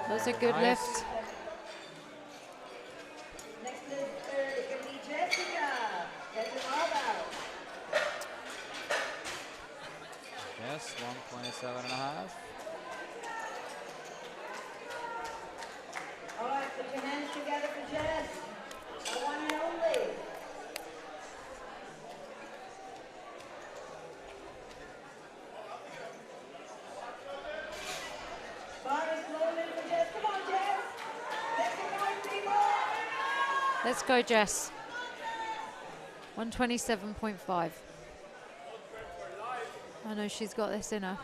That's a good Nice. lift. Next lifter is going to be Jessica. Jessica Arbau. Yes, 127 and a half. All right, put your hands together for Jess. The one and only. Bar is loaded for Jess. Come on, Jess. Let's get going, people. Let's go, Jess. 127.5. I know she's got this in her.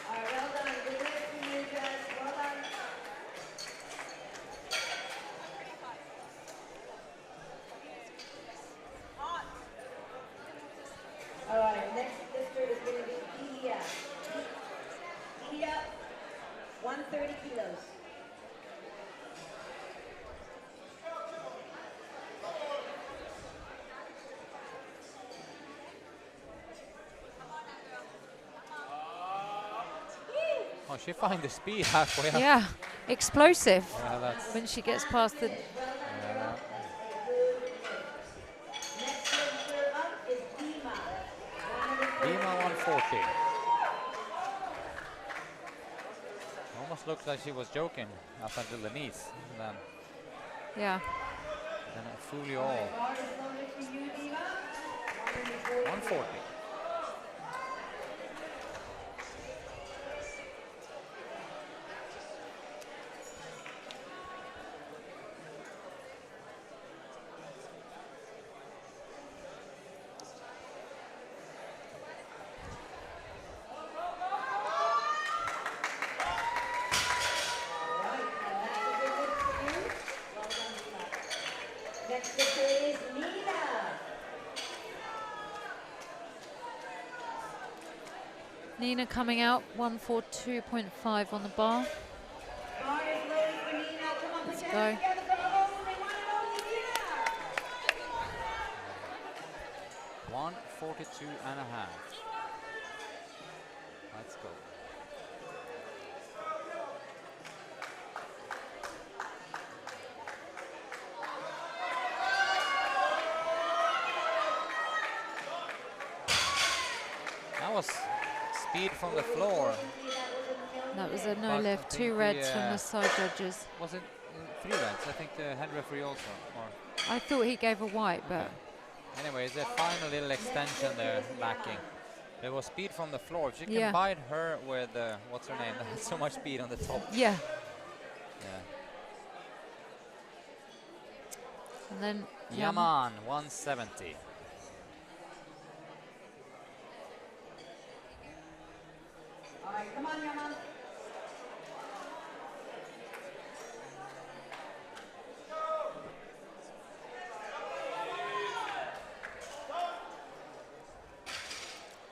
All right, well done. Good lift for you, Jess. Well done. All right, next lifter is going to be Ilya. Ilya, 130 kilos. Oh, she find the speed halfway up. Yeah, explosive Yeah, that's when she gets past the... Next lifter up is Dima. Dima 140. Almost looked like she was joking up until the knees. And then Yeah. it fool you all. Bar is loaded for you, Dima. 140. Next lifter is Nina. Nina coming out, 142.5 on the bar. Bar is loaded for Nina. Come on, put Let's your go. hands together for the only one and only Nina. 142 and a half. Let's go. speed from the floor. That was a no But I lift, think 2 reds from the, the side judges. Was it 3 reds? I think the head referee also. Or I thought he gave a white, but anyways, the final little extension there lacking. There was speed from the floor. If she can Yeah. bite her with what's her name? So much speed on the top. yeah. Yeah. And then Yaman 170. All right, come on, Yaman.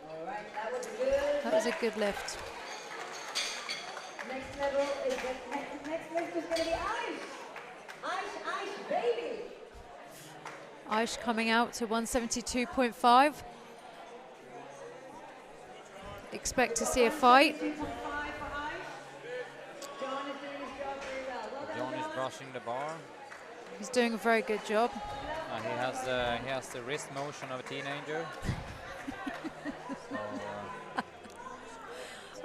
All right, that was good. that was a good lift. Next level is next lift is going to be Ice. Ice, baby. Aish coming out to 172.5. Expect to see a fight. 2.5 for Ice. John is doing his job very well. Well done, John is John. brushing the bar. He's doing a very good job. He has the wrist motion of a teenager. So,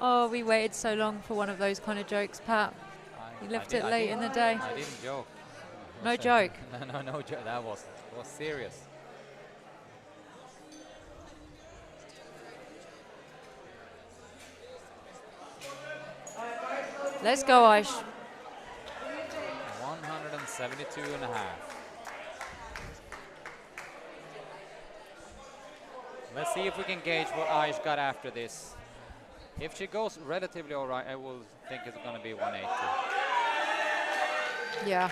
Oh, we waited so long for one of those kind of jokes, Pat. I- You I left did- it I late didn't- in the day. I didn't joke. No joke. No joke. That was serious. Let's go, Aish. 172 and a half. Let's see if we can gauge what Aish got after this. If she goes relatively all right, I will think it's going to be 180. Yeah.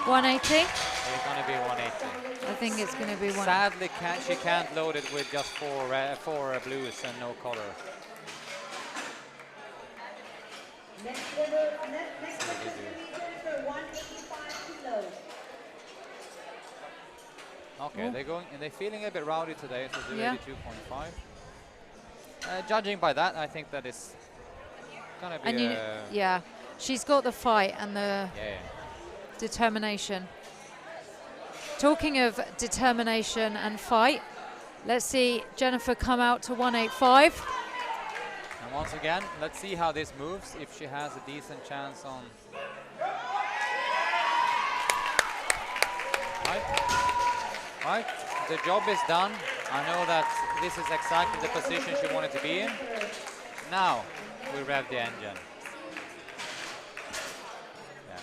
180. It's going to be 180. I think it's going to be one. Sadly, she can't load it with just four blues and no color. Next level, next lift is going to be Jennifer, 185 kilos. Okay, they're feeling a bit rowdy today, so they're Yeah. 82.5. Judging by that, I think that is gonna be And yeah, she's got the fight and the yeah. determination. Talking of determination and fight, let's see Jennifer come out to 185. And once again, let's see how this moves, if she has a decent chance on... Right, the job is done. I know that this is exactly the position she wanted to be in. Now, we rev the engine. Yeah.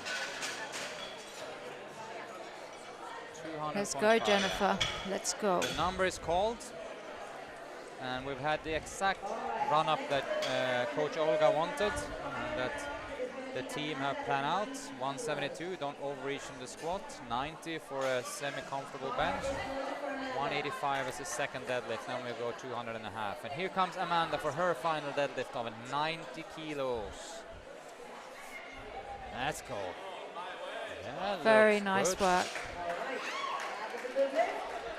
Let's go, 200.5. Jennifer. Let's go. The number is called, and we've had the exact run-up that Coach Olga wanted, and that the team have planned out. 172, don't overreach in the squat. 90 for a semi-comfortable bench. 185 as a second deadlift, then we go 200 and a half. And here comes Amanda for her final deadlift of 90 kilos. Let's go. Yeah, Very looks nice good. work.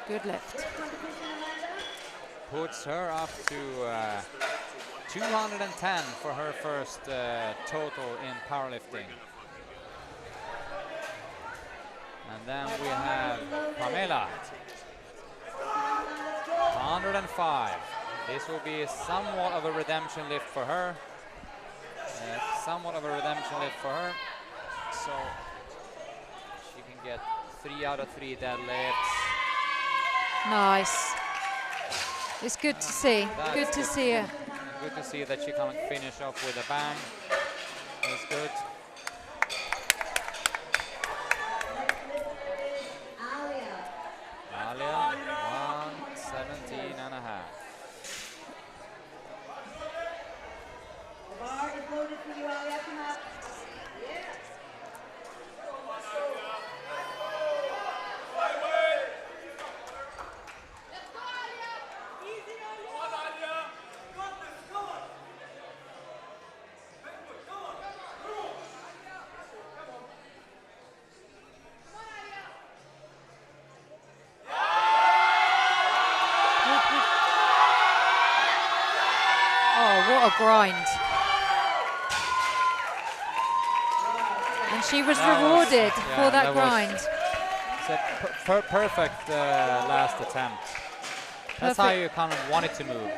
Good lift. Puts her up to 210 for her first total in powerlifting. And then we have Pamela. 105. This will be somewhat of a redemption lift for her. So she can get 3 out of 3 deadlifts. Nice. It's good to see. That's Good to see her. Good to see that she can finish off with a bang. That's good. Alia, 117 and a half. The bar is loaded for you, Alia. Come up. Oh, what a grind. And she was That was- rewarded yeah, for that that was- grind. It's a perfect last attempt. That's how Perfect. you kind of want it to move.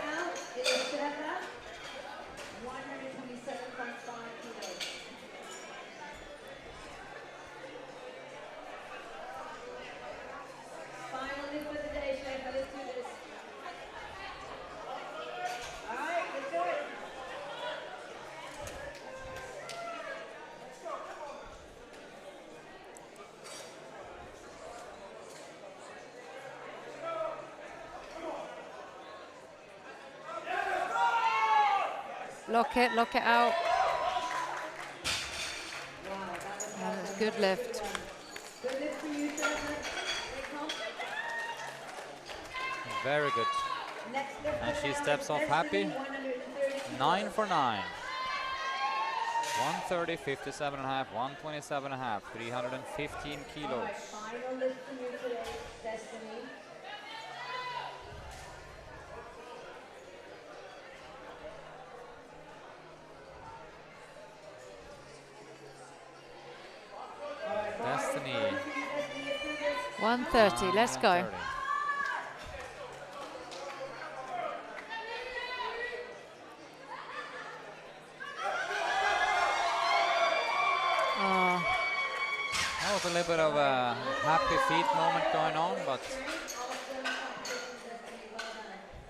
lock it out. And it's a good lift. Good lift for you, Stefan. Very good. Next lift And for she now steps is off Destiny, happy. 130 9 for 9. 130, 57.5, 127.5, 315 kilos. Alright, final lift for you today, Destiny. Destiny. 130, let's go. 130. Oh, That was a little bit of a happy feet moment going on, but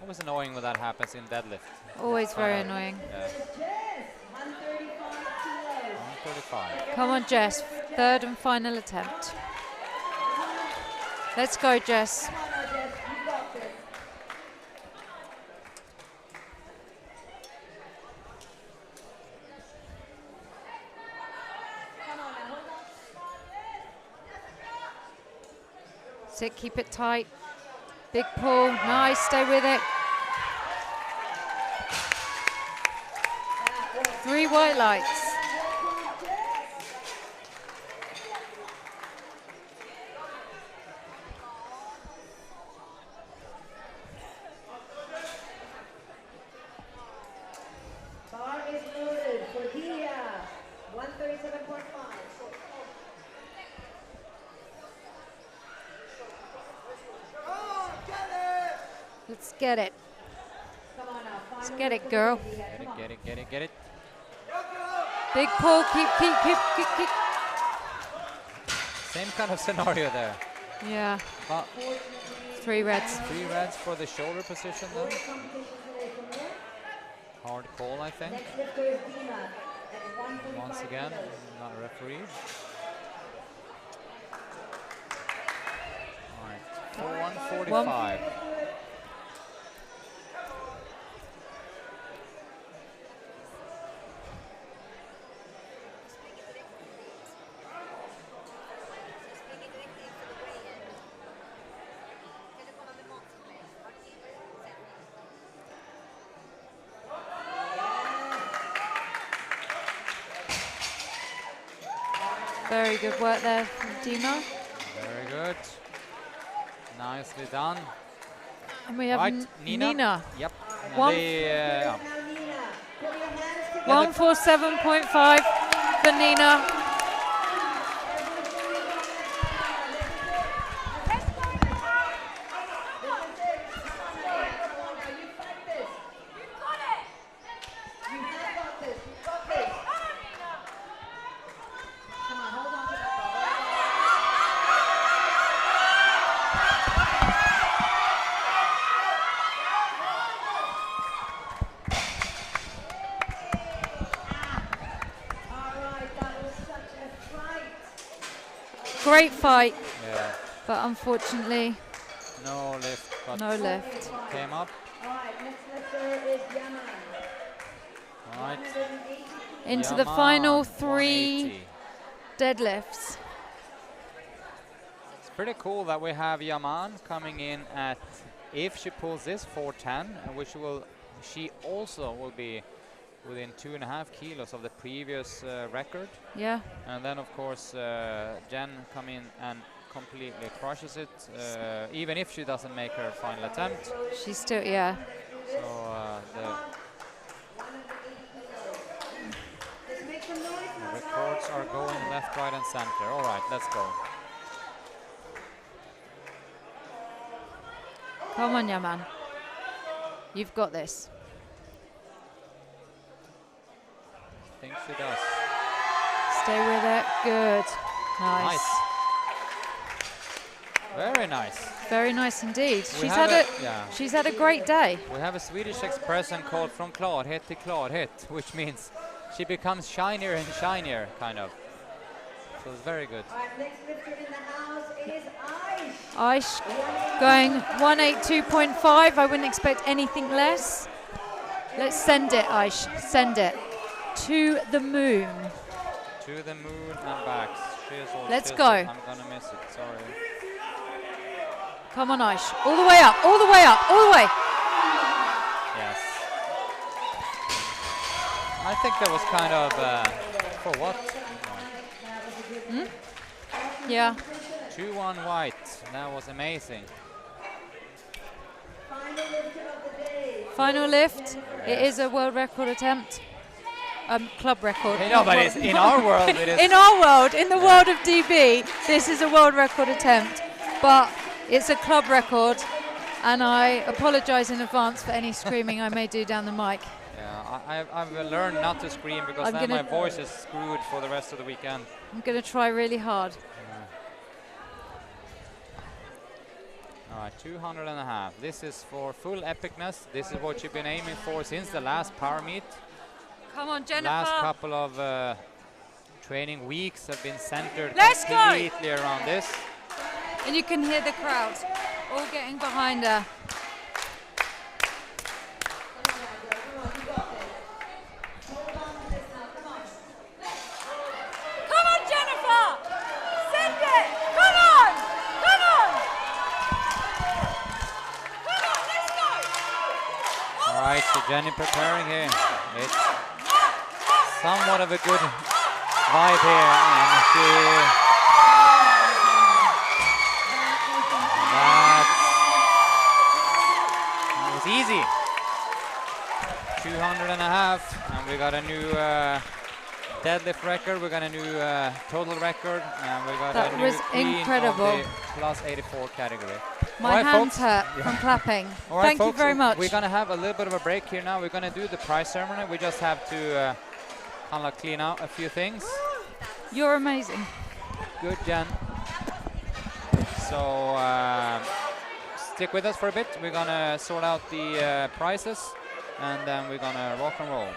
it was annoying when that happens in deadlift. always very annoying. Yeah, Jess, 135 kilos. 135. Come on, Jess. Third and final attempt. Let's go, Jess. Come on now, Jess, you got this. Come on now, hold on. Sit, keep it tight. Big pull, nice, stay with it. 3 white lights. Bar is loaded for Dia. 137.5. Let's get it. Come on now, Let's final get lift it, for girl. Dia. Get it, get it, get it, get it. Big pull, keep. Same kind of scenario there. Yeah, But 3 reds. 3 reds for the shoulder position then. Competition today from there. Hard call, I think. Next lifter is Dina at 145 Once again, kilos. not a referee. All right, for 145. Very good work there from Dima. Very good. Nicely done. And we have Right, Nina. Yep. And One- yeah. Now Nina, put your hands together. 147.5 for Nina. Great fight, Yeah. but unfortunately, No lift, but no lift. came up. All right, next lifter is Yaman. All right. 180. Into the Yaman, final 3 180. deadlifts. It's pretty cool that we have Yaman coming in at, if she pulls this, 410, which she also will be within 2.5 kilos of the previous record. Yeah, And then, of course, Jen come in and completely crushes it, even if she doesn't make her final attempt. she's still, yeah. So the Let's make some noise now. records are going left, right, and center. All right, let's go. Come on, Yaman. You've got this. I think she does. Stay with it. Good. Nice. Nice. Very nice. Very nice indeed. We She's have had yeah. she's had a great day. We have a Swedish expression called "från klarhet till klarhet," which means she becomes shinier and shinier, kind of. So it's very good. All right, next lifter in the house is Aish. Aish going 182.5. I wouldn't expect anything less. Let's send it, Aish. Send it. To the moon. To the moon and back. Shizzle, Let's shizzle. go. I'm gonna miss it, sorry. Come on, Aish. All the way up, all the way up, all the way. Yes. I think that was kind of, for what? Yeah. 2-1 white. That was amazing. Final lift. It is a world record attempt. Club record. Hey, no, but it's in our world it is. In our world, in the world of DB, this is a world record attempt. But it's a club record. And I apologize in advance for any screaming I may do down the mic. Yeah, I've learned not to scream because I'm then my gonna- voice is screwed for the rest of the weekend. I'm going to try really hard. All right, 200.5. This is for full epicness. This is what you've been aiming for since the last power meet. Come on, Jennifer. Last couple of training weeks have been centered Let's go. completely around this. And you can hear the crowd all getting behind her. Come on, Jennifer! Send it! Come on! Come on! Come on, let's go! All right, so Jenny preparing here. It's somewhat of a good vibe here, and that was easy. 200.5, and we got a new deadlift record. We got a new total record, and we got That a new was queen incredible. of the plus 84 category. My All right, hands folks. hurt from clapping. All right, Thank you folks, very much. We're going to have a little bit of a break here now. We're going to do the prize ceremony. We just have to kind of clean out a few things. You're amazing. Good, Jen. So stick with us for a bit. We're going to sort out the prizes, and then we're going to rock and roll.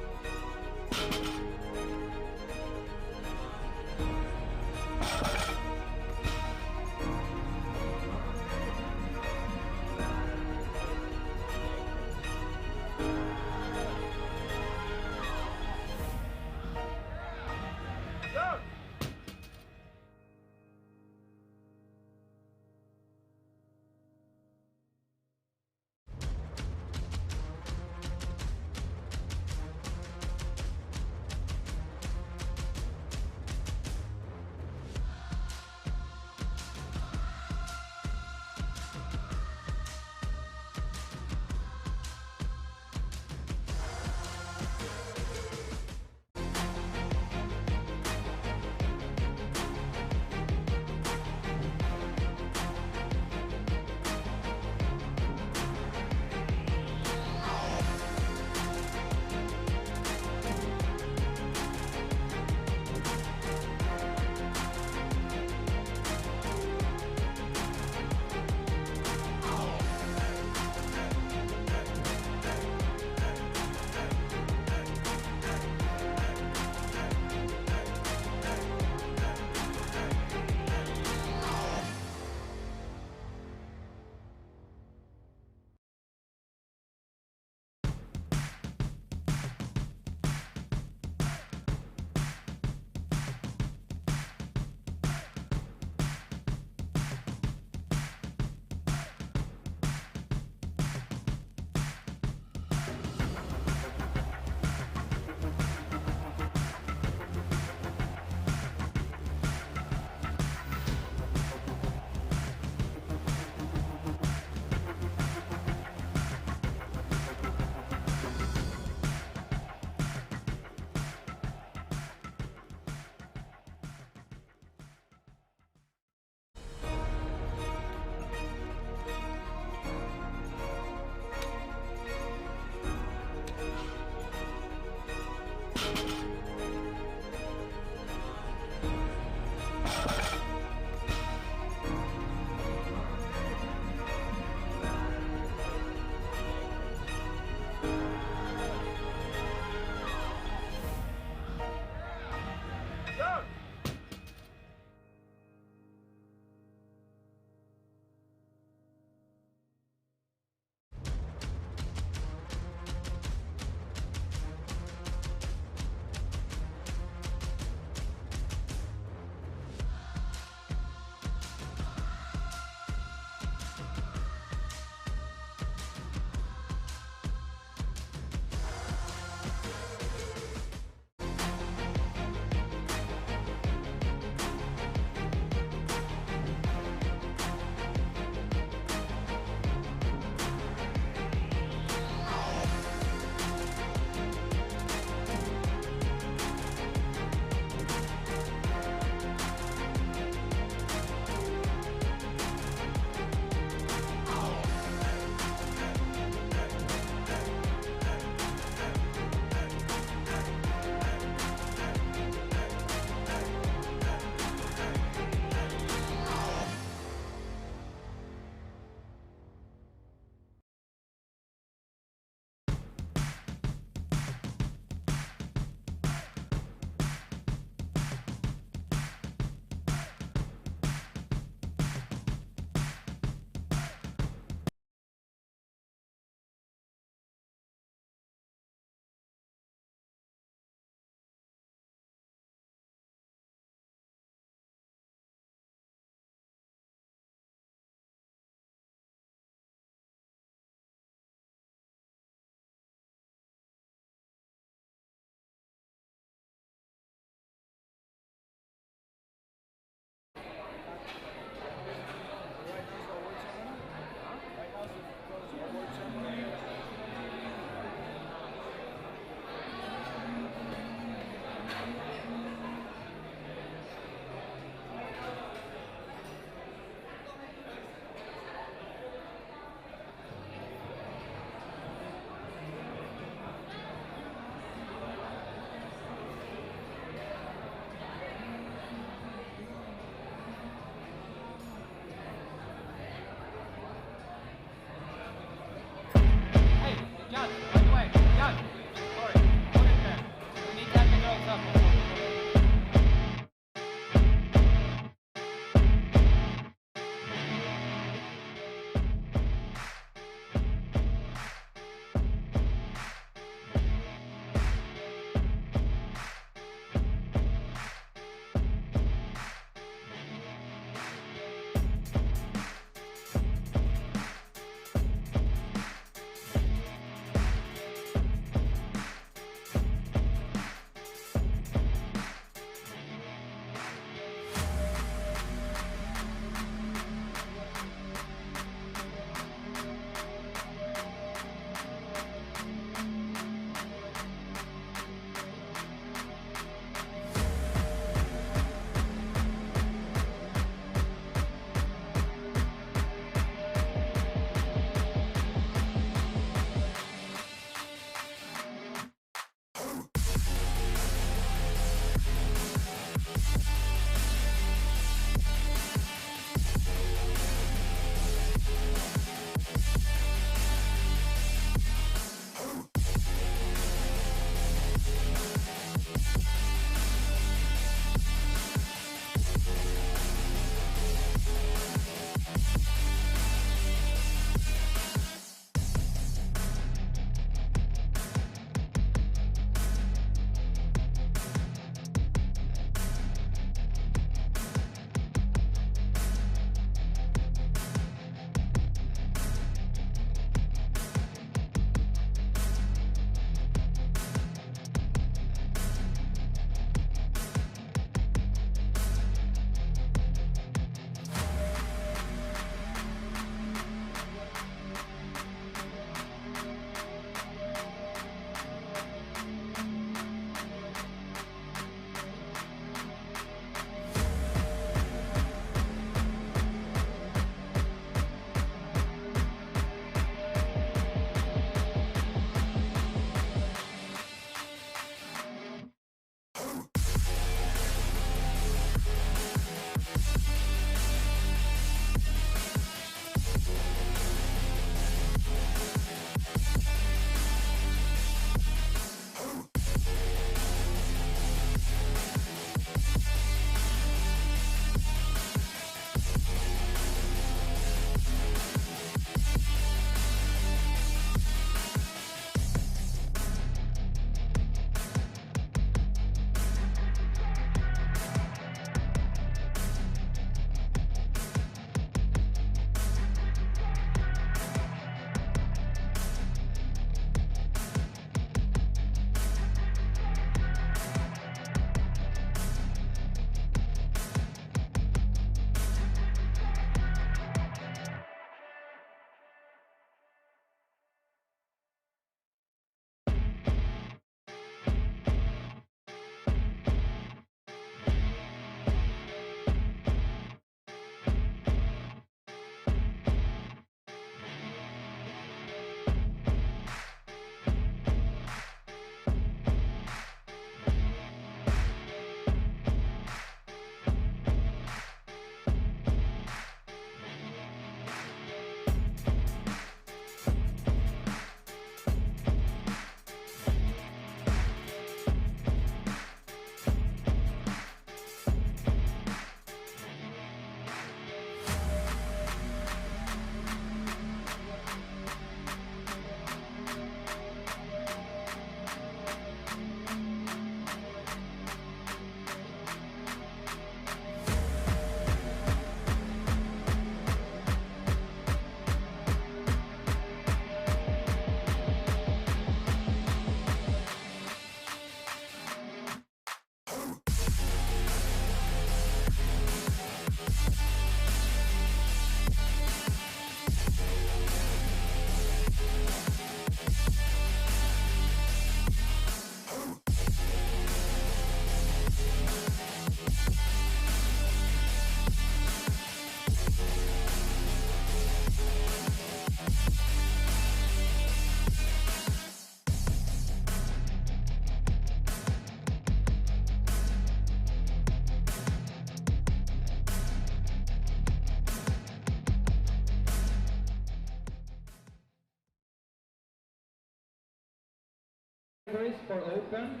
categories for open.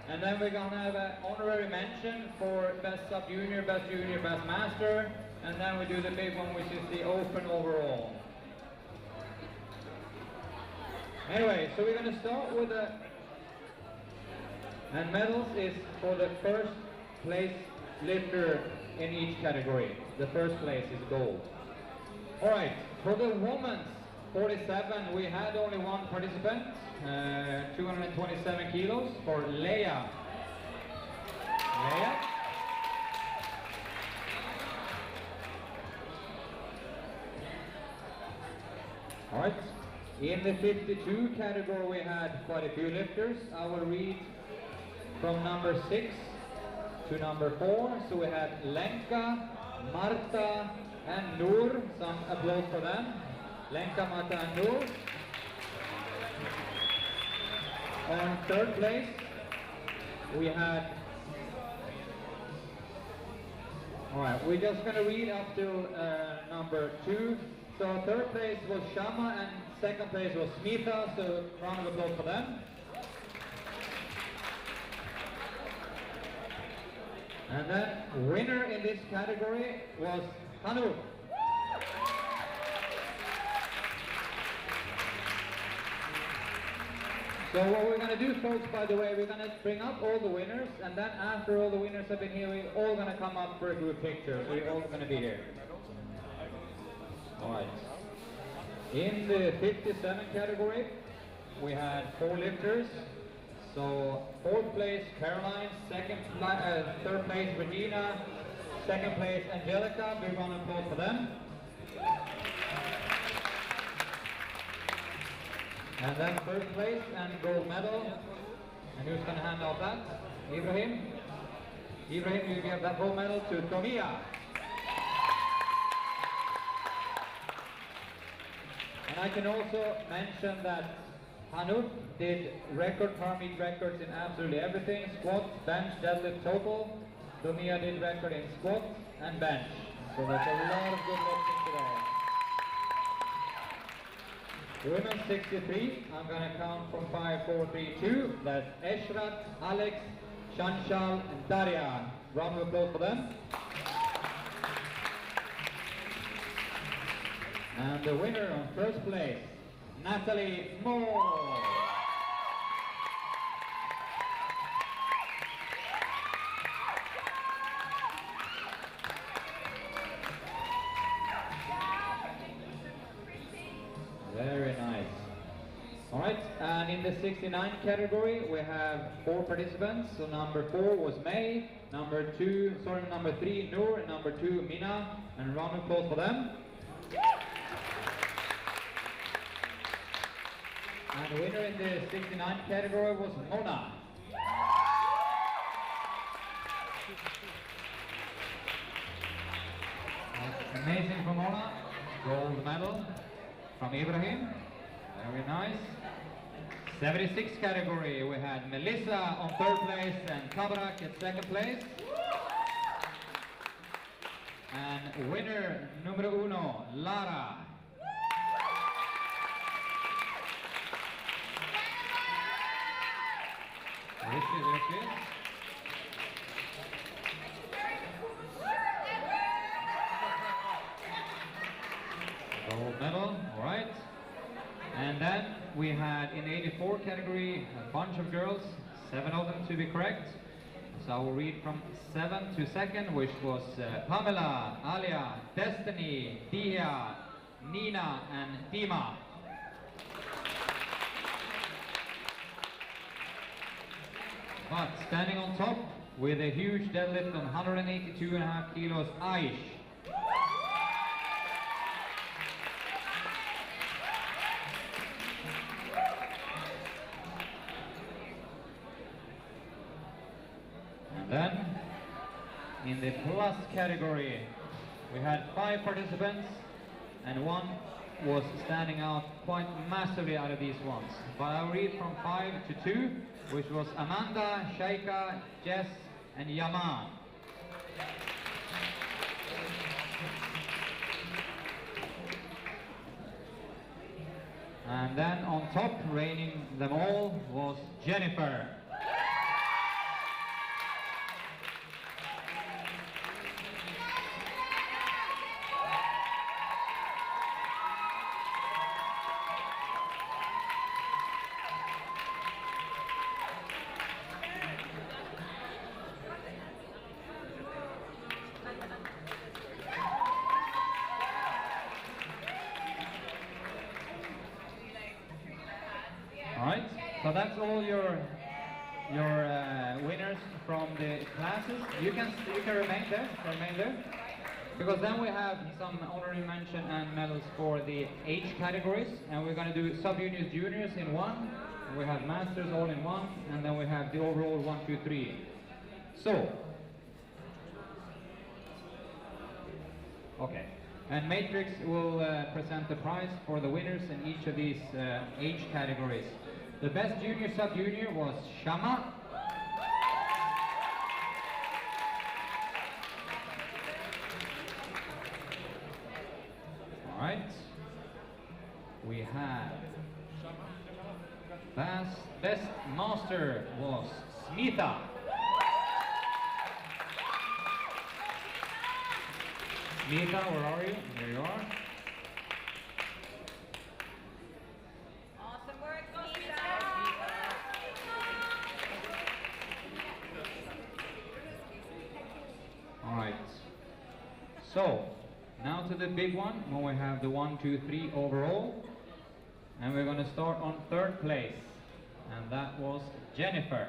And then we're gonna have an honorary mention for best sub junior, best master. And then we do the big one, which is the open overall. Anyway, so we're gonna start with the, and medals is for the first place lifter in each category. The first place is gold. All right, for the women's 47, we had only one participant, 227 kilos for Leia. Leia. All right, in the 52 category, we had quite a few lifters. I will read from number 6 to number 4. So we had Lenka, Marta, and Noor. Some applause for them. Lenka, Marta, and Noor. On third place, we had, all right, we're just going to read up to number 2. So third place was Shama and second place was Smitha, so round of applause for them. And then winner in this category was Hanu. So what we're going to do, folks, by the way, we're going to bring up all the winners, and then after all the winners have been here, we're all going to come up for a group picture. So we're all going to be here. All right. In the 57 category, we had 4 lifters. So fourth place Caroline, third place Regina, second place Angelica. Big round of applause for them. And then first place and gold medal. And who's going to hand out that? Ibrahim. Ibrahim, you give that gold medal to Tomia. And I can also mention that Hanout did record per-meet records in absolutely everything. Squat, bench, deadlift, total. Tomia did record in squat and bench. So there's a lot of good lifting today. Women 63, I'm going to count from 5, 4, 3, 2. That's Eshrat, Alex, Shanshal, and Daria. Round of applause for them. And the winner on first place, Natalie Moore. Very nice. All right, and in the 69 category, we have 4 participants. So number 4 was May, number 3, Noor, and number 2, Mina. And round of applause for them. And the winner in the 69 category was Mona. That's amazing for Mona. Gold medal from Ibrahim. Very nice. 76 category, we had Melissa on third place and Kabrak at second place. And winner numero 1, Lara. Gold medal, all right. And then we had in 84 category a bunch of girls, 7 of them to be correct. So I will read from 7 to 2nd, which was Pamela, Alia, Destiny, Dia, Nina, and Dima. But standing on top with a huge deadlift on 182.5 kilos, Aish. And then in the plus category, we had 5 participants and 1 was standing out quite massively out of these ones. But I'll read from 5 to 2, which was Amanda, Shaika, Jess, and Yaman. And And then on top, reigning them all, was Jennifer. Alright, so that's all your winners from the classes. You can remain there, because then we have some honorary mention and medals for the age categories, and we're going to do sub-juniors, juniors in one. We have masters all in one, and then we have the overall 1, 2, 3. So, okay. And Matrix will present the prize for the winners in each of these age categories. The best junior sub-junior was Shama. All right. We have best master was Smita. Smita, where are you? There you are. Awesome work, Smita. All right. So now to the big one, when we have the 1, 2, 3 overall, and we're going to start on third place, and that was Jennifer.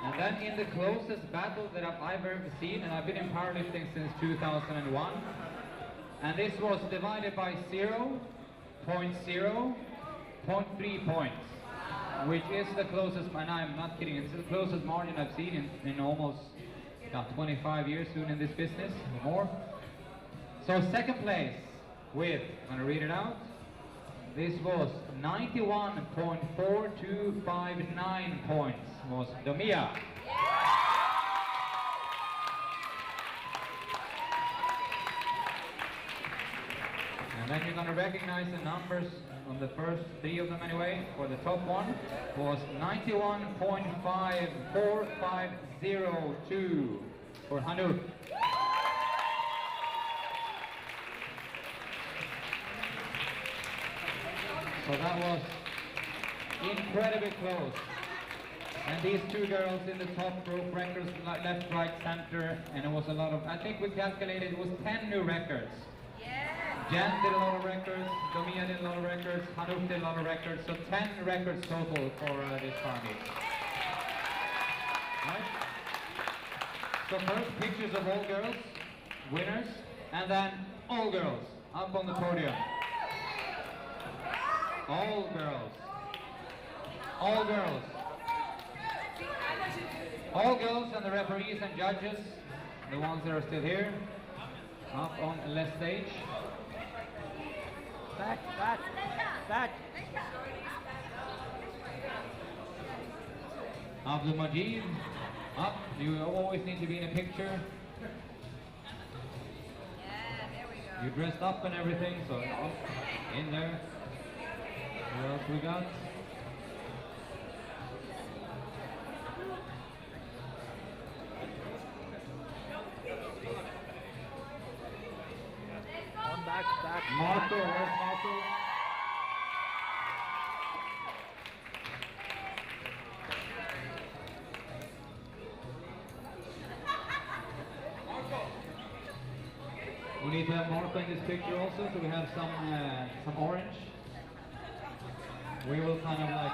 And then in the closest battle that I've ever seen, and I've been in powerlifting since 2001, and this was divided by 0.0, 0.3 points, which is the closest, and I'm not kidding, it's the closest margin I've seen in almost 25 years soon in this business, or more. So second place with, I'm going to read it out, this was 91.4259 points, was Domia. And then you're going to recognize the numbers on the first 3 of them anyway. For the top one was 91.54502 for Hanouk. So that was incredibly close. And these 2 girls in the top rope records, left, right, center, and it was a lot of, I think we calculated it was 10 new records. Jen did a lot of records, Domia did a lot of records, Hanouk did a lot of records, so 10 records total for this party. Right? So first, pictures of all girls, winners, and then all girls, up on the podium. All girls. All girls. All girls and the referees and judges, the ones that are still here, up on the left stage. Back, back, back. Abdul Majid, up. You always need to be in a picture. Yeah, there we go. You dressed up and everything, so up, in there. What else we got? Back. Marco, where's Marco? We need to have Marco in this picture also, so we have some orange. We will kind of like...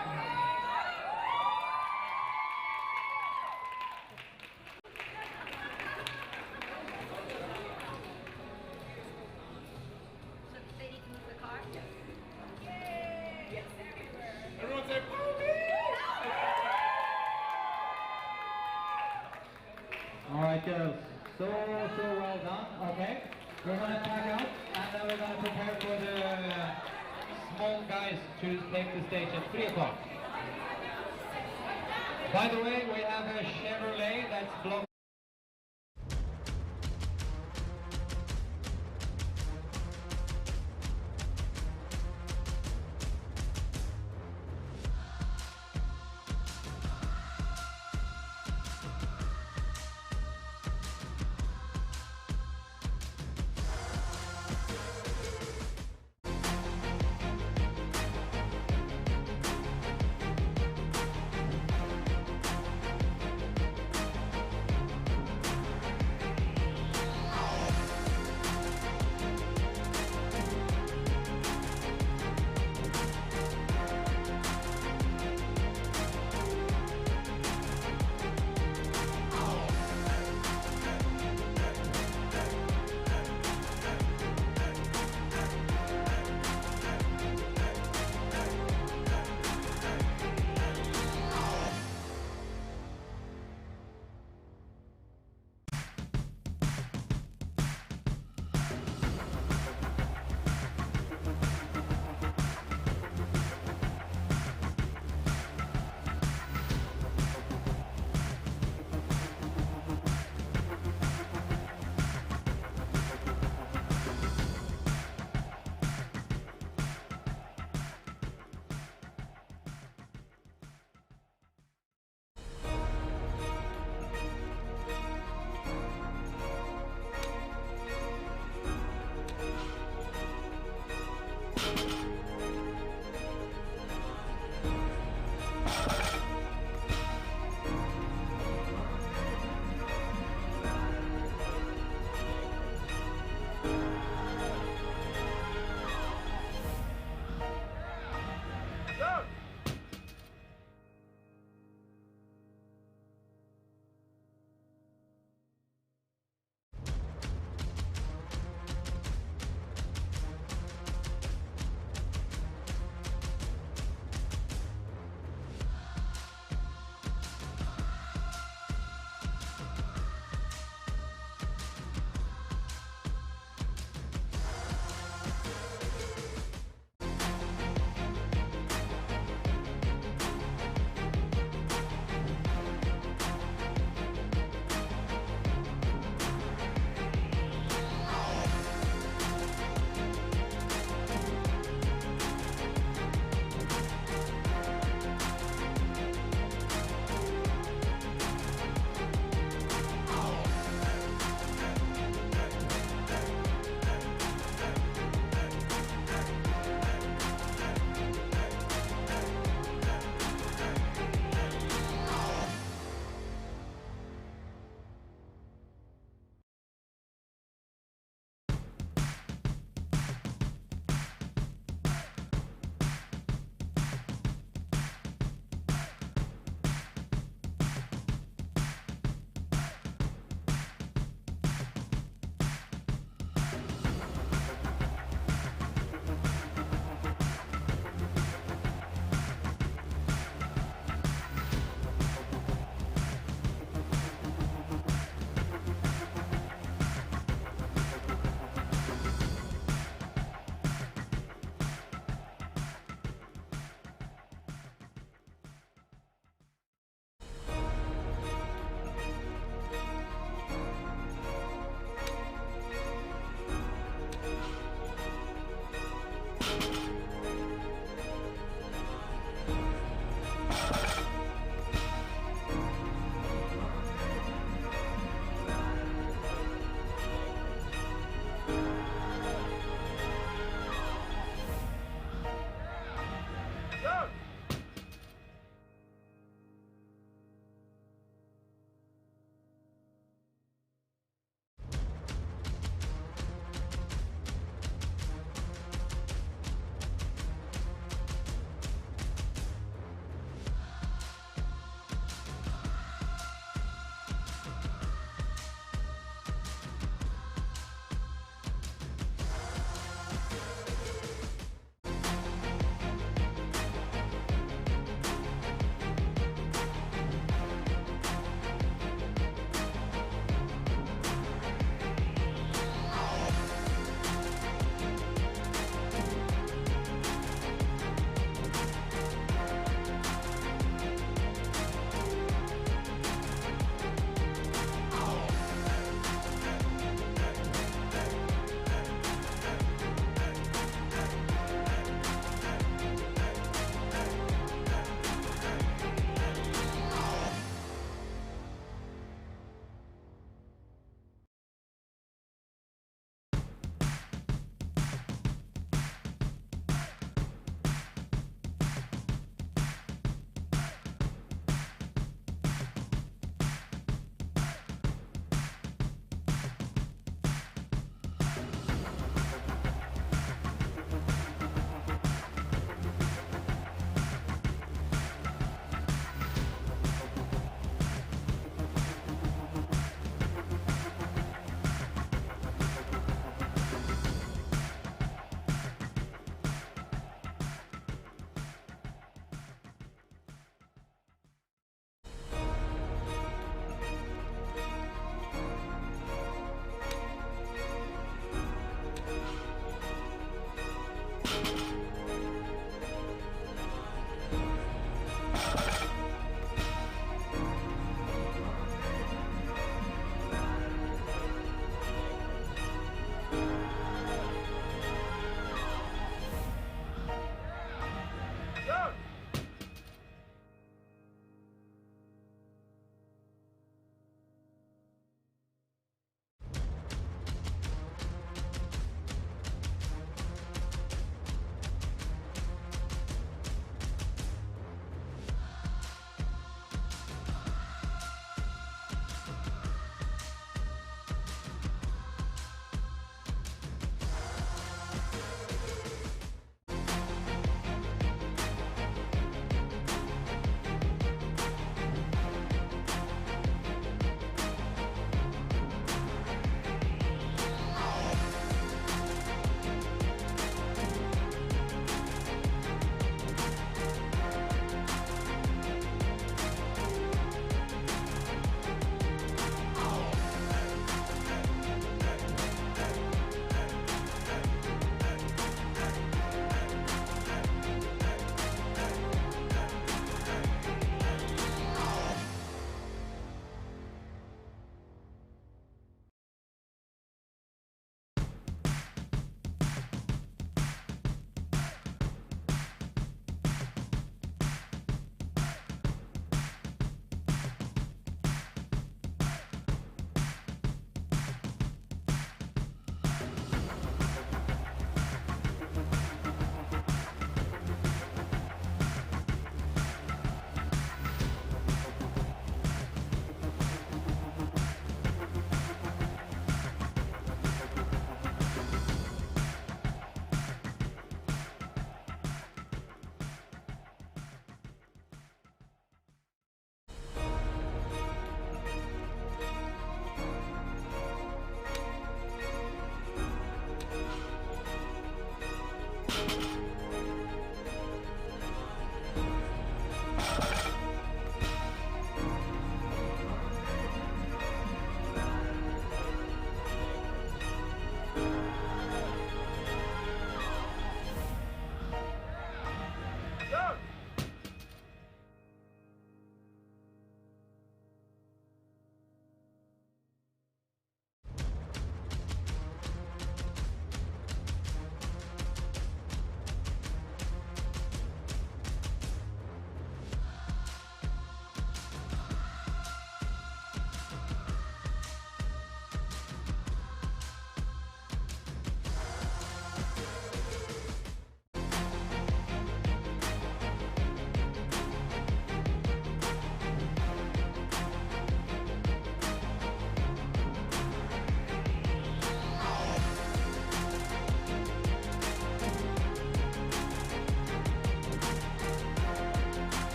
Alright girls, so well done, okay. We're going to pack up and then we're going to prepare for the small guys to take the stage at 3 o'clock. By the way, we have a Chevrolet that's blocked.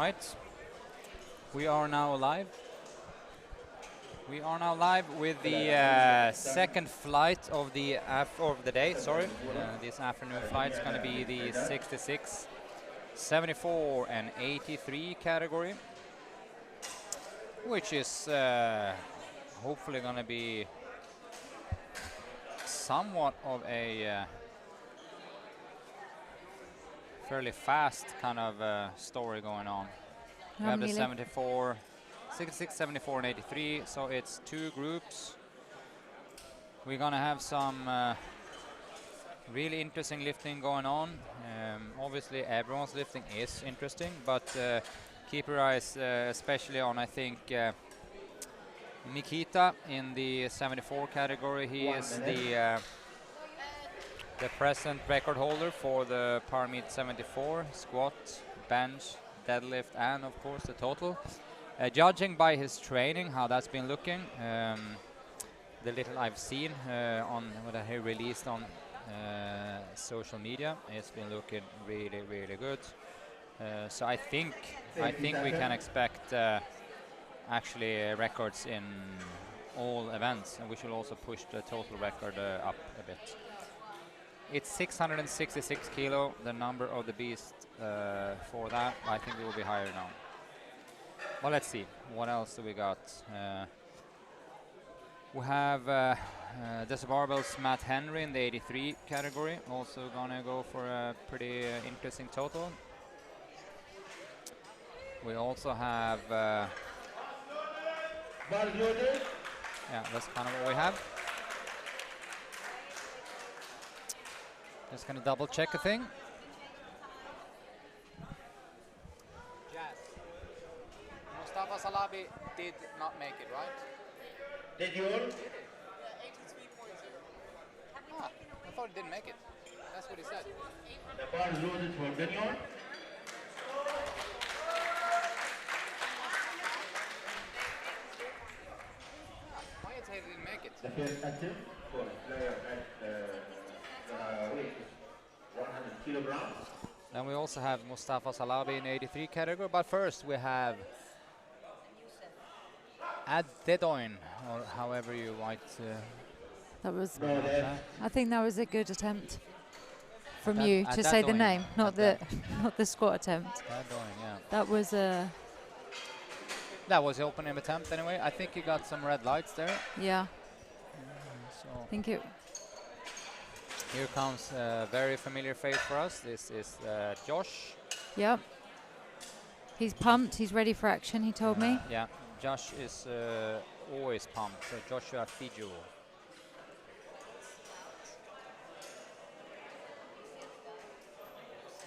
right. We are now live. We are now live with the second flight of the day. Sorry, this afternoon flight is going to be the 66, 74, and 83 category, which is hopefully going to be somewhat of a fairly fast kind of story going on. We have the 74, 66, 74, and 83, so it's 2 groups. We're gonna have some really interesting lifting going on. Obviously, everyone's lifting is interesting, but keep your eyes especially on, I think, Nikita in the 74 category. He is the present record holder for the Power Meet 74, squat, bench, deadlift, and of course the total. Judging by his training, how that's been looking, the little I've seen on what he released on social media, it's been looking really, really good. So I think we can expect actually records in all events, and we should also push the total record up a bit. It's 666 kilo, the number of the beast for that. I think it will be higher now. Well, let's see. What else do we got? We have Des Barbells Matt Henry in the 83 category, also gonna go for a pretty interesting total. We also have yeah, that's kind of what we have. Just gonna double check a thing. Jazz. Mustafa Salabi did not make it, right? Did you all? Ah, I thought he didn't make it. That's what he said. The bar is loaded for Daniel. Why did he didn't make it? The first attempt for a player at weight 100 kilograms. Then we also have Mustafa Salabi in 83 category, but first we have Adedoin, or however you might That was. pronounce that. I think that was a good attempt from That- you to say the Adedoin. name, not the squat attempt. Adedoin, yeah. That was a That was the opening attempt anyway. I think you got some red lights there. yeah. So I think it. here comes a very familiar face for us. This is Josh. Yep. He's pumped. He's ready for action. He told me. Yeah, Josh is always pumped. So Joshua Fijo.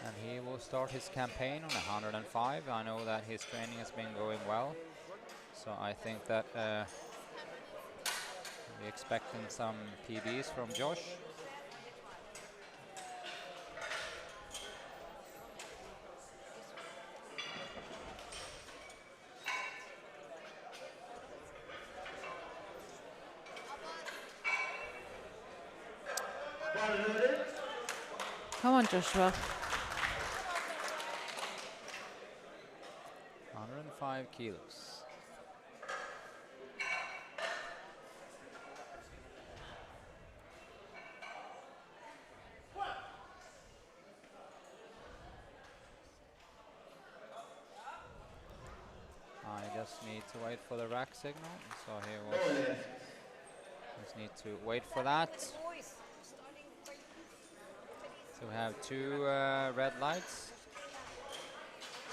And he will start his campaign on 105. I know that his training has been going well. So I think that we're expecting some PBs from Josh. Bar loaded. Come on, Joshua. 105 kilos. I just need to wait for the rack signal. So here we'll just need to wait for that. So we have 2 red lights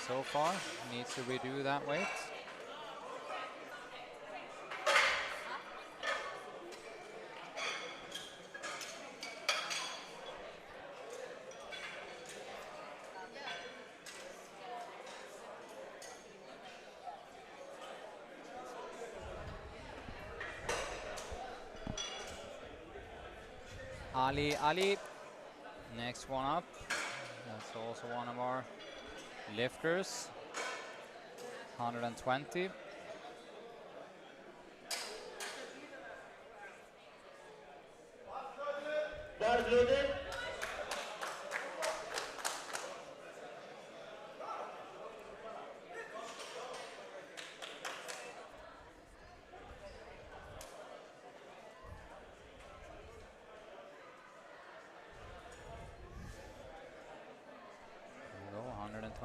so far. Needs to redo that weight. Ali, next one up. That's also one of our lifters. 120. Bar loaded.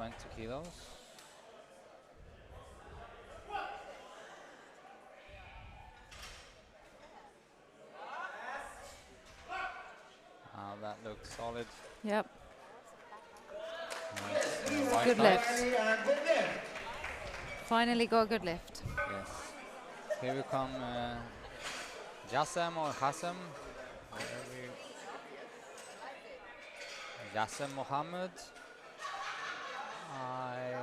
20 kilos. That looks solid. Yep. Nice. White Good knight. lift. Finally got a good lift. Yes. Here we come Jassem or Hassem. Jassem Mohammed. I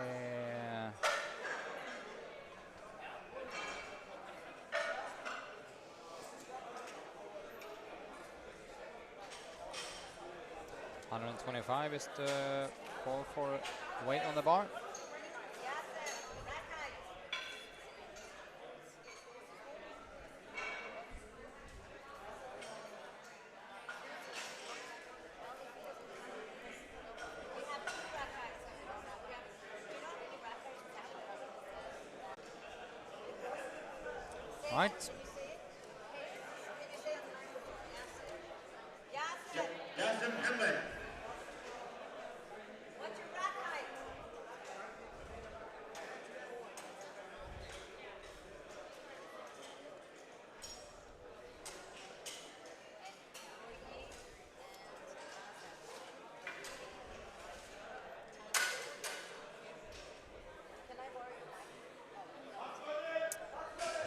125 is the call for weight on the bar. Right. Yasim Hamad. What's your rack height?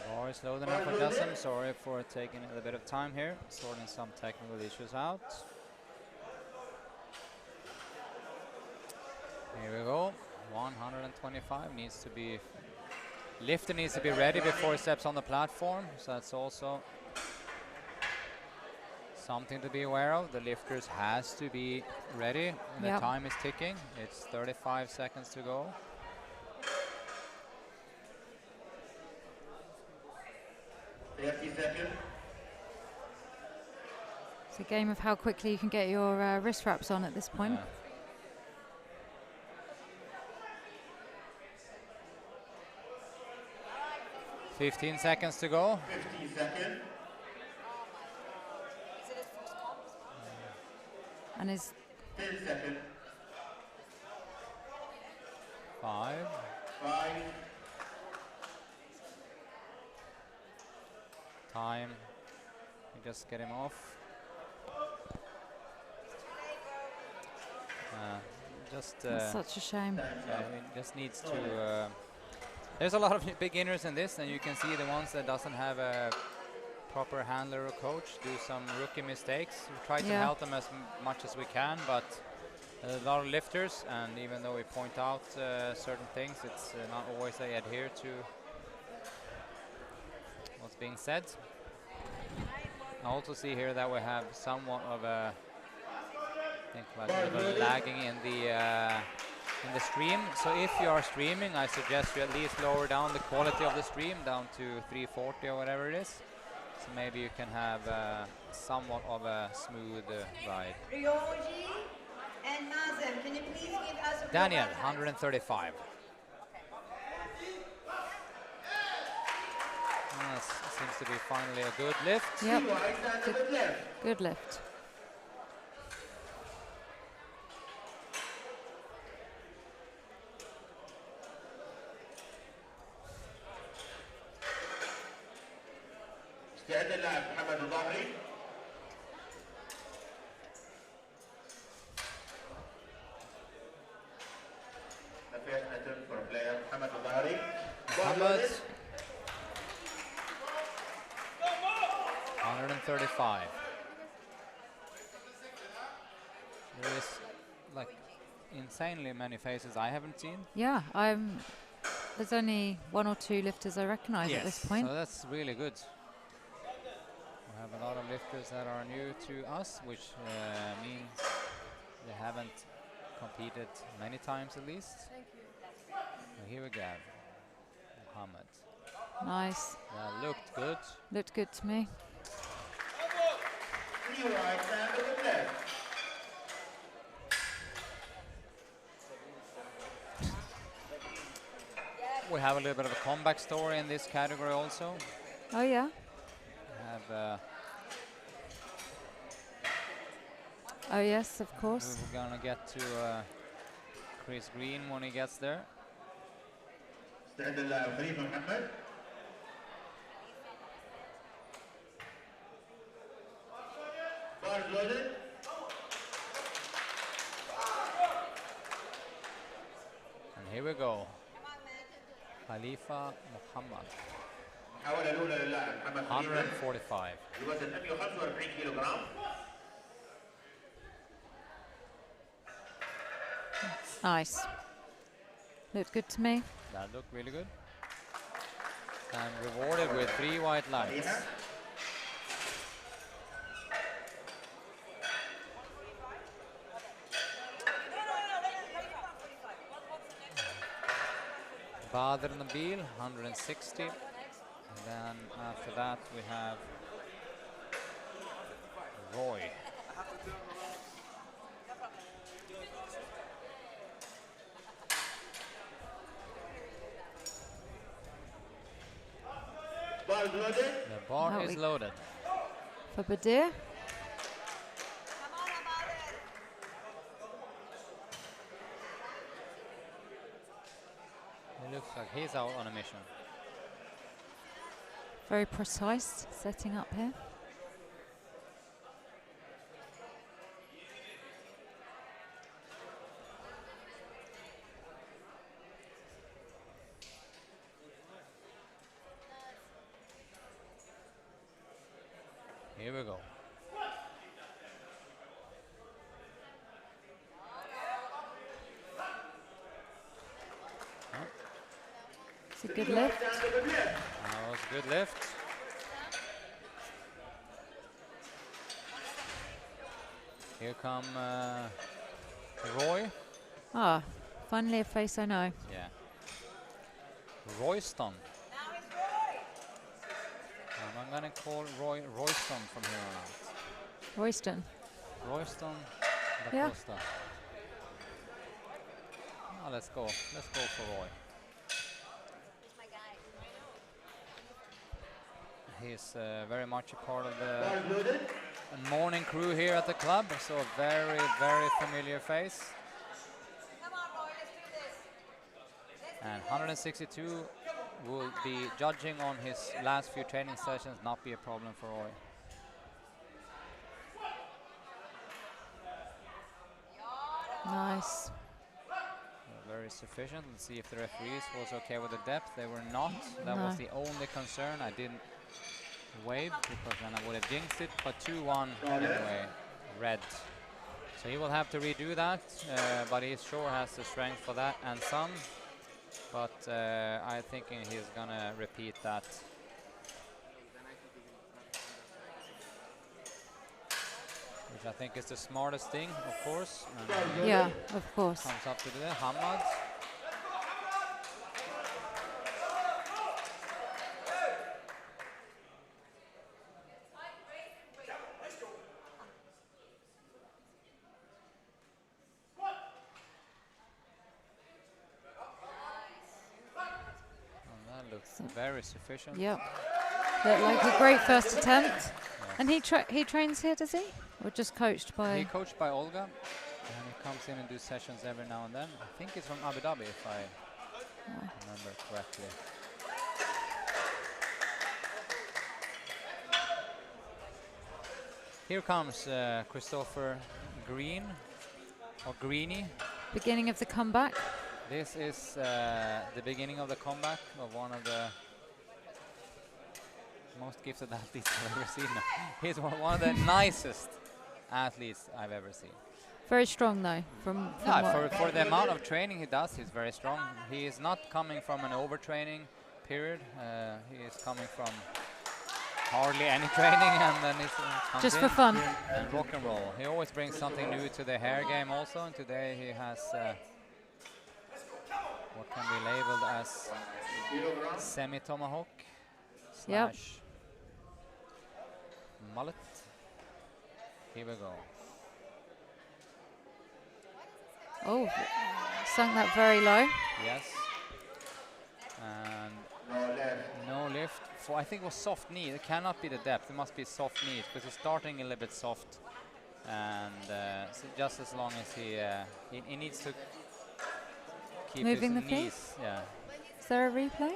Bar is low enough for Jassem. Sorry for taking a little bit of time here, sorting some technical issues out. Here we go. 125 needs to be lifter needs to be ready before he steps on the platform. So that's also something to be aware of. The lifters has to be ready when Yep. the time is ticking. It's 35 seconds to go. It's a game of how quickly you can get your wrist wraps on at this point. Yeah. Yeah. 15 seconds to go. 15 seconds. Is it his first comp as well? And his 10 seconds. 5. 5. Time. We just get him off. that's such a shame. He just needs to. There's a lot of beginners in this, and you can see the ones that doesn't have a proper handler or coach do some rookie mistakes. We try to Yeah. help them as much as we can, but a lot of lifters, and even though we point out certain things, it's not always they adhere to what's being said. I also see here that we have somewhat of a, I think, like a little bit lagging in the stream. So if you are streaming, I suggest you at least lower down the quality of the stream down to 340 or whatever it is. So maybe you can have somewhat of a smooth ride. Ryoji and Nazem, can you please give us a Daniel, 135. Seems to be finally a good lift. Yep. Right hand to the left. Good lift. استعد اللاعب محمد الظاهري. The first attempt for player محمد الظاهري. Muhammad, 135. There is like insanely many faces I haven't seen. Yeah, there's only one or two lifters I recognise at this point. So that's really good. We have a lot of lifters that are new to us, which means they haven't competed many times at least. So here we go. Muhammad. Nice. That looked good. Looked good to me. Three right hand to the left. We have a little bit of a comeback story in this category also. Oh yeah. We have Oh yes, of course. we're gonna get to Chris Green when he gets there. استعد اللاعب خليفة محمد. Bars loaded. And here we go. Khalifa Muhammad, المحاولة الأولى للاعب محمد خليفة 145. بوزن 145 كيلو جرام. Nice. Looked good to me. That looked really good. And rewarded with 3 white lights. خليفة. Badr Nabil, 160. And then after that we have Roy. Bars loaded. The bar Oh, is we- loaded. For Badir. Come on, about it. It looks like he's out on a mission. Very precise setting up here. Here we go. It's a good lift. That was a good lift. Here come Roy. Ah, finally a face I know. Yeah. Royston. Now it's Roy. I'm gonna call Roy Royston from here on out. Royston. Royston da Yeah. Costa. Oh, let's go. Let's go for Roy. He's my guy. He's very much a part of Bars the loaded. morning crew here at the club, so a very, very familiar face. Come on, Roy, let's do this. And 162 will be judging on his last few training sessions, not be a problem for Roy. Nice. Very sufficient. Let's see if the referees was okay with the depth. They were not. That No. was the only concern. I didn't wave because then I would have jinxed it, but 2-1 anyway, red. So he will have to redo that, but he sure has the strength for that and some. But I'm thinking he's gonna repeat that. Which I think is the smartest thing, of course. And Yeah, of course. comes up to the Hamad. That looks very sufficient. Yep. Looked like a great first attempt. And he trains here, does he? Or just coached He by... coached by Olga, and he comes in and do sessions every now and then. I think it's from Abu Dhabi, if I remember correctly. Here comes Christopher Green, or Greeny. Beginning of the comeback. This is the beginning of the comeback of one of the most gifted athletes I've ever seen. He's one of the nicest athletes I've ever seen. Very strong though. From Yeah, what- for the amount of training he does, he's very strong. He is not coming from an overtraining period. He is coming from hardly any training, and then he's comes just in for fun. and rock and roll. He always brings something new to the hair game also, and today he has what can be labeled as semi-tomahawk Yep. slash mullet. Here we go. Oh, sunk that very low. Yes. And No left. no lift. For I think it was soft knee. It cannot be the depth. It must be soft knee because he's starting a little bit soft, and so just as long as he needs to keep Moving his the feet? knees. Yeah. Is there a replay?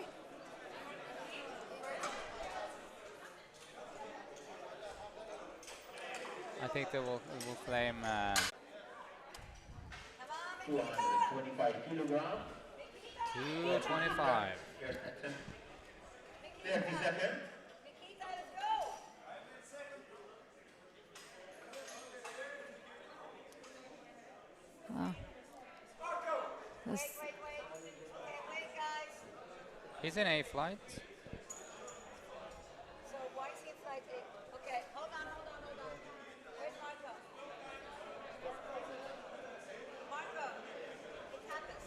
I think they will claim. 225 kilograms. 225. 30 seconds. Nikita, let's go! Wow. This, Wait. Okay, wait, guys. He's in A flight. So why is he in flight 8? Okay, hold on. Where's Marco? Marco, it happens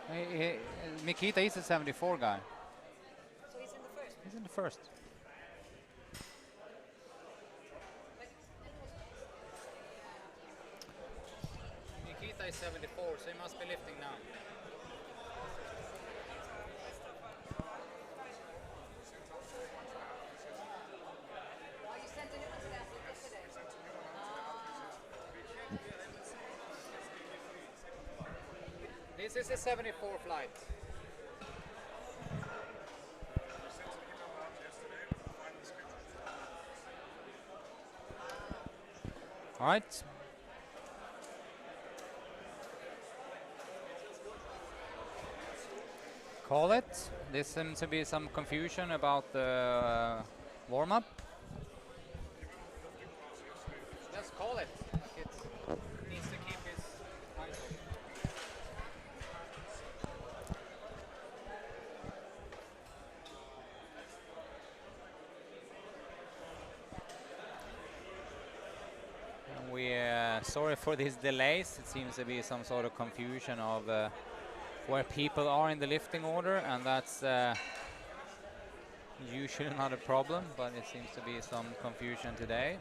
sometimes. Mikita is a 74 guy. So he's in the first. He's in the first. Nikita is 74, so he must be lifting now. Oh, you sent a new one yesterday. This is a 74 flight. All right. Call it. There seems to be some confusion about the warm-up. Just call it. Like it needs to keep his eyes open. Sorry for these delays. It seems to be some sort of confusion of where people are in the lifting order, and that's usually not a problem, but it seems to be some confusion today.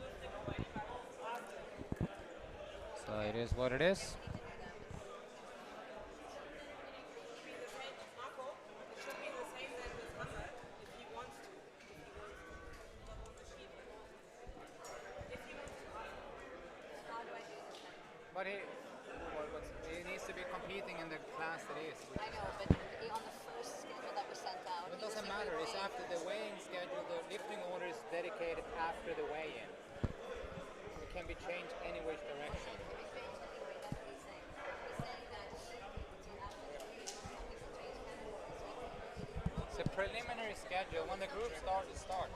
So it is what it is. But he needs to be competing in the class that is. I know, but on the first schedule that was sent out, It doesn't matter. It's after the weighing schedule. The lifting order is dedicated after the weigh-in. It can be changed any which direction. It's a preliminary schedule. When the group starts, it starts.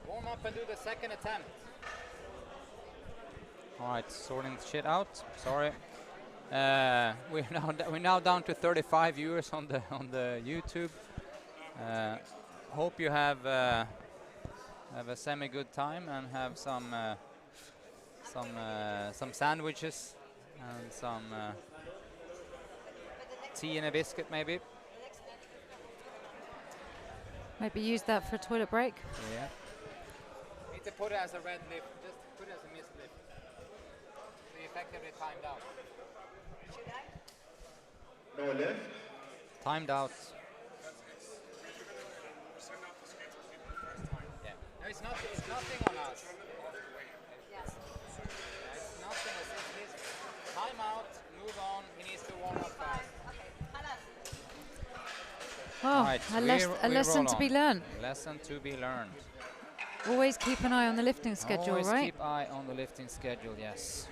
Warm up and do the second attempt. All right, sorting shit out. Sorry. We're now down to 35 viewers on the YouTube. Hope you have a semi good time and have some sandwiches and some tea and a biscuit maybe. maybe use that for a toilet break. Yeah. Need to put it as a red lift. Just put it as a missed lift. So effectively timed out. Should I? No lift. Timed out. Yeah. No, it's nothing on us. Yes. It's nothing. It's his time out. Move on. He needs to warm up fast. Okay, Halas. Oh, Right, a we lesson roll to be on. learned. Lesson to be learned. Always keep an eye on the lifting schedule, Always right? keep eye on the lifting schedule. Yes.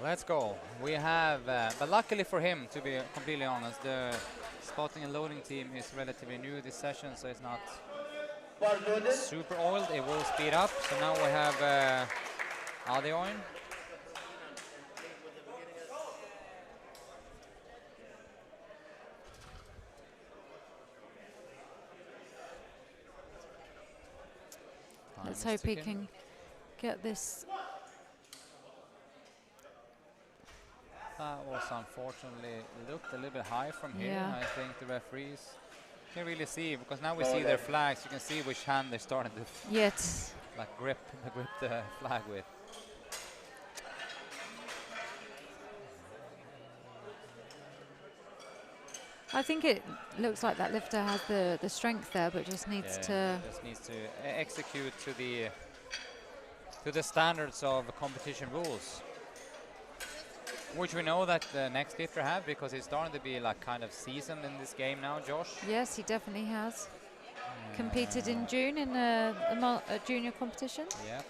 Let's go. We have, but luckily for him, to be completely honest, the spotting and loading team is relatively new this session, so it's not super oiled. It will speed up. So now we have Adeoin. Let's hope he can get this. That was unfortunately looked a little bit high from here. Yeah. I think the referees can really see, because now we see their flags. You can see which hand they started to Yet. grip the flag with. I think it looks like that lifter has the strength there, but just needs to. Just needs to execute to the standards of competition rules, which we know that the next lifter have, because he's starting to be like kind of seasoned in this game now, Josh. Yes, he definitely has. Competed in June in a junior competition. Yeah.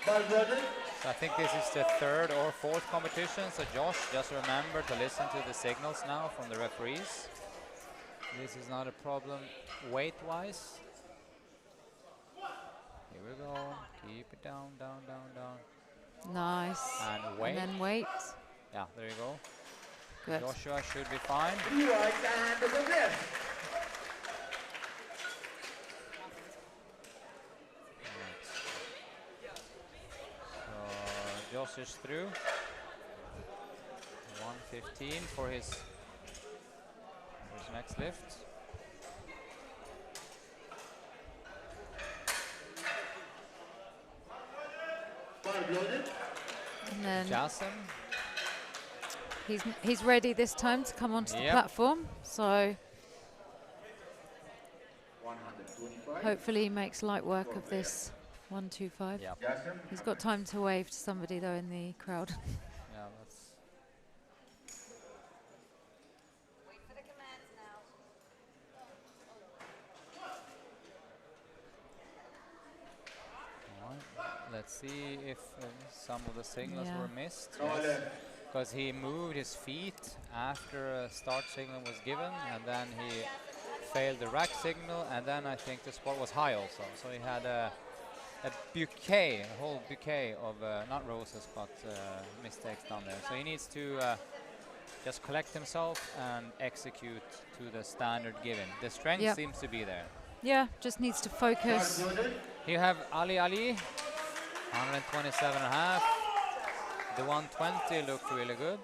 So I think this is the third or fourth competition. So Josh, just remember to listen to the signals now from the referees. This is not a problem weight-wise. Here we go. Keep it down, down, down, down. Nice. And wait. And then wait. Yeah, there you go. Good. Joshua should be fine. Josh is through. 1:15 for his next lift. And then Jason. he's ready this time to come onto the platform. So hopefully he makes light work of this 125. Yeah. He's got time to wave to somebody though in the crowd. Yeah, that's. Wait for the commands now. All right. Let's see if some of the signals Yeah. were missed. Because he moved his feet after a start signal was given, and then he failed the rack signal, and then I think the spot was high also. So he had a bouquet, a whole bouquet of not roses, but mistakes down there. So he needs to just collect himself and execute to the standard given. The strength seems to be there. Yeah, just needs to focus. You have Ali, 127.5. The 120 looked really good.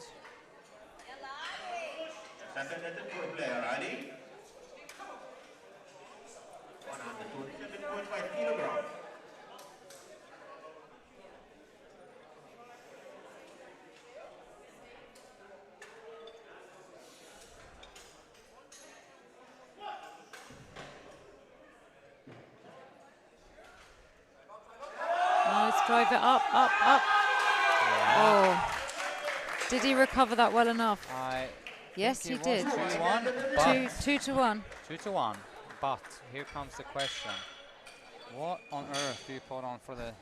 Nice, drive it up, up, up. Yeah. Oh, did he recover that well enough? Yes, he think did. was 2-1, but 2 to 1. 2-1. But here comes the question: what on earth do you put on for the?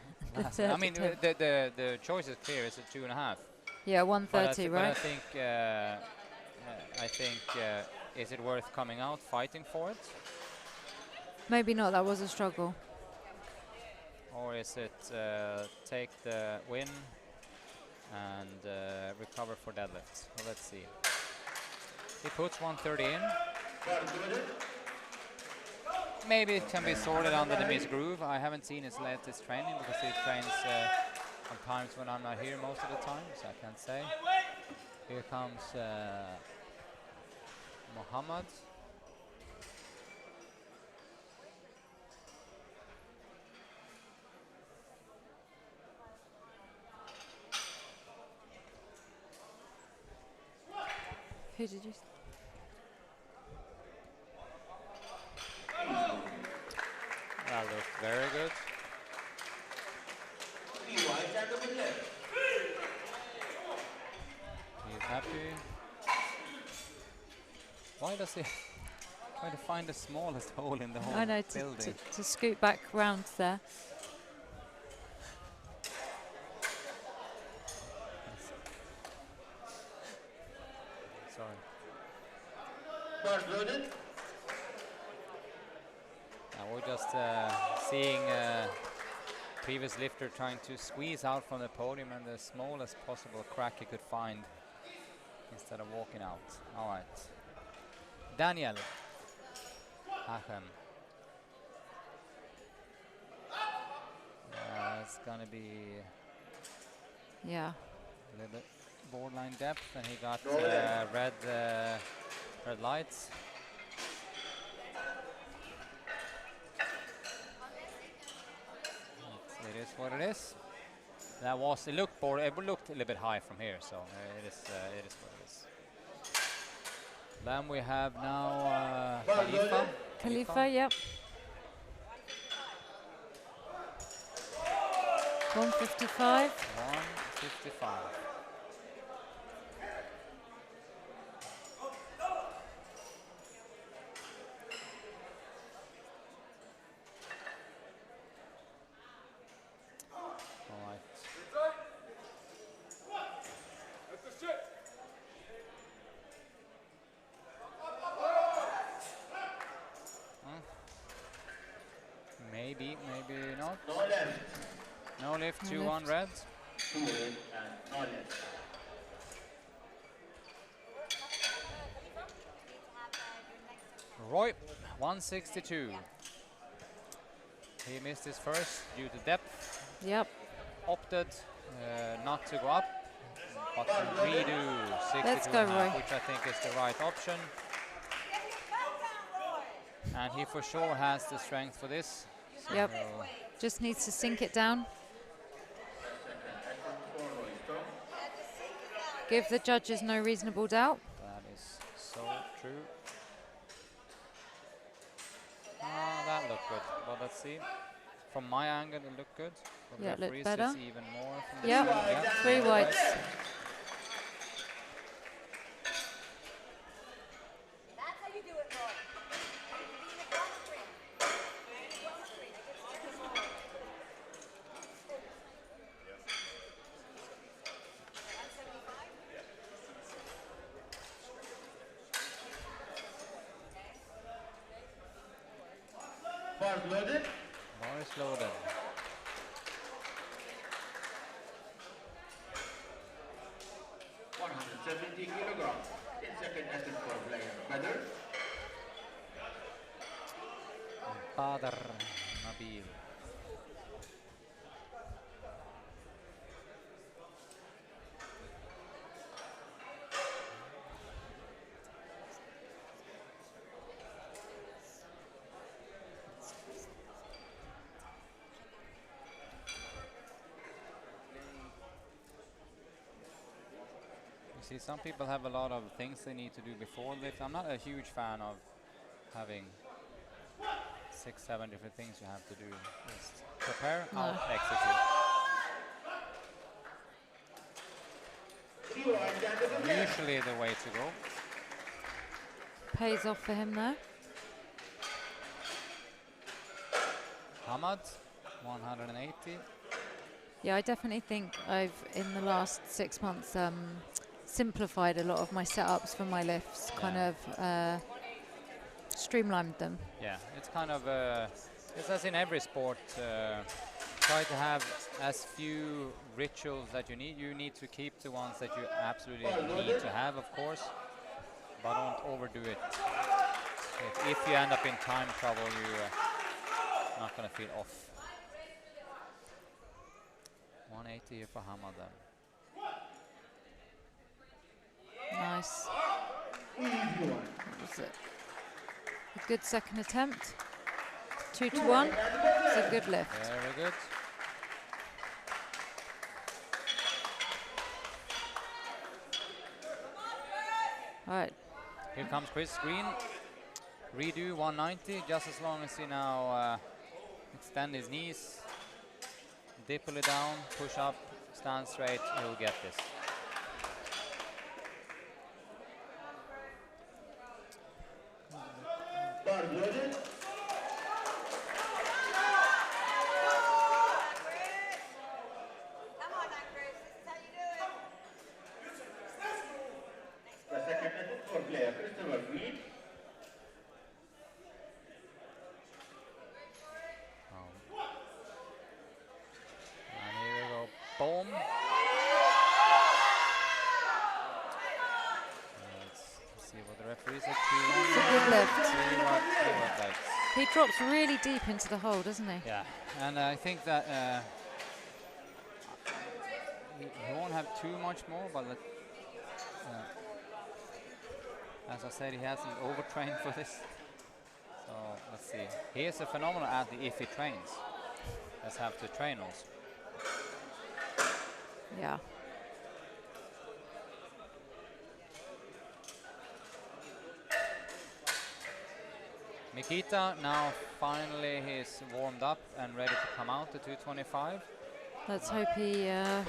last I mean, the choice is clear. It's a 2.5. Yeah, But 130, right? I think, is it worth coming out fighting for it, Maybe not. That was a struggle. or is it take the win and recover for deadlift? Well, let's see. He puts 130 in. Maybe it can be sorted under the Miss Groove. I haven't seen his latest training because he trains on times when I'm not here most of the time, so I can't say. Here comes Muhammad. Who did you? That looked very good. He's happy. Why does he try to find the smallest hole in the whole I know, building? to scoot back round there. Sorry. We're just seeing previous lifter trying to squeeze out from the podium and the smallest possible crack he could find instead of walking out. All right. Daniel Hachem. It's gonna be Yeah. a little bit borderline depth, and he got red lights. It is what it is. That was it looked a little bit high from here, so it is what it is. Then we have now Khalifa. Khalifa, yep. 155. 155. All right. Maybe, maybe not. No left. No lift, No 2-1 lift. red. 2 red and no left. Roy, 162. He missed his first due to depth. Yep. Opted not to go up, but to redo 62 Let's go, and a half, Roy. which I think is the right option. And he for sure has the strength for this. So Yep. Just needs to sink it down. Give the judges no reasonable doubt. that is so true. Ah, that looked good. Well, let's see. From my angle, it looked good. From Yeah, it the looked referees, better. it's even more. From the Yep. screen, yeah. 3 whites. That's how you do it, Roy. Be in the geometry. Geometry. Bars loaded. Morris loaded. $170 kilograms. 10 second attempt for player Badr. Badr Nabil. You see, some people have a lot of things they need to do before lift. I'm not a huge fan of having 6, 7 different things you have to do. Just prepare, out, execute. Usually the way to go. Pays off for him there. Hamad, 180. Yeah, I definitely think I've, in the last 6 months, simplified a lot of my setups for my lifts, kind Yeah. of streamlined them. Yeah, it's kind of, it's as in every sport, try to have as few rituals that you need. You need to keep the ones that you absolutely need to have, of course, but don't overdo it. If you end up in time trouble, you're not going to feel off. 180 here for Hamad then. Nice. That was a good second attempt. 2-1. It's a good lift. Very good. All right. Here comes Chris Green. Redo 190, just as long as he now extend his knees, dipple it down, push up, stand straight, he'll get this. Bars loaded. Come on now, Chris. This is how you do it. The second attempt for player Christopher Green. And here we go, boom. Let's see what the referee said. It's a good lift. See what legs. He drops really deep into the hole, doesn't he? Yeah, and I think that he won't have too much more, but as I said, he hasn't overtrained for this. So let's see. He is a phenomenal athlete if he trains. Let's have to train also. Come Nikita now finally he's warmed up and ready to come out to 225. Let's hope he 225. Yeah,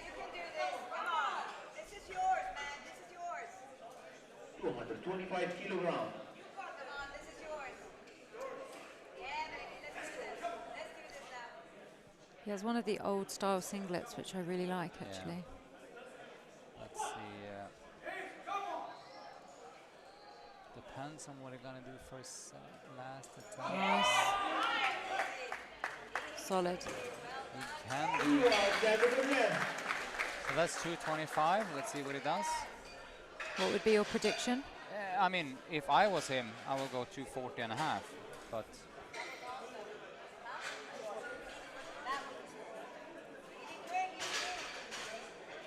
you can do this. Come on. This is yours, man. This is yours. 225 kilograms. Come on, this is yours. Yeah, baby. Let's do this. Let's do this now. he has one of the old style singlets, which I really like actually. Let's see. Depends on what they're gonna do for last attempt. Nice. Solid. He can do. So that's 225. Let's see what he does. What would be your prediction? I mean, if I was him, I would go 240 and a half. But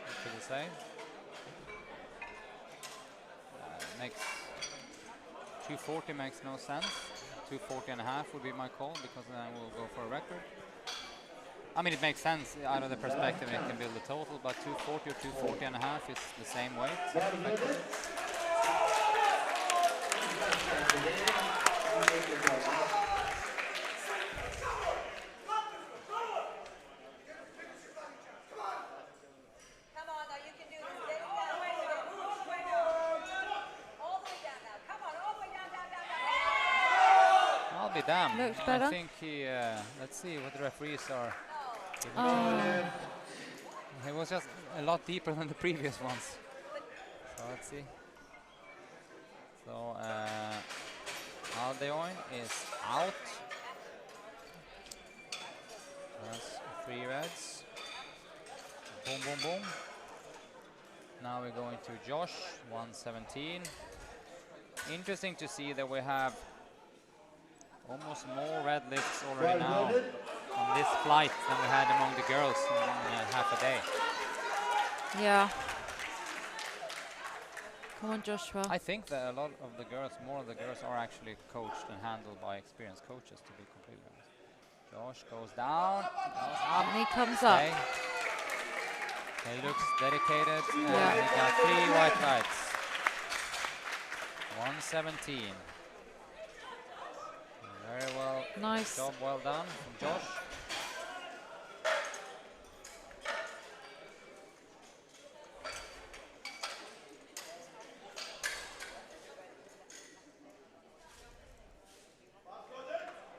what should we say? Makes 240 makes no sense. 240 and a half would be my call because then I will go for a record. I mean, it makes sense out of the perspective and it can build a total, but 240 or 240 and a half is the same weight. Come on, now you can do this. Get it down. All the way down now. Come on, all the way down, down, down, down. I'll be damned. Looks better. I think he, let's see what the referees are. Oh, It was just a lot deeper than the previous ones. So let's see. So Aldeoin is out. That's 3 reds. Boom, boom, boom. Now we're going to Josh, 117. Interesting to see that we have almost more red lifts already now on this flight than we had among the girls in half a day. yeah. Come on, Joshua. I think that a lot of the girls, more of the girls are actually coached and handled by experienced coaches, to be completely honest. Josh goes down, goes up, And he comes up. stay. He looks dedicated, and Yeah. he got 3 white lights. 117. Very well. Nice. Job well done from Josh.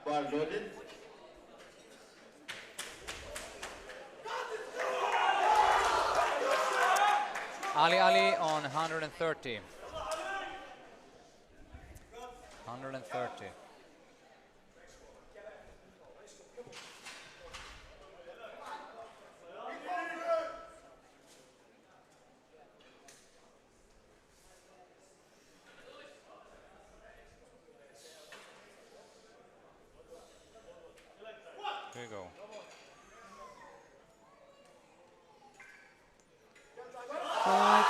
Bar loaded. Ali on 130. 130. Here you go.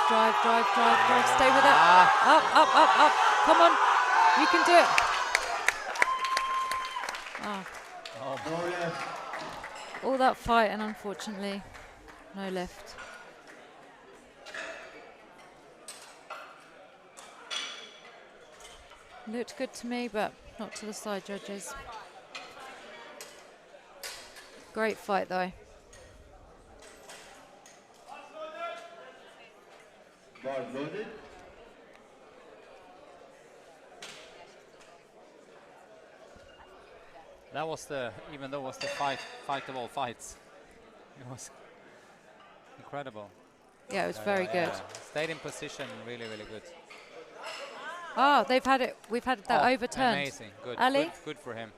Drive. Stay with it. Up. Come on. You can do it. Oh, No left. all that fight and unfortunately, no lift. Looked good to me, but not to the side judges. Great fight though. Bar loaded. That was even though it was the fight of all fights. It was incredible. Yeah, it was very good. Stayed in position, really good. Oh, we've had that Oh, overturned. Amazing, good. Ali? Good for him.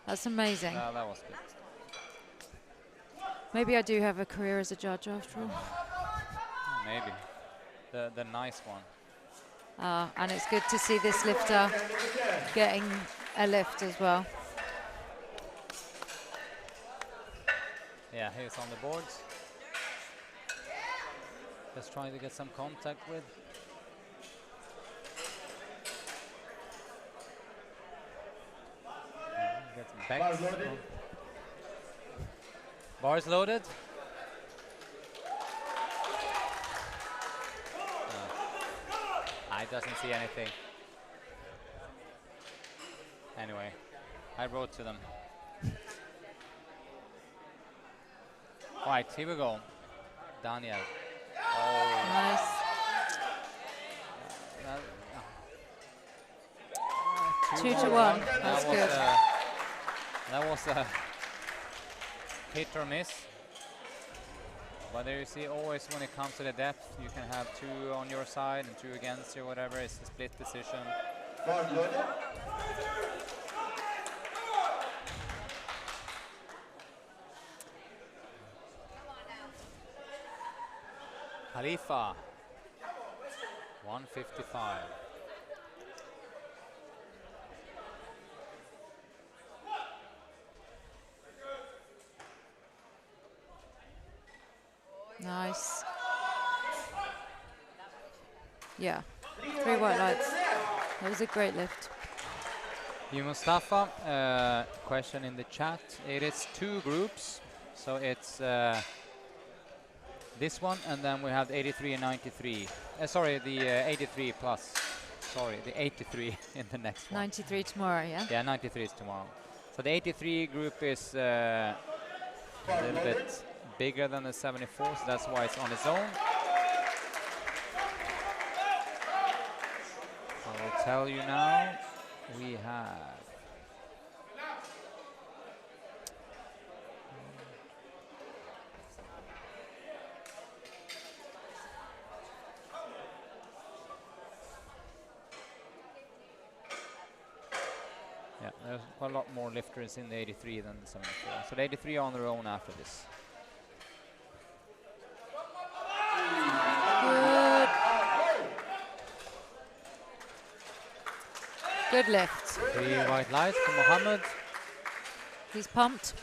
That's amazing. That was good. Maybe I do have a career as a judge after all. Maybe. The nice one. And it's good to see this lifter getting a lift as well. Yeah, he's on the boards. Just trying to get some contact with. Gets back. Bar loaded. Bars loaded. He doesn't see anything. Anyway, I wrote to them. Right, here we go. Daniel. Oh, Nice. that- 2 to 1. That's good. That was a hit or miss. But there you see, always when it comes to the depth, you can have 2 on your side and 2 against you, whatever. It's a split decision. Guard loaded. Khalifa, 155. Nice. Yeah. 3 white lights. That was a great lift. You Mustafa, question in the chat. It is 2 groups, so it's this one, and then we have the 83 and 93. Sorry, the 83 plus. Sorry, the 83 in the next one. 93 tomorrow, yeah? Yeah, 93 is tomorrow. So the 83 group is a little bit bigger than the 74, so that's why it's on its own. I will tell you now, we have yeah, there's quite a lot more lifters in the 83 than the 74. So the 83 are on their own after this. Good. Good lift. 3 white lights for Mohammed. He's pumped.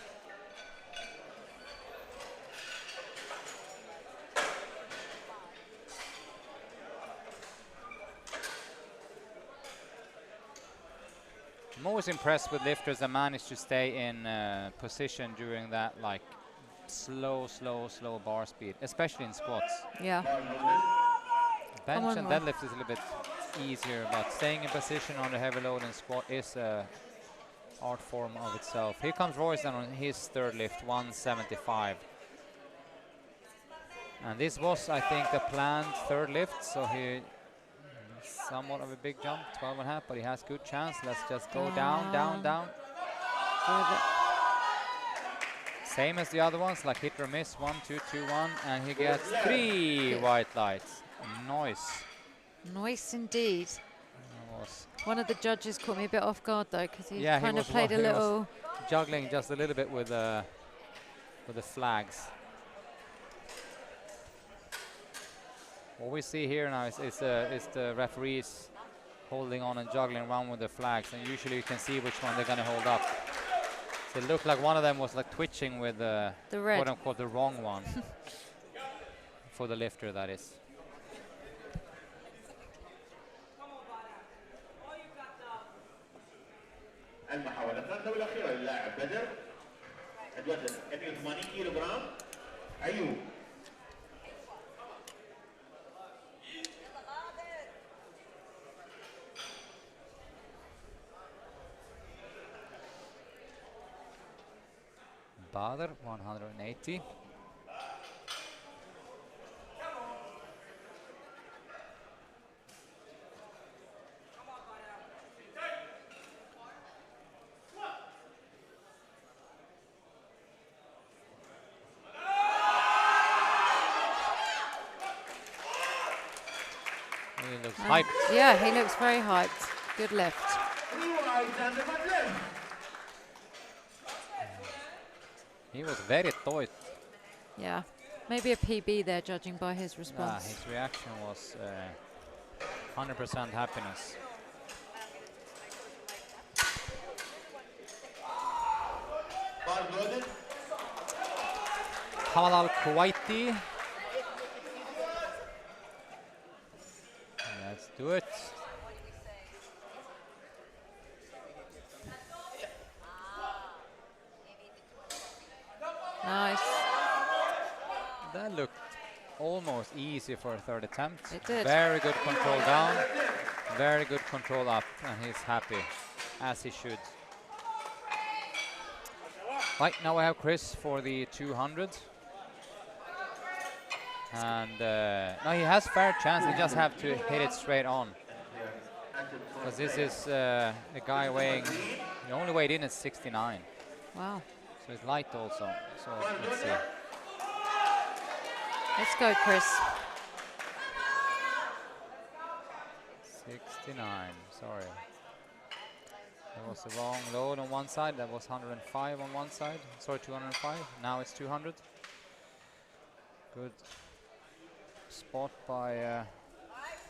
I'm always impressed with lifters that manage to stay in position during that like slow bar speed, especially in squats. Yeah. Bench on, and Mark. deadlift is a little bit easier, but staying in position on the heavy load and squat is a art form of itself. Here comes Royston on his 3rd lift, 175. And this was, I think, the planned 3rd lift, so he somewhat of a big jump, 12 and a half, but he has good chance. Let's just go down. Good. Same as the other ones, like hit or miss, 1, 2, 2, 1, and he gets 3 white lights. Nice. Nice indeed. That was One of the judges caught me a bit off guard though, because he Yeah, he kind of was played a he was little. juggling just a little bit with the flags. What we see here now is the referees holding on and juggling around with the flags, and usually you can see which one they're going to hold up. So it looked like one of them was like twitching with the red. quote unquote the wrong one for the lifter, that is. المحاولة الثالثة والأخيرة للاعب بدر الوزن 180 كيلو جرام أيوب Badr 180. He looks hyped. Yeah, he looks very hyped. Good lift. Alexander Butler. He was very tight. Yeah. Maybe a PB there, judging by his response. His reaction was 100% happiness. Bar loaded. Kamal Al-Kuwaiti. Let's do it. Nice. That looked almost almost easy for a third attempt. It did. Very good control down, very good control up, and he's happy, as he should. Right, now we have Chris for the 200. And now he has fair chance, he just have to hit it straight on. Because this is a guy weighing, the only weight in is 69. Wow. So it's light also. So let's see. Let's go, Chris. 69, sorry. That was the wrong load on one side. That was 105 on one side. Sorry, 205. Now it's 200. Good spot by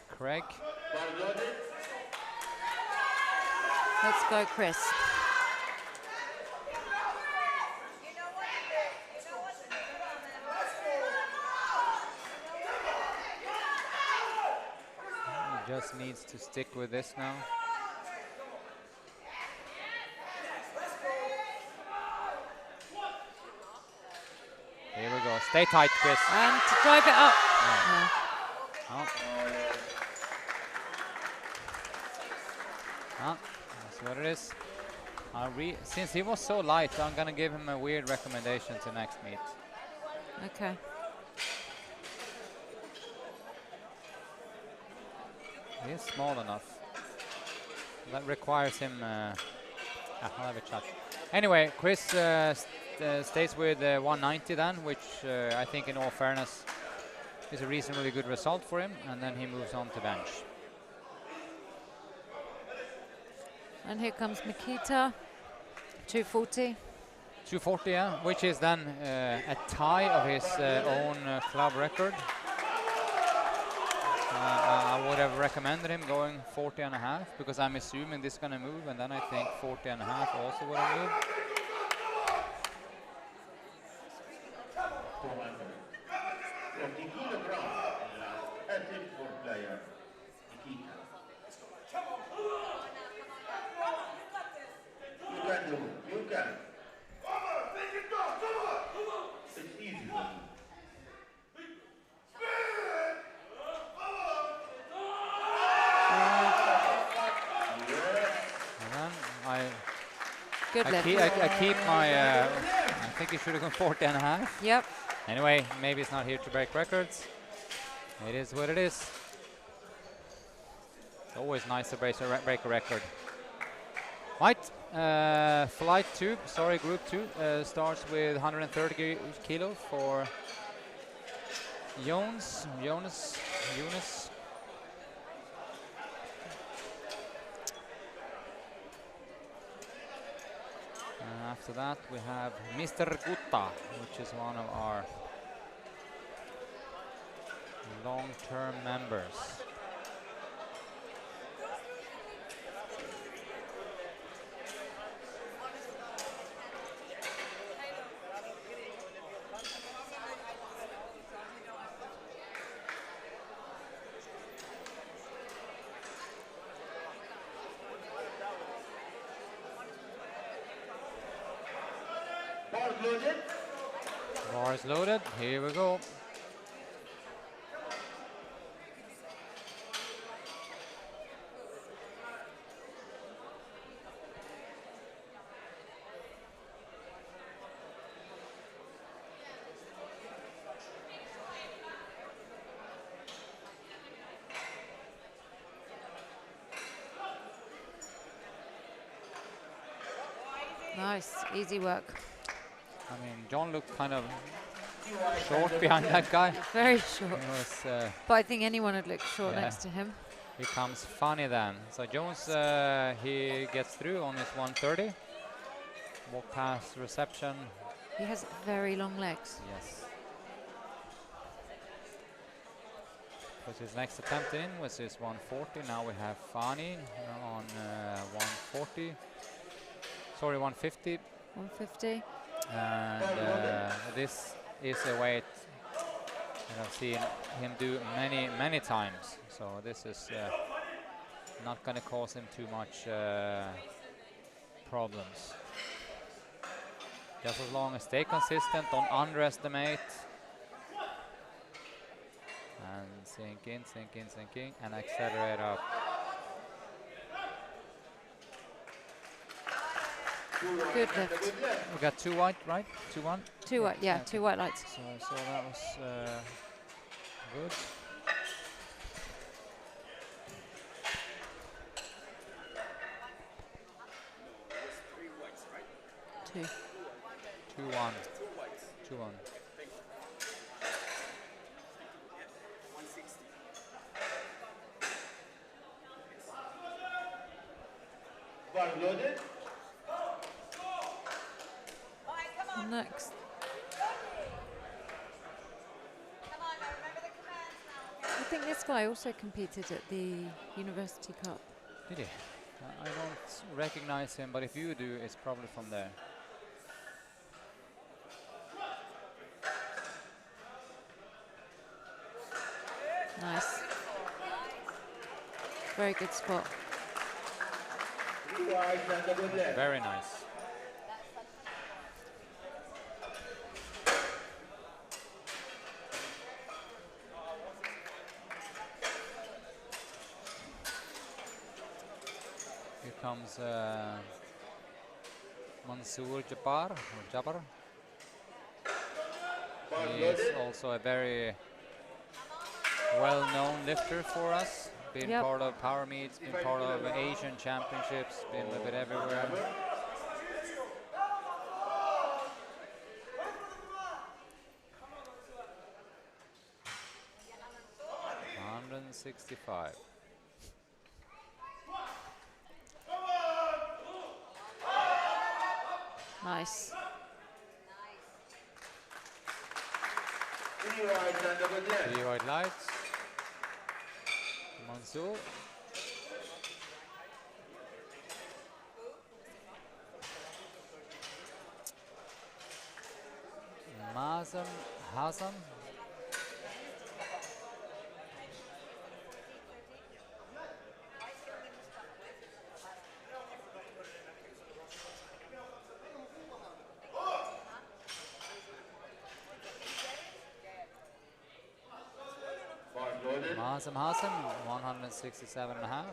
Craig. Let's go, Chris. You know what to do. You know what to do. He just needs to stick with this now. Here we go. Stay tight, Chris. And to drive it up. Yeah. No. Oh. Ah, that's what it is. Since he was so light, I'm gonna give him a weird recommendation to next meet. Okay. He is small enough. That requires him. I'll have a chat. Anyway, Chris stays with 190 then, which I think, in all fairness, is a reasonably good result for him. And then he moves on to bench. And here comes Mikita. 240. 240, yeah, which is then a tie of his own club record. I would have recommended him going 40 and a half, because I'm assuming this is going to move, and then I think 40 and a half also would have moved. Good I lift. keep my, I think he should have gone 40 and a half. Yep. Anyway, maybe it's not here to break records. It is what it is. It's always nice to break a record. Right, flight 2, sorry, group 2, starts with 130 kilos for Jonas. After that, we have Mr. Gutta, which is one of our long-term members. Bars loaded, here we go. Nice, easy work. I mean, John looked kind of short behind that guy. Very short. He was, But I think anyone would look short yeah. next to him. becomes funny then. So Jones, he gets through on his 130. Walk past reception. He has very long legs. Yes. Puts his next attempt in, which is 140. Now we have Fani on 140. Sorry, 150. 150. And this is a weight that I've seen him do many times. So this is not going to cause him too much problems. Just as long as stay consistent, don't underestimate. sink in, and accelerate up. Good lift. We got 2 white, right? 2-1? Two white, yeah, okay. 2 white lights. So that was good. Two. 2-1. 2-1. Bar loaded. All right, come on. Next. Come on, now remember the commands now, okay? I think this guy also competed at the University Cup. Did he? I don't recognize him, but if you do, it's probably from there. Nice. Very good spot. 3 white and double left. Very nice. Here comes Mansoor Jabbar, or Jabbar. Bar He is loaded. also a very well-known lifter for us. Been Yep. part of power meets, been part of Asian championships, been a bit everywhere. $165. Nice. 3 white and double left. 3 white lights. Mansoor. Mazam Hassan. Bar loaded. Mazam Hassan, 167.5.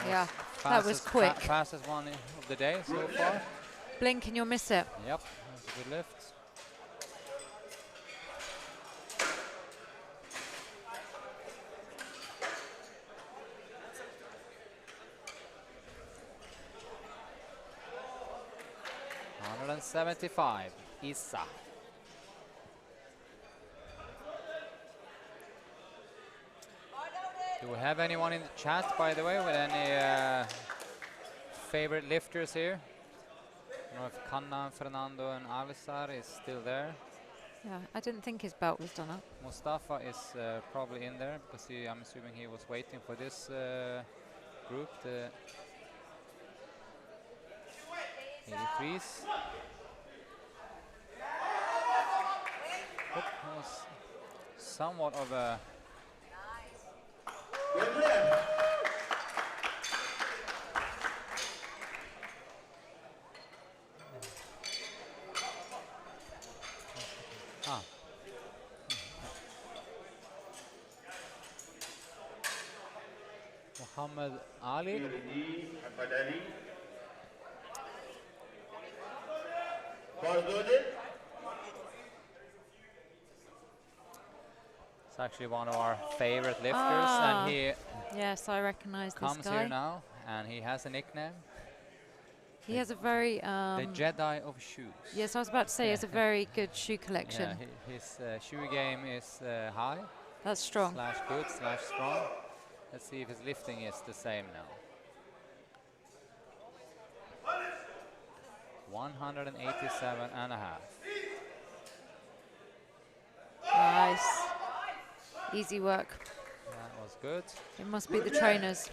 Yeah, that was quick. Fastest one of the day so far. Blink and you'll miss it. Yep, that's a good lift. $175, Issa. Do we have anyone in the chat, by the way, with any favorite lifters here? I don't know if Kanna, Fernando, and Alisar is still there. Yeah, I didn't think his belt was done up. Mustafa is probably in there because I'm assuming he was waiting for this group, the 83s. That was somewhat of a Good left. Muhammad Ali. Ahmad Ali. Bar loaded. It's actually one of our favorite lifters, Ah, and he yes, I recognize this comes guy. here now, and he has a nickname, He has a very the Jedi of shoes. yes, I was about to say he has a very good shoe collection. Yeah, his shoe game is high, That's strong. / good / strong. Let's see if his lifting is the same now. 187.5. Nice. Easy work. That was good. It must be the trainers.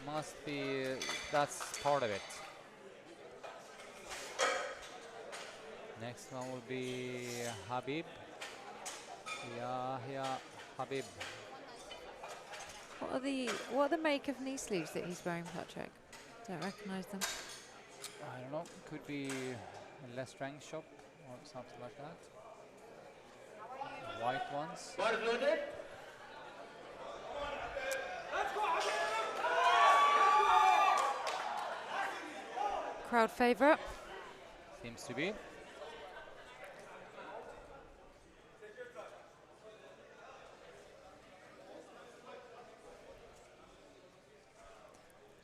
Must be, that's part of it. Next one will be Habib. Yahya Habib. What are the make of knee sleeves that he's wearing, Patrick? Don't recognise them. I don't know. Could be a less strength shop or something like that. White ones. Crowd favourite. Seems to be.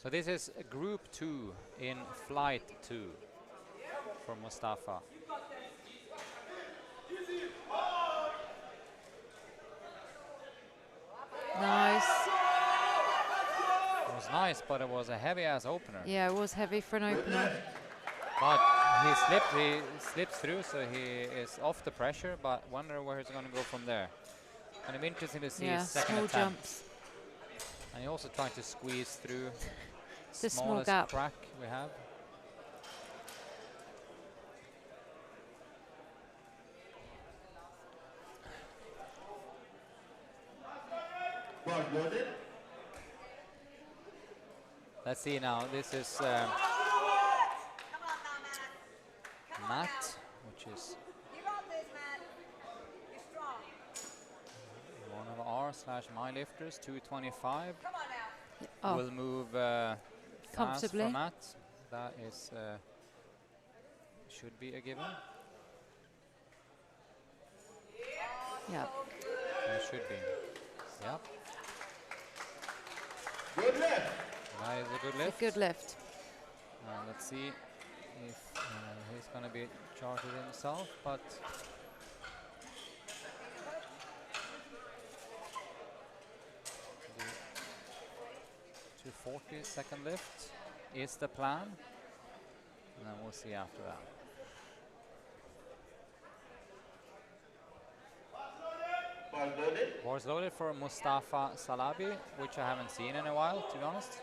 So this is group 2 in flight 2 for Mustafa. Nice. It was nice, but it was a heavy-ass opener. Yeah, it was heavy for an opener. But he slips through, so he is off the pressure, but wonder where he's going to go from there. Going to be interesting to see Yeah, his second small attempt. jumps. And he also trying to squeeze through It's a small smallest gap. crack we have. Let's see now. This is Come on now, Matt. Come on Matt, now. which is You got this, Matt. You're strong. one of our/my lifters, 225. Come on now. Oh, Will move fast Comfortably. for Matt. That is should be a given. yeah. It should be. Yep. Good lift. That is a good It's a lift. good lift. Let's see if he's going to be charted himself, but the 240 second lift is the plan, and then we'll see after that. Bars loaded for Mustafa Salabi, which I haven't seen in a while, to be honest.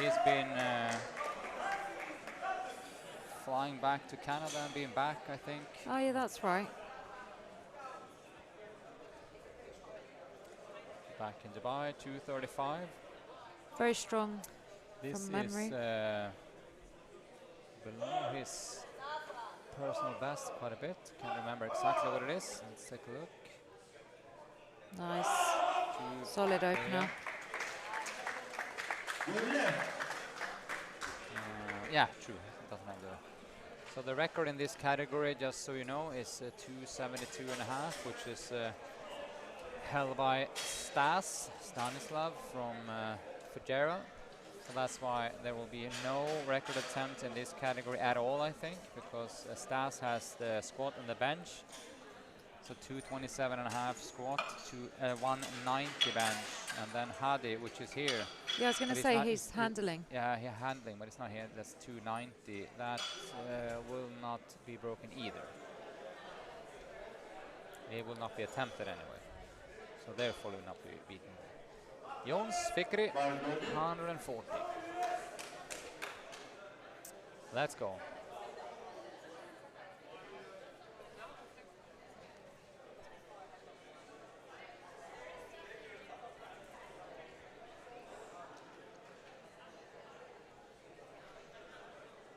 He's been flying back to Canada and being back, I think. Oh, yeah, that's right. Back in Dubai, 235. Very strong. This From memory. is below his personal best quite a bit. Can't remember exactly what it is. Let's take a look. Nice. Two- Solid opener. Yeah, true. It doesn't have the. So the record in this category, just so you know, is 272 and a half, which is held by Stanislav from Fujairah. So that's why there will be no record attempt in this category at all, I think, because Stas has the squat and the bench. So 227 and a half squat to 190 bench, and then Hadi, which is here. Yeah, I was going But to it's say not- he's handling. Yeah, he's handling, but it's not here. That's 290. That will not be broken either. It will not be attempted anyway. So therefore will not be beaten. Jons Fikri, 140. Let's go.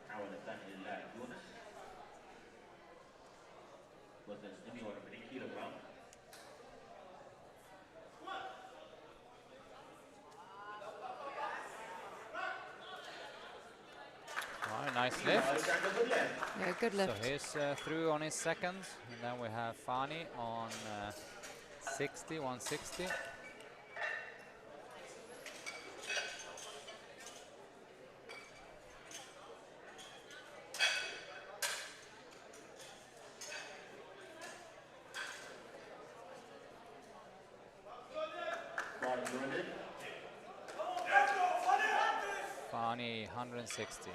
حاول الثاني للاعب يونس وزن 42 كيلو جرام. All right, nice lift. Yeah, good So lift. he's through on his second, and then we have Fani on 60, 160. Fani 160.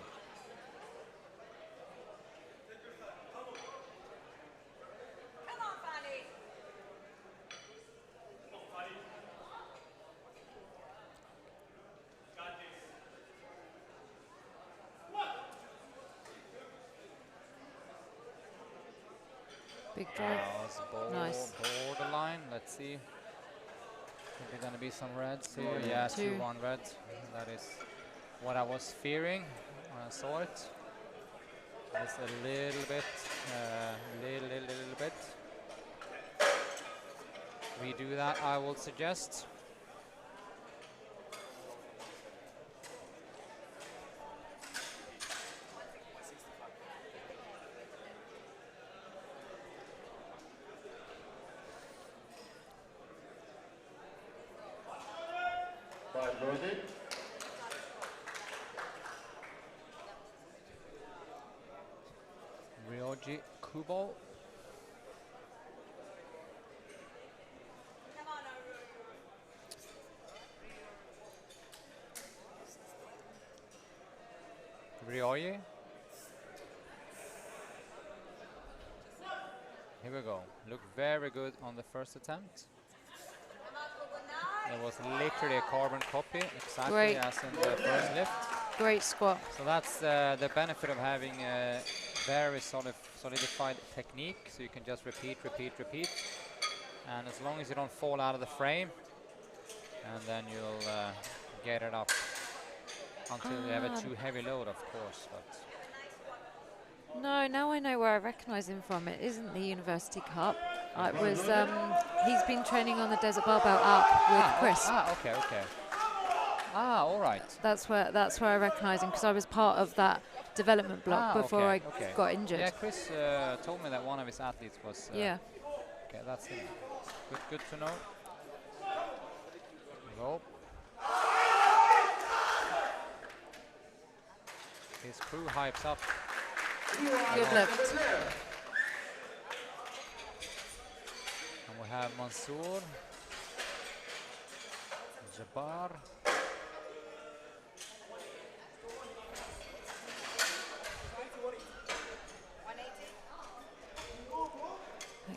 Come on, Fanny. Big drive. It's Nice. borderline. Let's see. Is there going to be some reds here? Yeah, 2-1 red. That is what I was fearing when I saw it. Just a little bit, little bit. Redo that, I would suggest. Five loaded. Ryoji Kubo. Come on, Aru. Ryoji. Here we go. Looked very good on the first attempt. Come on, Kubo, It was literally a carbon copy, exactly Great. as in the first lift. Great squat. So that's the benefit of having a very solidified technique. So you can just repeat. And as long as you don't fall out of the frame, and then you'll get it up until you have a too heavy load, of course. But No, now I know where I recognise him from. It isn't the University Cup. It was, he's been training on the Desert Barbell up with Chris. Okay. All right. That's where I recognise him, because I was part of that development block before I got injured. Yeah, Chris told me that one of his athletes was. Yeah. Okay, that's him. Good to know. Go. His crew hypes up. Good lift. And we have Mansour, Jabbar.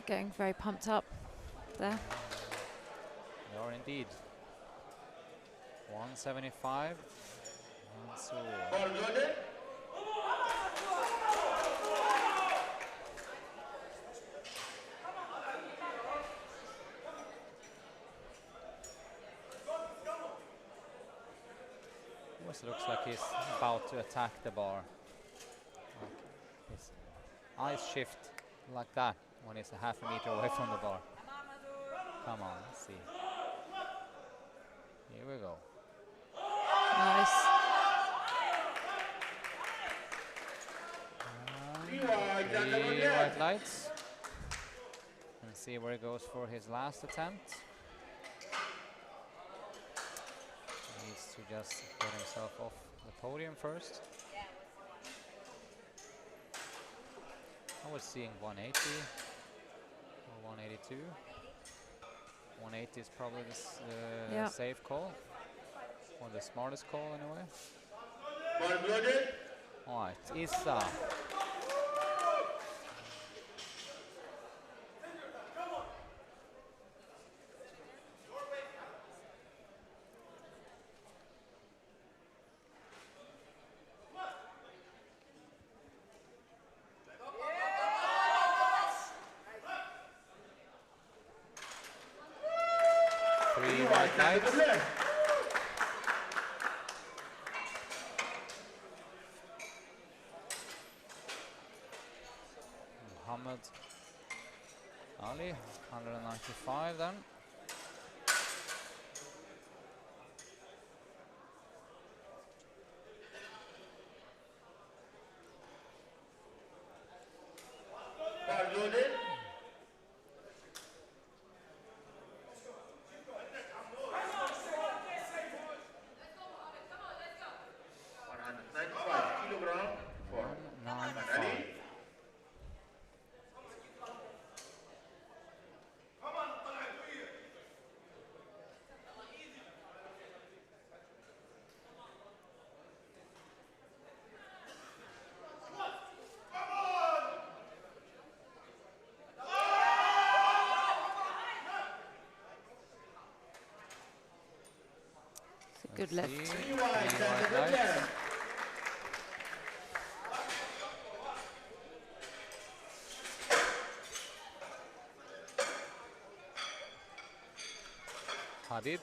Getting very pumped up there. They are indeed. 175. Mansour. Ball loaded. Almost looks like he's about to attack the bar. His eyes shift like that when he's a half a meter away from the bar. Come on, let's see. Here we go. Nice. Three white lights. And see where he goes for his last attempt. Needs to just get himself off the podium first. I was seeing 180 or 182. 180 is probably the safe call, or the smartest call anyway. Ball loaded. All right, Issa. Three white lights. Muhammad Ali, 195 then. Ball loaded. Kilogram for 195. It's a good lift. Three white lights. Habib.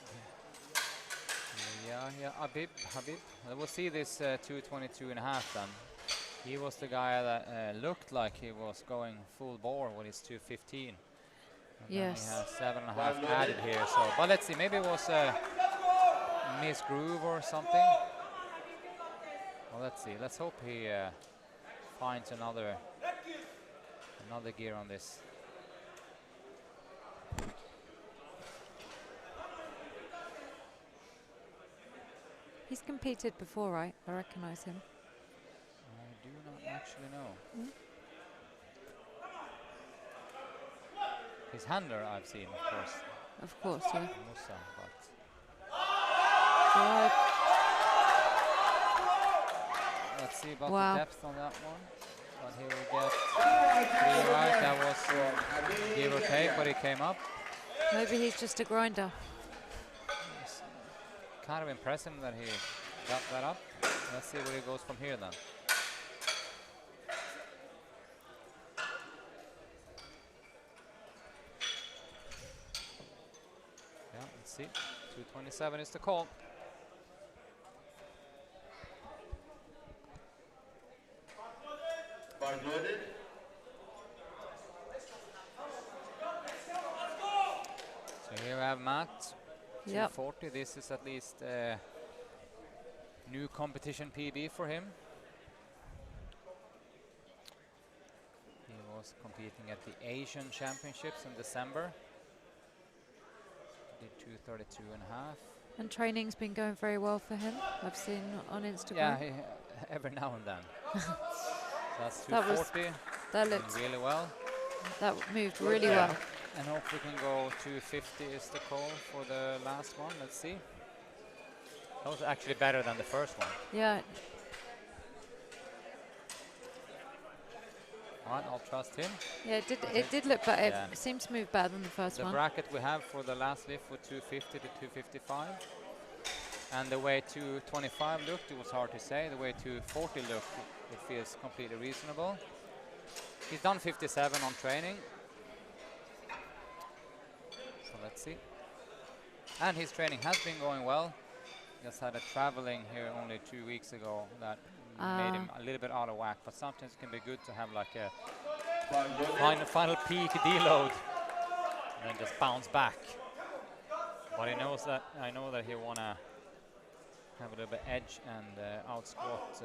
Yeah, Habib. We'll see this 2:22.5 then. He was the guy that looked like he was going full bore with his 2:15. And then Yes. he has 7.5 added here. So, but let's see. Maybe it was a misgroove or something. Well, let's see. Let's hope he finds another gear on this. He's competed before, right? I recognize him. I do not actually know. His handler I've seen, of course, Of course, yeah. Musa, but Drive. let's see about Wow. the depth on that one. But he will get 3 right. That was give or take, but he came up. Maybe he's just a grinder. It's kind of impressive that he got that up. Let's see where he goes from here then. Yeah, let's see. 2:27 is the call. Bar loaded. So here we have Matt. Yep. 240. This is at least a new competition PB for him. He was competing at the Asian Championships in December. Did 2:32.5. And training's been going very well for him. I've seen on Instagram. Yeah, every now and then. So that's That was- 240. That doing looked, really well. that moved really well. And hope we can go 250 is the call for the last one. Let's see. That was actually better than the first one. Yeah, All right, I'll trust him. yeah. It did look better. Yeah. It seemed to move better than the first The one. bracket we have for the last lift was 250 to 255. And the way 225 looked, it was hard to say. The way 240 looked, it feels completely reasonable. He's done 57 on training. So let's see. And his training has been going well. Just had a traveling here only 2 weeks ago that made him a little bit out of whack. But sometimes it can be good to have like a Bar loaded. final peak deload and then just bounce back. But he knows that I know that he wanna have a little bit edge and out squat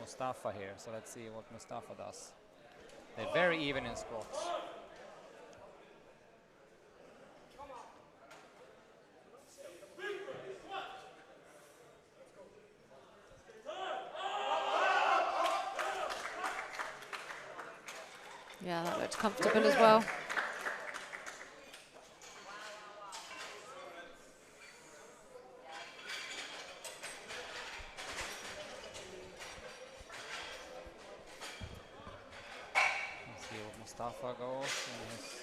Mustafa here. So let's see what Mustafa does. They're very even in squats. Yeah, that looked comfortable as well. Let's see what Mustafa goes in his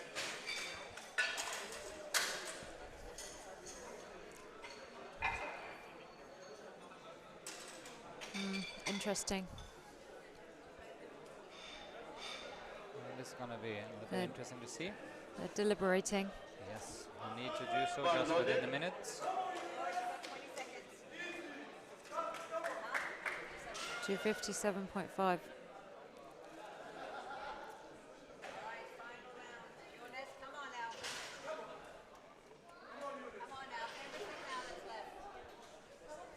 Interesting. this is gonna be a little bit Good. interesting to see. They're deliberating. Yes, we need to do so just within the minute. 257.5. Jonas, come on now. Come on now. 10% now that's left.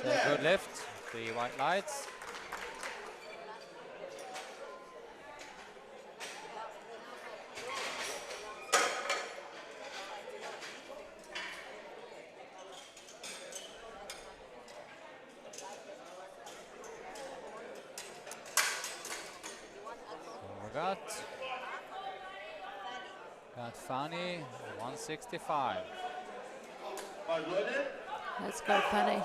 That was a good lift. 3 white lights. So we got Fanny 165. Bar loaded. Let's go, Fanny.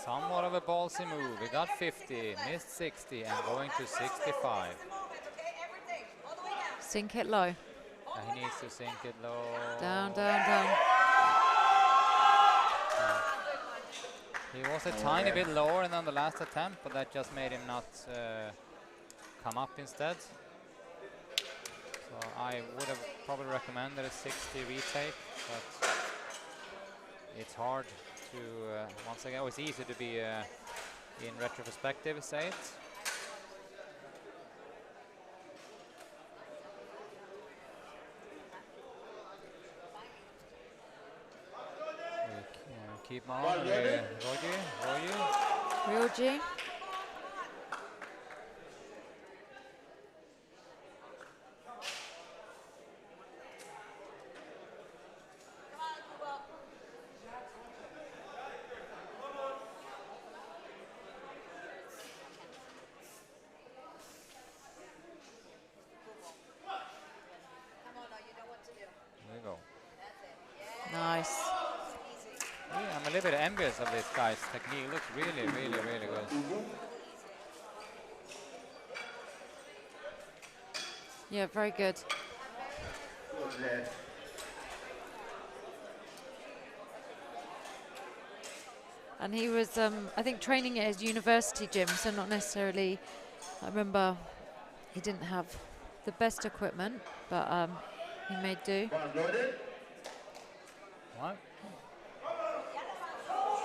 Somewhat of a ballsy move. We got 50, missed 60, and going to 65. Moment, okay? Everything. All the way down. Sink it low. All He needs to sink it low. Down, down, down. He was a tiny bit lower than the last attempt, but that just made him not come up instead. So I would have probably recommended a 60 retake, but it's hard to, once again, it's easy to be in retrospective, say it. Keep on, Roger. Ryoji. There you go. Nice. Yeah, I'm a little bit envious of this guy's technique. It looks really, really, really good. Yeah, very good. And he was, I think, training at his university gym, so not necessarily, I remember he didn't have the best equipment, but he made do. What?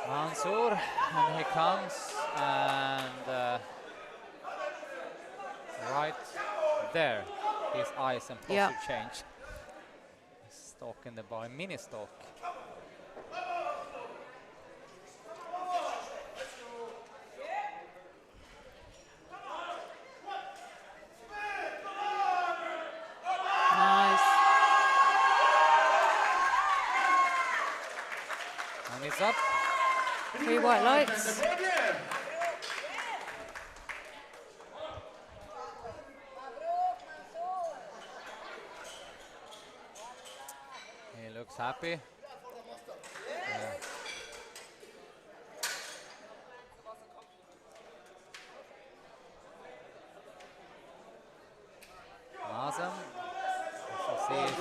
Mansour, and he comes, and right there, his eyes and posture change. Stalk in the bar, mini stalk. Nice. And it's up. 3 white lights. He looks happy. Awesome. Let's see if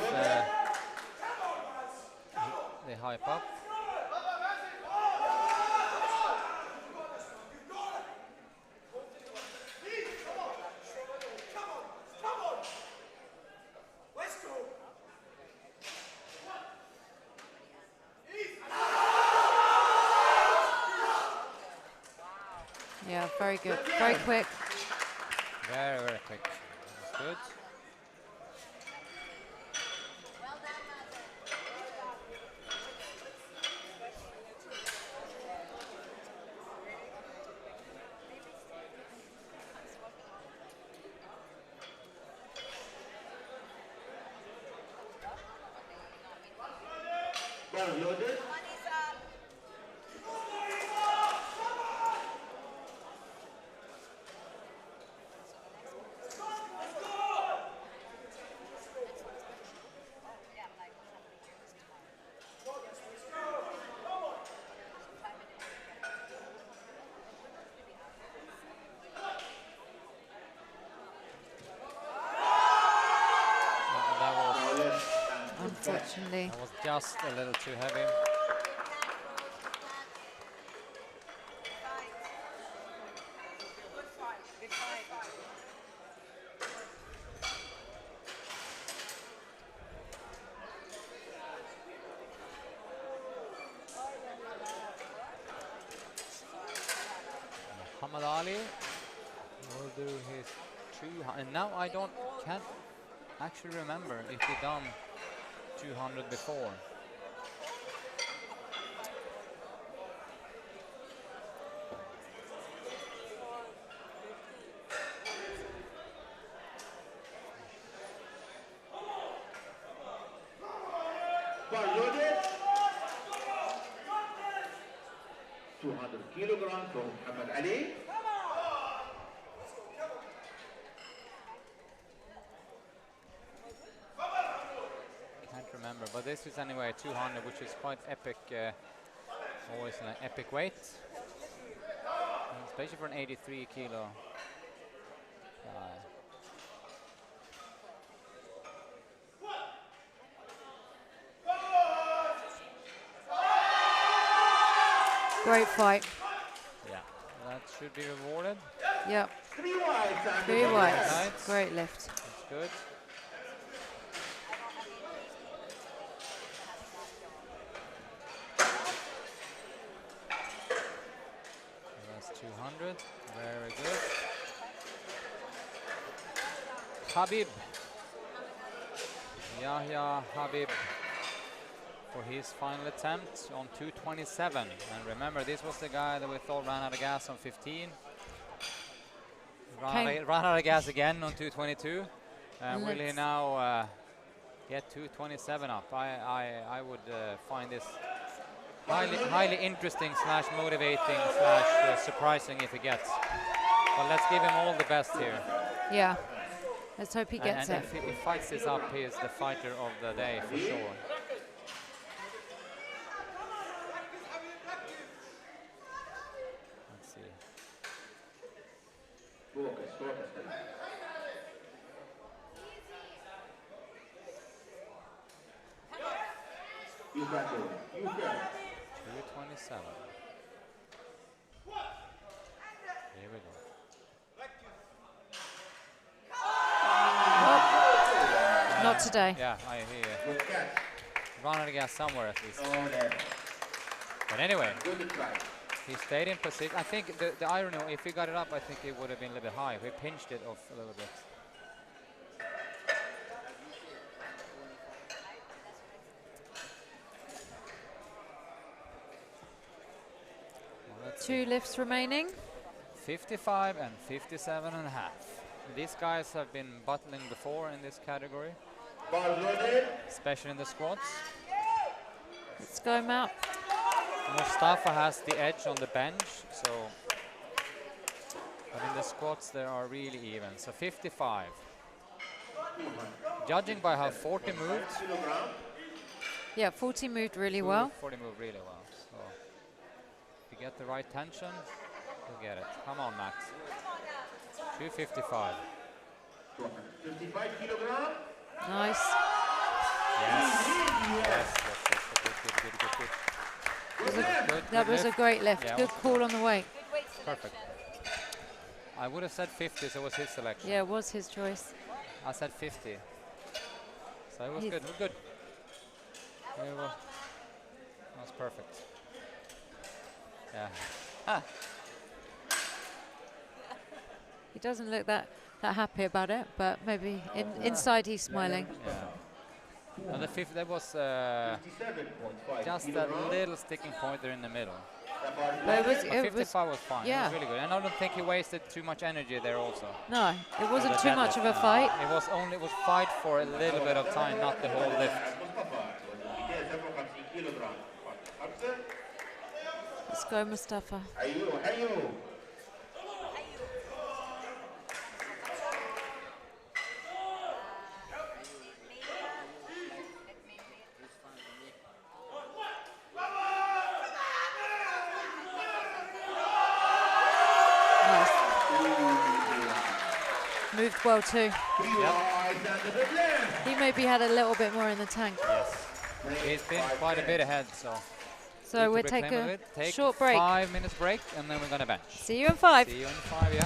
they hype up. Yeah, very good. Very quick. Very, very quick. That's good. Unfortunately. That was just a little too heavy. Muhammad Ali will do his 200, and now I can't actually remember if he done 200 before. loaded. 200 kilograms from Muhammad Ali. Can't remember, but this is anyway 200, which is quite epic, always an epic weight, and especially for an 83 kilo guy. Great fight. Yeah, that should be rewarded. Yep. 3 whites and 3 whites. Nice. Great lift. That's good. That's 200. Very good. Habib. Yahya Habib for his final attempt on 227. And remember, this was the guy that we thought ran out of gas on 15. Ran out of gas again on 222. Will he now get 227 up? I would find this highly interesting / motivating / surprising if he gets. But let's give him all the best here. Yeah. Let's hope he gets and it. if he fights this up, he is the fighter of the day for sure. Let's see. Focus. You got it. You got it. 227. Here we go. Not today. Yeah, I hear. Good catch. Run out of gas somewhere at least. Oh, there. But anyway, Good try. he stayed in position. I think the irony, if he got it up, I think it would have been a little bit high. We pinched it off a little bit. Well, let's see. 2 lifts remaining. 55 and 57 and a half. These guys have been battling before in this category, Ball loaded. especially in the squats. Let's go, Matt. Mustafa has the edge on the bench, so but in the squats they are really even. So 55. Judging by how 40 moved, Yeah, 40 moved really well. 40 moved really well. So if you get the right tension, you'll get it. Come on, Max. 255. 55 kilogram. Nice. Yes. Good. That was a lift. great lift. Yeah, Good call on the weight. Perfect. I would have said 50, so it was his selection. Yeah, it was his choice. I said 50. So it was He's- good. It was good. It was, that was perfect. Yeah. He doesn't look that happy about it, but maybe inside he's smiling. Yeah. And the 50, that was 57.5 just a little sticking point there in the middle. But it was, But it 55 was was fine. It yeah. was really good. And I don't think he wasted too much energy there also. no, it wasn't The too much of deadlift. a fight. It was fight for a little bit of time, not the whole lift. Let's go, Mustafa. Ayo. Nice. Moved well too. He maybe had a little bit more in the tank. Yes. He's been quite a bit ahead, so. So need to we'll reclaim take a a bit. Take short break. 5 minutes break, and then we're gonna bench. See you in 5. See you in 5, yeah.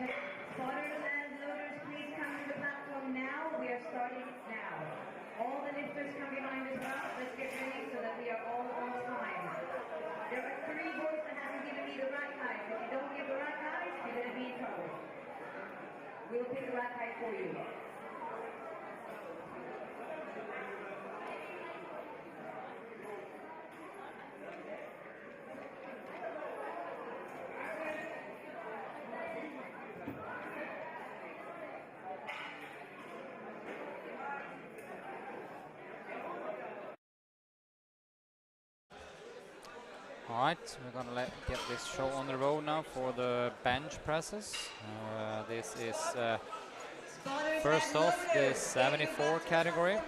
Spotters and loaders, please come to the platform now. We are starting now. All the lifters come behind as well. Let's get ready so that we are all on time. There are 3 boys that haven't given me the right height. If you don't give the right height, you're going to be in trouble. We'll pick the right height for you. All right, we're gonna get this show on the road now for the bench presses. This is first off the 74 category.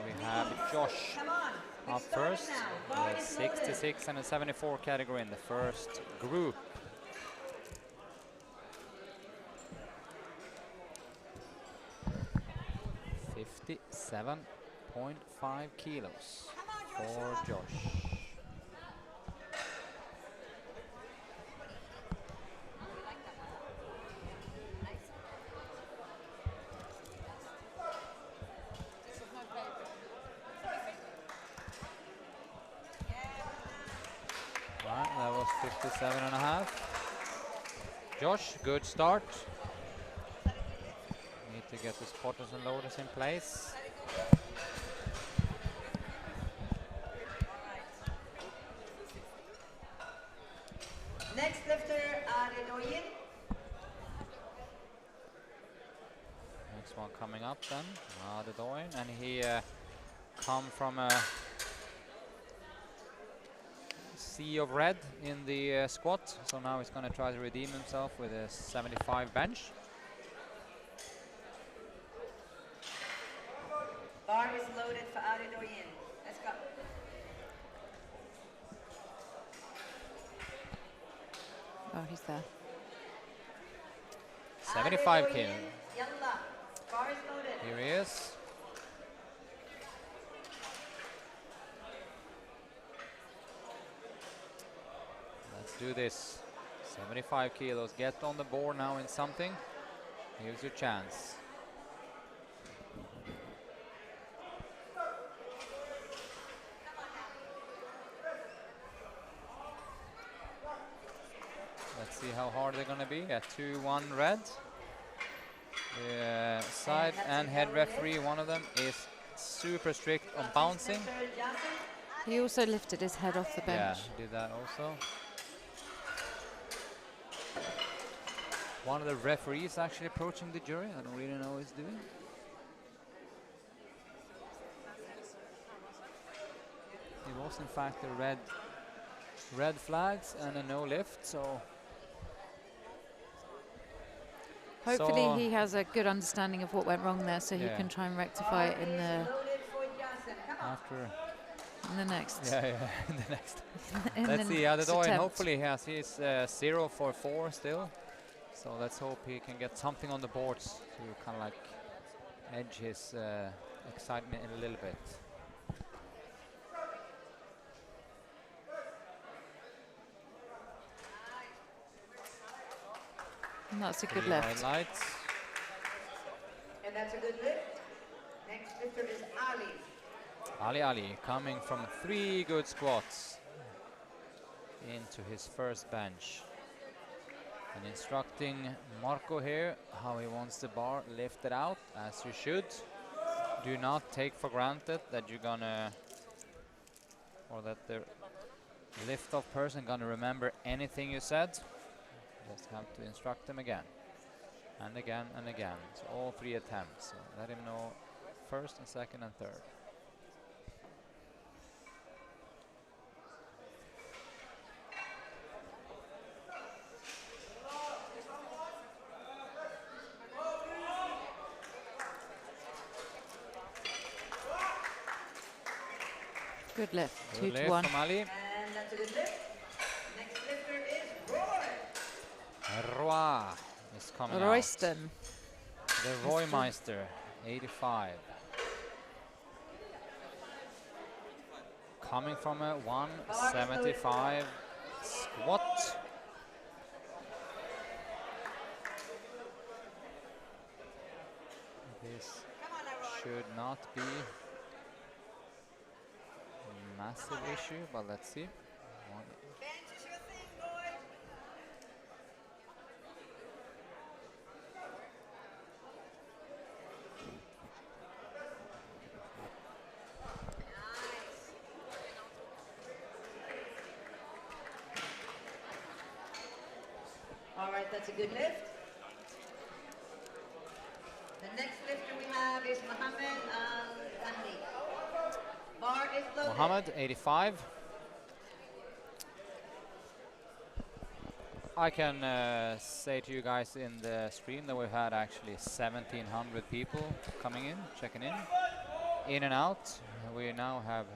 We have Josh up first, the 66 and the 74 category in the first group. $57.5 kilos for Josh. Right, that was 57.5. Josh, good start. Need to get the spotters and loaders in place. Next lifter, Adedoyin. Next one coming up then, Adedoyin, and he come from a sea of red in the squat, so now he's going to try to redeem himself with a 75 bench. Bar is loaded for Adedoyin. Let's go. 'He's there. 75 Adedoyin, kilo. Yalla. Bar is loaded. Here he is. Let's do this. 75 kilos. Get on the board now in something. Here's your chance. Let's see how hard they're going to be. A 2-1 red. The side and head referee, one of them, is super strict on bouncing. Lifter, Yasin. He also lifted his head off the bench. Yeah, did that also. One of the referees actually approaching the jury. I don't really know what he's doing. It was in fact a red flags and a no lift, so Hopefully So- he has a good understanding of what went wrong there, so he Yeah. can try and rectify it in Bar the is loaded for Yasin. Come on. after next. in the next. in Let's the see, next Adedoyin attempt. hopefully has his 0 for 4 still. So let's hope he can get something on the boards to kind of like edge his excitement in a little bit. And that's a good The lift. highlights. And that's a good lift. Next lifter is Ali. Ali coming from 3 good squats into his first bench. And instructing Marco here how he wants the bar lifted out, as you should. Do not take for granted that you're gonna, or that the lift-off person gonna remember anything you said. Just have to instruct them again, and again, and again. So all 3 attempts. So let him know first and second and third. Good lift. Good 2 to lift 1. from Ali. And that's a good lift. Next lifter is Roy. Roy is coming out. Royston. The Roymeister, 85. Coming from a 175 squat. This Come on, Aaron. should not be a massive issue, but let's see. Bench is your thing, boy. Nice. All right, that's a good lift. The next lifter we have is Mohammed Al-Dandi. Bar is loaded. Mohammed, 85. I can say to you guys in the stream that we've had actually 1,700 people coming in, checking in and out. We now have,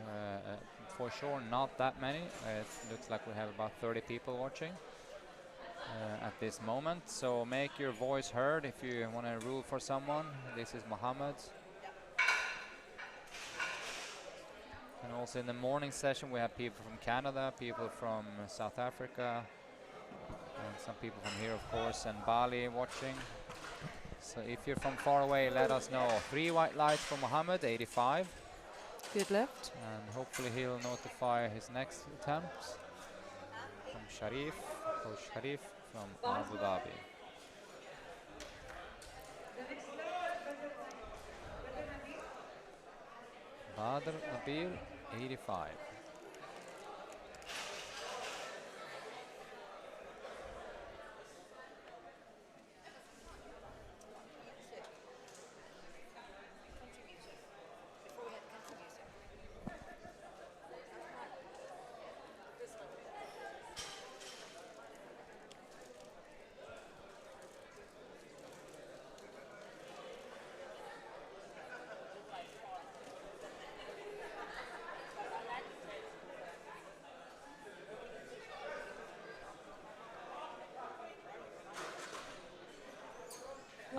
for sure, not that many. It looks like we have about 30 people watching at this moment. So make your voice heard if you want to rule for someone. This is Mohammed. And also in the morning session we have people from Canada, people from South Africa, and some people from here, of course, and Bali watching. So if you're from far away, let us know. 3 white lights for Mohammed, 85. Good lift. And hopefully he'll notify his next attempt. From Sharif, Coach Sharif from Abu Dhabi. Badr Nabil, 85.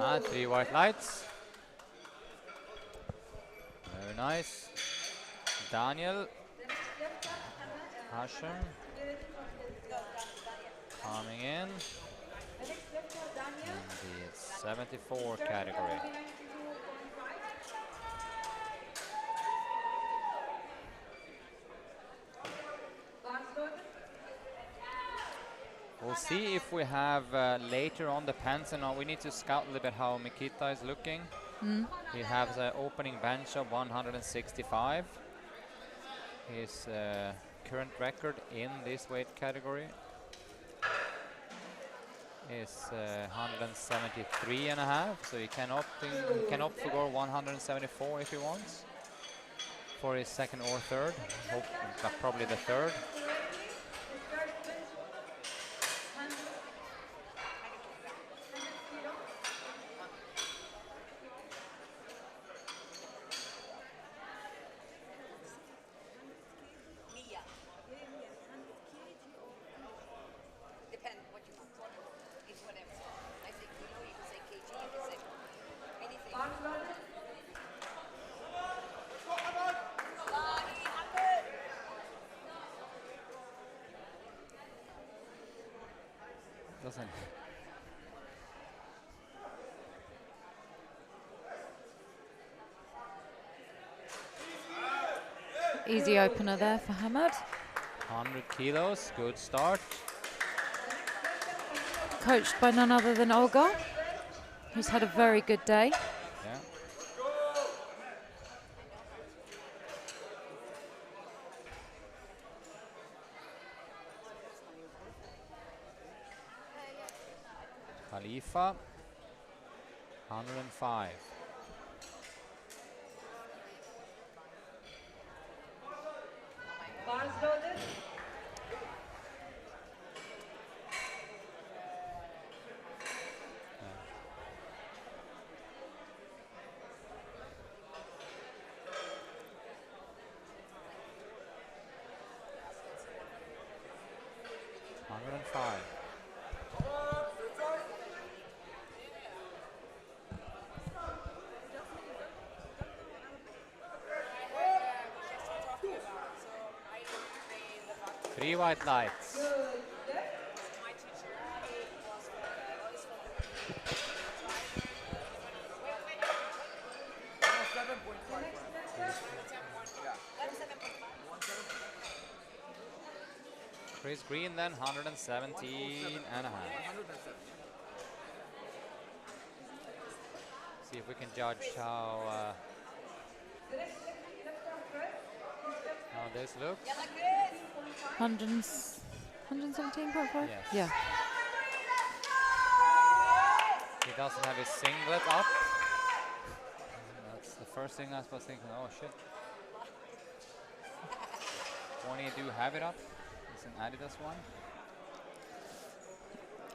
And 3 white lights. Very nice. Daniel Hashem coming in the 74 category. We'll see if we have later on the pants and all. We need to scout a little bit how Mikita is looking. He has an opening bench of 165. His current record in this weight category is 173 and a half. So he can opt for go 174 if he wants for his second or third. Probably the third. Depend what you want. It's whatever. I think you know you can say kg, you can say anything. Doesn't. Easy opener there for Hamad. 100 kilos, good start. Coached by none other than Olga, who's had a very good day. Yeah. Khalifa, 105. Bars loaded. Three white lights. Chris Green then 117 and a half. See if we can judge how this looks. 117.5? Yes. Yeah. He doesn't have his singlet up. That's the first thing I was thinking, oh shit. 20 do have it up. It's an Adidas one.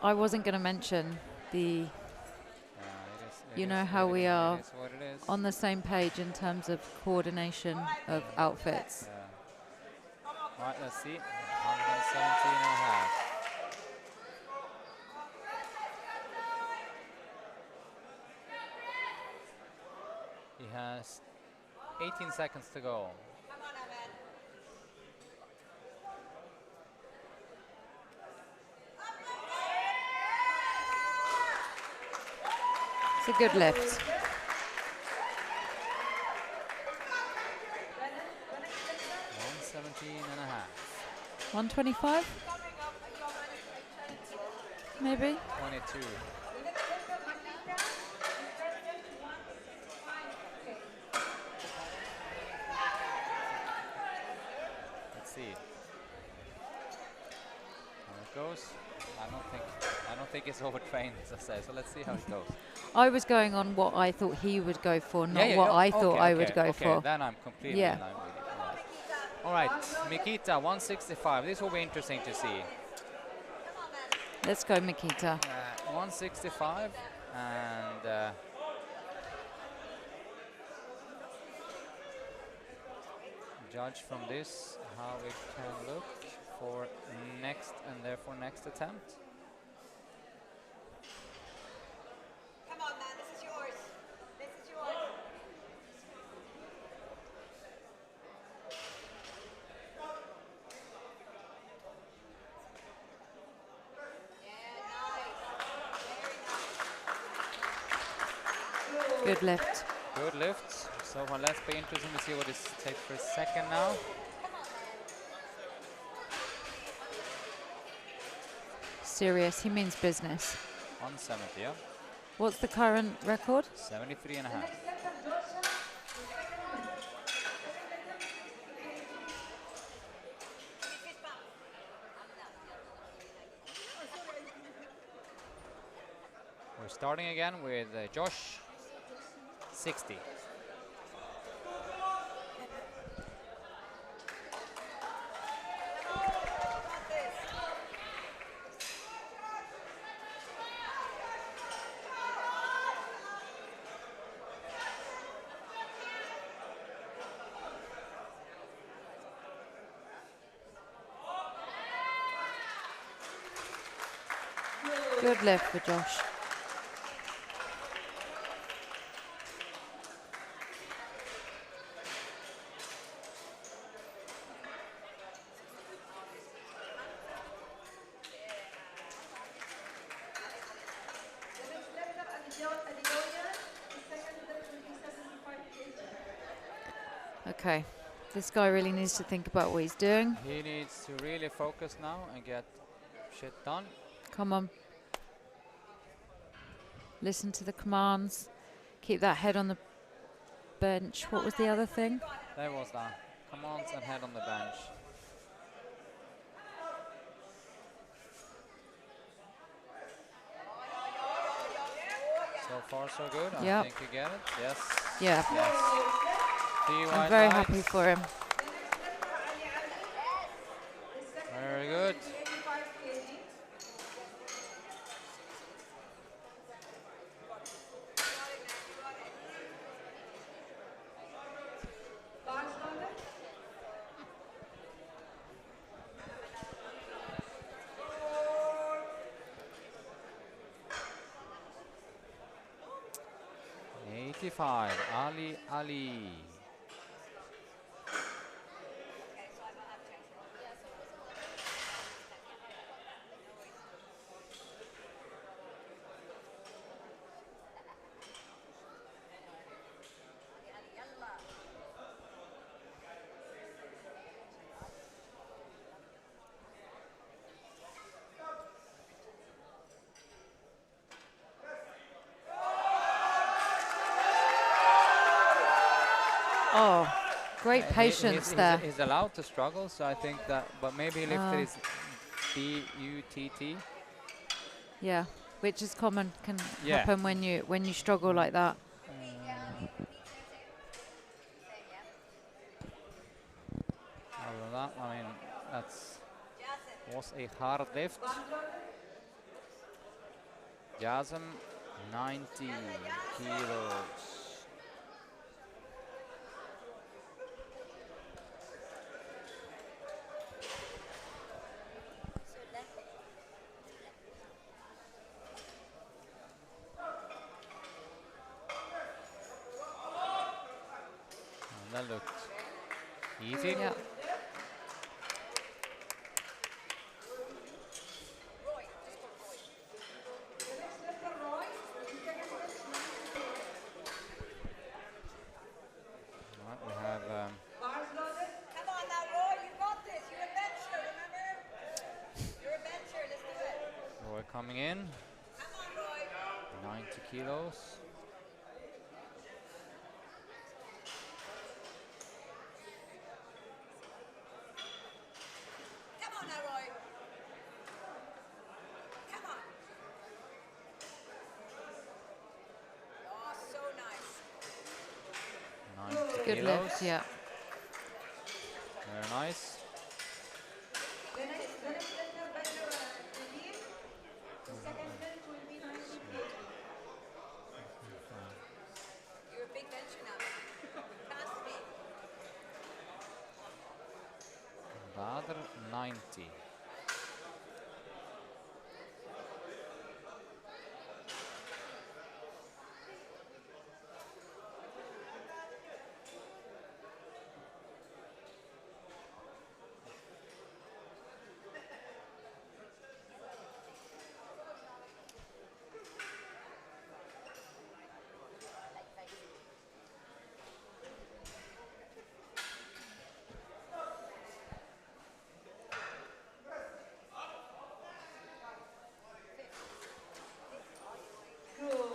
I wasn't going to mention the, you know how we are on the same page in terms of coordination of outfits. All right, let's see. 117 and a half. He has 18 seconds to go. It's a good lift. 117 and a half. 125? Maybe? 22. Let's see how it goes. I don't think it's overtrained, as I say. So let's see how it goes. I was going on what I thought he would go for, not what I thought I would go for. Then I'm completely in line with it. All right, Mikita 165. This will be interesting to see. Let's go, Mikita. 165 and judge from this how it can look for next and therefore next attempt. Come on, man, this is yours. This is yours. Yeah, nice. Very nice. Good lift. Good lift. So let's be interesting to see what this takes for a second now. Serious, he means business. 170, yeah. What's the current record? 73 and a half. We're starting again with Josh, 60. Good lift for Josh. Okay, this guy really needs to think about what he's doing. He needs to really focus now and get shit done. Come on. Listen to the commands. Keep that head on the bench. What was the other thing? There was that. Commands and head on the bench. So far, so good. Yep. I think you get it. Yes. Yeah. Yes. I'm very happy for him. Very good. Ali. Oh, great He- patience he's, there. He's allowed to struggle, so I think that, but maybe he lifted Oh. his BUTT. Yeah, which is common, can Yeah. happen when you struggle like that. Other than that, I mean, that's was a hard lift. Jasm, 90 kilos. And that looked easy. Yeah. Right, we have Come on now, Roy, you got this. You're a bencher, remember? You're a bencher, let's do it. Roy coming in, Come on, Roy. 90 kilos. Come on now, Roy. Come on. Oh, so nice. 90 Good kilos. lift, yeah. Very nice. The next lifter bencher review. The second lift will be 90 kg. You're a big bencher now. Fast me. Badr, 90.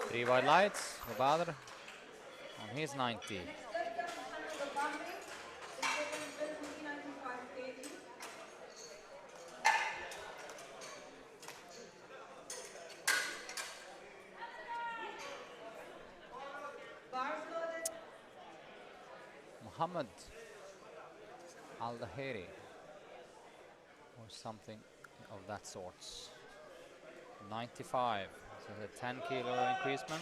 Three white lights for Badr on his 90. Lifter Mohammed Al-Bahri. The second lift will be 95 kg. Bars loaded. Muhammad Al-Dahiri or something of that sort. 95, so the 10 kilo increasement.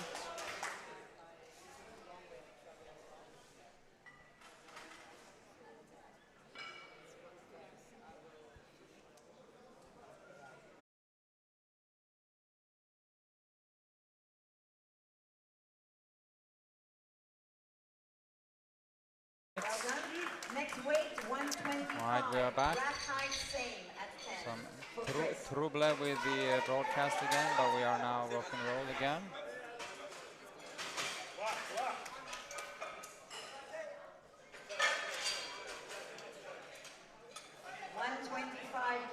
Next weight, 125. Right, we are back. Rack height same at 10. Some For Chris. trouble with the broadcast again, but we are now rock and roll again.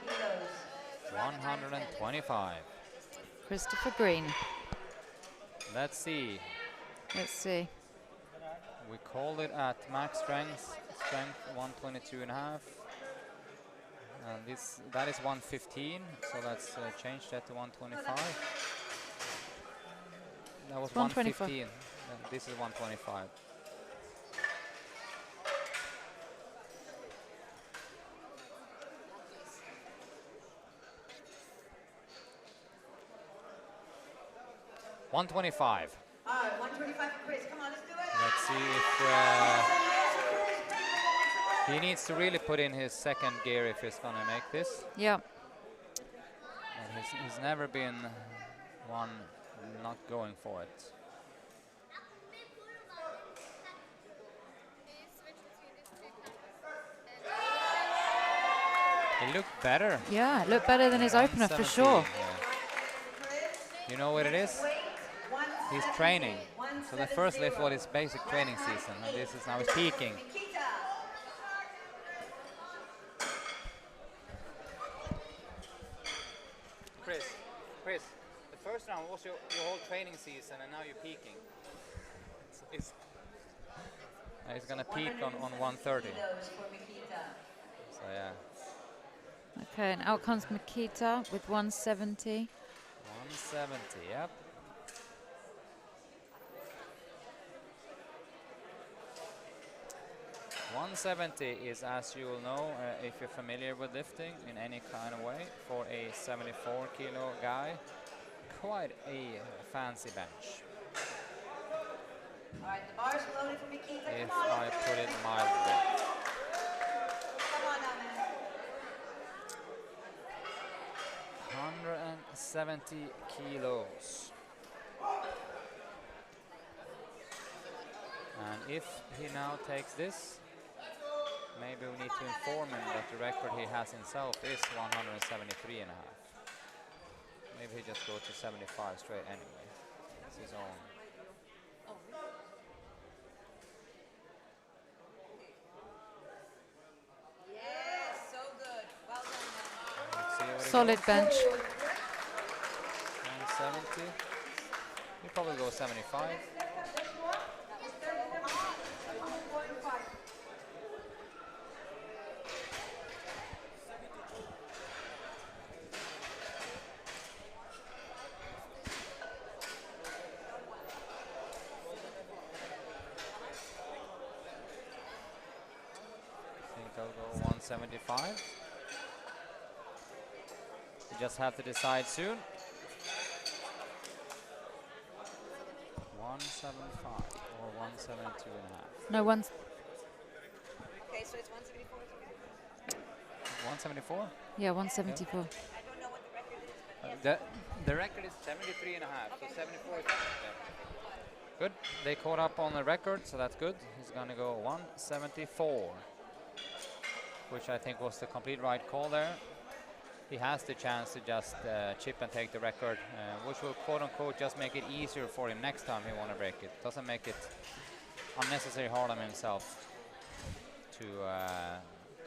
Kilos. 125. Christopher Green. Let's see. Let's see. We called it at max strength 122 and a half. And that is 115, so let's change that to 125. That was 125. 115. This is 125. $125. 125 for Chris. Come on, let's do it. Let's see if he needs to really put in his second gear if he's gonna make this. Yeah. And he's never been one not going for it. He looked better. Yeah, it looked better than his opener for sure. 117, yeah. You know what it is? He's training. So the first lift was his basic training season, and this is now his peaking. Chris, the first round was your whole training season, and now you're peaking. It's he's gonna peak on 130. Kilos for Mikita. So yeah, Okay, and out comes Mikita with 170. 170. Yep. .170 is, as you will know, if you're familiar with lifting in any kind of way, for a 74 kilo guy, quite a fancy bench. All right, the bar's loaded for Mikita. If Come on, I let's put do it mildly. Come on now, man. 170 kilos. And if he now takes this, maybe we need to inform him that the record he has himself is 173 and a half. Maybe he just go to 75 straight anyway. It's his own. Yes, so good. Well done, man. Let's see what he Solid goes. bench. 170. He'll probably go 75. I think I'll go 175. You just have to decide soon. 175 or 172 and a half. No, one's Okay, so it's 174. 174? yeah, 174. I don't know what the record is, but yes. The record is 73 and a half, so 74 is good. They caught up on the record, so that's good. He's gonna go 174, which I think was the complete right call there. He has the chance to just chip and take the record, which will quote unquote just make it easier for him next time he want to break it. Doesn't make it unnecessarily hard on himself to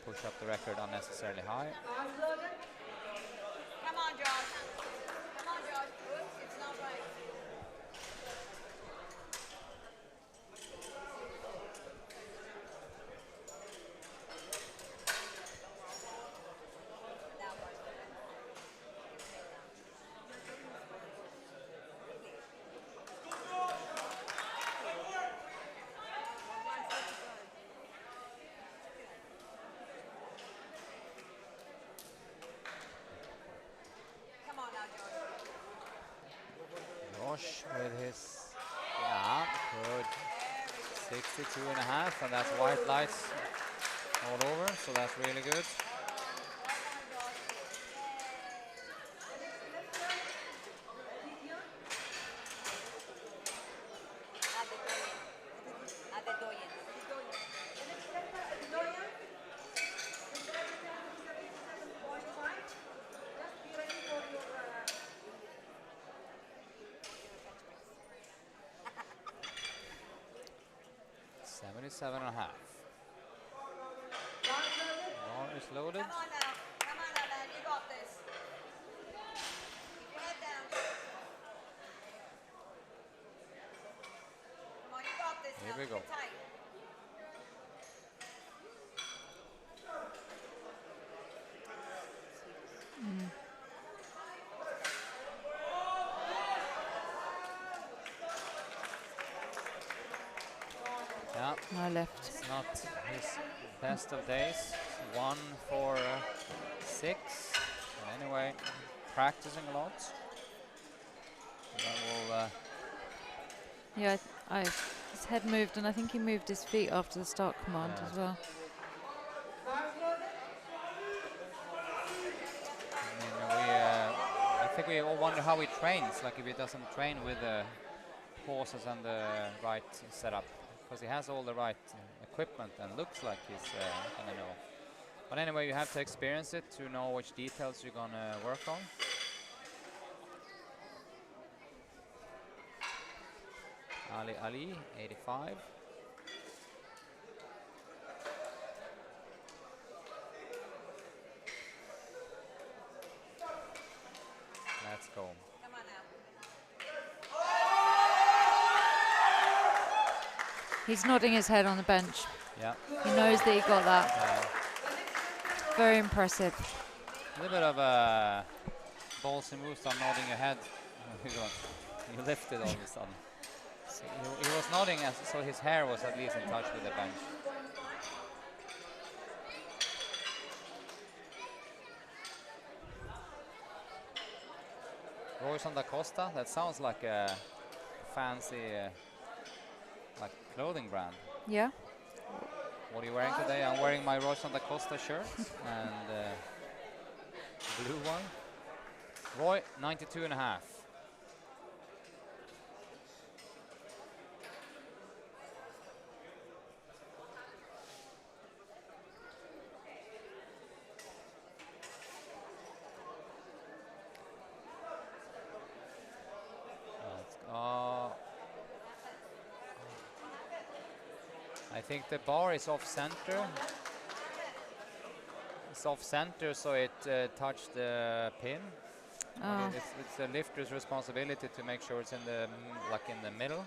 push up the record unnecessarily high. Bar's loaded. Come on, Josh. Come on, Josh. Oops, it's not right. Now, bar's loaded. Come on now, Josh. Josh with his, yeah, good. 62 and a half, and that's white lights all over, so that's really good. Adedoyen. Seven and a half. Bar is loaded. Come on now. Come on now, man. You got this. Keep your head down. Come on, you got this Here now. we Keep go. it tight. Yeah, No left. it's not his best of days. 1 for 6. But anyway, practicing a lot. So that will, Yeah, his head moved, and I think he moved his feet after the start command Yeah. as well. I think we all wonder how he trains, like if he doesn't train with the pauses and the right setup, because he has all the right equipment and looks like he's gonna know. But anyway, you have to experience it to know which details you're gonna work on. Ali, 85. Let's go. Come on now. He's nodding his head on the bench. Yeah. He knows that he got that. Very impressive. A little bit of ballsy moves on nodding your head. You lifted all of a sudden. So he was nodding, so his hair was at least in touch with the bench. Royson da Costa, that sounds like a fancy like clothing brand. Yeah. What are you wearing today? I'm wearing my Royson da Costa shirt and blue one. Roy, 92.5. I think the bar is off center. It's off center, so it touched the pin. Oh. It's the lifter's responsibility to make sure it's in the like in the middle.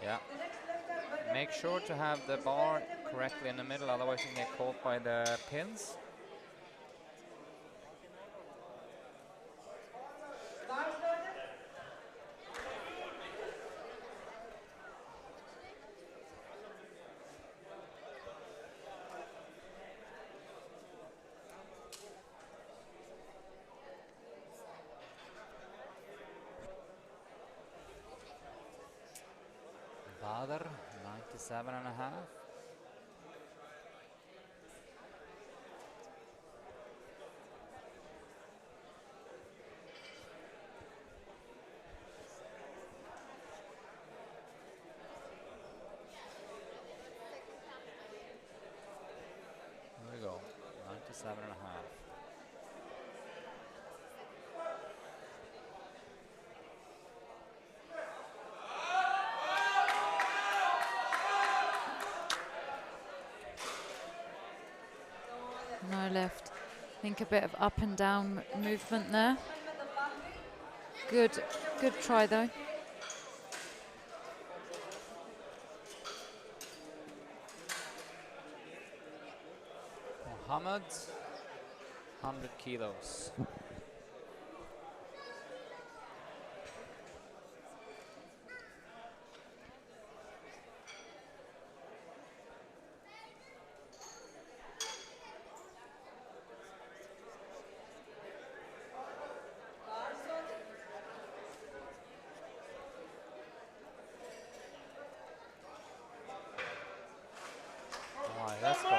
Yeah. Make sure to have the bar correctly in the middle, otherwise you can get caught by the pins. Bader, 97.5. There we go, 97.5. No left. I think a bit of up and down movement there. Good try though. Mohammed, 100 kilos. All right, let's go. All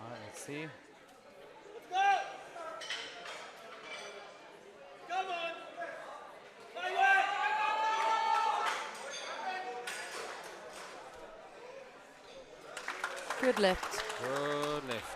right, let's see. Good lift. Good lift.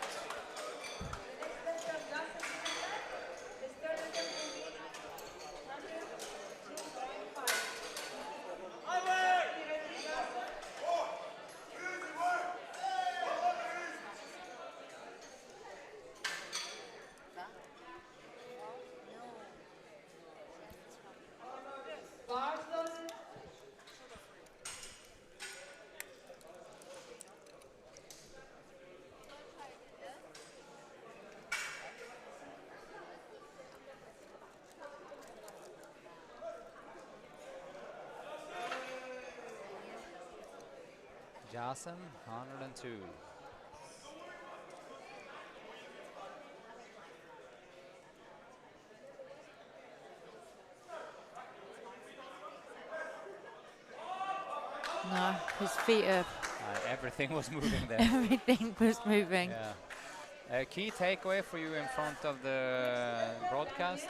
Jason, 102. No, his feet are, Everything was moving there. everything was moving. Yeah. A key takeaway for you in front of the broadcast: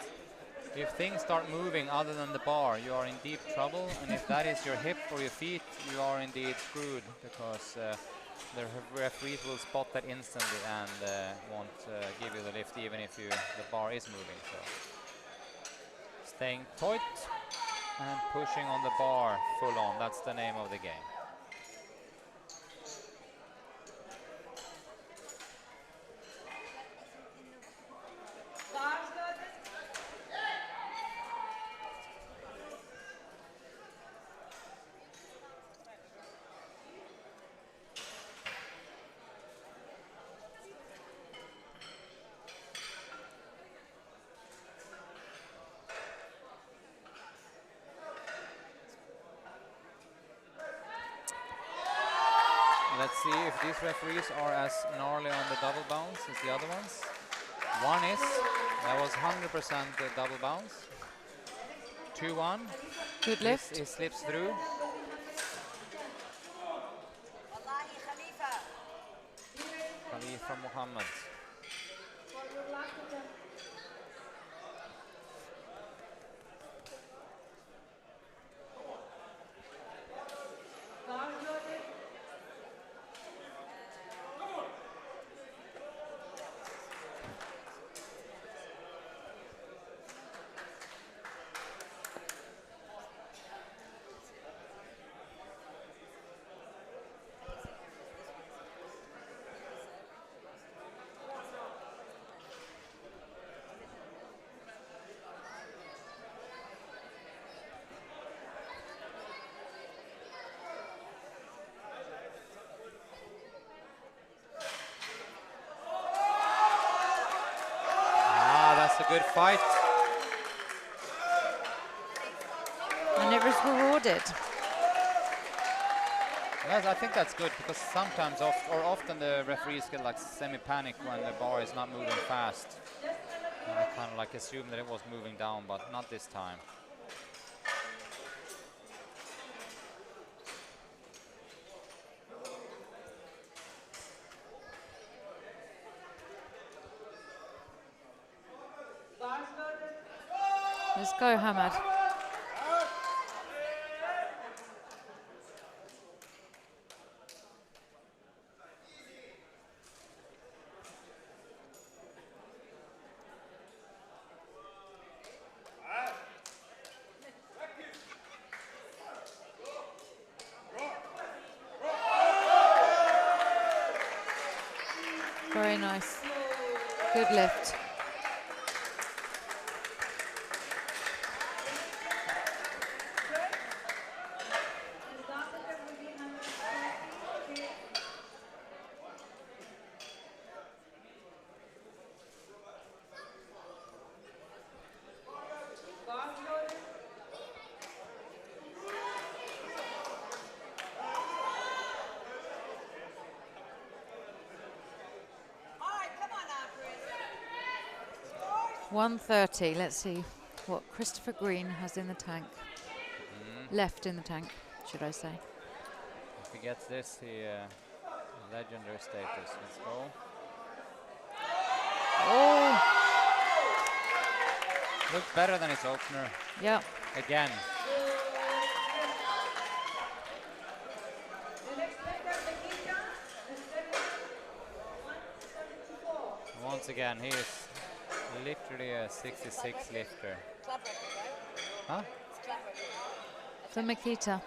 if things start moving other than the bar, you are in deep trouble, and if that is your hip or your feet, you are indeed screwed, because the referees will spot that instantly and won't give you the lift even if the bar is moving. So staying tight and pushing on the bar full on, that's the name of the game. Let's see if these referees are as gnarly on the double bounce as the other ones. One is, that was 100% the double bounce. 2-1. Good lift. He slips through. Wallahi Khalifa. Khalifa Muhammad. That's a good fight. And it was rewarded. Yes, I think that's good, because sometimes often the referees get like semi-panic when the bar is not moving fast. And I kind of like assume that it was moving down, but not this time. Let's go, Hamad. Very nice. Good lift. All right, come on now, Chris. 130. Let's see what Christopher Green has in the tank. Left in the tank, should I say. If he gets this, he legendary status. Let's go. Oh, Looks better than his opener. yeah. Again. Once again, he is literally a 66 lifter. Club record, right? Huh? It's club record. For Makita.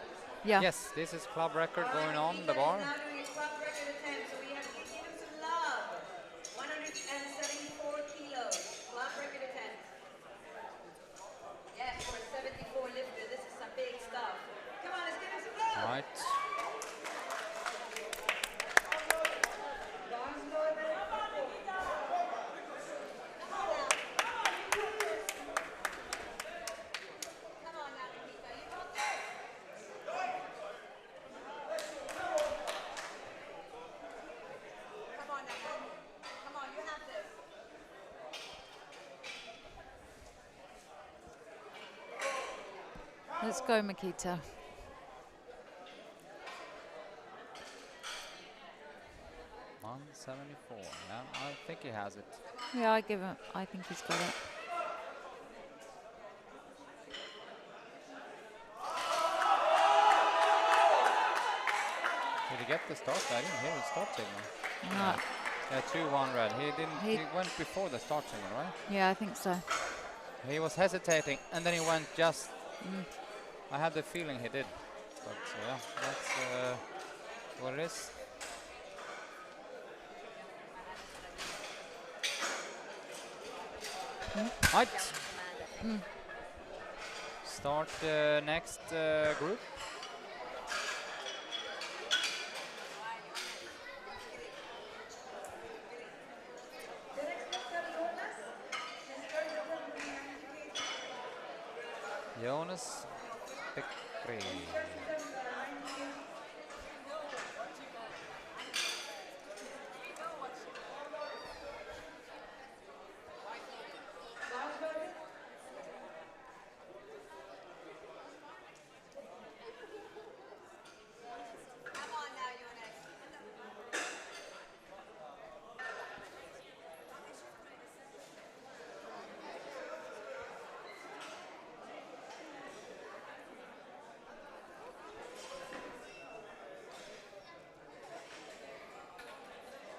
Yeah. Yes, this is club record going on the bar. Now doing a club record attempt, so we have to give him some love. 174 kilos, club record attempt. Yes, for a 74 lifter, this is some big stuff. Come on, let's give him some love. Right. Come on now, Nikita, you got this. Come on now, come on, you have this. Let's go, Makita. 74. Yeah, I think he has it. Yeah, I give him. I think he's got it. Did he get the start? I didn't hear the start signal. No. Yeah, 2-1 red. He didn't. He- He went before the start signal, right? Yeah, I think so. He was hesitating, and then he went just. I had the feeling he did, but yeah, that's what it is. Right. Start the next group. Jonas Beckri. Come on now, Jonas.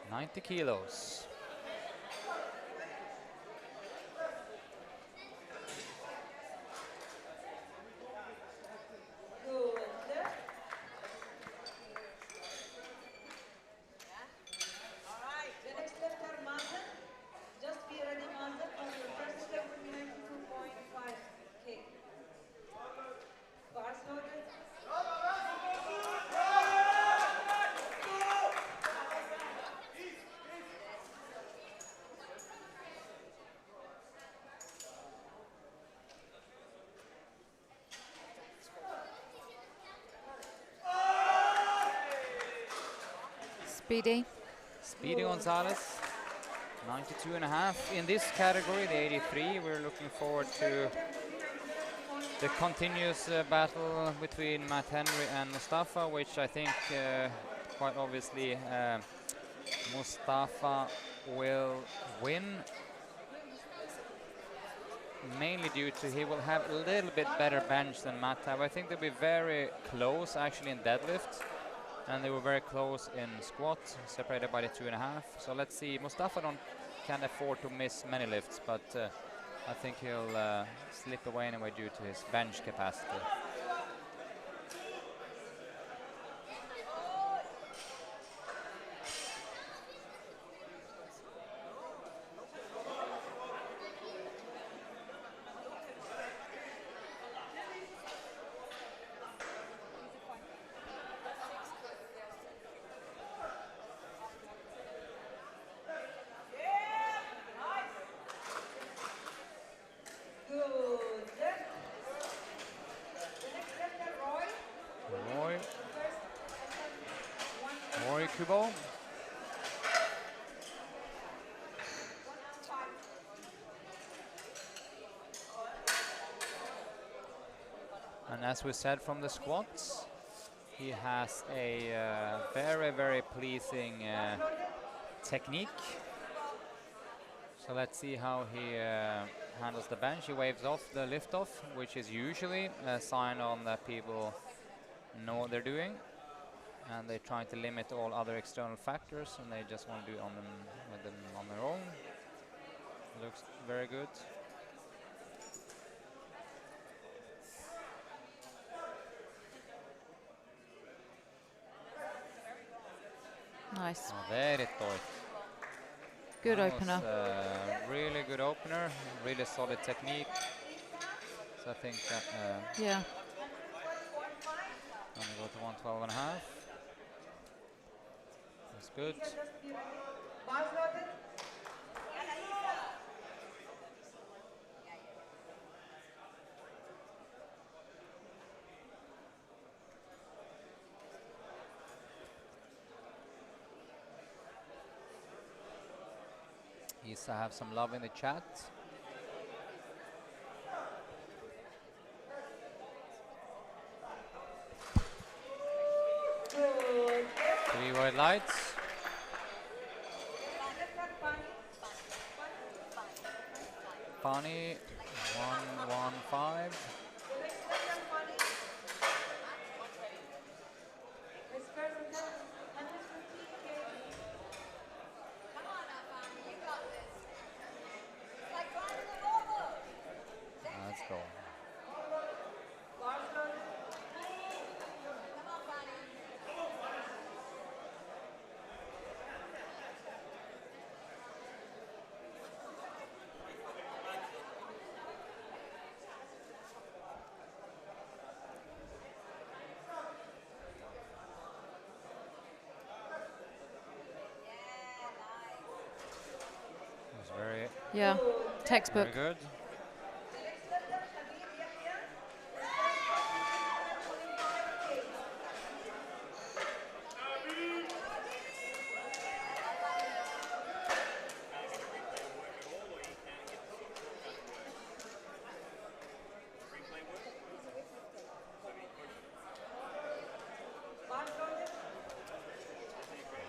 90 kilos. All right. The next lifter, Mazen. Just be ready, Mazen, on your first step will be 92.5 K. Bars loaded. Speedy. Speedy Gonzalez, 92 and a half. In this category, the 83, we're looking forward to the continuous battle between Matt Henry and Mustafa, which I think quite obviously Mustafa will win. Mainly due to he will have a little bit better bench than Matt have. I think they'll be very close actually in deadlift. And they were very close in squat, separated by the 2.5. So let's see. Mustafa can't afford to miss many lifts, but I think he'll slip away anyway due to his bench capacity. Good. The next lifter, Roy. Roy, First, Roy Kubo. And as we said from the squats, he has a very, very pleasing technique. So let's see how he handles the bench. He waves off the lift off, which is usually a sign on that people know what they're doing. And they're trying to limit all other external factors, and they just want to do it with them on their own. Looks very good. Nice. Oh, very tight. Good That opener. was, really good opener, really solid technique. So I think that Yeah. I'm gonna go to 112.5. That's good. just be ready. Bars loaded. He's have some love in the chat. Good. 3 white lights. Fanny, 115. Come on now, Fanny, you got this. It's like climbing a roller. Let's go. Come on, Fanny. It's very, Yeah, textbook. very good.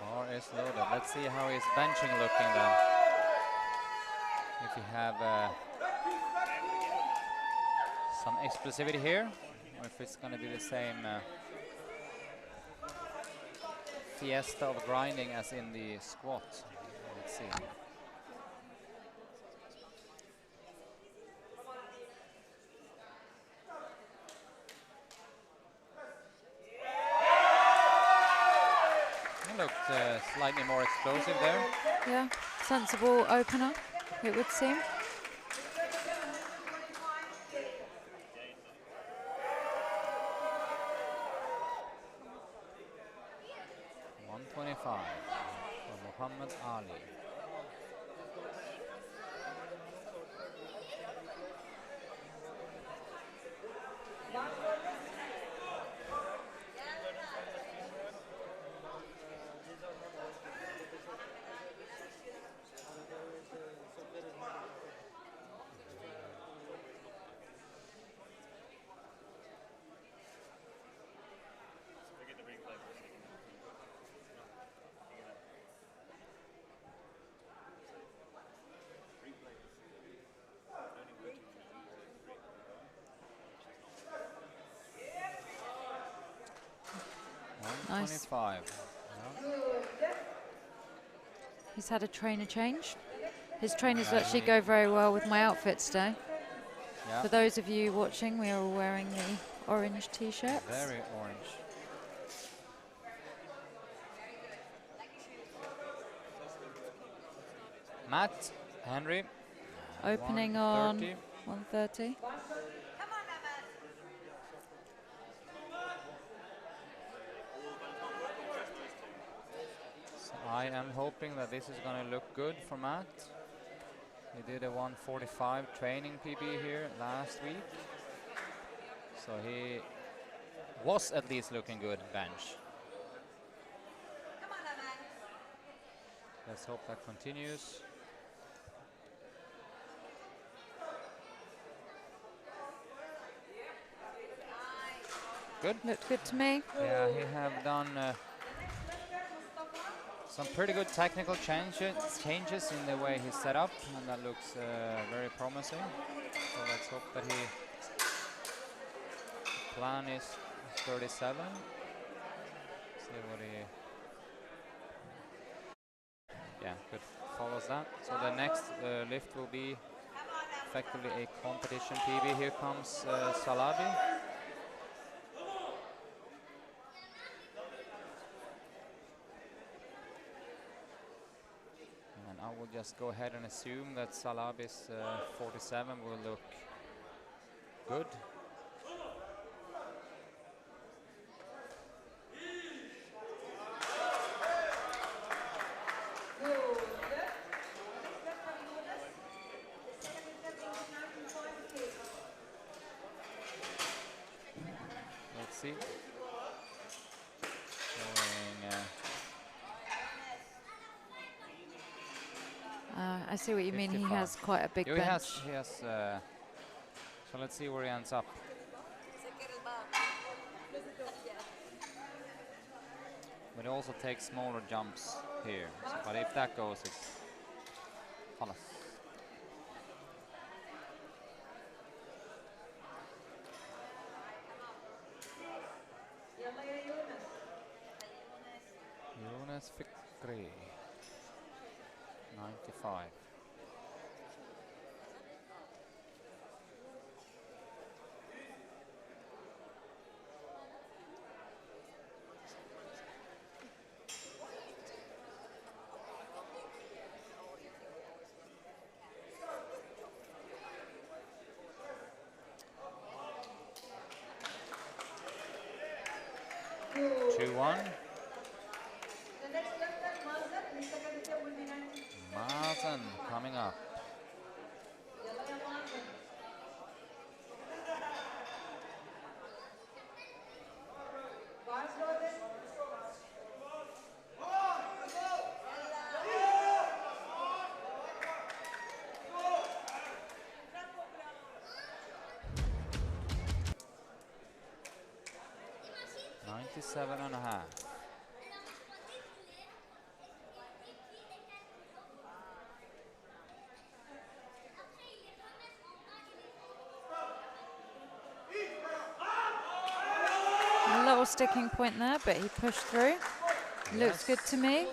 Bar is loaded. Let's see how his benching looking then. If you have some explosivity here, or if it's going to be the same fiesta of grinding as in the squat. Let's see. He looked slightly more explosive there. Yeah, sensible opener, it would seem. $125 for Muhammad Ali. Nice. 125. He's had a trainer change. His trainers actually go very well with my outfit today. Yeah, For those of you watching, we are all wearing the orange t-shirts. very orange. Matt Henry. Opening on 130. 130. Come on now, man. So I am hoping that this is going to look good for Matt. He did a 145 training PB here last week. So he was at least looking good bench. Come on now, man. Let's hope that continues. Good. Looked good to me. Yeah, he have done some pretty good technical changes in the way he's set up, and that looks very promising. So let's hope that he. Plan is 37. See what he. Yeah, good. Follows that. So the next lift will be effectively a competition PB. Here comes Salabi. And I will just go ahead and assume that Salabi's 47 will look good. Let's see. Showing, I see what you mean. He 55. has quite a big he bench. has. So let's see where he ends up. But he also takes smaller jumps here. So, but if that goes, it's خلاص. Enes Fikri. 95. The 2-1. next left-hand Mazen, his second attempt will be 90. Mazen coming up. Yalaya Mazen. Varsågod. 97.5. A little sticking point there, but he pushed through. Looks good to me,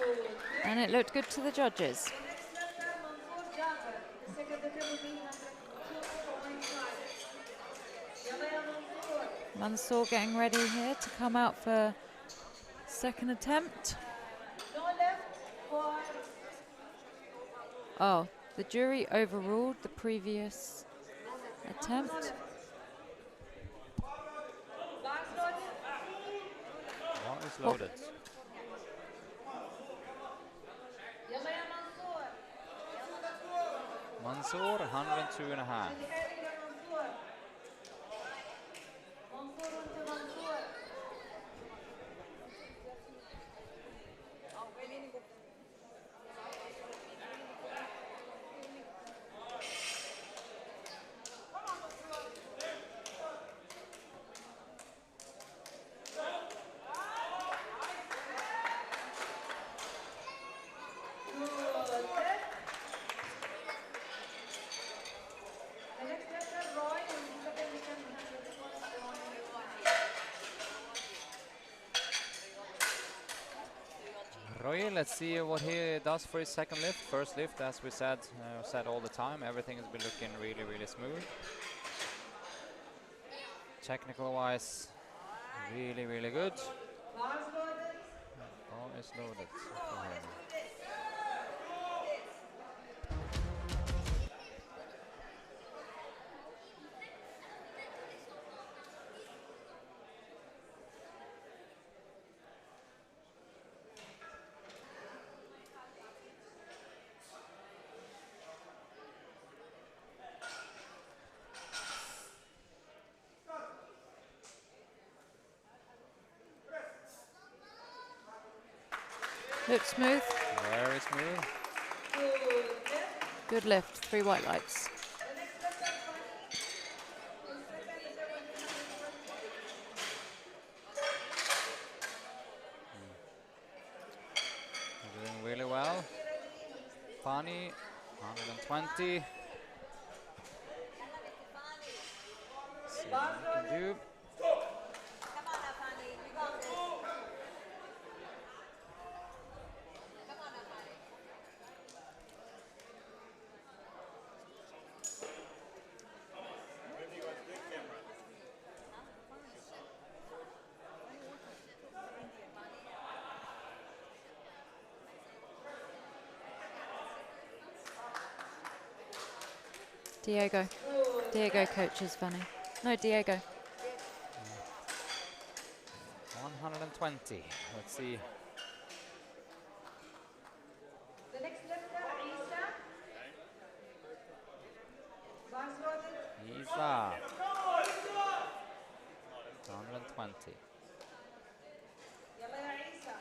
and it looked good to the judges. The next left-hand Mansoor Jafar, his second attempt will be 102.5. Yalaya Mansoor. Mansour getting ready here to come out for second attempt. No left for Oh, the jury overruled the previous attempt. Varsågod. One is loaded. Yalaya Mansoor. Mansour, 102.5. And heading to Mansoor. Mansoor onto Mansoor. The next left-hand Roy and his second attempt 101.5. Roy, let's see what he does for his second lift. First lift, as we said all the time, everything has been looking really, really smooth. Technical wise, really, really good. Varsågod. Ball is loaded for him. Looks smooth. Very smooth. Good lift. 3 white lights. The next left-hand Funny. His second attempt will be 120. Doing really well. Fani, 120. See what he can do. Come on now, Fanny. You got this. Come on now, Fanny. Diego. Diego coaches Fanny. No, Diego. 120. Let's see. The next left-hand Isa. Varsågod. Isa. 120. Yalaya Isa.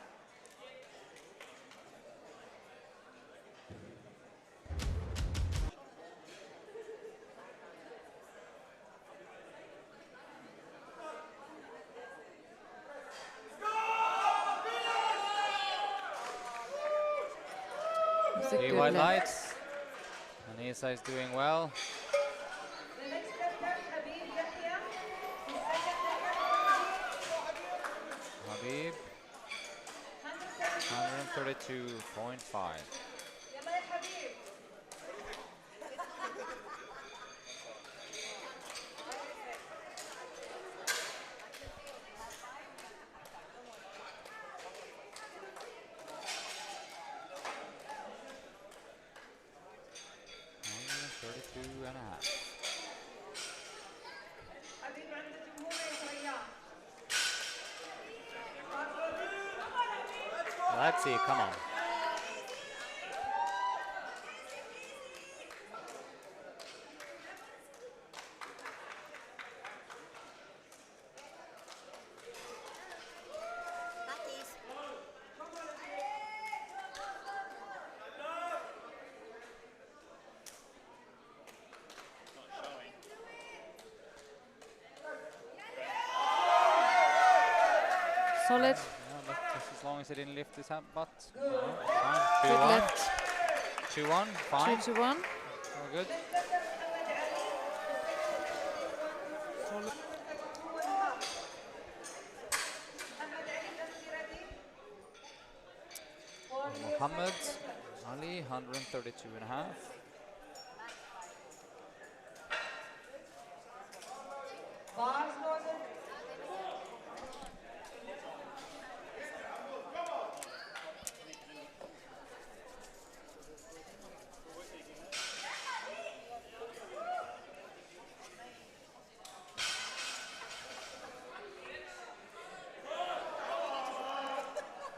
It's a 3 good white lift. lights. And Isa is doing well. The next left-hand Habib Yahya. His second attempt will be Habib, 170. 132.5. And a half. Let's see, come on. Solid. Yeah, but just as long as he didn't lift his butt. Fine. Good 2-1. lift. 2-1, fine. 2-1. All good. Muhammad Ali, 132.5.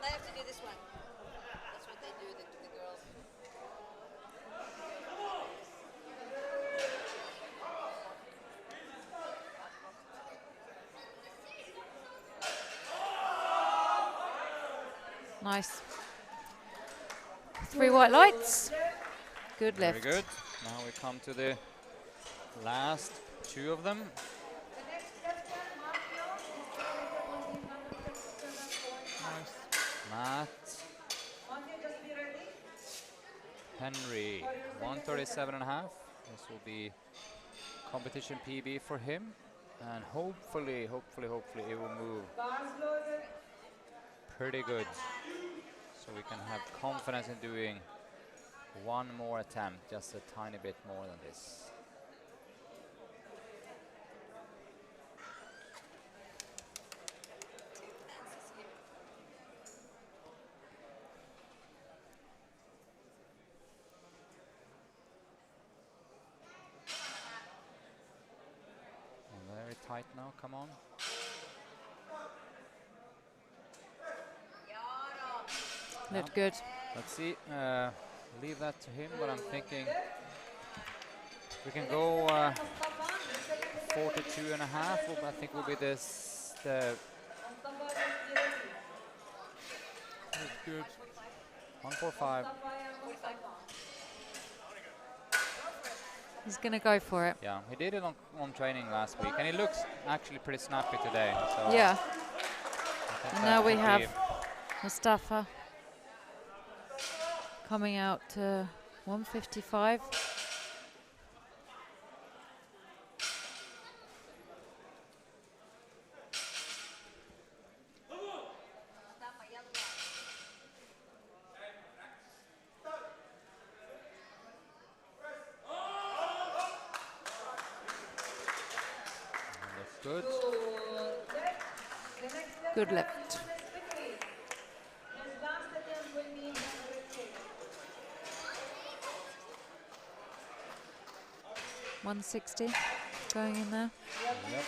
I have to do this one. That's what they do to the girls. Nice. 3 white lights. Good Very lift. good. Now we come to the last 2 of them. Matt Henry, 137.5. This will be competition PB for him, and hopefully it will move pretty good, so we can have confidence in doing one more attempt, just a tiny bit more than this. Very tight now, come on. Looked good. Let's see, leave that to him, but I'm thinking we can go 42.5, I think will be this, the good. 145. He's going to go for it. Yeah, he did it on training last week, and he looks actually pretty snappy today. So Yeah. I think And that now we should have be- Mustafa coming out to 155. Looks good. Good lift. 160 going in there. Yep.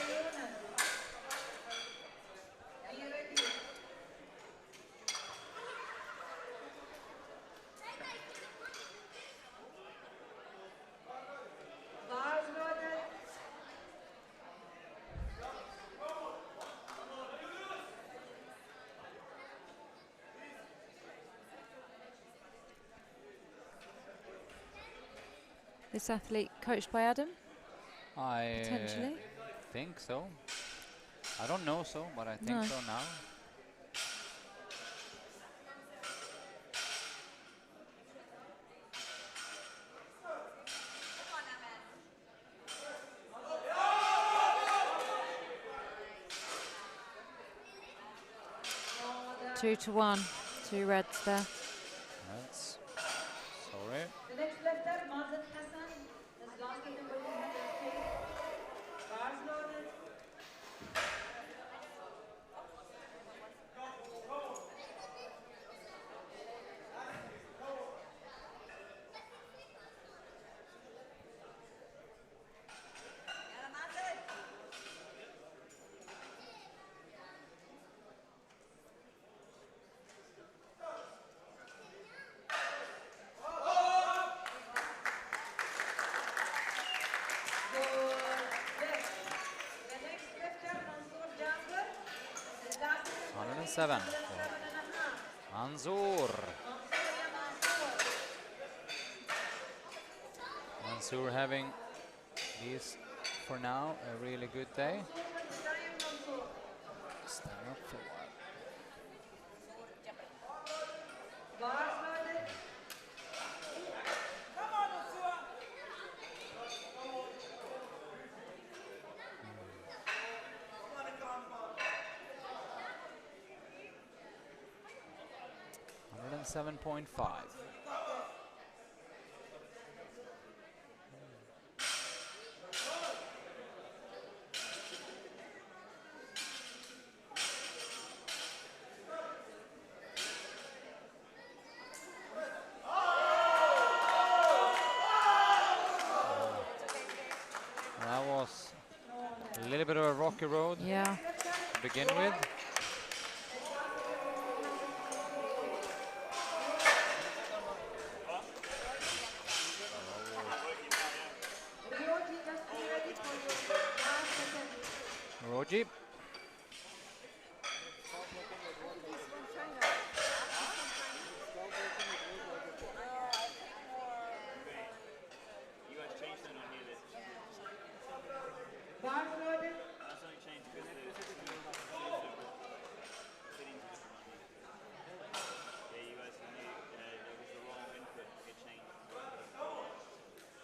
This athlete coached by Adam, I potentially. think so. I don't know so, but I think No. so now. Two to 1. Two reds there. That's sorry. The next lifter, Mazat Hassan, is last number 202. Bars loaded. Yalla Mazet. 107. Manzoor. Manzoor having this for now a really good day. Stand up for a while. Come on, Utsua. 107.5. That was a little bit of a rocky road Yeah. to begin with. Roji. You guys changed something on here that Bars loaded. that's only changed because the fittings are different on here. Yeah, you guys can hear there was the wrong input. It changed.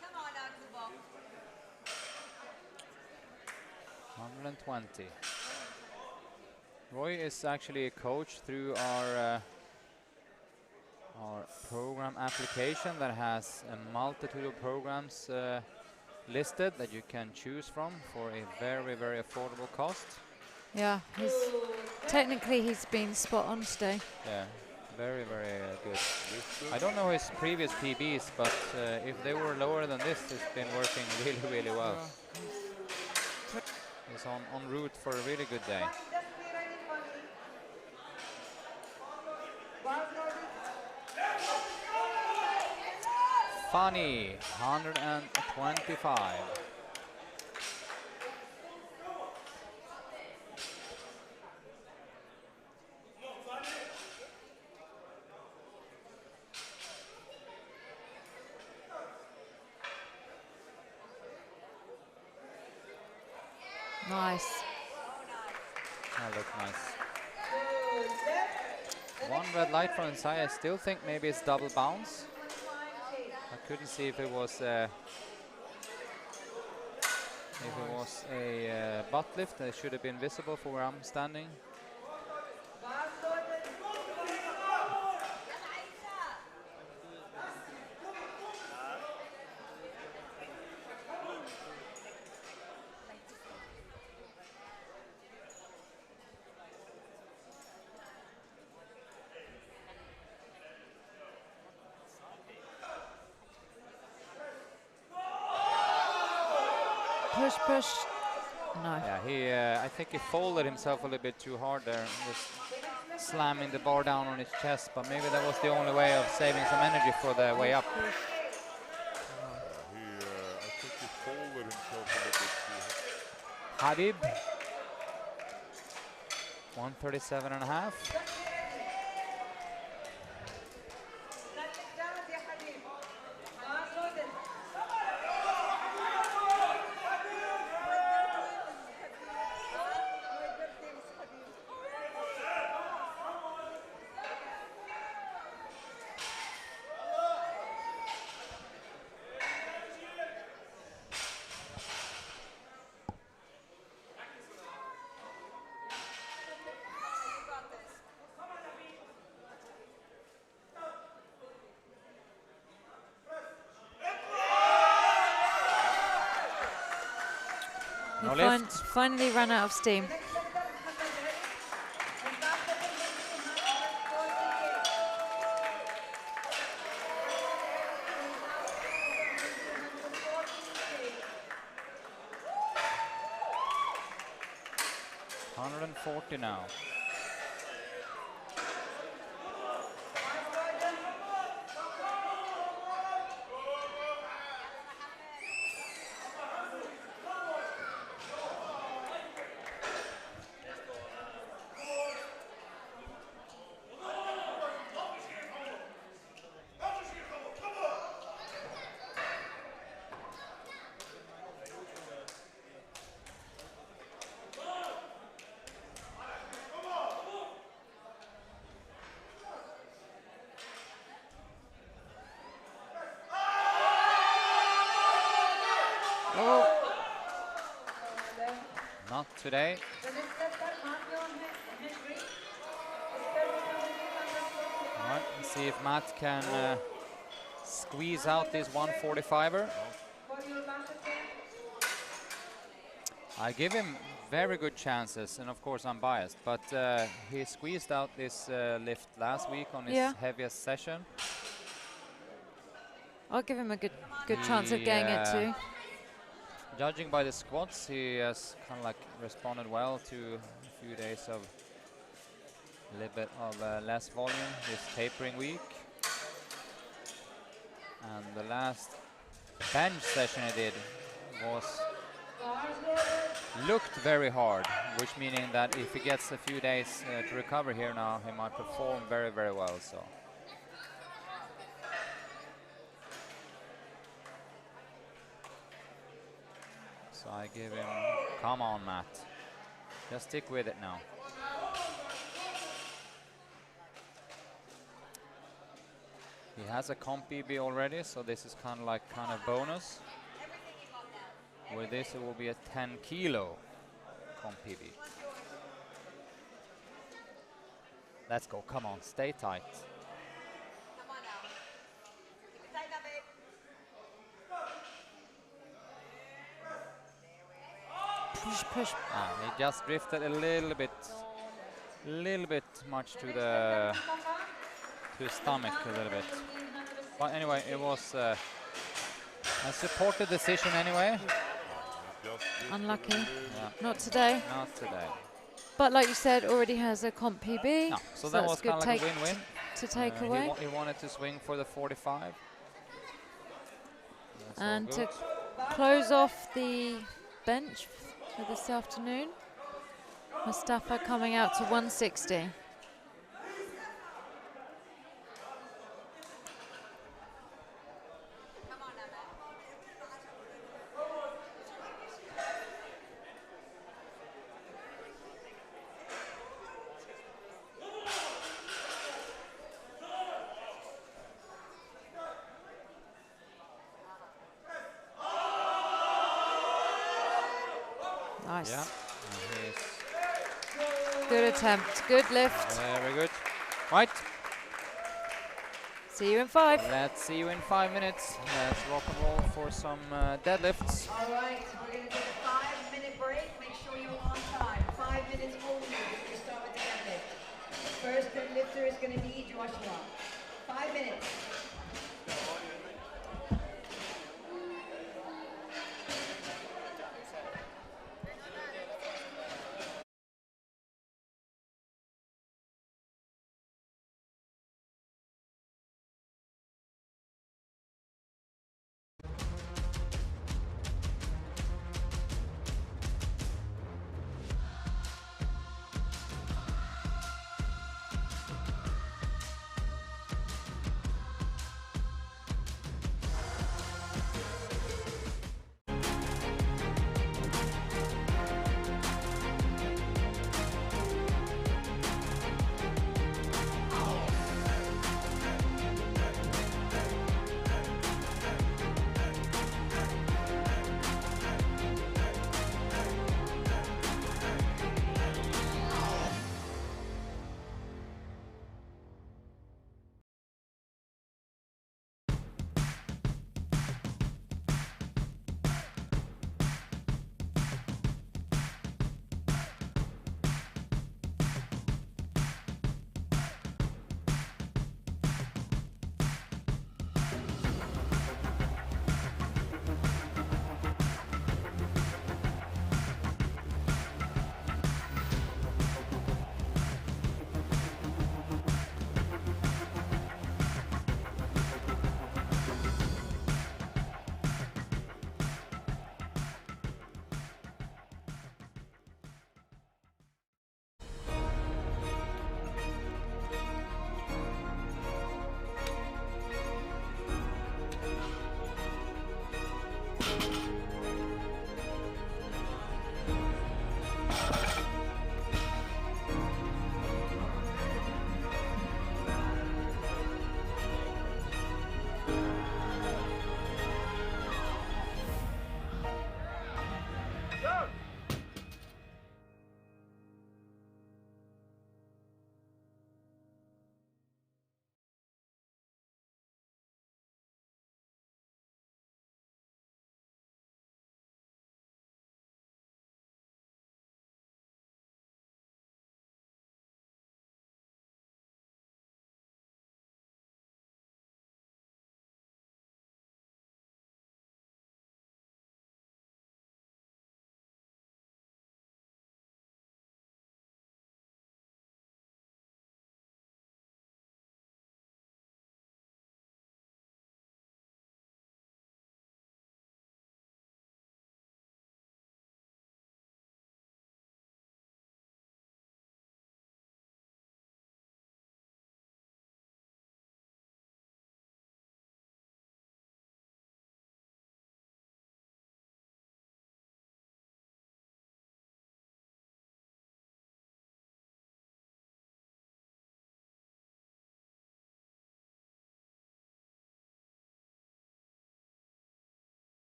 Come on now, Kubo. 120. Roy is actually a coach through our program application that has a multitude of programs listed that you can choose from for a very, very affordable cost. Yeah. Technically, he's been spot on today. Yeah, very, very good. I don't know his previous PBs, but if they were lower than this, it's been working really, really well. He's en route for a really good day. Just be ready, Funny. Bars loaded. Funny, 125. Nice. That looked nice. One red light from inside. I still think maybe it's double bounce. I couldn't see if it was a butt lift. It should have been visible for where I'm standing. Bars loaded. Push, push. No. Yeah, I think he folded himself a little bit too hard there, just slamming the bar down on his chest. But maybe that was the only way of saving some energy for the way up. I think he folded himself a little bit too hard. Habib, 137.5. جامد يا حبيب. Bars loaded. No lift. Finally ran out of steam. $140 now. Not today. All right, let's see if Matt can squeeze out this 145er. I give him very good chances, and of course I'm biased, but he squeezed out this lift last week on his heaviest session. I'll give him a good chance of getting it too. Judging by the squats, he has kind of like responded well to a few days of a little bit of less volume this tapering week. And the last bench session he did looked very hard, which meaning that if he gets a few days to recover here now, he might perform very, very well. So I give him, come on, Matt. Just stick with it now. He has a comp PB already, so this is kind of bonus. With this, it will be a 10 kilo comp PB. Let's go, come on, stay tight. Come on now. Keep it tight now, babe. Push. He just drifted a little bit much to the his stomach a little bit. But anyway, it was a supported decision anyway. Unlucky. Yeah. Not today. Not today. But like you said, already has a comp PB. No, so that was kind of like a win-win. To take away. He wanted to swing for the 45. That's and all to good. close off the bench for this afternoon, Mustafa coming out to 160. Nice. Yeah. Good attempt. Good lift. Very good. Right. See you in 5. Let's see you in 5 minutes. Let's rock and roll for some deadlifts. All right, we're going to take a 5-minute break. Make sure you're on time. 5 minutes only before we start with the deadlift. First deadlifter is going to be Joshua. 5 minutes.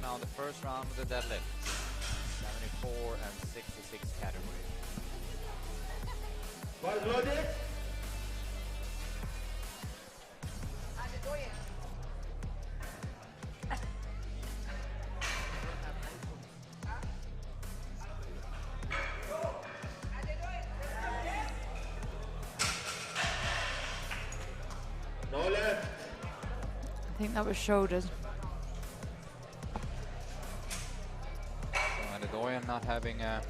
now the first round of the deadlift. 74 and 66 category. Ball loaded. No left. I think that was shoulders. So Adedoyan not having a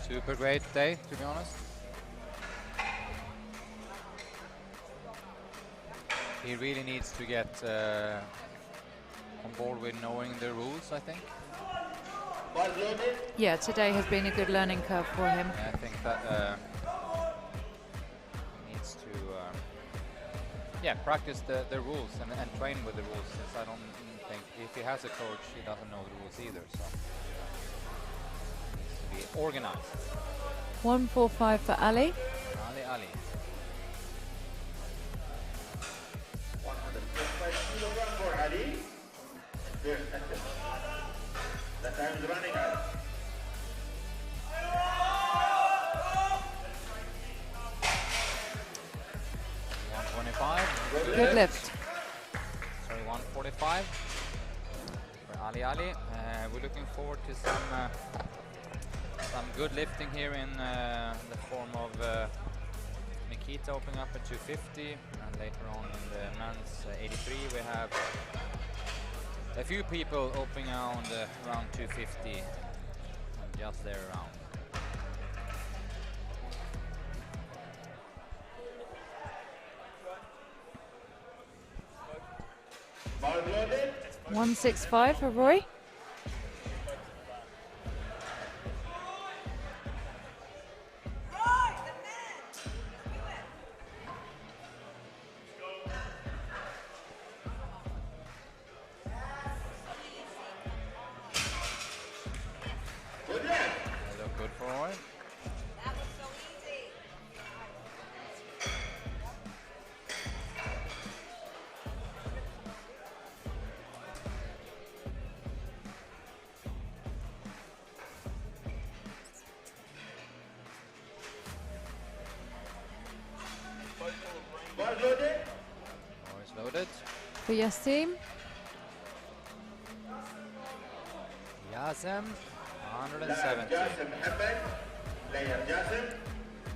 super great day, to be honest. He really needs to get on board with knowing the rules, I think. Ball loaded. Yeah, today has been a good learning curve for him. I think that he needs to practice the rules and train with the rules, since I don't think if he has a coach, he doesn't know the rules either. So he needs to be organized. 145 for Ali. Ali. 145 kilograms for Ali. There's Ethan. The time is running out. Good lift. Sorry, 145 for Ali. We're looking forward to some good lifting here in the form of Nikita opening up at 250, and later on in the men's 83 we have a few people opening around 250, and just there around. Ball loaded. 165 for Roy. Good luck. That looked good for Roy. That was so easy. Ball loaded. Roy's loaded. For Yassim. Yazem, Layar 170. Jassim Ahmed. Layar Jassim.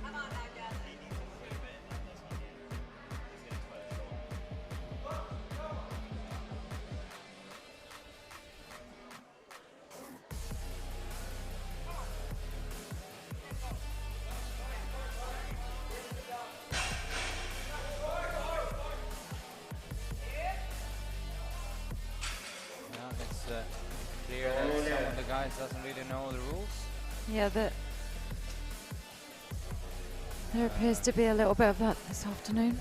Come on now, Jasmine. Yeah, it's clear that some of the guys doesn't really know the rules. Yeah, there appears to be a little bit of that this afternoon.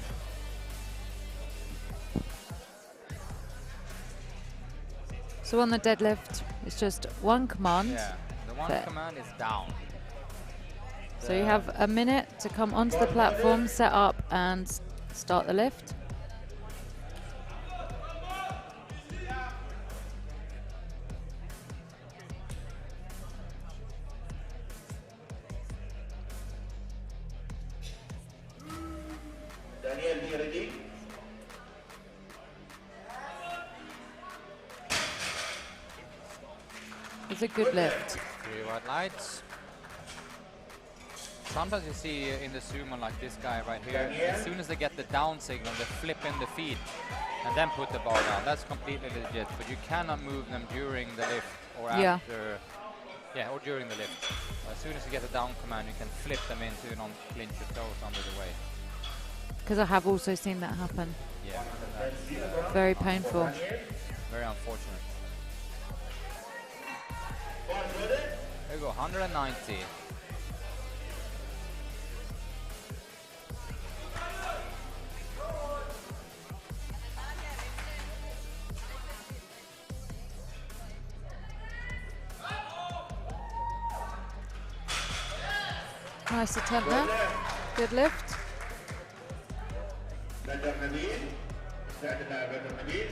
So on the deadlift, it's just one command. Yeah, the one Fair. command is down. So you have a minute to come onto the platform, set up, and start the lift. Daniel, be ready. It's a good lift. 3 white lights. Sometimes you see in the sumo, like this guy right here, as soon as they get the down signal, they flip in the feet and then put the bar down. That's completely legit, but you cannot move them during the lift or Yeah. after. Yeah, or during the lift. As soon as you get the down command, you can flip them in so you don't clinch your toes under the weight. Because I have also seen that happen. Yeah, that's Very painful. very unfortunate. Ball loaded. There you go, 190. Nice attempt there. Good lift. Badr Nabil. Started by Badr Nabil.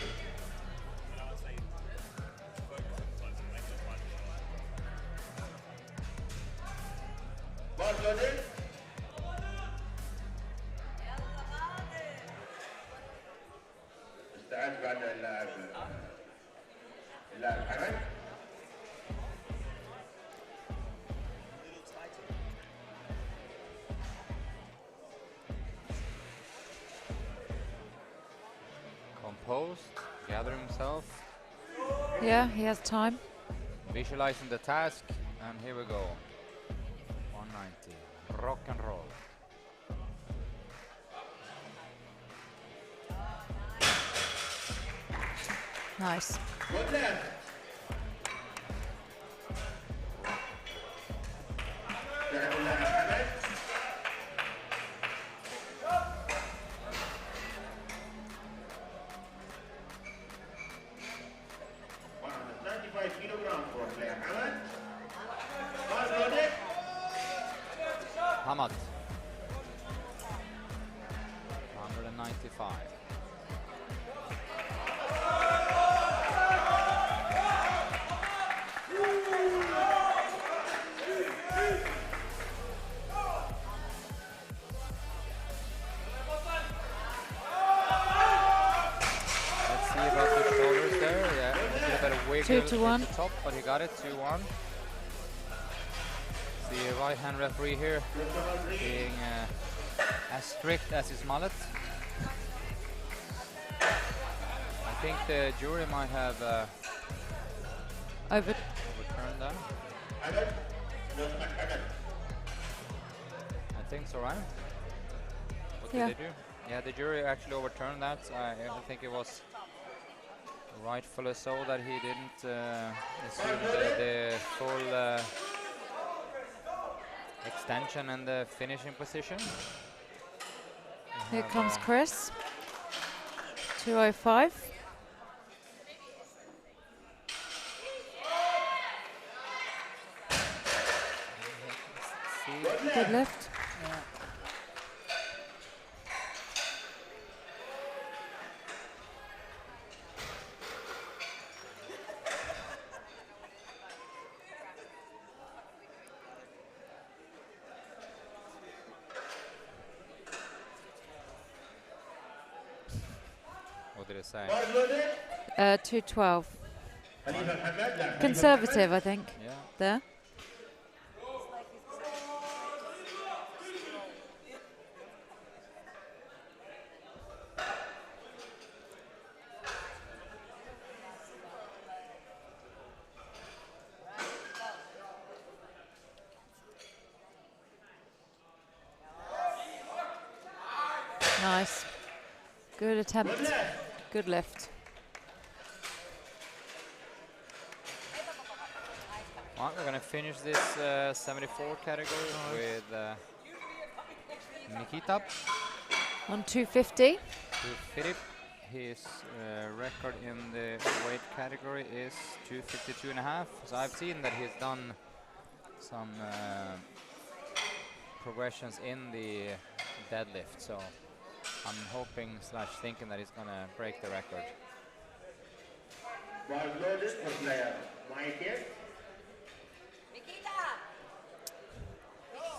Composed, gather himself, Yeah, he has time. visualizing the task, and here we go. 190, rock and roll. Nice. Hamad. 195. Let's see about the shoulders there. Yeah, a little bit of wiggle 2 to at 1. the top, but he got it. 2-1. The right hand referee here being as strict as his mullet. I think the jury might have overturned that. I think so, right? What Yeah. did they do? Yeah, the jury actually overturned that. I think it was rightfully so that he didn't assume the full extension and the finishing position. Here comes Chris. 205. Good lift. What did it say? 212. Conservative, I think. Yeah. There. Nice. Good attempt. Good lift. Well, we're going to finish this 74 category with Nikita. On 250. To Philip. His record in the weight category is 252.5. So I've seen that he's done some progressions in the deadlift. So I'm hoping / thinking that he's going to break the record.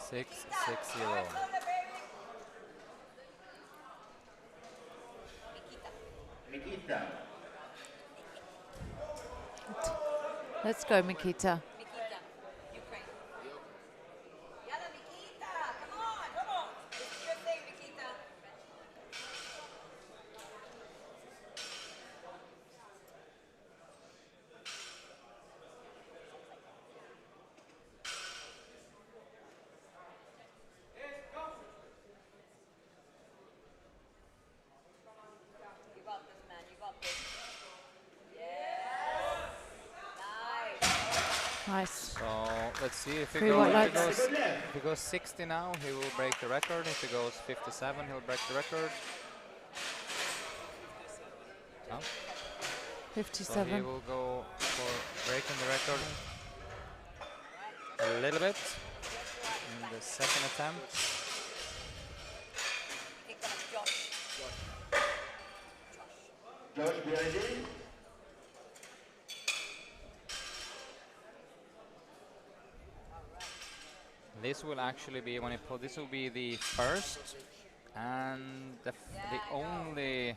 660. Let's go, Mikita. Nice. So let's see if he Three goes, white if he lights. goes, if he goes 60 now, he will break the record. If he goes 57, he'll break the record. No? So he 57. will go for breaking the record a little bit in the second attempt. Josh, behind you. This will actually be, when he pull, this will be the first and the only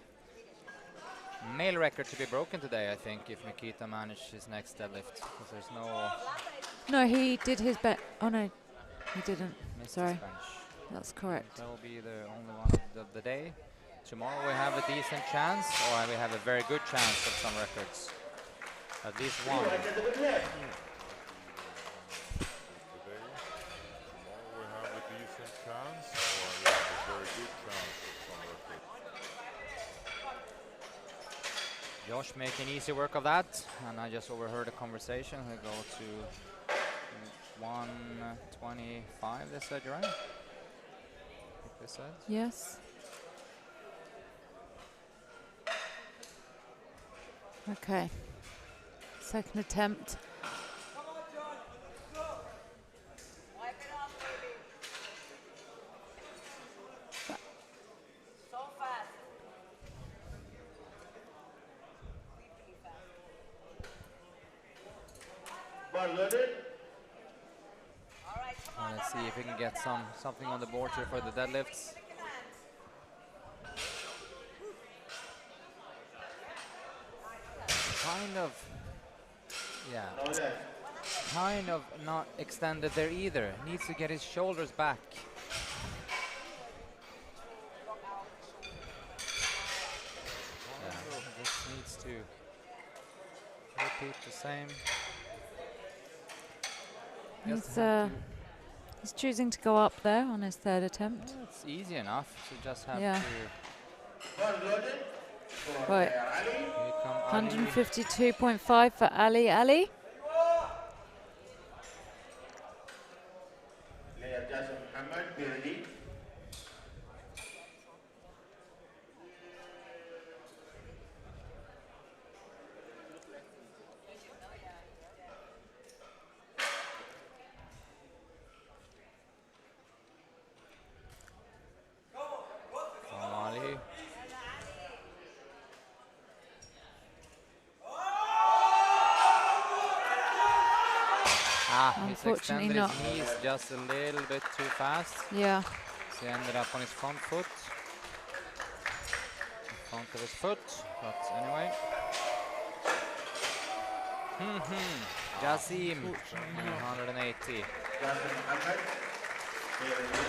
male record to be broken today, I think, if Nikita managed his next deadlift. Because there's no No, he did his bet. Oh no, he didn't. missed Sorry, his bench. that's correct. That will be the only one of the day. Tomorrow we have a decent chance, or we have a very good chance of some records. At least one. Today, tomorrow we have a decent chance, or we have a very good chance of some record. Josh making easy work of that, and I just overheard a conversation. We go to 125, they said, right? I think they said. Yes. Okay. Second attempt. Wipe it off, baby. So fast. Creepily fast. Bar loaded. All right, come on. Let's see if we can get something on the board here for the deadlifts. Kind of not extended there either. Needs to get his shoulders back. Just needs to repeat the same. He's choosing to go up there on his third attempt. It's easy enough to just have Yeah. to. Bar loaded. Right. Here come Ali. 152.5 for Ali. Ali. Player Jassim Muhammad, be ready. From Ali. He's Unfortunately extended not. his knees just a little bit too fast. Yeah. So he ended up on his front foot. In front of his foot, but anyway. Jassim, 180. Jassim Muhammad, be ready.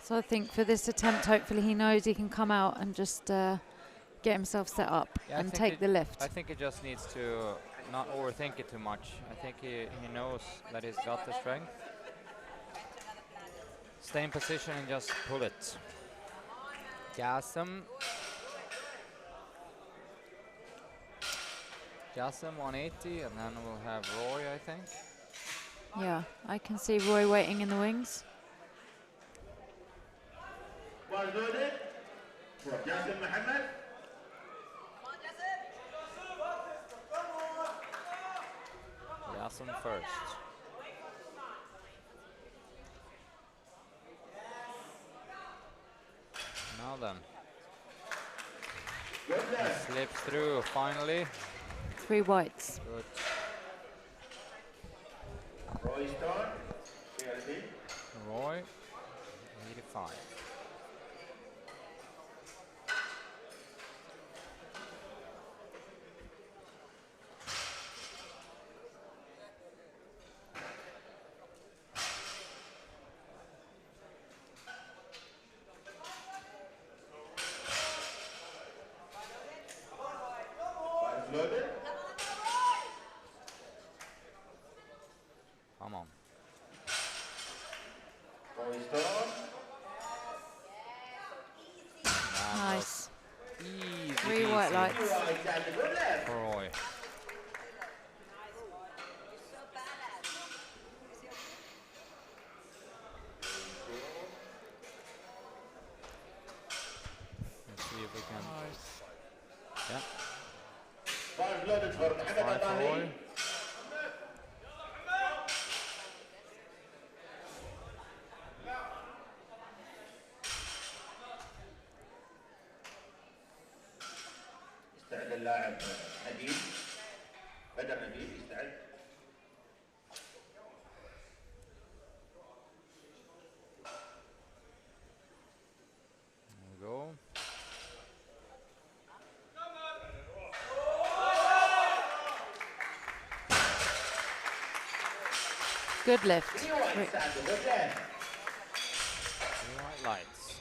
So I think for this attempt, hopefully he knows he can come out and just get himself set up Yeah, I and think take it- the lift. I think he just needs to not overthink it too much. I think he knows that he's got the strength. Stay in position and just pull it. Jassim. Jassim 180, and then we'll have Roy, I think. Yeah, I can see Roy waiting in the wings. Bar loaded. For Jassim Muhammad. Come on, Jassim. Jassim first. Now then, Good luck. slips through finally. 3 whites. Good. Roy Stone, be ready. Roy, 85. Bar loaded. Come on. Roy Stone. That Nice. was easy 3 white peasy lights. Right, Jassim, good luck. for Roy. Let's see if we can. Yeah, Bar loaded for Muhammad five for Roy. Al-Bani. استعد اللاعب نبيل بدر نبيل يستعد. Good lift. Green white stand, good left. Green white lights.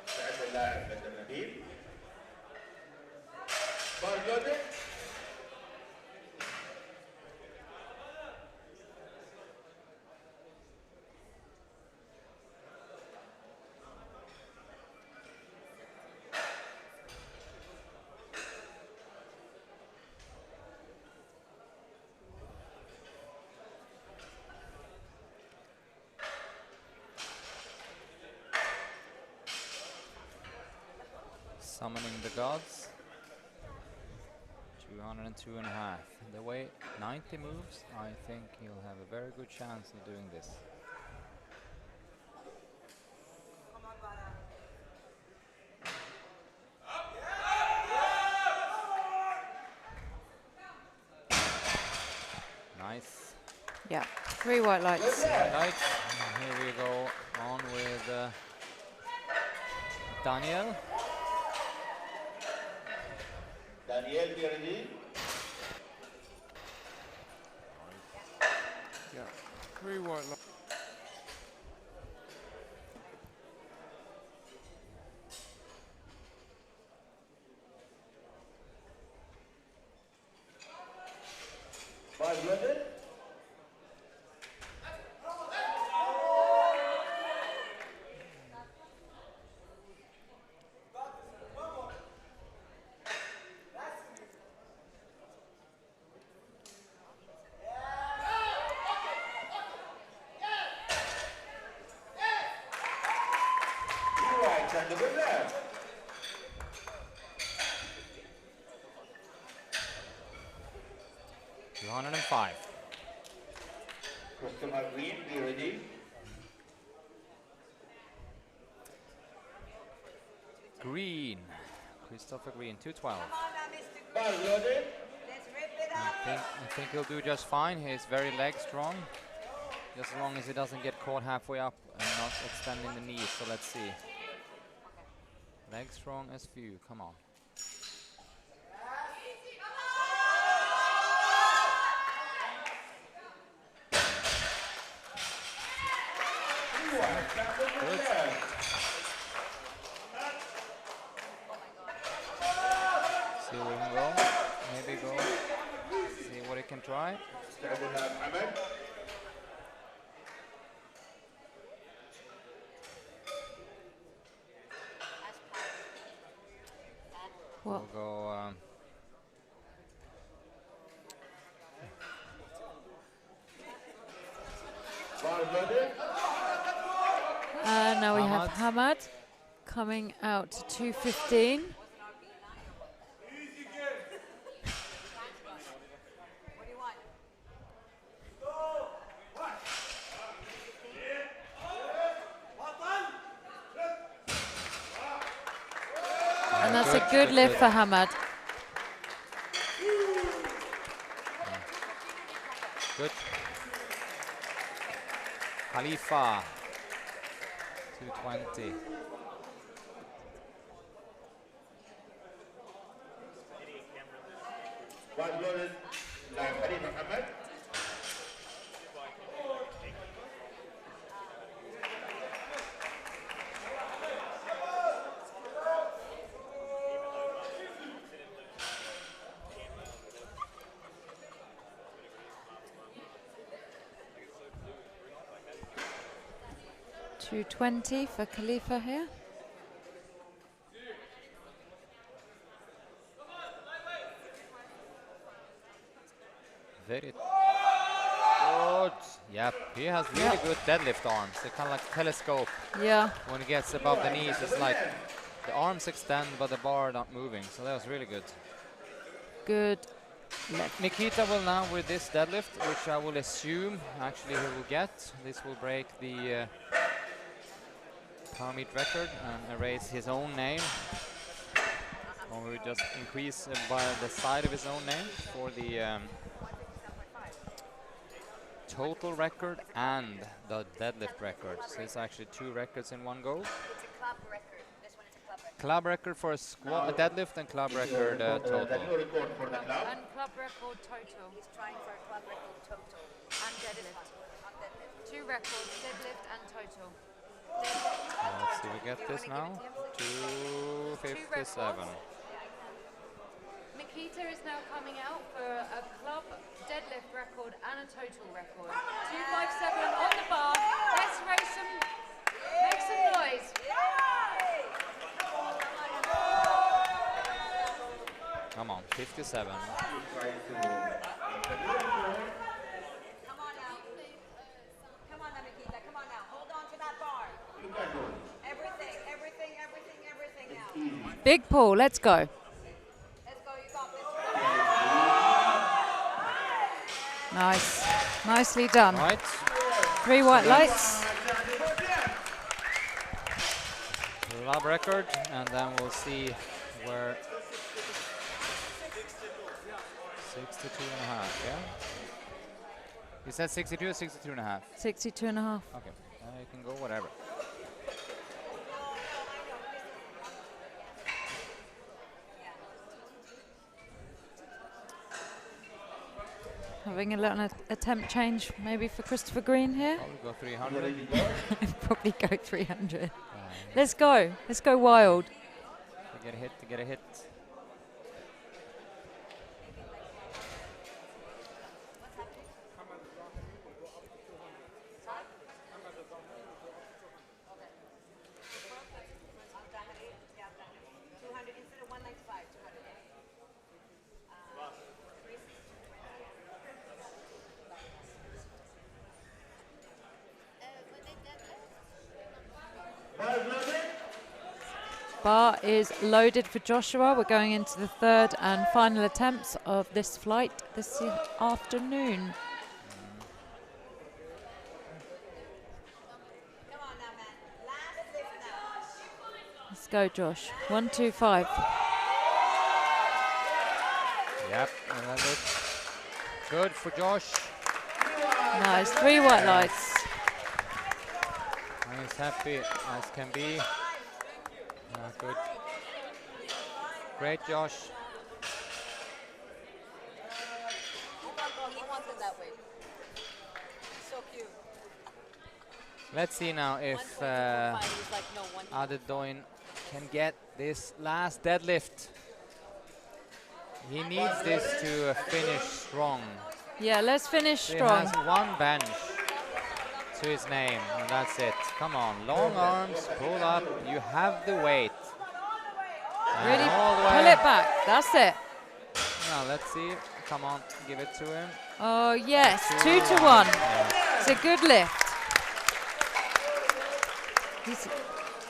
Stand the left, and then deep. Ball loaded. Summoning the gods. 202.5. The way 90 moves, I think he'll have a very good chance of doing this. Nice. Yeah, 3 white lights. Right. And here we go on with Daniel. Daniel, be ready. Yeah. 3 white lights. Ball loaded. Green white stand, good left. 205. Customer green, be ready. Green. Christopher Green, 212. Come on now, Mr. Ball Green. loaded. Let's rip it up. I think he'll do just fine. He's very leg strong. Just as long as he doesn't get caught halfway up and not extending the knees. So let's see. Leg strong as few. Come on. Green white stand, good left. See where he can go. Maybe go. See what he can try. Stand the left, Ahmed. Well, We'll go. Ball loaded. now we have Hamad. Hamad coming out to 215. What do you want? And that's a good lift for Hamad. Good. Khalifa. 220. Ball loaded. Left, Karim Ahmed. $220 for Khalifa here. Very good. Yep, he has really good deadlift arms. They're kind of like telescope. Yeah, When he gets above the knees, it's like the arms extend, but the bar not moving. So that was really good. good lift. Nikita will now with this deadlift, which I will assume actually he will get. This will break the power meet record and erase his own name. Or we just increase by the side of his own name for the total record and the deadlift record. So it's actually 2 records in one go. It's a club record. This one is a club record. Club record for a squat, a deadlift, and club record total. And club record total. He's trying for a club record total. And deadlift. On deadlift. 2 records, deadlift and total. Let's see, we get this now. 257. Nikita is now coming out for a club deadlift record and a total record. 257 on the bar. Let's make some noise. Come on, 57. Come on now. Come on now, Nikita. Come on now. Hold on to that bar. Everything now. Big Paul, let's go. Let's go. You got this. Nice. Nicely done. Right. 3 white lights. Club record, and then we'll see where 62 and a half, yeah? You said 62 or 62 and a half? 62 and a half. Okay, you can go whatever. Having a little attempt change maybe for Christopher Green here. Probably go 300. Probably go 300. Let's go. Let's go wild. To get a hit, to get a hit. Bar is loaded for Joshua. We're going into the 3rd and final attempts of this flight this afternoon. Come on now, man. Last lift now. Let's go, Josh. 125. Yep, and that looks good for Josh. Nice. 3 white lights. He's happy as can be. Good. Great, Josh. He wants it that way. So cute. Let's see now if Adedoyin can get this last deadlift. He needs this to finish strong. Yeah, let's finish He strong. has 1 bench to his name, and that's it. Come on, long arms, pull up. You have the weight. And Really all the way. pull it back. That's it. Now let's see. Come on, give it to him. Oh, yes. 2 to 1. Yeah. It's a good lift.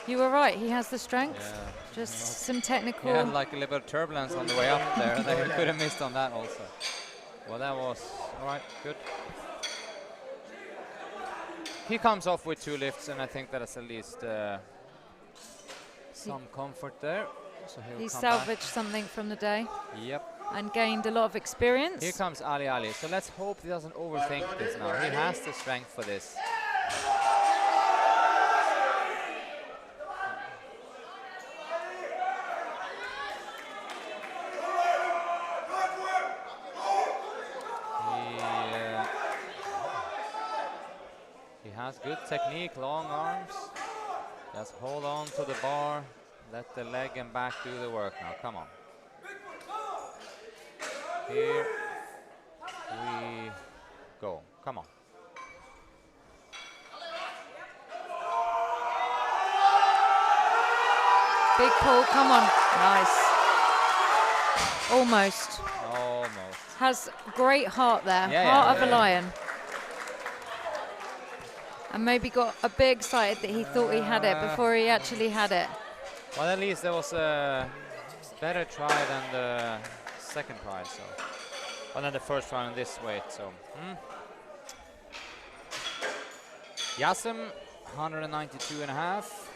You were right. He has the strength. Yeah. Just some He technical. had like a little bit of turbulence on the way up there. That he could have missed on that also. Well, that was all right. Good. He comes off with 2 lifts, and I think that is at least some comfort there. So He come salvaged something from the day back. Yep. and gained a lot of experience. Here comes Ali Ali. So let's hope he doesn't overthink this now. He has the strength for this. He has good technique, long arms. Just hold on to the bar. Let the leg and back do the work now. Come on. Here we go. Come on. Big pull, come on. Nice. Almost. Almost. Has great heart there. Yeah, Heart yeah, of a lion. And maybe got a bit excited that he thought he had it before he actually had it. Well, at least there was a better try than the second try, so. Well, than the first try in this weight, so. Yassim, 192 and a half.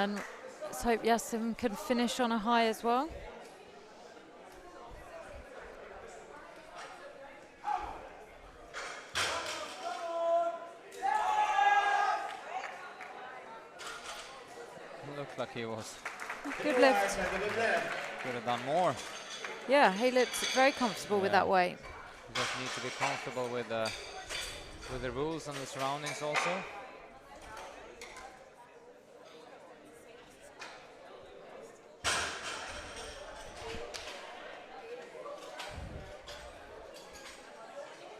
And let's hope Yasim can finish on a high as well. Looked like he was Good lift. could have done more. Yeah, he looked very comfortable with that weight. You just need to be comfortable with the rules and the surroundings also.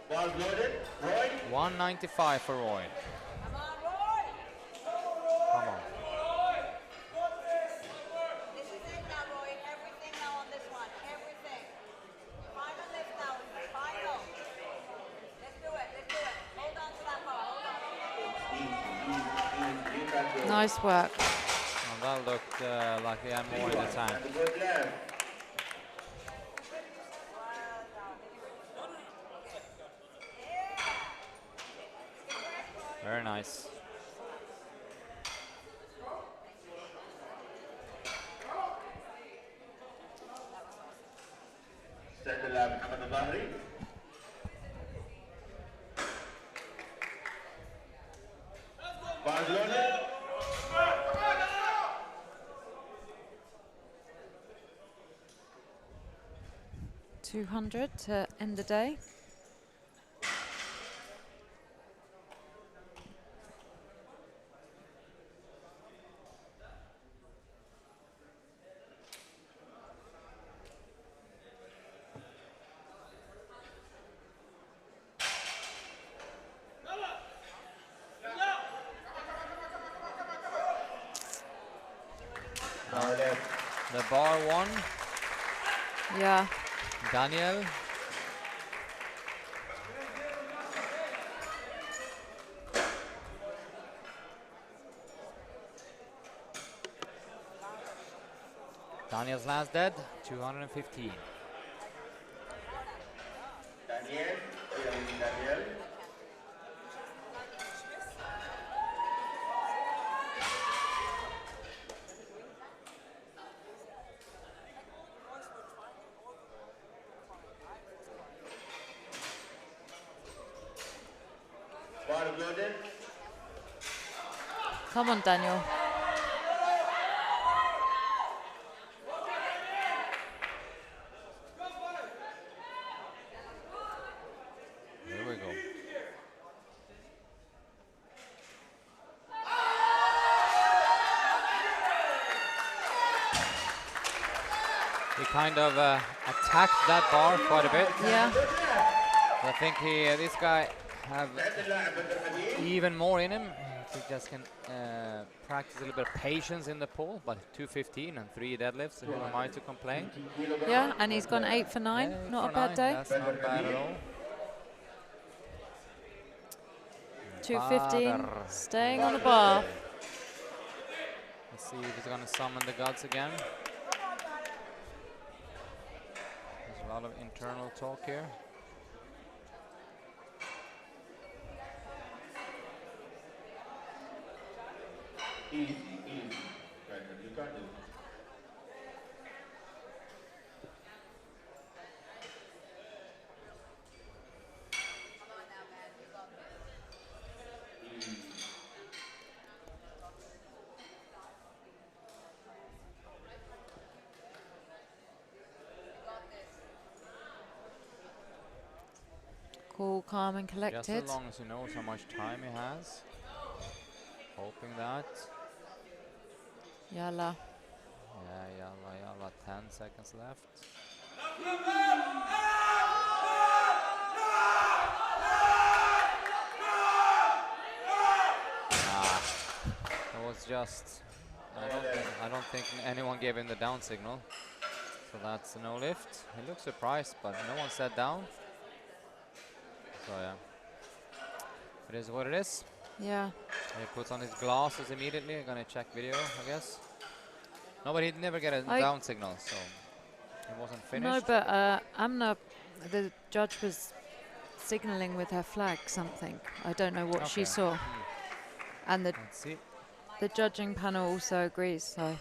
Ball loaded. Roy. 195 for Roy. Come on. This is it now, Roy. Everything now on this one. Everything. Final lift now. Final. Let's do it. Let's do it. Hold on to that bar. Hold on. Nice work. Well, that looked like he had more in the tank. Good left. Very nice. Start the lab Ahmed Bahri. Ball loaded. 200 to end the day. The bar one, Yeah. Daniel. Daniel's last dead, 215. Daniel. Daniel. Ball loaded. Come on, Daniel. Here we go. He kind of attacked that bar quite a bit. Yeah. I think this guy have even more in him. He just can practice a little bit of patience in the pool, but 215 and 3 deadlifts, who am I to complain? Yeah, and he's gone 8 for 9. Yeah, 8 Not a for bad 9, day. That's not bad at all. 215, Badr. staying on the bar. Let's see if he's going to summon the gods again. There's a lot of internal talk here. Easy, easy. Brandon, you got this. Cool, calm and Just collected. as long as he knows how much time he has. Hoping that. Yalla. Yeah, yalla, yalla. 10 seconds left. It was just. I don't think anyone gave him the down signal. So that's a no lift. He looks surprised, but no one said down. So yeah. It is what it is. Yeah. He puts on his glasses immediately. Gonna check video, I guess. No, but he'd never get a I- down signal, so he wasn't finished. No, but Amna, the judge was signaling with her flag something. I don't know what she Okay. saw. And the Let's see. the judging panel also agrees. So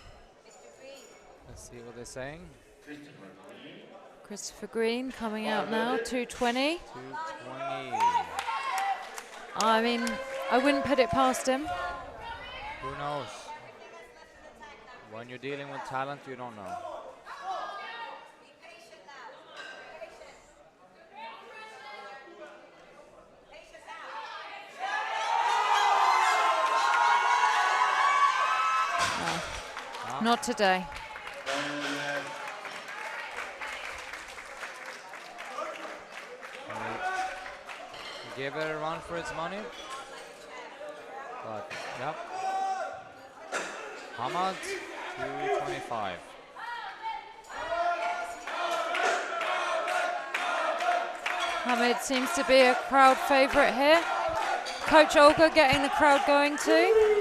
Let's see what they're saying. Christopher Green coming out now, 220. 220. I mean, I wouldn't put it past him. Who knows? When you're dealing with talent, you don't know. Not today. Give it a run for its money. But, yep. Hamad, 225. Hamid seems to be a crowd favourite here. Coach Olga getting the crowd going too.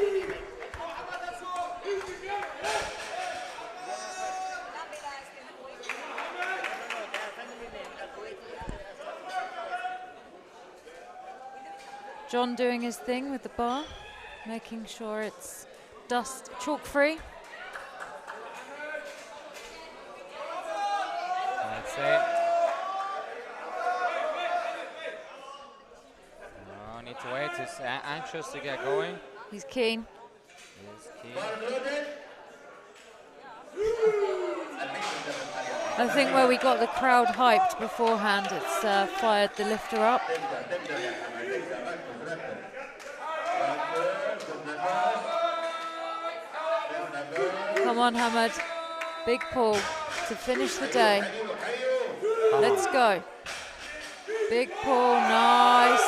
John doing his thing with the bar, making sure it's dust chalk free. That's it. No need to wait. He's anxious to get going. He's keen. He's keen. I think where we got the crowd hyped beforehand, it's fired the lifter up. Come on, Hamad. Big pull to finish the day. Let's go. Big pull, nice.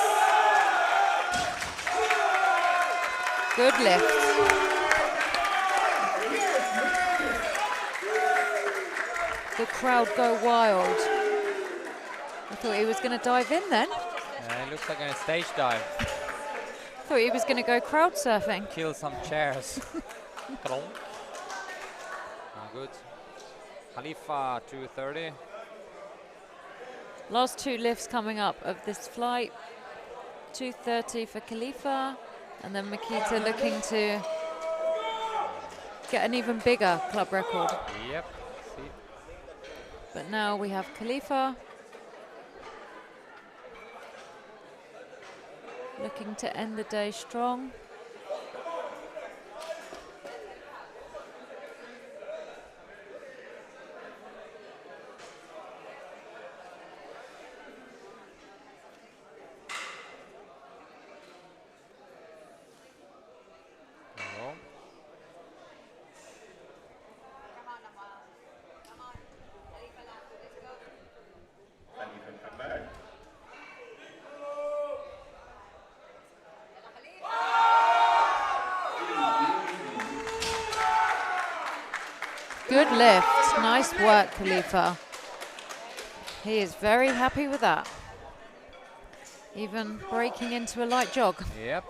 Good lift. The crowd go wild. I thought he was going to dive in then. It looks like a stage dive. Thought he was going to go crowd surfing. Kill some chairs. Good. Khalifa 230. Last two lifts coming up of this flight. 230 for Khalifa, and then Makita looking to get an even bigger club record. Yep. See. But now we have Khalifa looking to end the day strong. Good lift. Nice work, Khalifa. He is very happy with that. Even breaking into a light jog. Yep.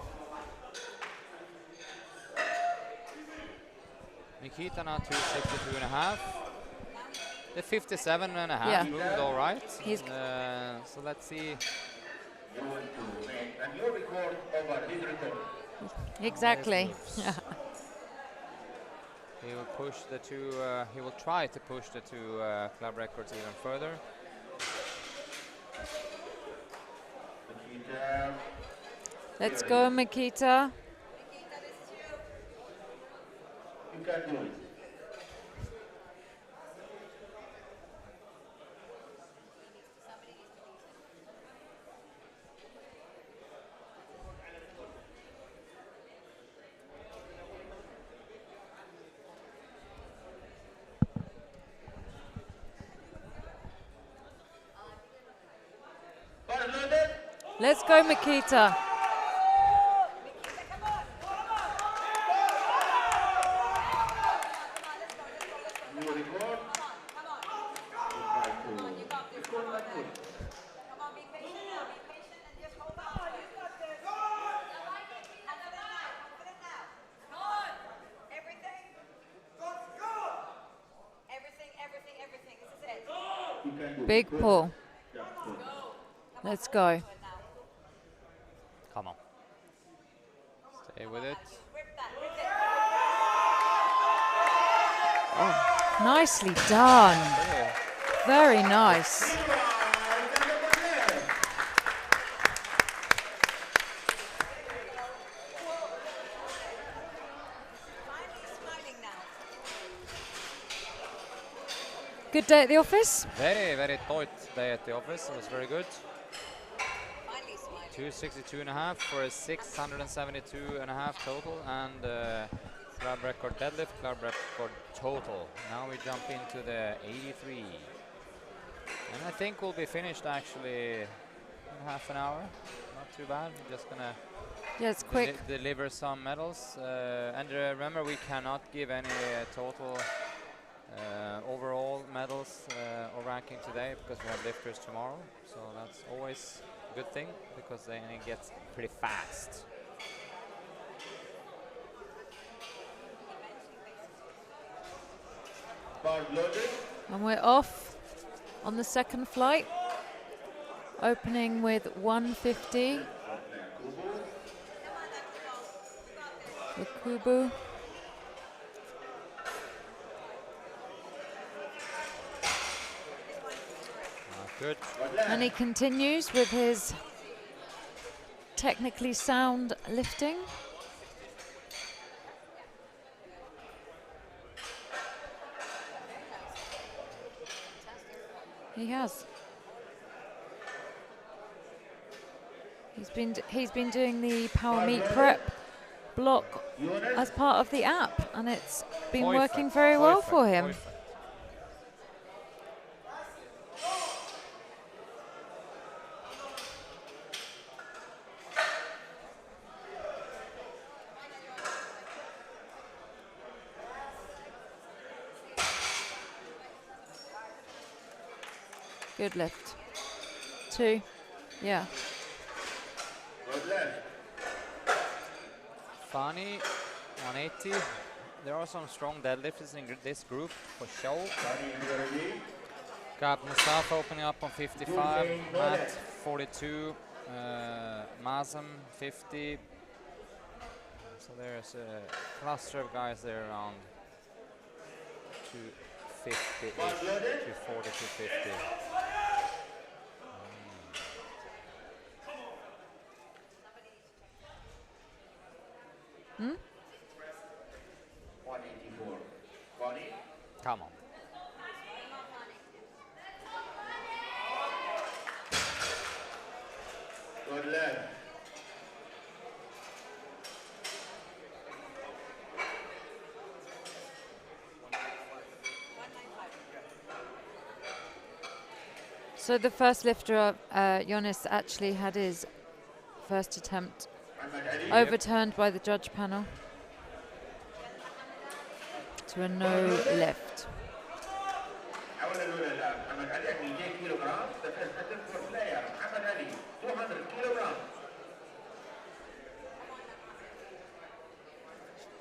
Nikita now 262.5. The 57.5 moved all right. So let's see. Exactly. He will push the two. He will try to push the two club records even further. Let's go, Makita. You can do it. Let's go, Makita. Big pull. Let's go. Come on. Stay with it. Nicely done. Yeah. Very nice. Good day at the office? Very, very tight day at the office. It was very good. 262.5 for a 672.5 total, and club record deadlift, club record total. Now we jump into the 83. And I think we'll be finished actually in half an hour. Not too bad. We're just gonna Yeah, it's quick. deliver some medals. And remember, we cannot give any total overall medals or ranking today because we have lifters tomorrow. So that's always a good thing because then it gets pretty fast. And we're off on the second flight, opening with 150 for Kubu. Good. And he continues with his technically sound lifting. He has. He's been doing the Power Meet Prep block as part of the app, and it's been working very well for him. Perfect. Good lift. 2. Yeah. Fani, 180. There are some strong deadlifters in this group for sure. Got Mustafa opening up on 55, Matt 42, Mazem 50. So there's a cluster of guys there around 250, 240, 250. Hmm? 184. Bonnie. Come on. Good left. So the first lifter, Jonas, actually had his first attempt overturned by the judge panel to a no lift.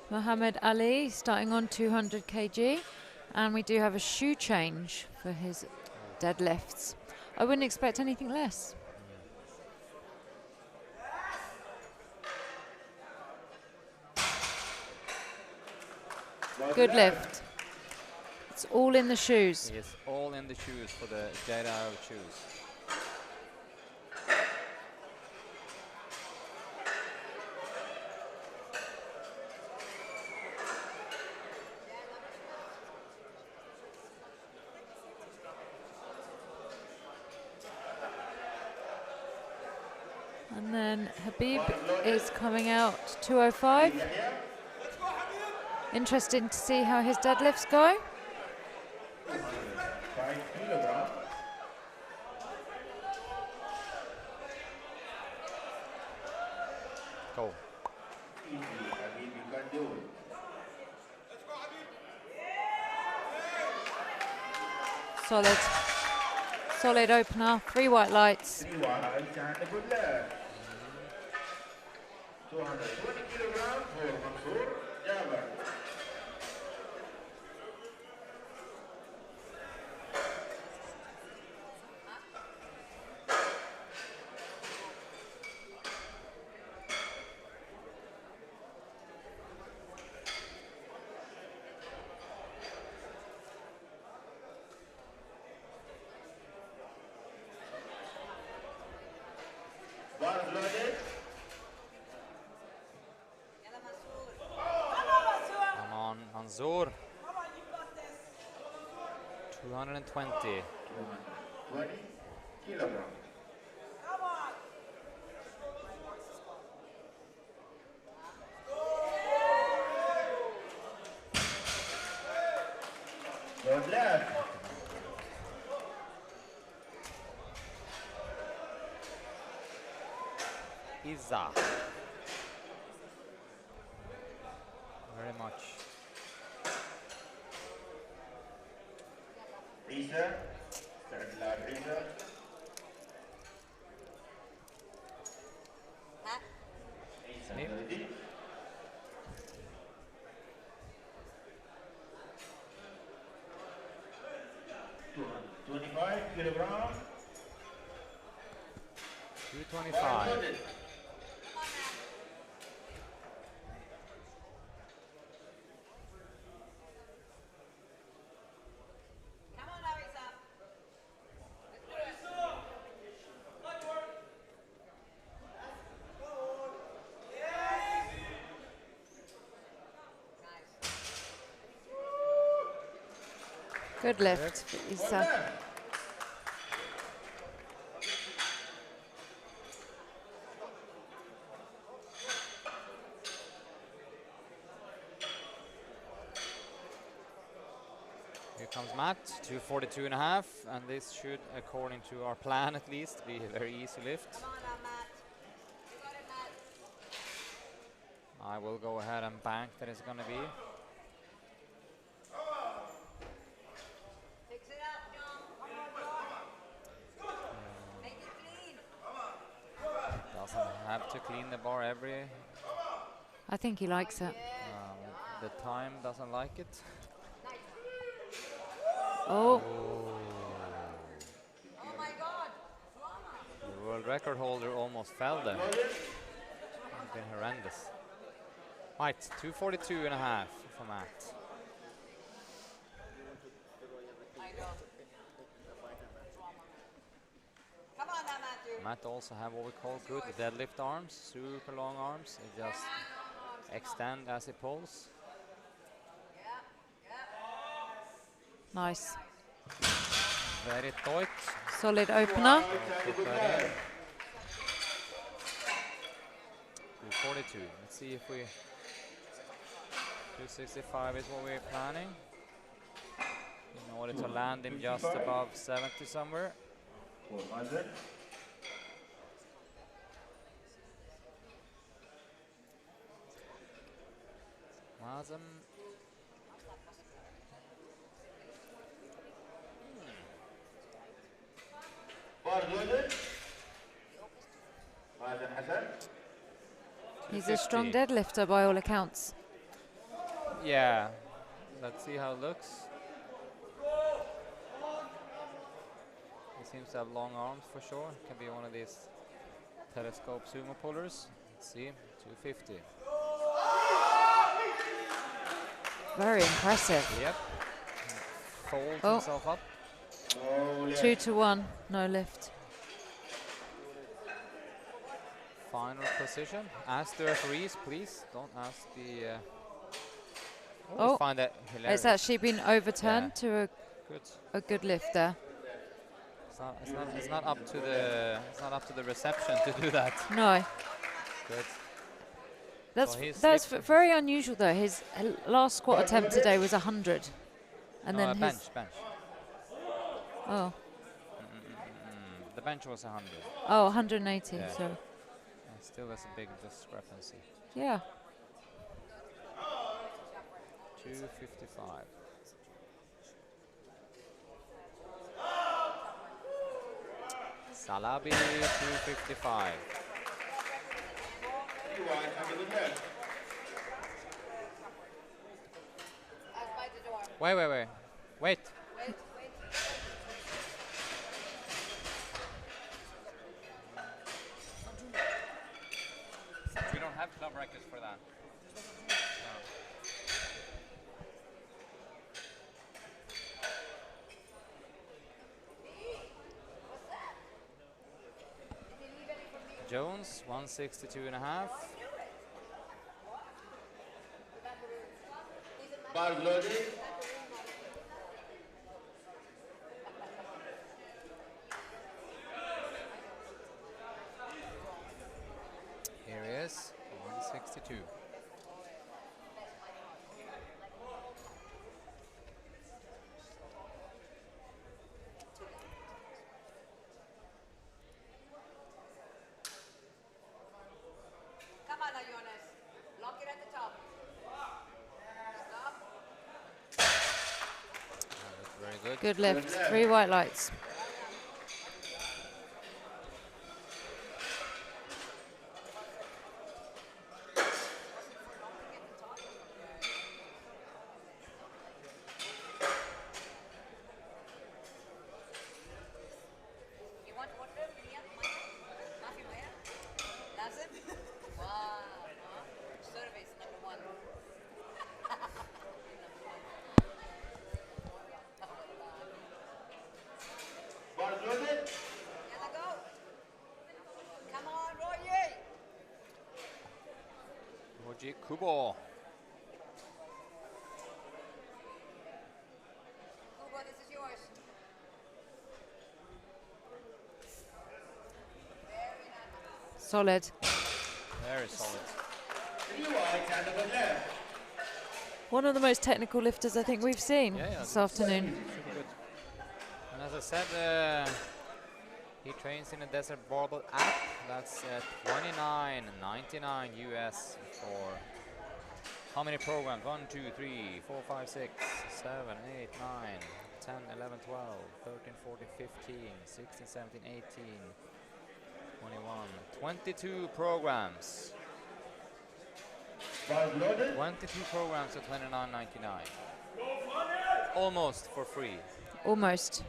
Muhammad Ali starting on 200 kg, and we do have a shoe change for his deadlifts. I wouldn't expect anything less. Good lift. It's all in the shoes. It's all in the shoes for the Jedi shoes. And then Habib is coming out 205. Interesting to see how his deadlifts go. 5 kilograms. Go. Easy, Habib, you can do it. Solid. Solid opener, 3 white lights. 3 whites and a good left. 220 kilograms for Mansoor Jaber. Mansour. 220. 20 kilograms. Good left. Iza. Very much. Risa. Third lap, Risa. Risa, Snip. 30. 25 kilograms. 225. Come on, Arisa. Good lift. Isa. Here comes Matt, 242 and a half, and this should, according to our plan at least, be a very easy lift. Come on now, Matt. You got it, Matt. I will go ahead and bank that it's going to be. Fix it up, John. Make it clean. Doesn't have to clean the bar every. I think he likes it. The time doesn't like it. Oh, Oh my God. The world record holder almost fell there. It's been horrendous. Right, 242 and a half for Matt. I know. Come on now, Matthew. Matt also have what we call good deadlift arms, super long arms. It just extend as it pulls. nice. Very tight. Solid opener. Put that in. 242. Let's see if we. 265 is what we're planning. In order to land him just above 70 somewhere. 400. Mazem. Bardonen. Mazen Hassan. He's a strong 250. deadlifter by all accounts. Yeah. Let's see how it looks. He seems to have long arms for sure. Can be one of these telescope sumo pullers. Let's see. 250. Very impressive. Yep. Folds Oh. himself up. No left. 2-1, no lift. Final position. Ask the referees, please. Don't ask the. Oh, I find that hilarious. It's actually been overturned to Good. a good lift there. It's not up to the reception to do that. No, Good. that's So he's that's lifting. very unusual though. His last squat attempt today was 100, and No, then bench. his oh The bench was 100. 180. Yeah. So Still, there's a big discrepancy. yeah, 255. Salabi 255. You want to come to the left. By the door. Wait. Wait, wait. We don't have club records for that. Jones 162 and a half. Bars loaded. Here he is, 162. Come on, Jonas. Lock it at the top. Stop. Very good. Good lift. 3 white lights. You want water? Mia? Mafi Maya? Lazim? Wow. Service number 1. Bars loaded. Yalla go. Come on, Roye. Roji Kubo. Kubo, this is yours. Solid. Very solid. 3 white and over left. One of the most technical lifters I think we've seen this afternoon. Super good. And as I said, he trains in the Desert Barbell app. That's $29.99 US for how many programs? 1, 2, 3, 4, 5, 6, 7, 8, 9, 10, 11, 12, 13, 14, 15, 16, 17, 18, 21, 22 programs. Bars loaded. 22 programs at $29.99. Almost for free. Almost.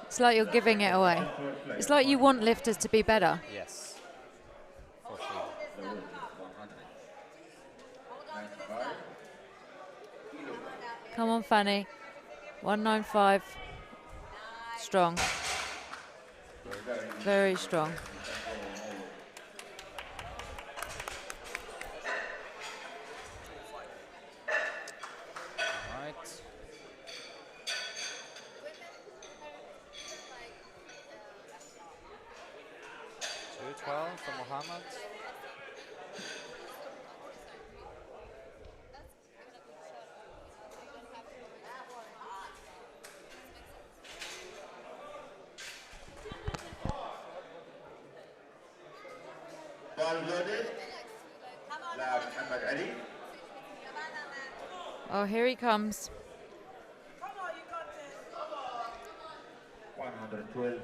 It's like you're giving it away. It's like you want lifters to be better. Yes. For free. Come on, Fanny. 195. Strong. Very strong. Right. $212 for Mohammed. Bars loaded. Lab Ahmed Ali. Oh, here he comes. 112.5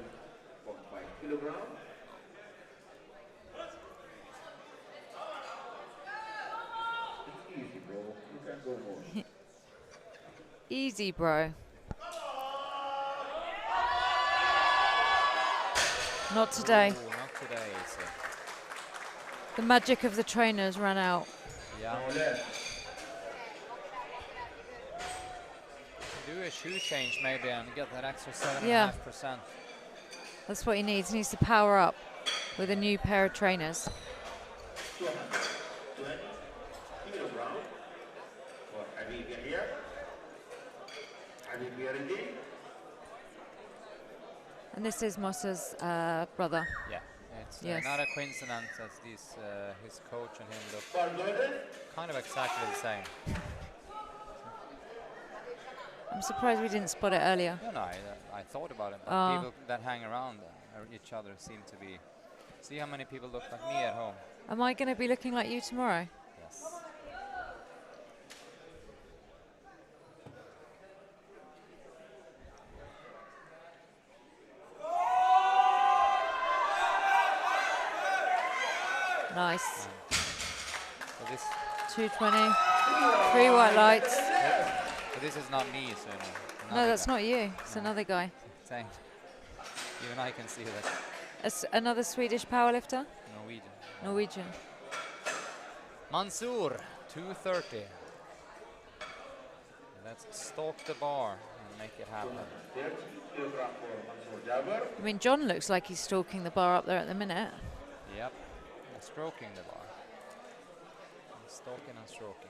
kilograms. It's easy, bro. You can go more. Easy, bro. Not today. Ooh, not today. It's The magic of the trainers ran out. yeah. More left. Do a shoe change maybe and get that extra 7.5%. Yeah. That's what he needs. He needs to power up with a new pair of trainers. 220 kilograms for Habib Yahya. Habib Yardi. And this is Mossa's brother. Yeah. It's Yes. not a coincidence as these, his coach and him look Bars loaded. kind of exactly the same. I'm surprised we didn't spot it earlier. No, I thought about it, but Oh. people that hang around each other seem to be. See how many people look like me at home. Am I going to be looking like you tomorrow? Yes. Nice. So this, 220. 3 white lights. so this is not me, so No, that's not you. It's another guy. Same. Even I can see that. Another Swedish powerlifter? Norwegian. Norwegian. Mansour, 230. Let's stalk the bar and make it happen. 30 kilograms for Mansour Jabber. I mean, John looks like he's stalking the bar up there at the minute. Yep. And stroking the bar. And stalking and stroking.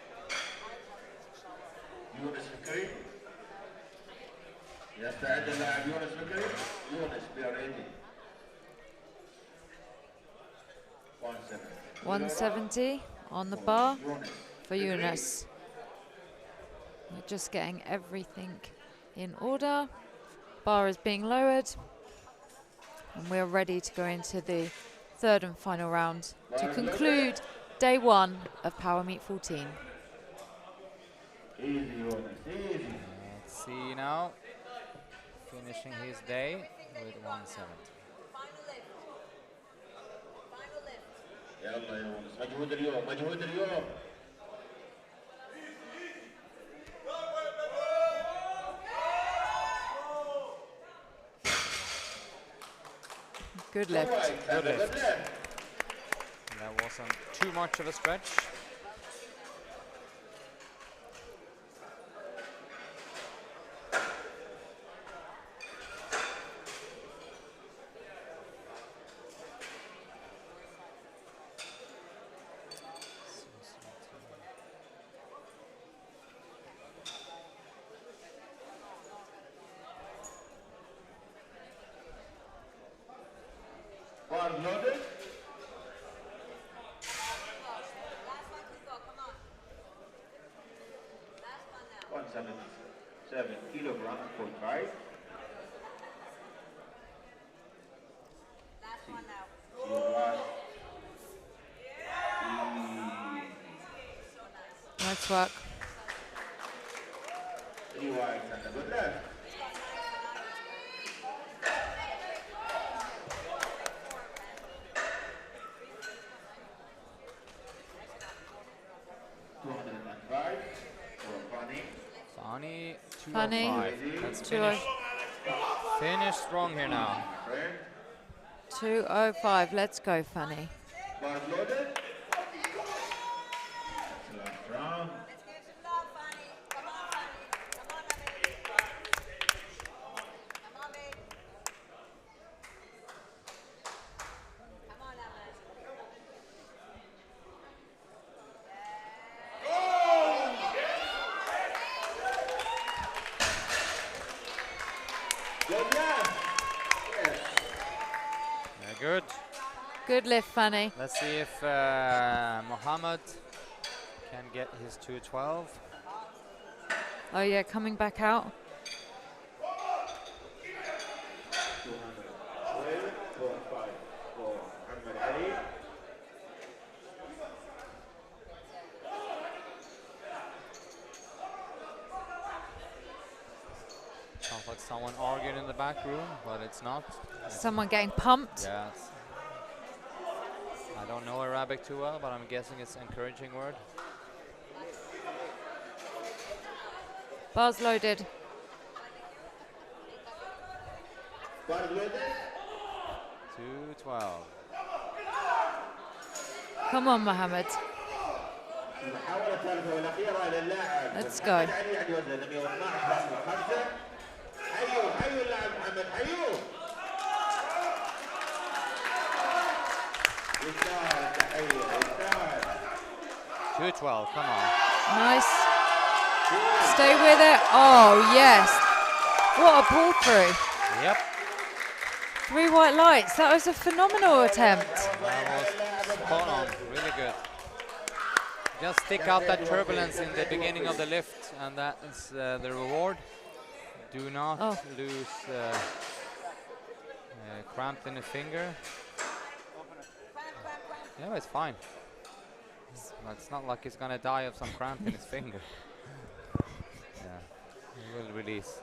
170 on the bar for Yunus. We're just getting everything in order. Bar is being lowered. And we're ready to go into the third and final round to conclude day 1 of Power Meet 14. Let's see now. Finishing his day with 170. يلا يا يونس مجهود اليوم مجهود اليوم. Good lift. Good lift. That wasn't too much of a stretch. Bar loaded. 177 kilograms for try. Last one now. Your last. Nice work. Rewind and a good left. Fani, Fani, 205. Let's 205. finish strong here now. 205. Let's go, Fanny. Bar loaded. Last round. Let's give some love, Fanny. Come on, Fanny. Come on, baby. Come on, baby. Come on, Ahmed. Good left. Very good. Good lift, Fanny. Let's see if Mohammed can get his 212. Oh yeah, coming back out. 212 for Muhammad Ali. Sounds like someone arguing in the back room, but it's not. Someone getting pumped. Yeah. I don't know Arabic too well, but I'm guessing it's encouraging word. Bars loaded. Bar loaded. 212. Come on, Mohammed. المحاولة الثالثة والأخيرة للاعب Let's go. محمد علي عند وزن 112.5. حيو حيو اللاعب محمد حيو. يستاهل التحية يستاهل. 212, come on. Nice. Stay with it. Oh, yes. What a pull through. Yep. 3 white lights. That was a phenomenal attempt. That was spot on. Really good. Just stick out that turbulence in the beginning of the lift, and that is the reward. Do not lose cramp in the finger. Yeah, it's fine. It's not like he's gonna die of some cramp in his finger. Yeah, he will release.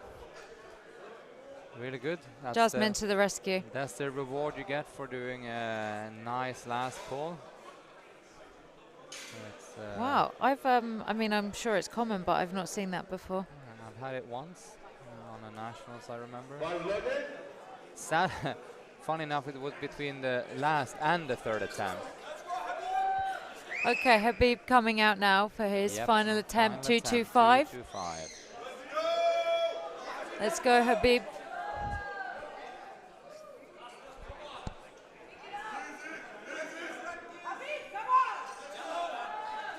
Really good. That's Jasmine to the rescue. That's the reward you get for doing a nice last pull. Wow, I mean, I'm sure it's common, but I've not seen that before. And I've had it once on the nationals, I remember. Bar loaded. Sad. Fun enough, it was between the last and the third attempt. Okay, Habib coming out now for his Yep, final attempt, final 225. 225. Let's go, Habib.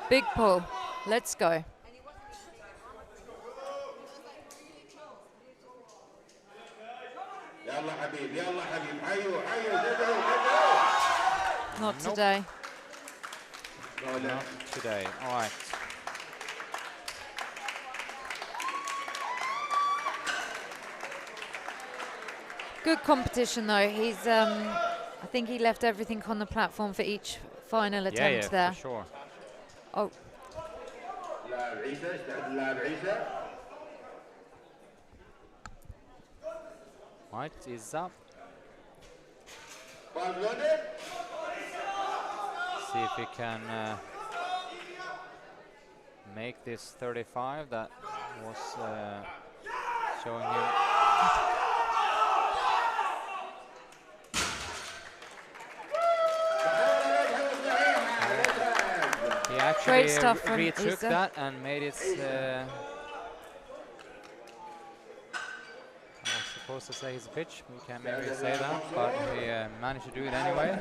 Big pull. Let's go. يلا حبيب يلا حبيب حيو حيو جدعوا جدعوا. Not today. Not today. All right. Good competition though. He's I think he left everything on the platform for each final attempt there. For sure. Oh, لاعب عيسى استعد اللاعب عيسى. Right, is up. Ball loaded. See if he can make this 35 that was showing him. He actually Great stuff from retook Isa. that and made it. I was supposed to say his pitch. We can't maybe say that, but he managed to do it anyway.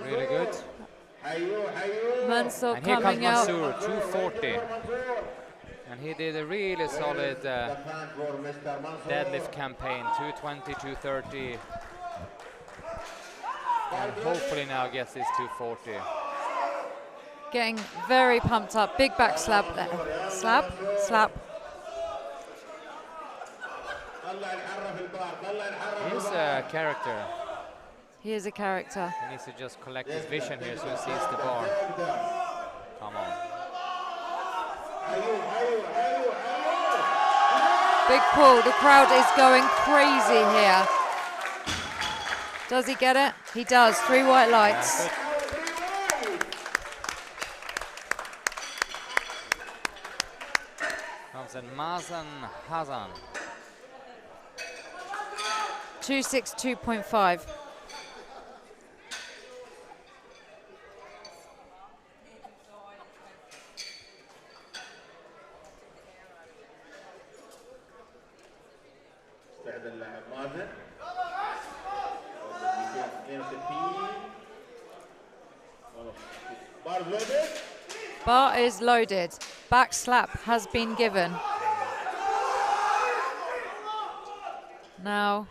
Really good. Mansour And here comes coming out. Mansour, 240. And he did a really solid deadlift campaign, 220, 230. And hopefully now gets his 240. Getting very pumped up. Big back slap there. Slap, slap. He's a character. He is a character. He needs to just collect his vision here so he sees the bar. Come on. Big pull. The crowd is going crazy here. Does he get it? He does. 3 white lights. Yeah, comes in Mazen Hazan. 262.5. استعد اللاعب مازن. 262. Ball loaded. Bar is loaded. Back slap has been given. Now,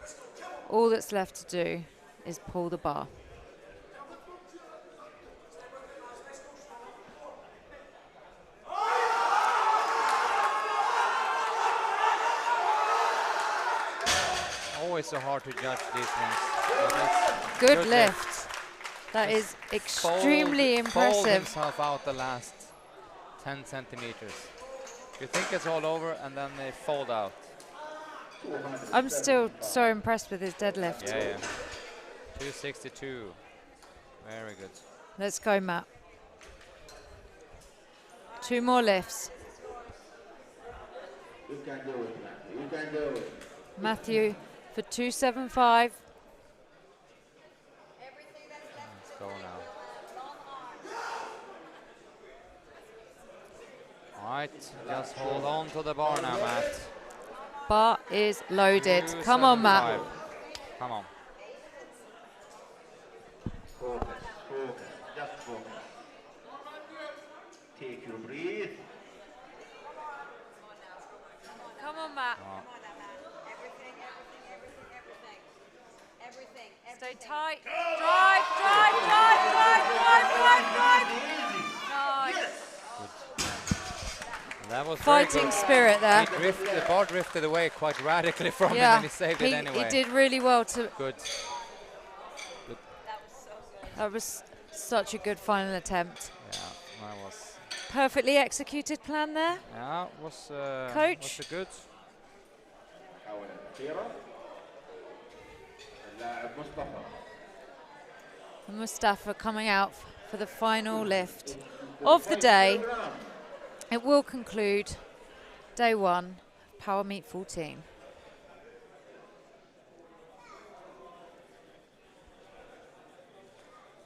all that's left to do is pull the bar. Always so hard to judge these ones. But that's Good lift. That is extremely Fold impressive. himself out the last 10 centimeters. You think it's all over and then they fold out. I'm still so impressed with his deadlift. Yeah, yeah. 262. Very good. Let's go, Matt. 2 more lifts. You can do it, Matthew. You can do it. Matthew for 275. Let's go now. All right, just hold on to the bar now, Matt. Bar is loaded. Come on, Matt. 275. Come on. Focus, focus, just focus. Take your breath. Come on, Matt. Oh. Stay tight. Drive, drive, drive, drive, drive, drive, drive. Nice. That was Fighting very good. spirit there. The bar drifted away quite radically from him Yeah, and he saved it anyway. he did really well to. Good. That was such a good final attempt. Yeah, that was. Perfectly executed plan there. Yeah, was Coach? was a good. حاول الأخيرة. اللاعب مصطفى. Mustafa coming out for the final lift of the day. It will conclude day 1, Power Meet 14.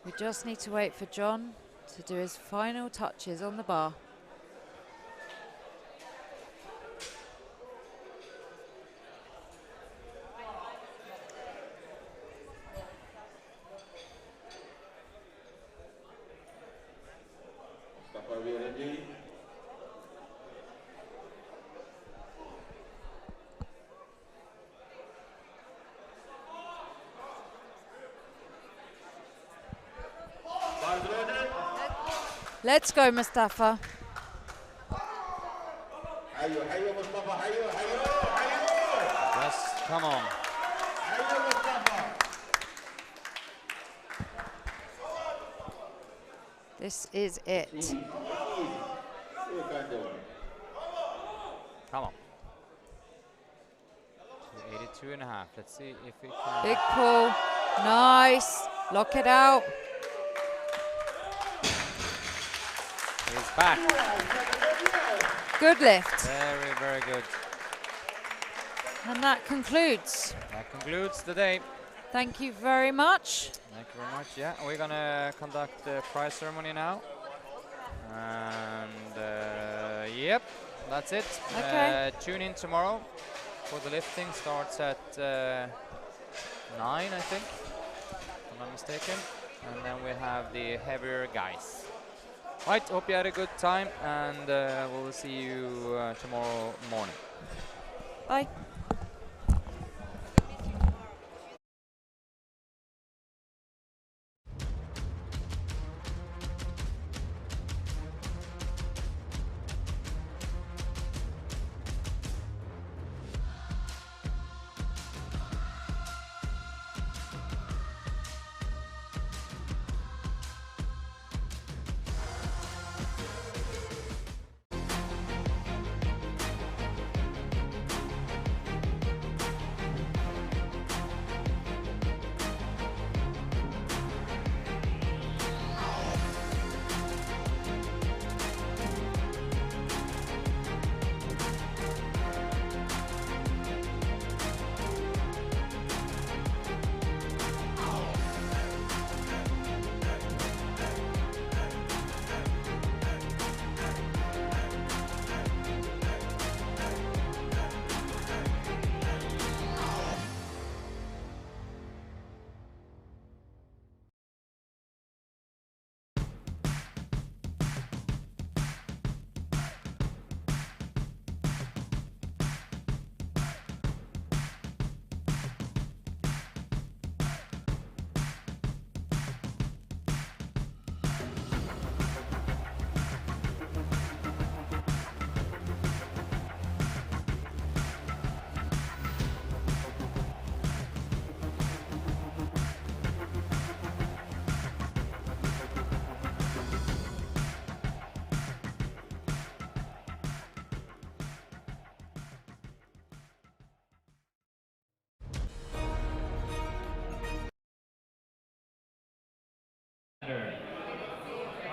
We just need to wait for John to do his final touches on the bar. مصطفى بيرجي. Ball loaded. Let's go, Mustafa. حيو حيو مصطفى حيو حيو حيو Just come on. حيو مصطفى. This is it. Easy. You can do it. Come on. 82.5. Let's see if we can. Big pull. Nice. Lock it out. He's back. Good lift. Very, very good. And that concludes. That concludes the day. Thank you very much. Thank you very much. Yeah, we're gonna conduct the prize ceremony now. And yep, that's it. Okay. Tune in tomorrow for the lifting. Starts at 9, I think, if I'm not mistaken. And then we have the heavier guys. Right, hope you had a good time, and we'll see you tomorrow morning. Bye.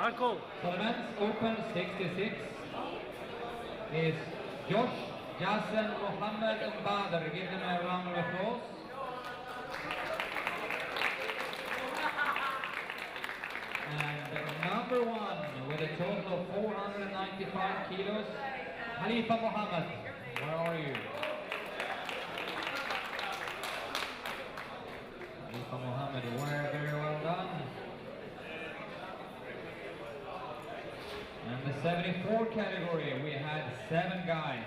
Marco. So the men's open 66 is Josh Yassen Mohammed Mbader. Give them a round of applause. And number 1 with a total of 495 kilos, Khalifa Mohammed. Where are you? Khalifa Mohammed, very well done. And the 74 category, we had 7 guys.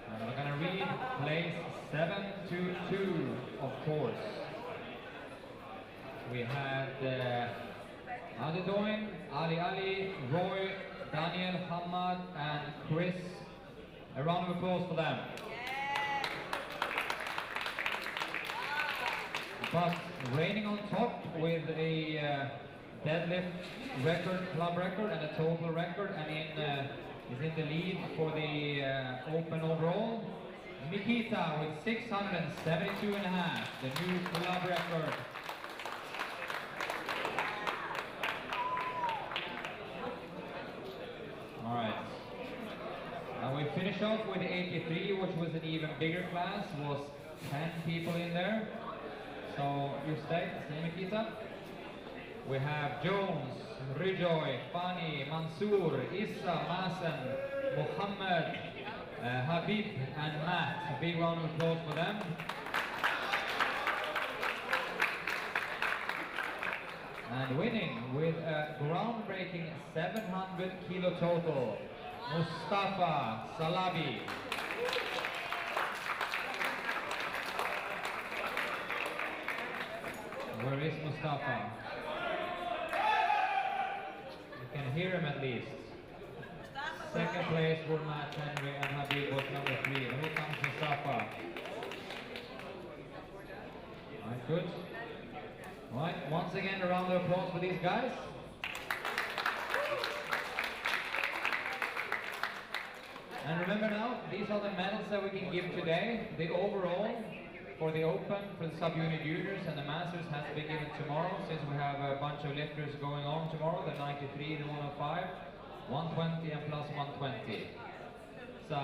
And we're gonna read place 7 to 2, of course. We had Adedoin, Ali, Roy, Daniel, Hamad, and Chris. A round of applause for them. But reigning on top with a deadlift record, club record, and a total record, and is in the lead for the open overall. Nikita with 672.5, the new club record. All right. And we finish off with 83, which was an even bigger class. Was 10 people in there. So you stay, Nikita. We have Jones, Rijoy, Fani, Mansour, Issa, Masen, Mohammed, Habib, and Matt. A big round of applause for them. And winning with a groundbreaking 700 kilo total, Mustafa Salabi. Where is Mustafa? Can hear him at least. Second place for Matt Henry and Habib was number 3. And here comes Mustafa. Alright, good. Alright, once again a round of applause for these guys. And remember now, these are the medals that we can give today. The overall for the Open, for the sub-unit juniors and the Masters has to be given tomorrow, since we have a bunch of lifters going on tomorrow, the 93, the 105, 120 and plus 120. So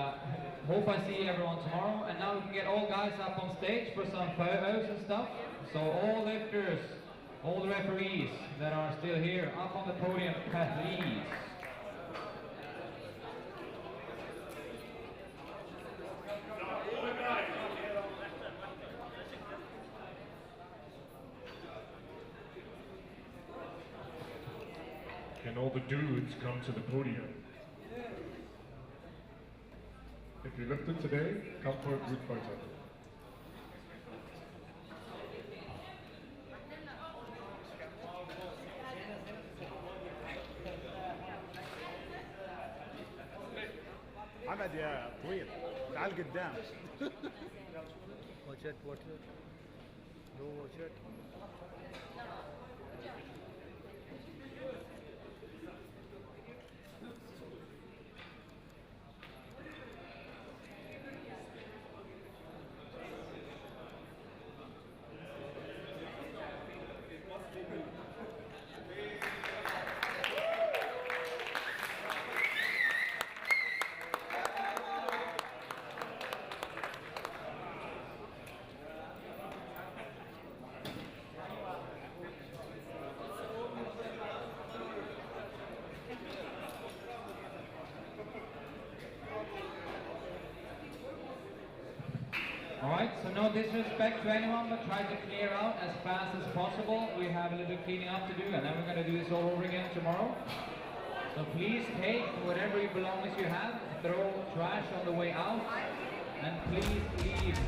hope I see everyone tomorrow, and now we can get all guys up on stage for some photos and stuff. So all lifters, all the referees that are still here, up on the podium, please. Can all the dudes come to the podium? If you lifted today, come for a group photo. محمد يا طويل تعال قدام. واتشت لو واتشت. Alright, so no disrespect to anyone, but try to clear out as fast as possible. We have a little cleaning up to do, and then we're going to do this all over again tomorrow. So please take whatever belongings you have, throw trash on the way out, and please leave.